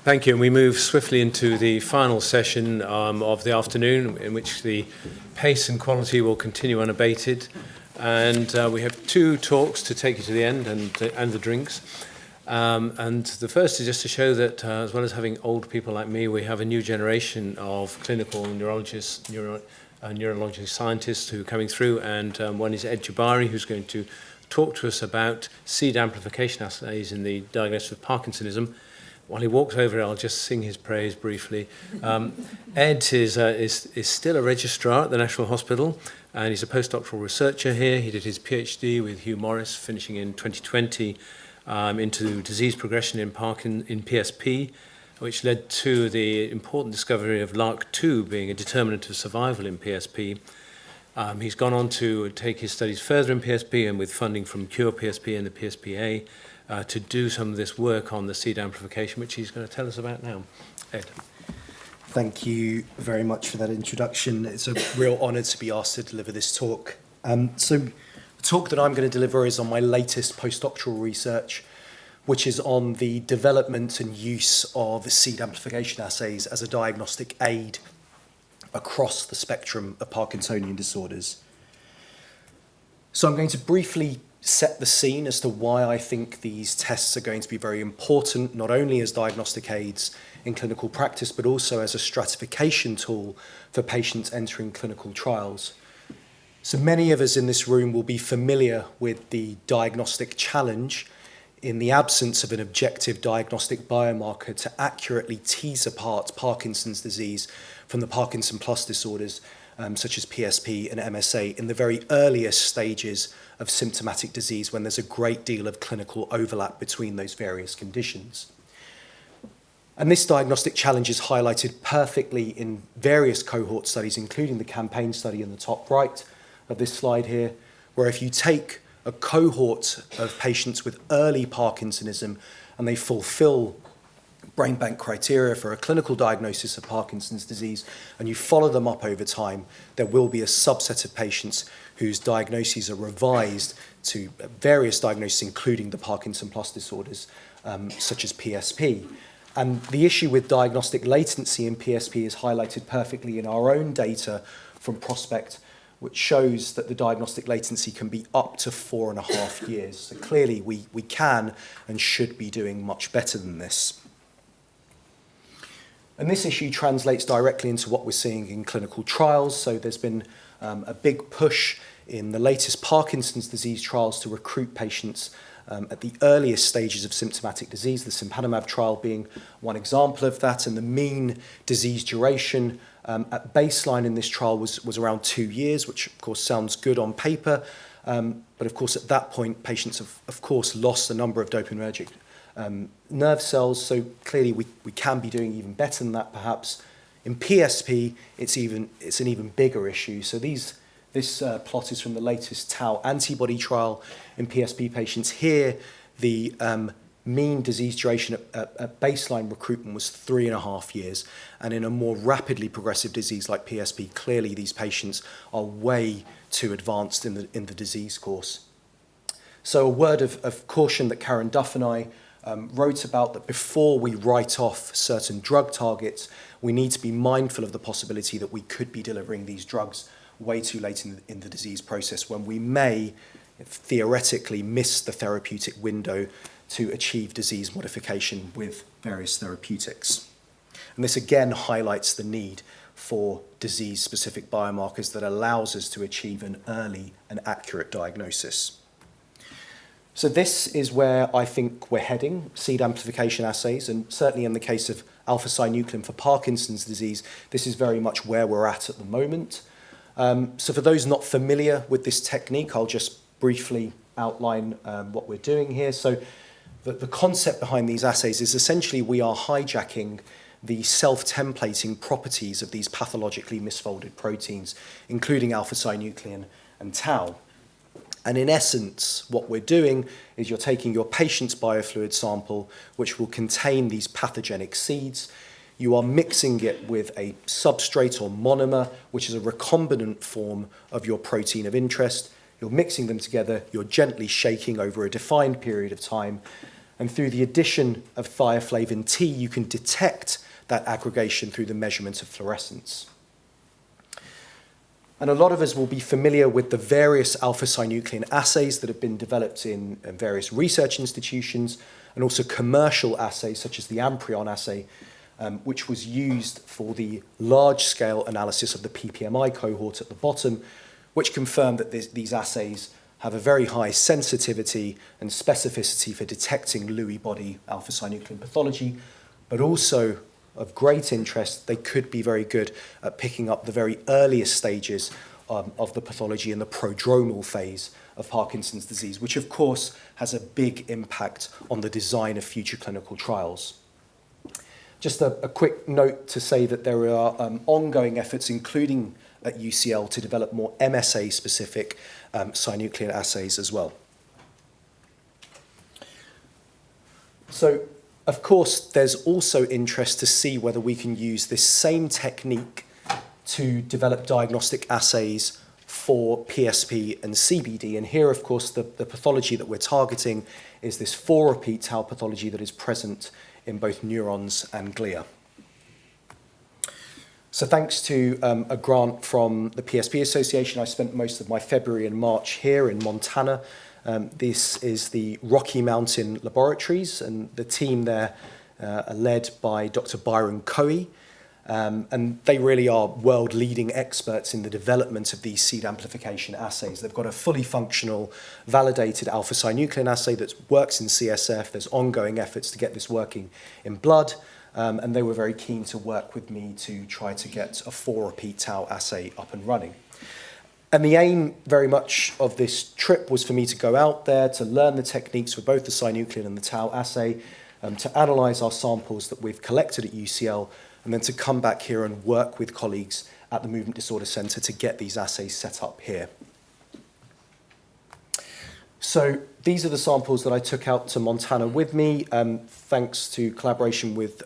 Thank you. And we move swiftly into the final session of the afternoon, in which the pace and quality will continue unabated. And we have two talks to take you to the end, and the drinks. And the first is just to show that as well as having old people like me, we have a new generation of clinical neurologists, neurology scientists who are coming through. And one is Edwin Jabbari, who's going to talk to us about seed amplification assays in the diagnosis of Parkinsonism. While he walks over, I'll just sing his praise briefly. Ed is still a registrar at the National Hospital, and he's a postdoctoral researcher here. He did his PhD with Hugh Morris, finishing in 2020, into disease progression in PSP, which led to the important discovery of LRRK2 being a determinant of survival in PSP. He's gone on to take his studies further in PSP, and with funding from Cure PSP and the PSPA, to do some of this work on the seed amplification, which he's going to tell us about now. Ed. Thank you very much for that introduction. It's a real honour to be asked to deliver this talk. So the talk that I'm going to deliver is on my latest postdoctoral research, which is on the development and use of seed amplification assays as a diagnostic aid across the spectrum of Parkinsonian disorders. So I'm going to briefly set the scene as to why I think these tests are going to be very important, not only as diagnostic aids in clinical practice, but also as a stratification tool for patients entering clinical trials. So many of us in this room will be familiar with the diagnostic challenge in the absence of an objective diagnostic biomarker to accurately tease apart Parkinson's disease from the Parkinson plus disorders, such as PSP and MSA, in the very earliest stages of symptomatic disease when there's a great deal of clinical overlap between those various conditions. And this diagnostic challenge is highlighted perfectly in various cohort studies, including the campaign study in the top right of this slide here, where if you take a cohort of patients with early Parkinsonism and they fulfill brain bank criteria for a clinical diagnosis of Parkinson's disease, and you follow them up over time, there will be a subset of patients whose diagnoses are revised to various diagnoses, including the Parkinson plus disorders, such as PSP. And the issue with diagnostic latency in PSP is highlighted perfectly in our own data from Prospect, which shows that the diagnostic latency can be up to 4.5 years. So clearly we can and should be doing much better than this. And this issue translates directly into what we're seeing in clinical trials. So there's been a big push in the latest Parkinson's disease trials to recruit patients at the earliest stages of symptomatic disease, the Simpanimab trial being one example of that, and the mean disease duration at baseline in this trial was around 2 years, which of course sounds good on paper, but of course at that point patients have of course lost a number of dopaminergic nerve cells, so clearly we can be doing even better than that perhaps. In PSP, it's an even bigger issue. So this plot is from the latest tau antibody trial in PSP patients. Here, the mean disease duration at baseline recruitment was 3.5 years. And in a more rapidly progressive disease like PSP, clearly these patients are way too advanced in the disease course. So a word of caution that Karen Duff and I wrote about, that before we write off certain drug targets, we need to be mindful of the possibility that we could be delivering these drugs way too late in the disease process, when we may theoretically miss the therapeutic window to achieve disease modification with various therapeutics. And this again highlights the need for disease-specific biomarkers that allows us to achieve an early and accurate diagnosis. So this is where I think we're heading, seed amplification assays, and certainly in the case of alpha-synuclein for Parkinson's disease, this is very much where we're at the moment. So for those not familiar with this technique, I'll just briefly outline what we're doing here. So the concept behind these assays is essentially we are hijacking the self-templating properties of these pathologically misfolded proteins, including alpha-synuclein and tau. And in essence, what we're doing is you're taking your patient's biofluid sample, which will contain these pathogenic seeds. You are mixing it with a substrate or monomer, which is a recombinant form of your protein of interest. You're mixing them together, you're gently shaking over a defined period of time, and through the addition of thioflavin T, you can detect that aggregation through the measurement of fluorescence. And a lot of us will be familiar with the various alpha-synuclein assays that have been developed in various research institutions, and also commercial assays such as the Amprion assay, which was used for the large-scale analysis of the PPMI cohort at the bottom, which confirmed that these assays have a very high sensitivity and specificity for detecting Lewy body alpha-synuclein pathology, but also of great interest, they could be very good at picking up the very earliest stages of the pathology in the prodromal phase of Parkinson's disease, which of course has a big impact on the design of future clinical trials. Just a quick note to say that there are ongoing efforts, including at UCL, to develop more MSA-specific synuclein assays as well. So, of course, there's also interest to see whether we can use this same technique to develop diagnostic assays for PSP and CBD. And here, of course, the pathology that we're targeting is this 4-repeat tau pathology that is present in both neurons and glia. So thanks to a grant from the PSP Association, I spent most of my February and March here in Montana. This is the Rocky Mountain Laboratories, and the team there are led by Dr. Byron Coey, and they really are world-leading experts in the development of these seed amplification assays. They've got a fully functional, validated alpha-synuclein assay that works in CSF. There's ongoing efforts to get this working in blood, and they were very keen to work with me to try to get a 4-repeat tau assay up and running. And the aim very much of this trip was for me to go out there to learn the techniques for both the synuclein and the tau assay, to analyse our samples that we've collected at UCL, and then to come back here and work with colleagues at the Movement Disorders Centre to get these assays set up here. So these are the samples that I took out to Montana with me. Thanks to collaboration with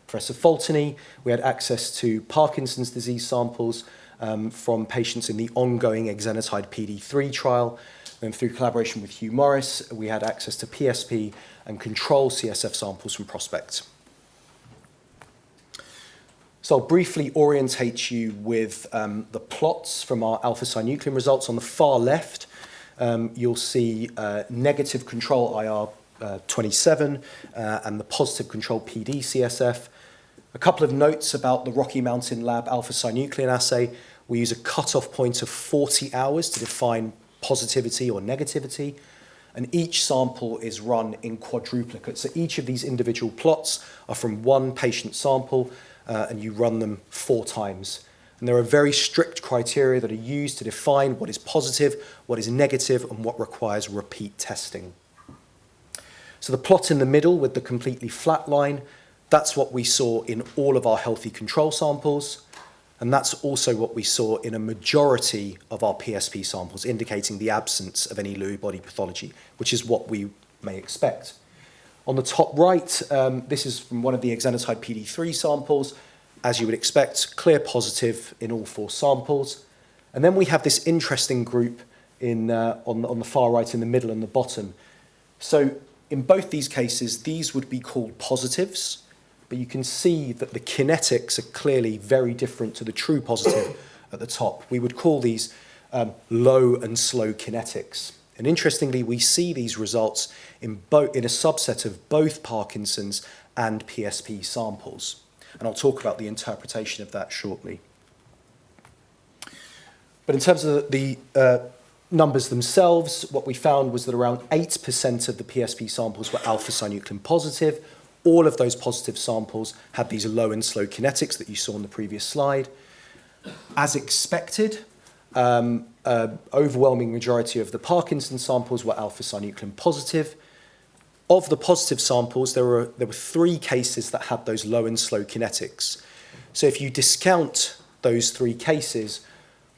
Professor Fultony, we had access to Parkinson's disease samples from patients in the ongoing exenatide PD3 trial. And through collaboration with Hugh Morris, we had access to PSP and control CSF samples from Prospect. So I'll briefly orientate you with the plots from our alpha-synuclein results. On the far left, you'll see negative control IR27 and the positive control PD CSF. A couple of notes about the Rocky Mountain Lab alpha-synuclein assay. We use a cutoff point of 40 hours to define positivity or negativity, and each sample is run in quadruplicate. So each of these individual plots are from one patient sample, and you run them 4 times. And there are very strict criteria that are used to define what is positive, what is negative, and what requires repeat testing. So the plot in the middle with the completely flat line, that's what we saw in all of our healthy control samples. And that's also what we saw in a majority of our PSP samples, indicating the absence of any Lewy body pathology, which is what we may expect. On the top right, this is from one of the exenatide PD3 samples. As you would expect, clear positive in all 4 samples. And then we have this interesting group on the far right, in the middle and the bottom. So in both these cases, these would be called positives, but you can see that the kinetics are clearly very different to the true positive at the top. We would call these low and slow kinetics. And interestingly, we see these results in a subset of both Parkinson's and PSP samples. And I'll talk about the interpretation of that shortly. But in terms of the numbers themselves, what we found was that around 8% of the PSP samples were alpha-synuclein positive. All of those positive samples had these low and slow kinetics that you saw on the previous slide. As expected, overwhelming majority of the Parkinson samples were alpha-synuclein positive. Of the positive samples, there were 3 cases that had those low and slow kinetics. So if you discount those 3 cases,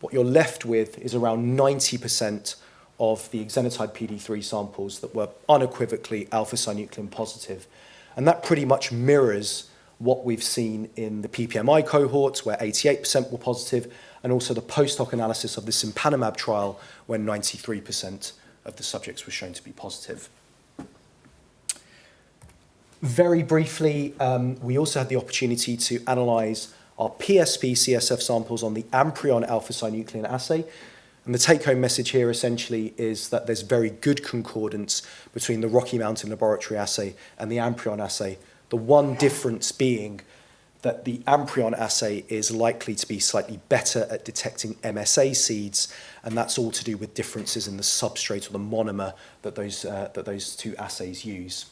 what you're left with is around 90% of the exenatide PD3 samples that were unequivocally alpha-synuclein positive. And that pretty much mirrors what we've seen in the PPMI cohorts, where 88% were positive, and also the post-hoc analysis of the Simpanimab trial, where 93% of the subjects were shown to be positive. Very briefly, we also had the opportunity to analyse our PSP CSF samples on the Amprion alpha-synuclein assay. And the take-home message here essentially is that there's very good concordance between the Rocky Mountain Laboratory assay and the Amprion assay. The one difference being that the Amprion assay is likely to be slightly better at detecting MSA seeds, and that's all to do with differences in the substrate or the monomer that those 2 assays use.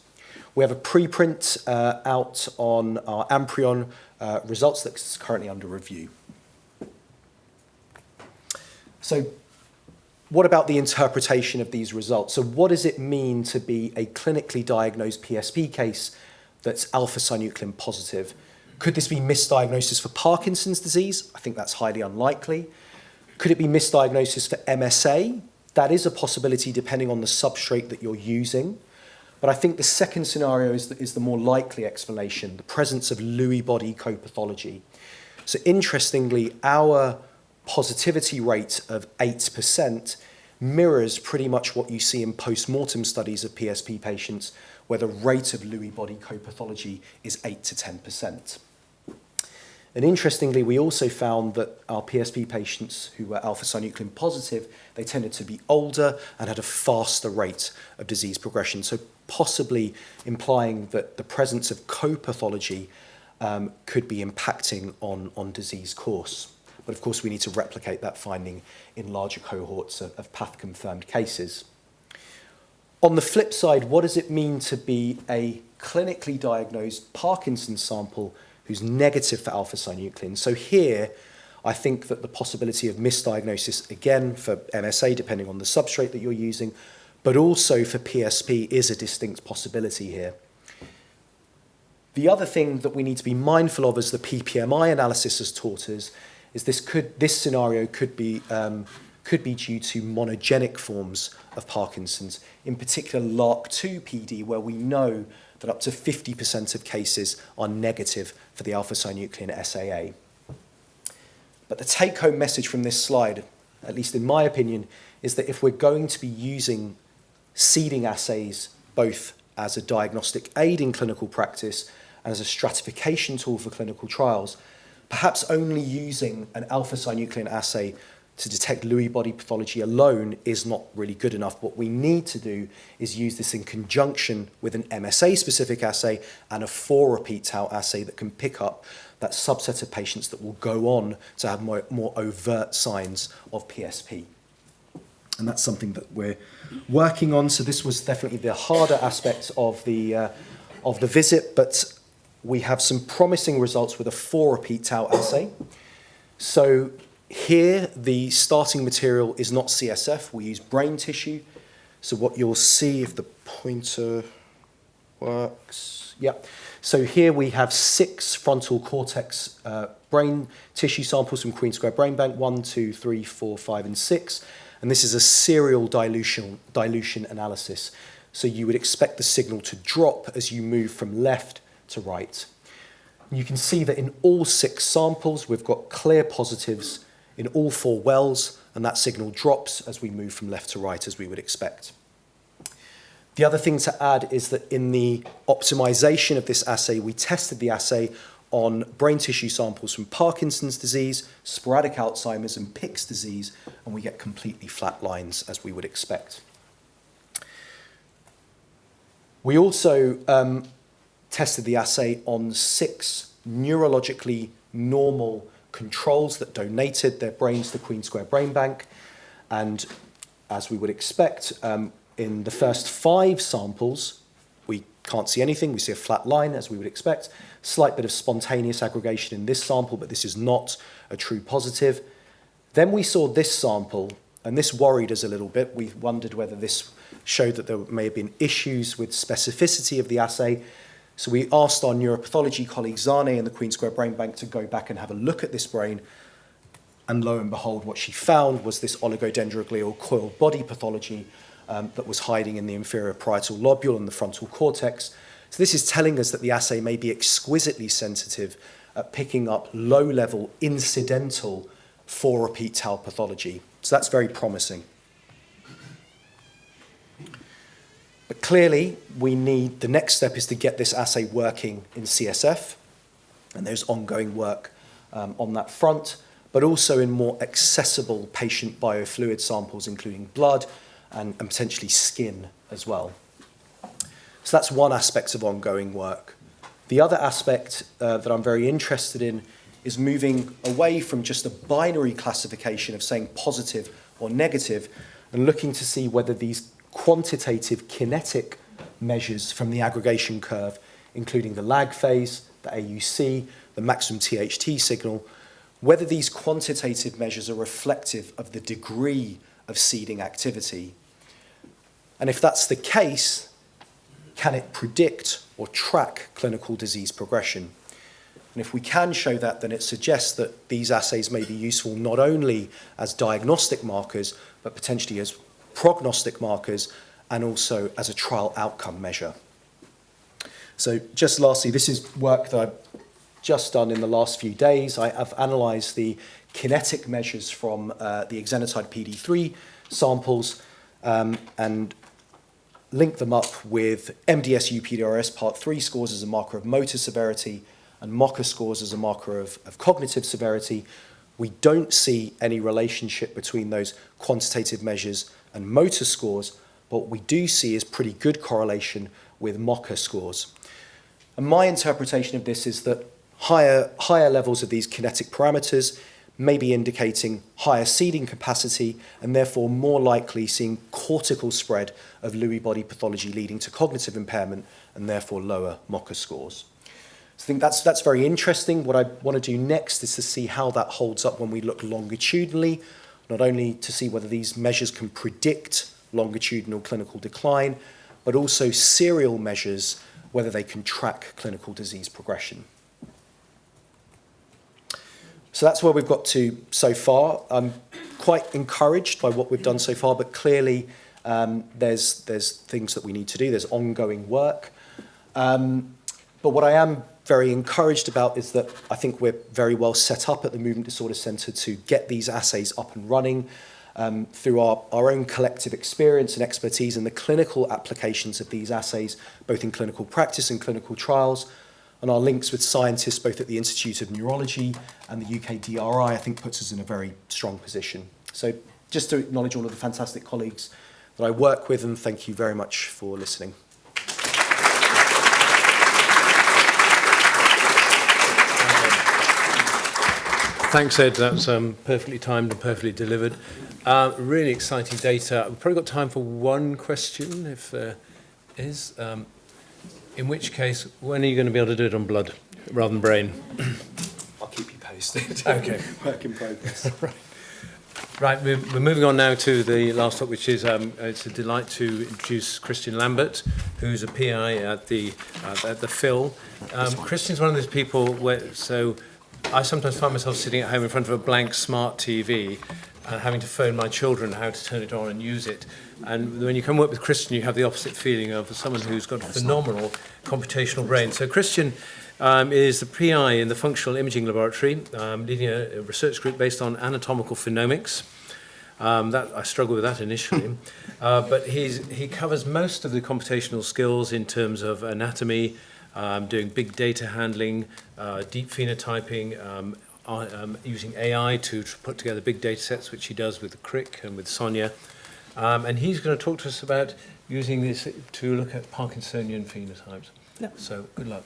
We have a preprint out on our Amprion results that's currently under review. So what about the interpretation of these results? So what does it mean to be a clinically diagnosed PSP case that's alpha-synuclein positive? Could this be misdiagnosis for Parkinson's disease? I think that's highly unlikely. Could it be misdiagnosis for MSA? That is a possibility depending on the substrate that you're using. But I think the second scenario is the more likely explanation, the presence of Lewy body co-pathology. So interestingly, our positivity rate of 8% mirrors pretty much what you see in post-mortem studies of PSP patients, where the rate of Lewy body co-pathology is 8 to 10%. And interestingly, we also found that our PSP patients who were alpha-synuclein positive, they tended to be older and had a faster rate of disease progression. So possibly implying that the presence of co-pathology could be impacting on disease course. But of course, we need to replicate that finding in larger cohorts of path-confirmed cases. On the flip side, what does it mean to be a clinically diagnosed Parkinson's sample who's negative for alpha-synuclein. So here, I think that the possibility of misdiagnosis, again, for MSA, depending on the substrate that you're using, but also for PSP is a distinct possibility here. The other thing that we need to be mindful of, as the PPMI analysis has taught us, is this scenario could be due to monogenic forms of Parkinson's, in particular LRRK2 PD, where we know that up to 50% of cases are negative for the alpha-synuclein SAA. But the take-home message from this slide, at least in my opinion, is that if we're going to be using seeding assays both as a diagnostic aid in clinical practice and as a stratification tool for clinical trials, perhaps only using an alpha-synuclein assay to detect Lewy body pathology alone is not really good enough. What we need to do is use this in conjunction with an MSA-specific assay and a 4-repeat tau assay that can pick up that subset of patients that will go on to have more overt signs of PSP. And that's something that we're working on. So this was definitely the harder aspect of the visit, but we have some promising results with a 4-repeat tau assay. So here, the starting material is not CSF. We use brain tissue. So what you'll see, if the pointer works, yeah. So here we have 6 frontal cortex brain tissue samples from Queen Square Brain Bank, 1, 2, 3, 4, 5, and 6. And this is a serial dilution analysis. So you would expect the signal to drop as you move from left to right. And you can see that in all 6 samples, we've got clear positives in all 4 wells, and that signal drops as we move from left to right, as we would expect. The other thing to add is that in the optimization of this assay, we tested the assay on brain tissue samples from Parkinson's disease, sporadic Alzheimer's, and Pick's disease, and we get completely flat lines, as we would expect. We also tested the assay on 6 neurologically normal controls that donated their brains to Queen Square Brain Bank. And as we would expect, in the first 5 samples, we can't see anything. We see a flat line, as we would expect. Slight bit of spontaneous aggregation in this sample, but this is not a true positive. Then we saw this sample, and this worried us a little bit. We wondered whether this showed that there may have been issues with specificity of the assay. So we asked our neuropathology colleague Zane in the Queen Square Brain Bank to go back and have a look at this brain. And lo and behold, what she found was this oligodendroglial coiled body pathology that was hiding in the inferior parietal lobule and the frontal cortex. So this is telling us that the assay may be exquisitely sensitive at picking up low-level incidental 4-repeat tau pathology. So that's very promising. But clearly, the next step is to get this assay working in CSF, and there's ongoing work on that front, but also in more accessible patient biofluid samples, including blood and potentially skin as well. So that's one aspect of ongoing work. The other aspect that I'm very interested in is moving away from just a binary classification of saying positive or negative and looking to see whether these quantitative kinetic measures from the aggregation curve, including the lag phase, the AUC, the maximum THT signal, whether these quantitative measures are reflective of the degree of seeding activity. And if that's the case, can it predict or track clinical disease progression? And if we can show that, then it suggests that these assays may be useful not only as diagnostic markers, but potentially as prognostic markers and also as a trial outcome measure. So just lastly, this is work that I've just done in the last few days. I've analysed the kinetic measures from the exenatide PD3 samples and linked them up with MDS-UPDRS Part 3 scores as a marker of motor severity and MOCA scores as a marker of cognitive severity. We don't see any relationship between those quantitative measures and motor scores, but what we do see is pretty good correlation with MOCA scores. And my interpretation of this is that higher levels of these kinetic parameters maybe indicating higher seeding capacity and therefore more likely seeing cortical spread of Lewy body pathology leading to cognitive impairment and therefore lower MOCA scores. So I think that's very interesting. What I want to do next is to see how that holds up when we look longitudinally, not only to see whether these measures can predict longitudinal clinical decline, but also serial measures, whether they can track clinical disease progression. So that's where we've got to so far. I'm quite encouraged by what we've done so far, but clearly there's things that we need to do. There's ongoing work. But what I am very encouraged about is that I think we're very well set up at the Movement Disorders Centre to get these assays up and running through our own collective experience and expertise in the clinical applications of these assays, both in clinical practice and clinical trials. And our links with scientists both at the Institute of Neurology and the UK DRI, I think, puts us in a very strong position. So just to acknowledge all of the fantastic colleagues that I work with, and thank you very much for listening. Thanks, Ed. That's perfectly timed and perfectly delivered. Really exciting data. We've probably got time for one question, if there is. In which case, when are you going to be able to do it on blood rather than brain? I'll keep you posted. Okay. Work in progress. Right, we're moving on now to the last talk, which is it's a delight to introduce Christian Lambert, who's a PI at the Phil. Christian's one of those people so I sometimes find myself sitting at home in front of a blank smart TV and having to phone my children how to turn it on and use it. And when you come work with Christian, you have the opposite feeling of someone who's got a phenomenal computational brain. So Christian is the PI in the Functional Imaging Laboratory, leading a research group based on anatomical phenomics. I struggled with that initially. But he covers most of the computational skills in terms of anatomy, doing big data handling, deep phenotyping, using AI to put together big data sets, which he does with the Crick and with Sonia. And he's going to talk to us about using this to look at Parkinsonian phenotypes. So good luck.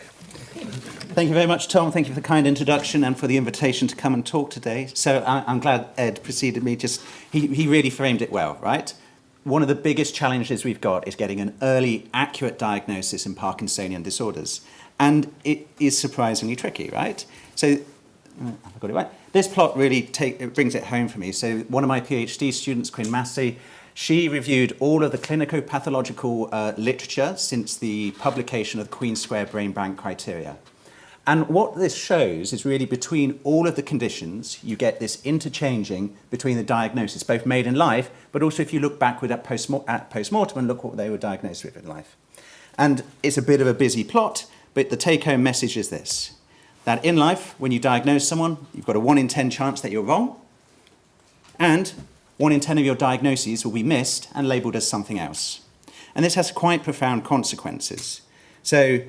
Thank you very much, Tom. Thank you for the kind introduction and for the invitation to come and talk today. So I'm glad Ed preceded me. He really framed it well, right? One of the biggest challenges we've got is getting an early, accurate diagnosis in Parkinsonian disorders. And it is surprisingly tricky, right? So, I've got it right. This plot really brings it home for me. So one of my PhD students, Quinn Massey, she reviewed all of the clinico-pathological literature since the publication of the Queen Square Brain Bank criteria. And what this shows is really between all of the conditions, you get this interchanging between the diagnosis, both made in life, but also if you look backward at post-mortem and look what they were diagnosed with in life. And it's a bit of a busy plot, but the take-home message is this, that in life, when you diagnose someone, you've got a 1 in 10 chance that you're wrong, and 1 in 10 of your diagnoses will be missed and labelled as something else. And this has quite profound consequences. So,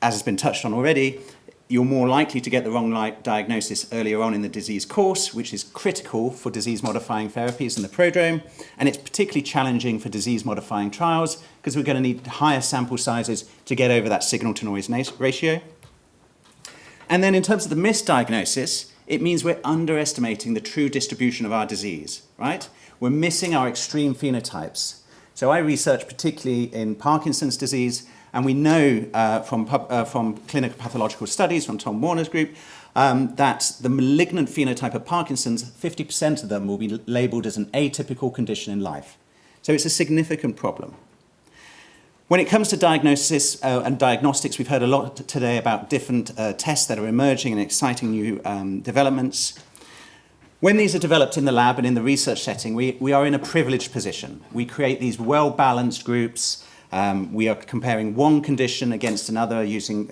as has been touched on already, you're more likely to get the wrong diagnosis earlier on in the disease course, which is critical for disease-modifying therapies in the prodrome, and it's particularly challenging for disease-modifying trials because we're going to need higher sample sizes to get over that signal-to-noise ratio. And then in terms of the misdiagnosis, it means we're underestimating the true distribution of our disease, right? We're missing our extreme phenotypes. So I research particularly in Parkinson's disease, and we know from clinical pathological studies from Tom Warner's group that the malignant phenotype of Parkinson's, 50% of them will be labelled as an atypical condition in life. So it's a significant problem. When it comes to diagnosis and diagnostics, we've heard a lot today about different tests that are emerging and exciting new developments. When these are developed in the lab and in the research setting, we are in a privileged position. We create these well-balanced groups. We are comparing one condition against another using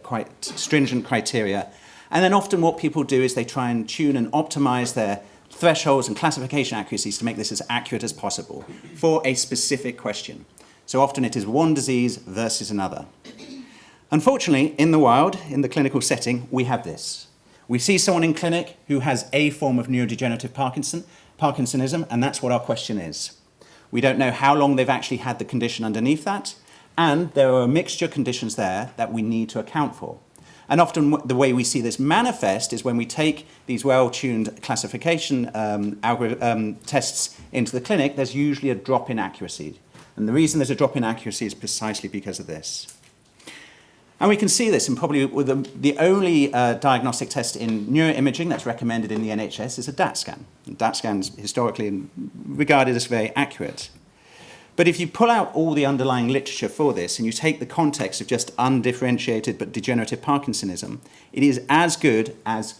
quite stringent criteria. And then often what people do is they try and tune and optimize their thresholds and classification accuracies to make this as accurate as possible for a specific question. So often it is one disease versus another. Unfortunately, in the wild, in the clinical setting, we have this. We see someone in clinic who has a form of neurodegenerative Parkinsonism, and that's what our question is. We don't know how long they've actually had the condition underneath that, and there are a mixture of conditions there that we need to account for. And often the way we see this manifest is when we take these well-tuned classification tests into the clinic, there's usually a drop in accuracy. And the reason there's a drop in accuracy is precisely because of this. And we can see this in probably the only diagnostic test in neuroimaging that's recommended in the NHS is a DAT scan. And DAT scan's historically regarded as very accurate. But if you pull out all the underlying literature for this and you take the context of just undifferentiated but degenerative Parkinsonism, it is as good as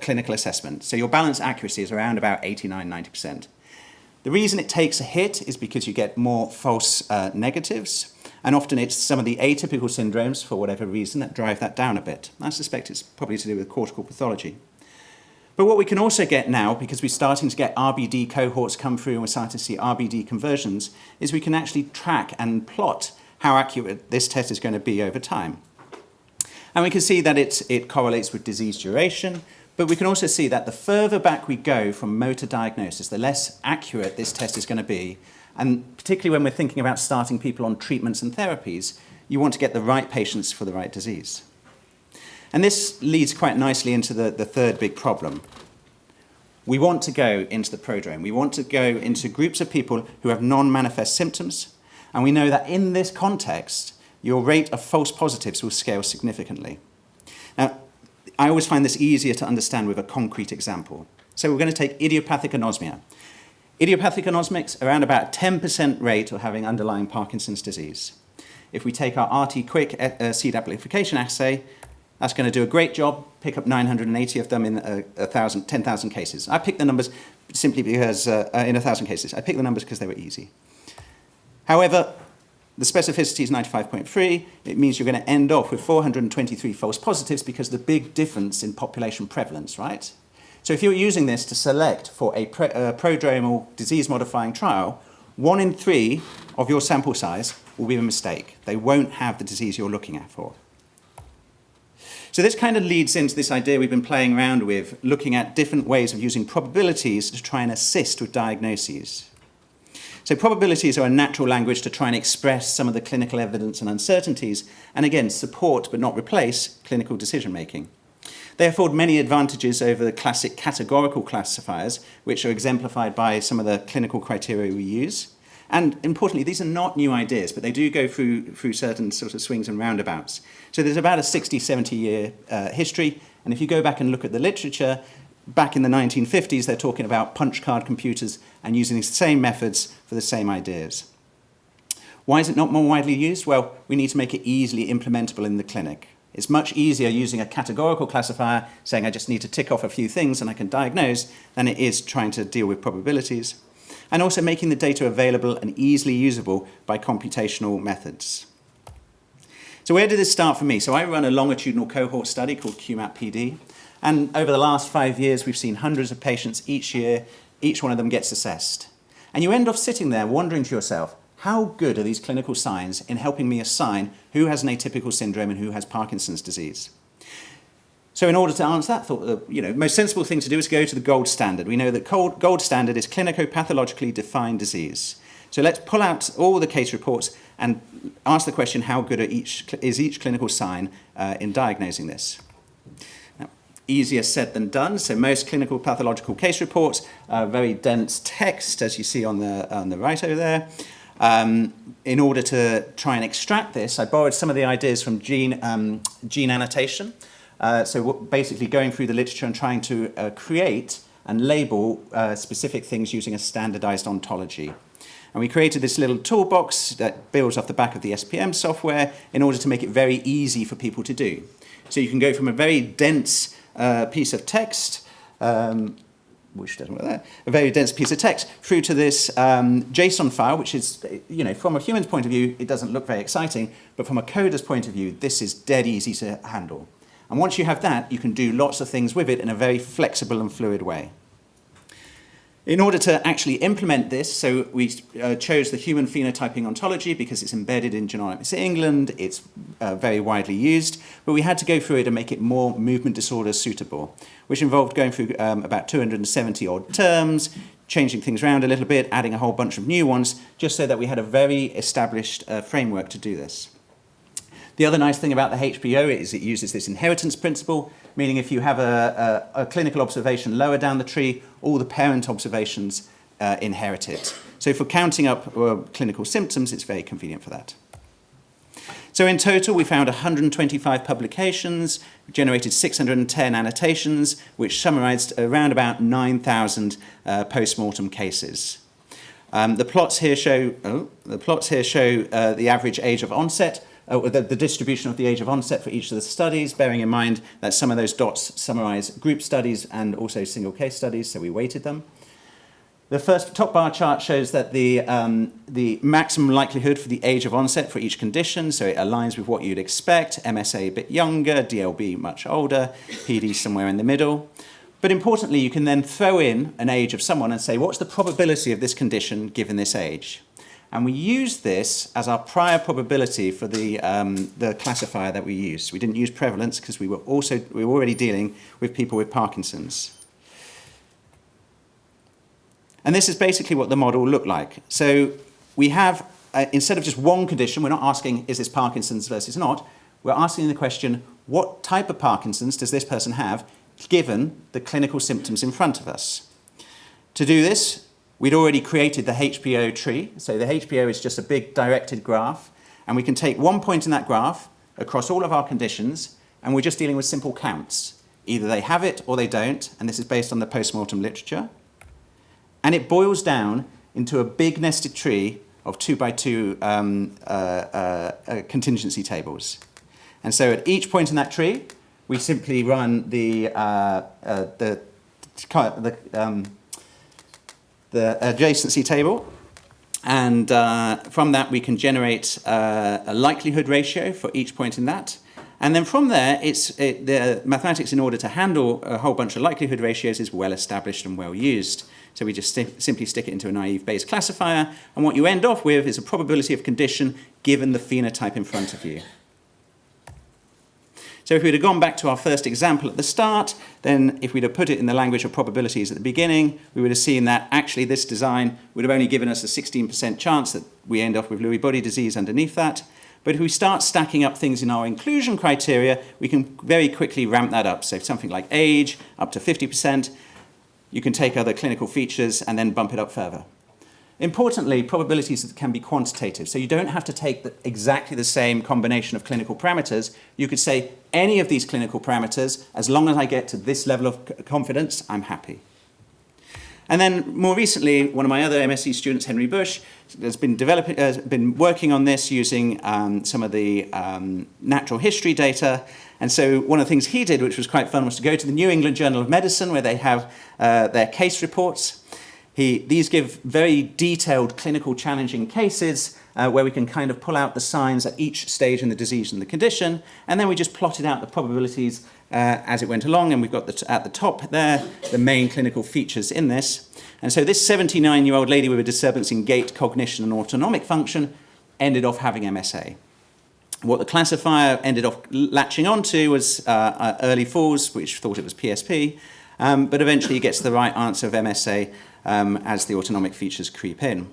clinical assessment. So your balance accuracy is around about 89–90%. The reason it takes a hit is because you get more false negatives, and often it's some of the atypical syndromes, for whatever reason, that drive that down a bit. I suspect it's probably to do with cortical pathology. But what we can also get now, because we're starting to get RBD cohorts come through and we're starting to see RBD conversions, is we can actually track and plot how accurate this test is going to be over time. And we can see that it correlates with disease duration, but we can also see that the further back we go from motor diagnosis, the less accurate this test is going to be. And particularly when we're thinking about starting people on treatments and therapies, you want to get the right patients for the right disease. And this leads quite nicely into the third big problem. We want to go into the prodrome. We want to go into groups of people who have non-manifest symptoms. And we know that in this context, your rate of false positives will scale significantly. Now, I always find this easier to understand with a concrete example. So we're going to take idiopathic anosmia. Idiopathic anosmics, around about 10% rate of having underlying Parkinson's disease. If we take our RT-Quick seed amplification assay, that's going to do a great job, pick up 980 of them in 10,000 cases. I picked the numbers simply because, in 1,000 cases, I picked the numbers because they were easy. However, the specificity is 95.3. It means you're going to end off with 423 false positives because of the big difference in population prevalence, right? So if you're using this to select for a prodromal disease-modifying trial, 1 in 3 of your sample size will be a mistake. They won't have the disease you're looking at for. So this kind of leads into this idea we've been playing around with, looking at different ways of using probabilities to try and assist with diagnoses. So probabilities are a natural language to try and express some of the clinical evidence and uncertainties, and again, support but not replace clinical decision-making. They afford many advantages over the classic categorical classifiers, which are exemplified by some of the clinical criteria we use. And importantly, these are not new ideas, but they do go through certain sort of swings and roundabouts. So there's about a 60, 70-year history. And if you go back and look at the literature, back in the 1950s, they're talking about punch card computers and using the same methods for the same ideas. Why is it not more widely used? Well, we need to make it easily implementable in the clinic. It's much easier using a categorical classifier, saying I just need to tick off a few things and I can diagnose, than it is trying to deal with probabilities. And also making the data available and easily usable by computational methods. So where did this start for me? So I run a longitudinal cohort study called QMAP-PD. And over the last 5 years, we've seen hundreds of patients each year. Each one of them gets assessed. And you end up sitting there wondering to yourself, how good are these clinical signs in helping me assign who has an atypical syndrome and who has Parkinson's disease? So in order to answer that, I thought the most sensible thing to do is go to the gold standard. We know that gold standard is clinico-pathologically defined disease. So let's pull out all the case reports and ask the question, how good is each clinical sign in diagnosing this? Now, easier said than done. So most clinical pathological case reports are very dense text, as you see on the right over there. In order to try and extract this, I borrowed some of the ideas from gene annotation. So basically going through the literature and trying to create and label specific things using a standardized ontology. And we created this little toolbox that builds off the back of the SPM software in order to make it very easy for people to do. So you can go from a very dense piece of text, which doesn't work there, a very dense piece of text, through to this JSON file, which is, from a human's point of view, it doesn't look very exciting, but from a coder's point of view, this is dead easy to handle. And once you have that, you can do lots of things with it in a very flexible and fluid way. In order to actually implement this, so we chose the human phenotyping ontology because it's embedded in Genomics England, it's very widely used, but we had to go through it and make it more movement disorders suitable, which involved going through about 270 odd terms, changing things around a little bit, adding a whole bunch of new ones, just so that we had a very established framework to do this. The other nice thing about the HPO is it uses this inheritance principle, meaning if you have a clinical observation lower down the tree, all the parent observations inherit it. So for counting up clinical symptoms, it's very convenient for that. So in total, we found 125 publications, generated 610 annotations, which summarized around about 9,000 post-mortem cases. The plots here show the average age of onset, the distribution of the age of onset for each of the studies, bearing in mind that some of those dots summarize group studies and also single case studies, so we weighted them. The first top bar chart shows that the maximum likelihood for the age of onset for each condition, so it aligns with what you'd expect, MSA a bit younger, DLB much older, PD somewhere in the middle. But importantly, you can then throw in an age of someone and say, what's the probability of this condition given this age? And we used this as our prior probability for the classifier that we used. We didn't use prevalence because we were already dealing with people with Parkinson's. And this is basically what the model looked like. So we have, instead of just one condition, we're not asking, is this Parkinson's versus not? We're asking the question, what type of Parkinson's does this person have, given the clinical symptoms in front of us? To do this, we'd already created the HPO tree. So the HPO is just a big directed graph. And we can take one point in that graph across all of our conditions, and we're just dealing with simple counts. Either they have it or they don't, and this is based on the post-mortem literature. And it boils down into a big nested tree of 2x2 contingency tables. And so at each point in that tree, we simply run the adjacency table. And from that, we can generate a likelihood ratio for each point in that. And then from there, the mathematics, in order to handle a whole bunch of likelihood ratios, is well established and well used. So we just simply stick it into a naive Bayes classifier, and what you end off with is a probability of condition given the phenotype in front of you. So if we'd have gone back to our first example at the start, then if we'd have put it in the language of probabilities at the beginning, we would have seen that actually this design would have only given us a 16% chance that we end up with Lewy body disease underneath that. But if we start stacking up things in our inclusion criteria, we can very quickly ramp that up. So something like age, up to 50%. You can take other clinical features and then bump it up further. Importantly, probabilities can be quantitative. So you don't have to take exactly the same combination of clinical parameters. You could say any of these clinical parameters, as long as I get to this level of confidence, I'm happy. And then more recently, one of my other MSc students, Henry Bush, has been working on this using some of the natural history data. And so one of the things he did, which was quite fun, was to go to the New England Journal of Medicine, where they have their case reports. These give very detailed clinical challenging cases where we can kind of pull out the signs at each stage in the disease and the condition. And then we just plotted out the probabilities as it went along. And we've got at the top there the main clinical features in this. And so this 79-year-old lady with a disturbance in gait, cognition, and autonomic function ended off having MSA. What the classifier ended up latching onto was early falls, which thought it was PSP, but eventually gets the right answer of MSA as the autonomic features creep in.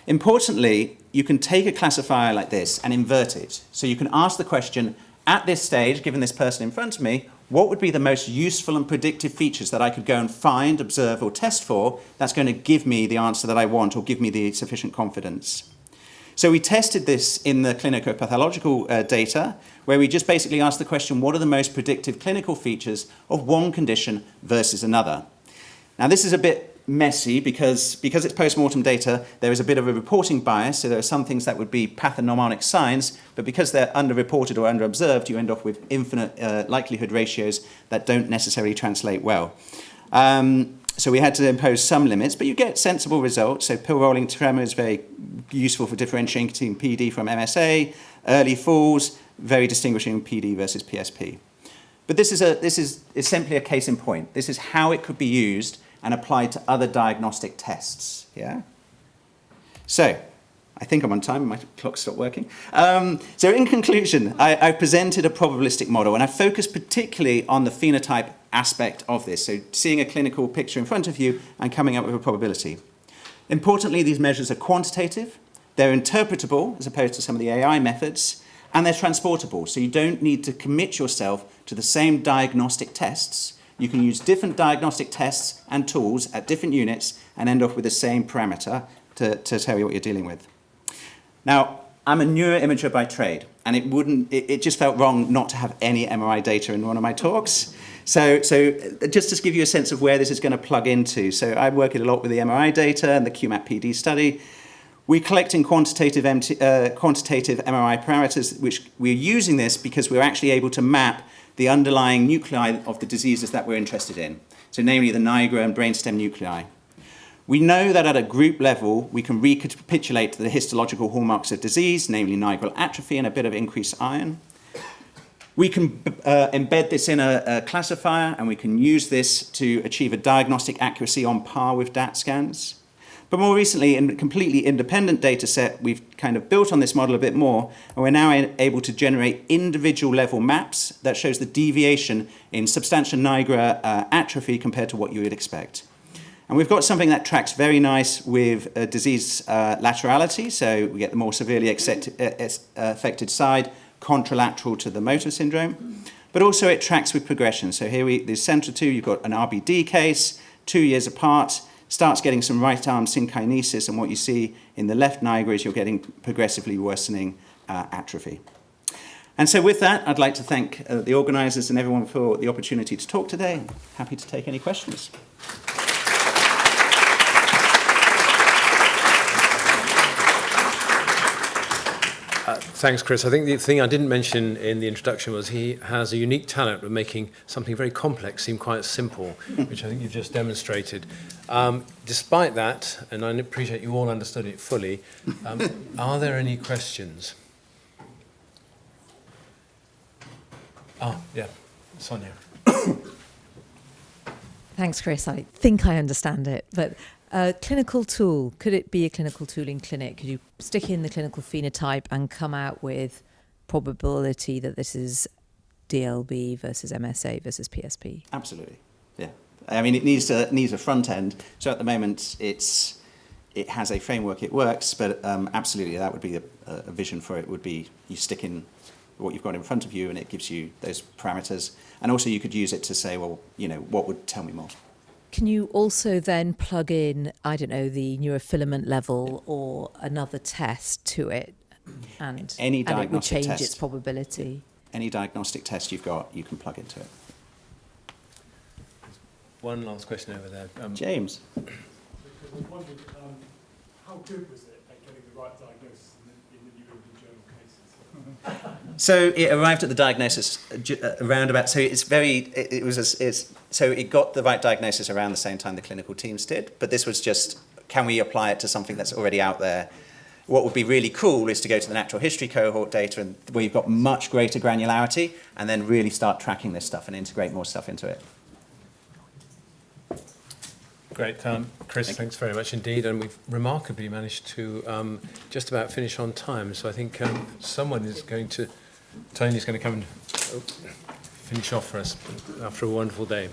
Importantly, you can take a classifier like this and invert it. So you can ask the question, at this stage, given this person in front of me, what would be the most useful and predictive features that I could go and find, observe, or test for that's going to give me the answer that I want or give me the sufficient confidence? So we tested this in the clinicopathological data, where we just basically asked the question, what are the most predictive clinical features of one condition versus another? Now, this is a bit messy because it's post-mortem data, there is a bit of a reporting bias, so there are some things that would be pathognomonic signs, but because they're underreported or underobserved, you end up with infinite likelihood ratios that don't necessarily translate well. So we had to impose some limits, but you get sensible results. So pill rolling tremor is very useful for differentiating PD from MSA. Early falls, very distinguishing PD versus PSP. But this is simply a case in point. This is how it could be used and applied to other diagnostic tests. Yeah. So I think I'm on time. My clock stopped working. So in conclusion, I presented a probabilistic model, and I focused particularly on the phenotype aspect of this, so seeing a clinical picture in front of you and coming up with a probability. Importantly, these measures are quantitative, they're interpretable as opposed to some of the AI methods, And they're transportable, so you don't need to commit yourself to the same diagnostic tests. You can use different diagnostic tests and tools at different units and end up with the same parameter to tell you what you're dealing with. Now, I'm a neuroimager by trade, and it just felt wrong not to have any MRI data in one of my talks. So just to give you a sense of where this is going to plug into. So I'm working a lot with the MRI data and the QMAP-PD study. We're collecting quantitative MRI parameters, which we're using this because we're actually able to map the underlying nuclei of the diseases that we're interested in. So namely the nigra and brainstem nuclei. We know that at a group level, we can recapitulate the histological hallmarks of disease, namely nigral atrophy and a bit of increased iron. We can embed this in a classifier, and we can use this to achieve a diagnostic accuracy on par with DAT scans. But more recently, in a completely independent data set, we've kind of built on this model a bit more, and we're now able to generate individual level maps that shows the deviation in substantia nigra atrophy compared to what you would expect. And we've got something that tracks very nice with disease laterality, so we get the more severely affected side, contralateral to the motor syndrome, but also it tracks with progression. So here the center two, you've got an RBD case, 2 years apart, starts getting some right arm synkinesis, and what you see in the left nigra is you're getting progressively worsening atrophy. And so with that, I'd like to thank the organisers and everyone for the opportunity to talk today. Happy to take any questions. Thanks, Chris. I think the thing I didn't mention in the introduction was he has a unique talent of making something very complex seem quite simple, which I think you've just demonstrated. Despite that, and I appreciate you all understood it fully, are there any questions? Oh, yeah, Sonia. Thanks, Chris. I think I understand it, but a clinical tool, could it be a clinical tool in clinic? Could you stick in the clinical phenotype and come out with probability that this is DLB versus MSA versus PSP? Absolutely, yeah. I mean, it needs a front end. So at the moment, it has a framework, it works, but absolutely, that would be a vision for it. Would be you stick in what you've got in front of you, and it gives you those parameters. And also, you could use it to say, well, what would tell me more? Can you also then plug in, I don't know, the neurofilament level or another test to it, and it would change its probability? Any diagnostic test you've got, you can plug into it. One last question over there. James. I wondered, how good was it at getting the right diagnosis in the New England Journal cases? So it arrived at the diagnosis around about. So it got the right diagnosis around the same time the clinical teams did. But this was just, can we apply it to something that's already out there? What would be really cool is to go to the natural history cohort data, and where you've got much greater granularity, and then really start tracking this stuff and integrate more stuff into it. Great, Chris, thanks very much indeed, and we've remarkably managed to just about finish on time. So I think Tony's going to come and finish off for us after a wonderful day.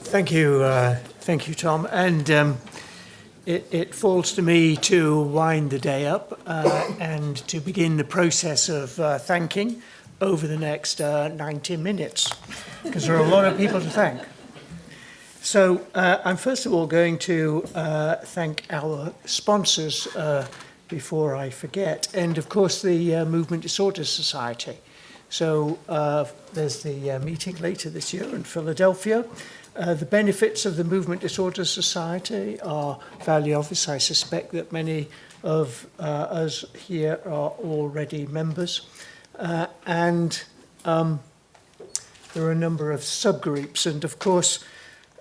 Thank you, Tom. And it falls to me to wind the day up and to begin the process of thanking over the next 90 minutes, because there are a lot of people to thank. So I'm first of all going to thank our sponsors before I forget, and of course the Movement Disorders Society. So there's the meeting later this year in Philadelphia. The benefits of the Movement Disorders Society are fairly obvious. I suspect that many of us here are already members. And there are a number of subgroups. And of course,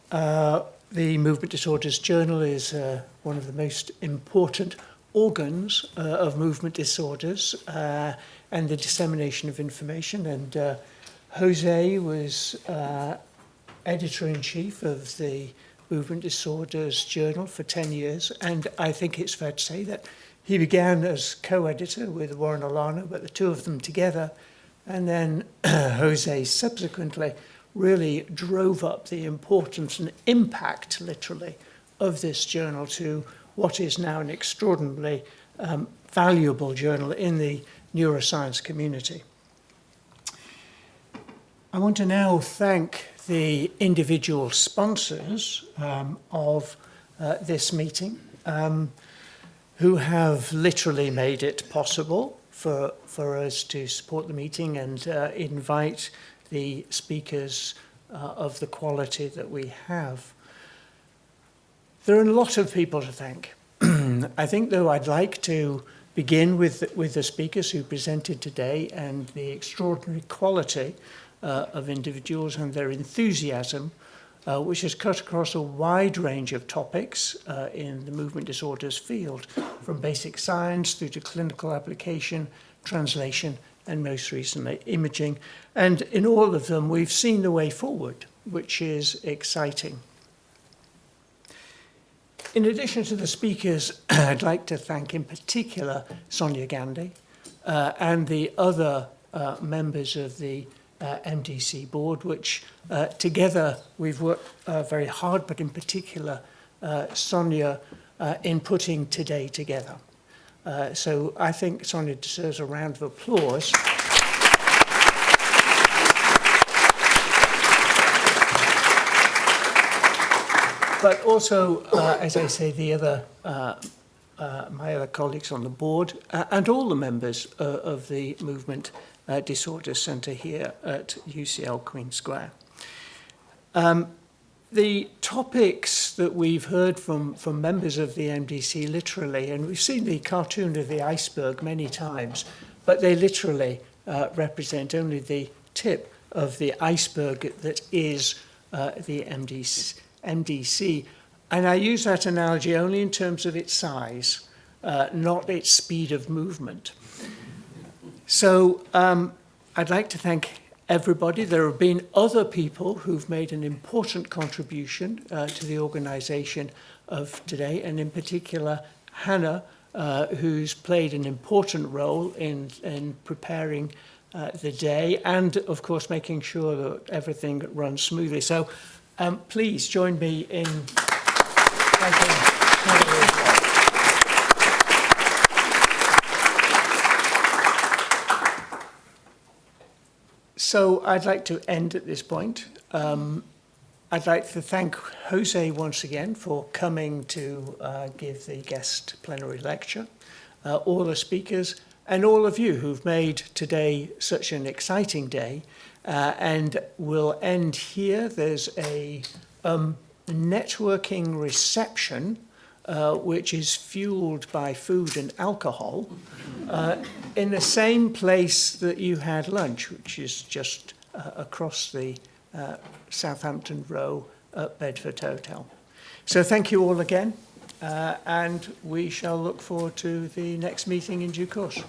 the Movement Disorders Journal is one of the most important organs of movement disorders and the dissemination of information. And Jose was editor-in-chief of the Movement Disorders Journal for 10 years, and I think it's fair to say that he began as co-editor with Warren Olano, but the two of them together, and then Jose subsequently really drove up the importance and impact, literally, of this journal to what is now an extraordinarily valuable journal in the neuroscience community. I want to now thank the individual sponsors of this meeting, who have literally made it possible for us to support the meeting and invite the speakers of the quality that we have. There are a lot of people to thank. I think, though, I'd like to begin with the speakers who presented today and the extraordinary quality of individuals and their enthusiasm, which has cut across a wide range of topics in the movement disorders field, from basic science through to clinical application, translation, and most recently imaging. And in all of them, we've seen the way forward, which is exciting. In addition to the speakers, I'd like to thank in particular Sonia Gandhi and the other members of the MDC board, which together we've worked very hard, but in particular Sonia in putting today together. So I think Sonia deserves a round of applause. But also, as I say, the other, my other colleagues on the board and all the members of the Movement Disorders Centre here at UCL Queen Square. The topics that we've heard from members of the MDC literally, and we've seen the cartoon of the iceberg many times, but they literally represent only the tip of the iceberg that is the MDC. And I use that analogy only in terms of its size, not its speed of movement. So I'd like to thank everybody. There have been other people who've made an important contribution to the organisation of today, and in particular Hannah, who's played an important role in preparing the day and, of course, making sure that everything runs smoothly. So please join me in thanking Hannah. So I'd like to end at this point. I'd like to thank Jose once again for coming to give the guest plenary lecture, all the speakers, and all of you who've made today such an exciting day. And we'll end here. There's a networking reception which is fueled by food and alcohol, in the same place that you had lunch, which is just across the Southampton Row at Bedford Hotel. So thank you all again, and we shall look forward to the next meeting in due course.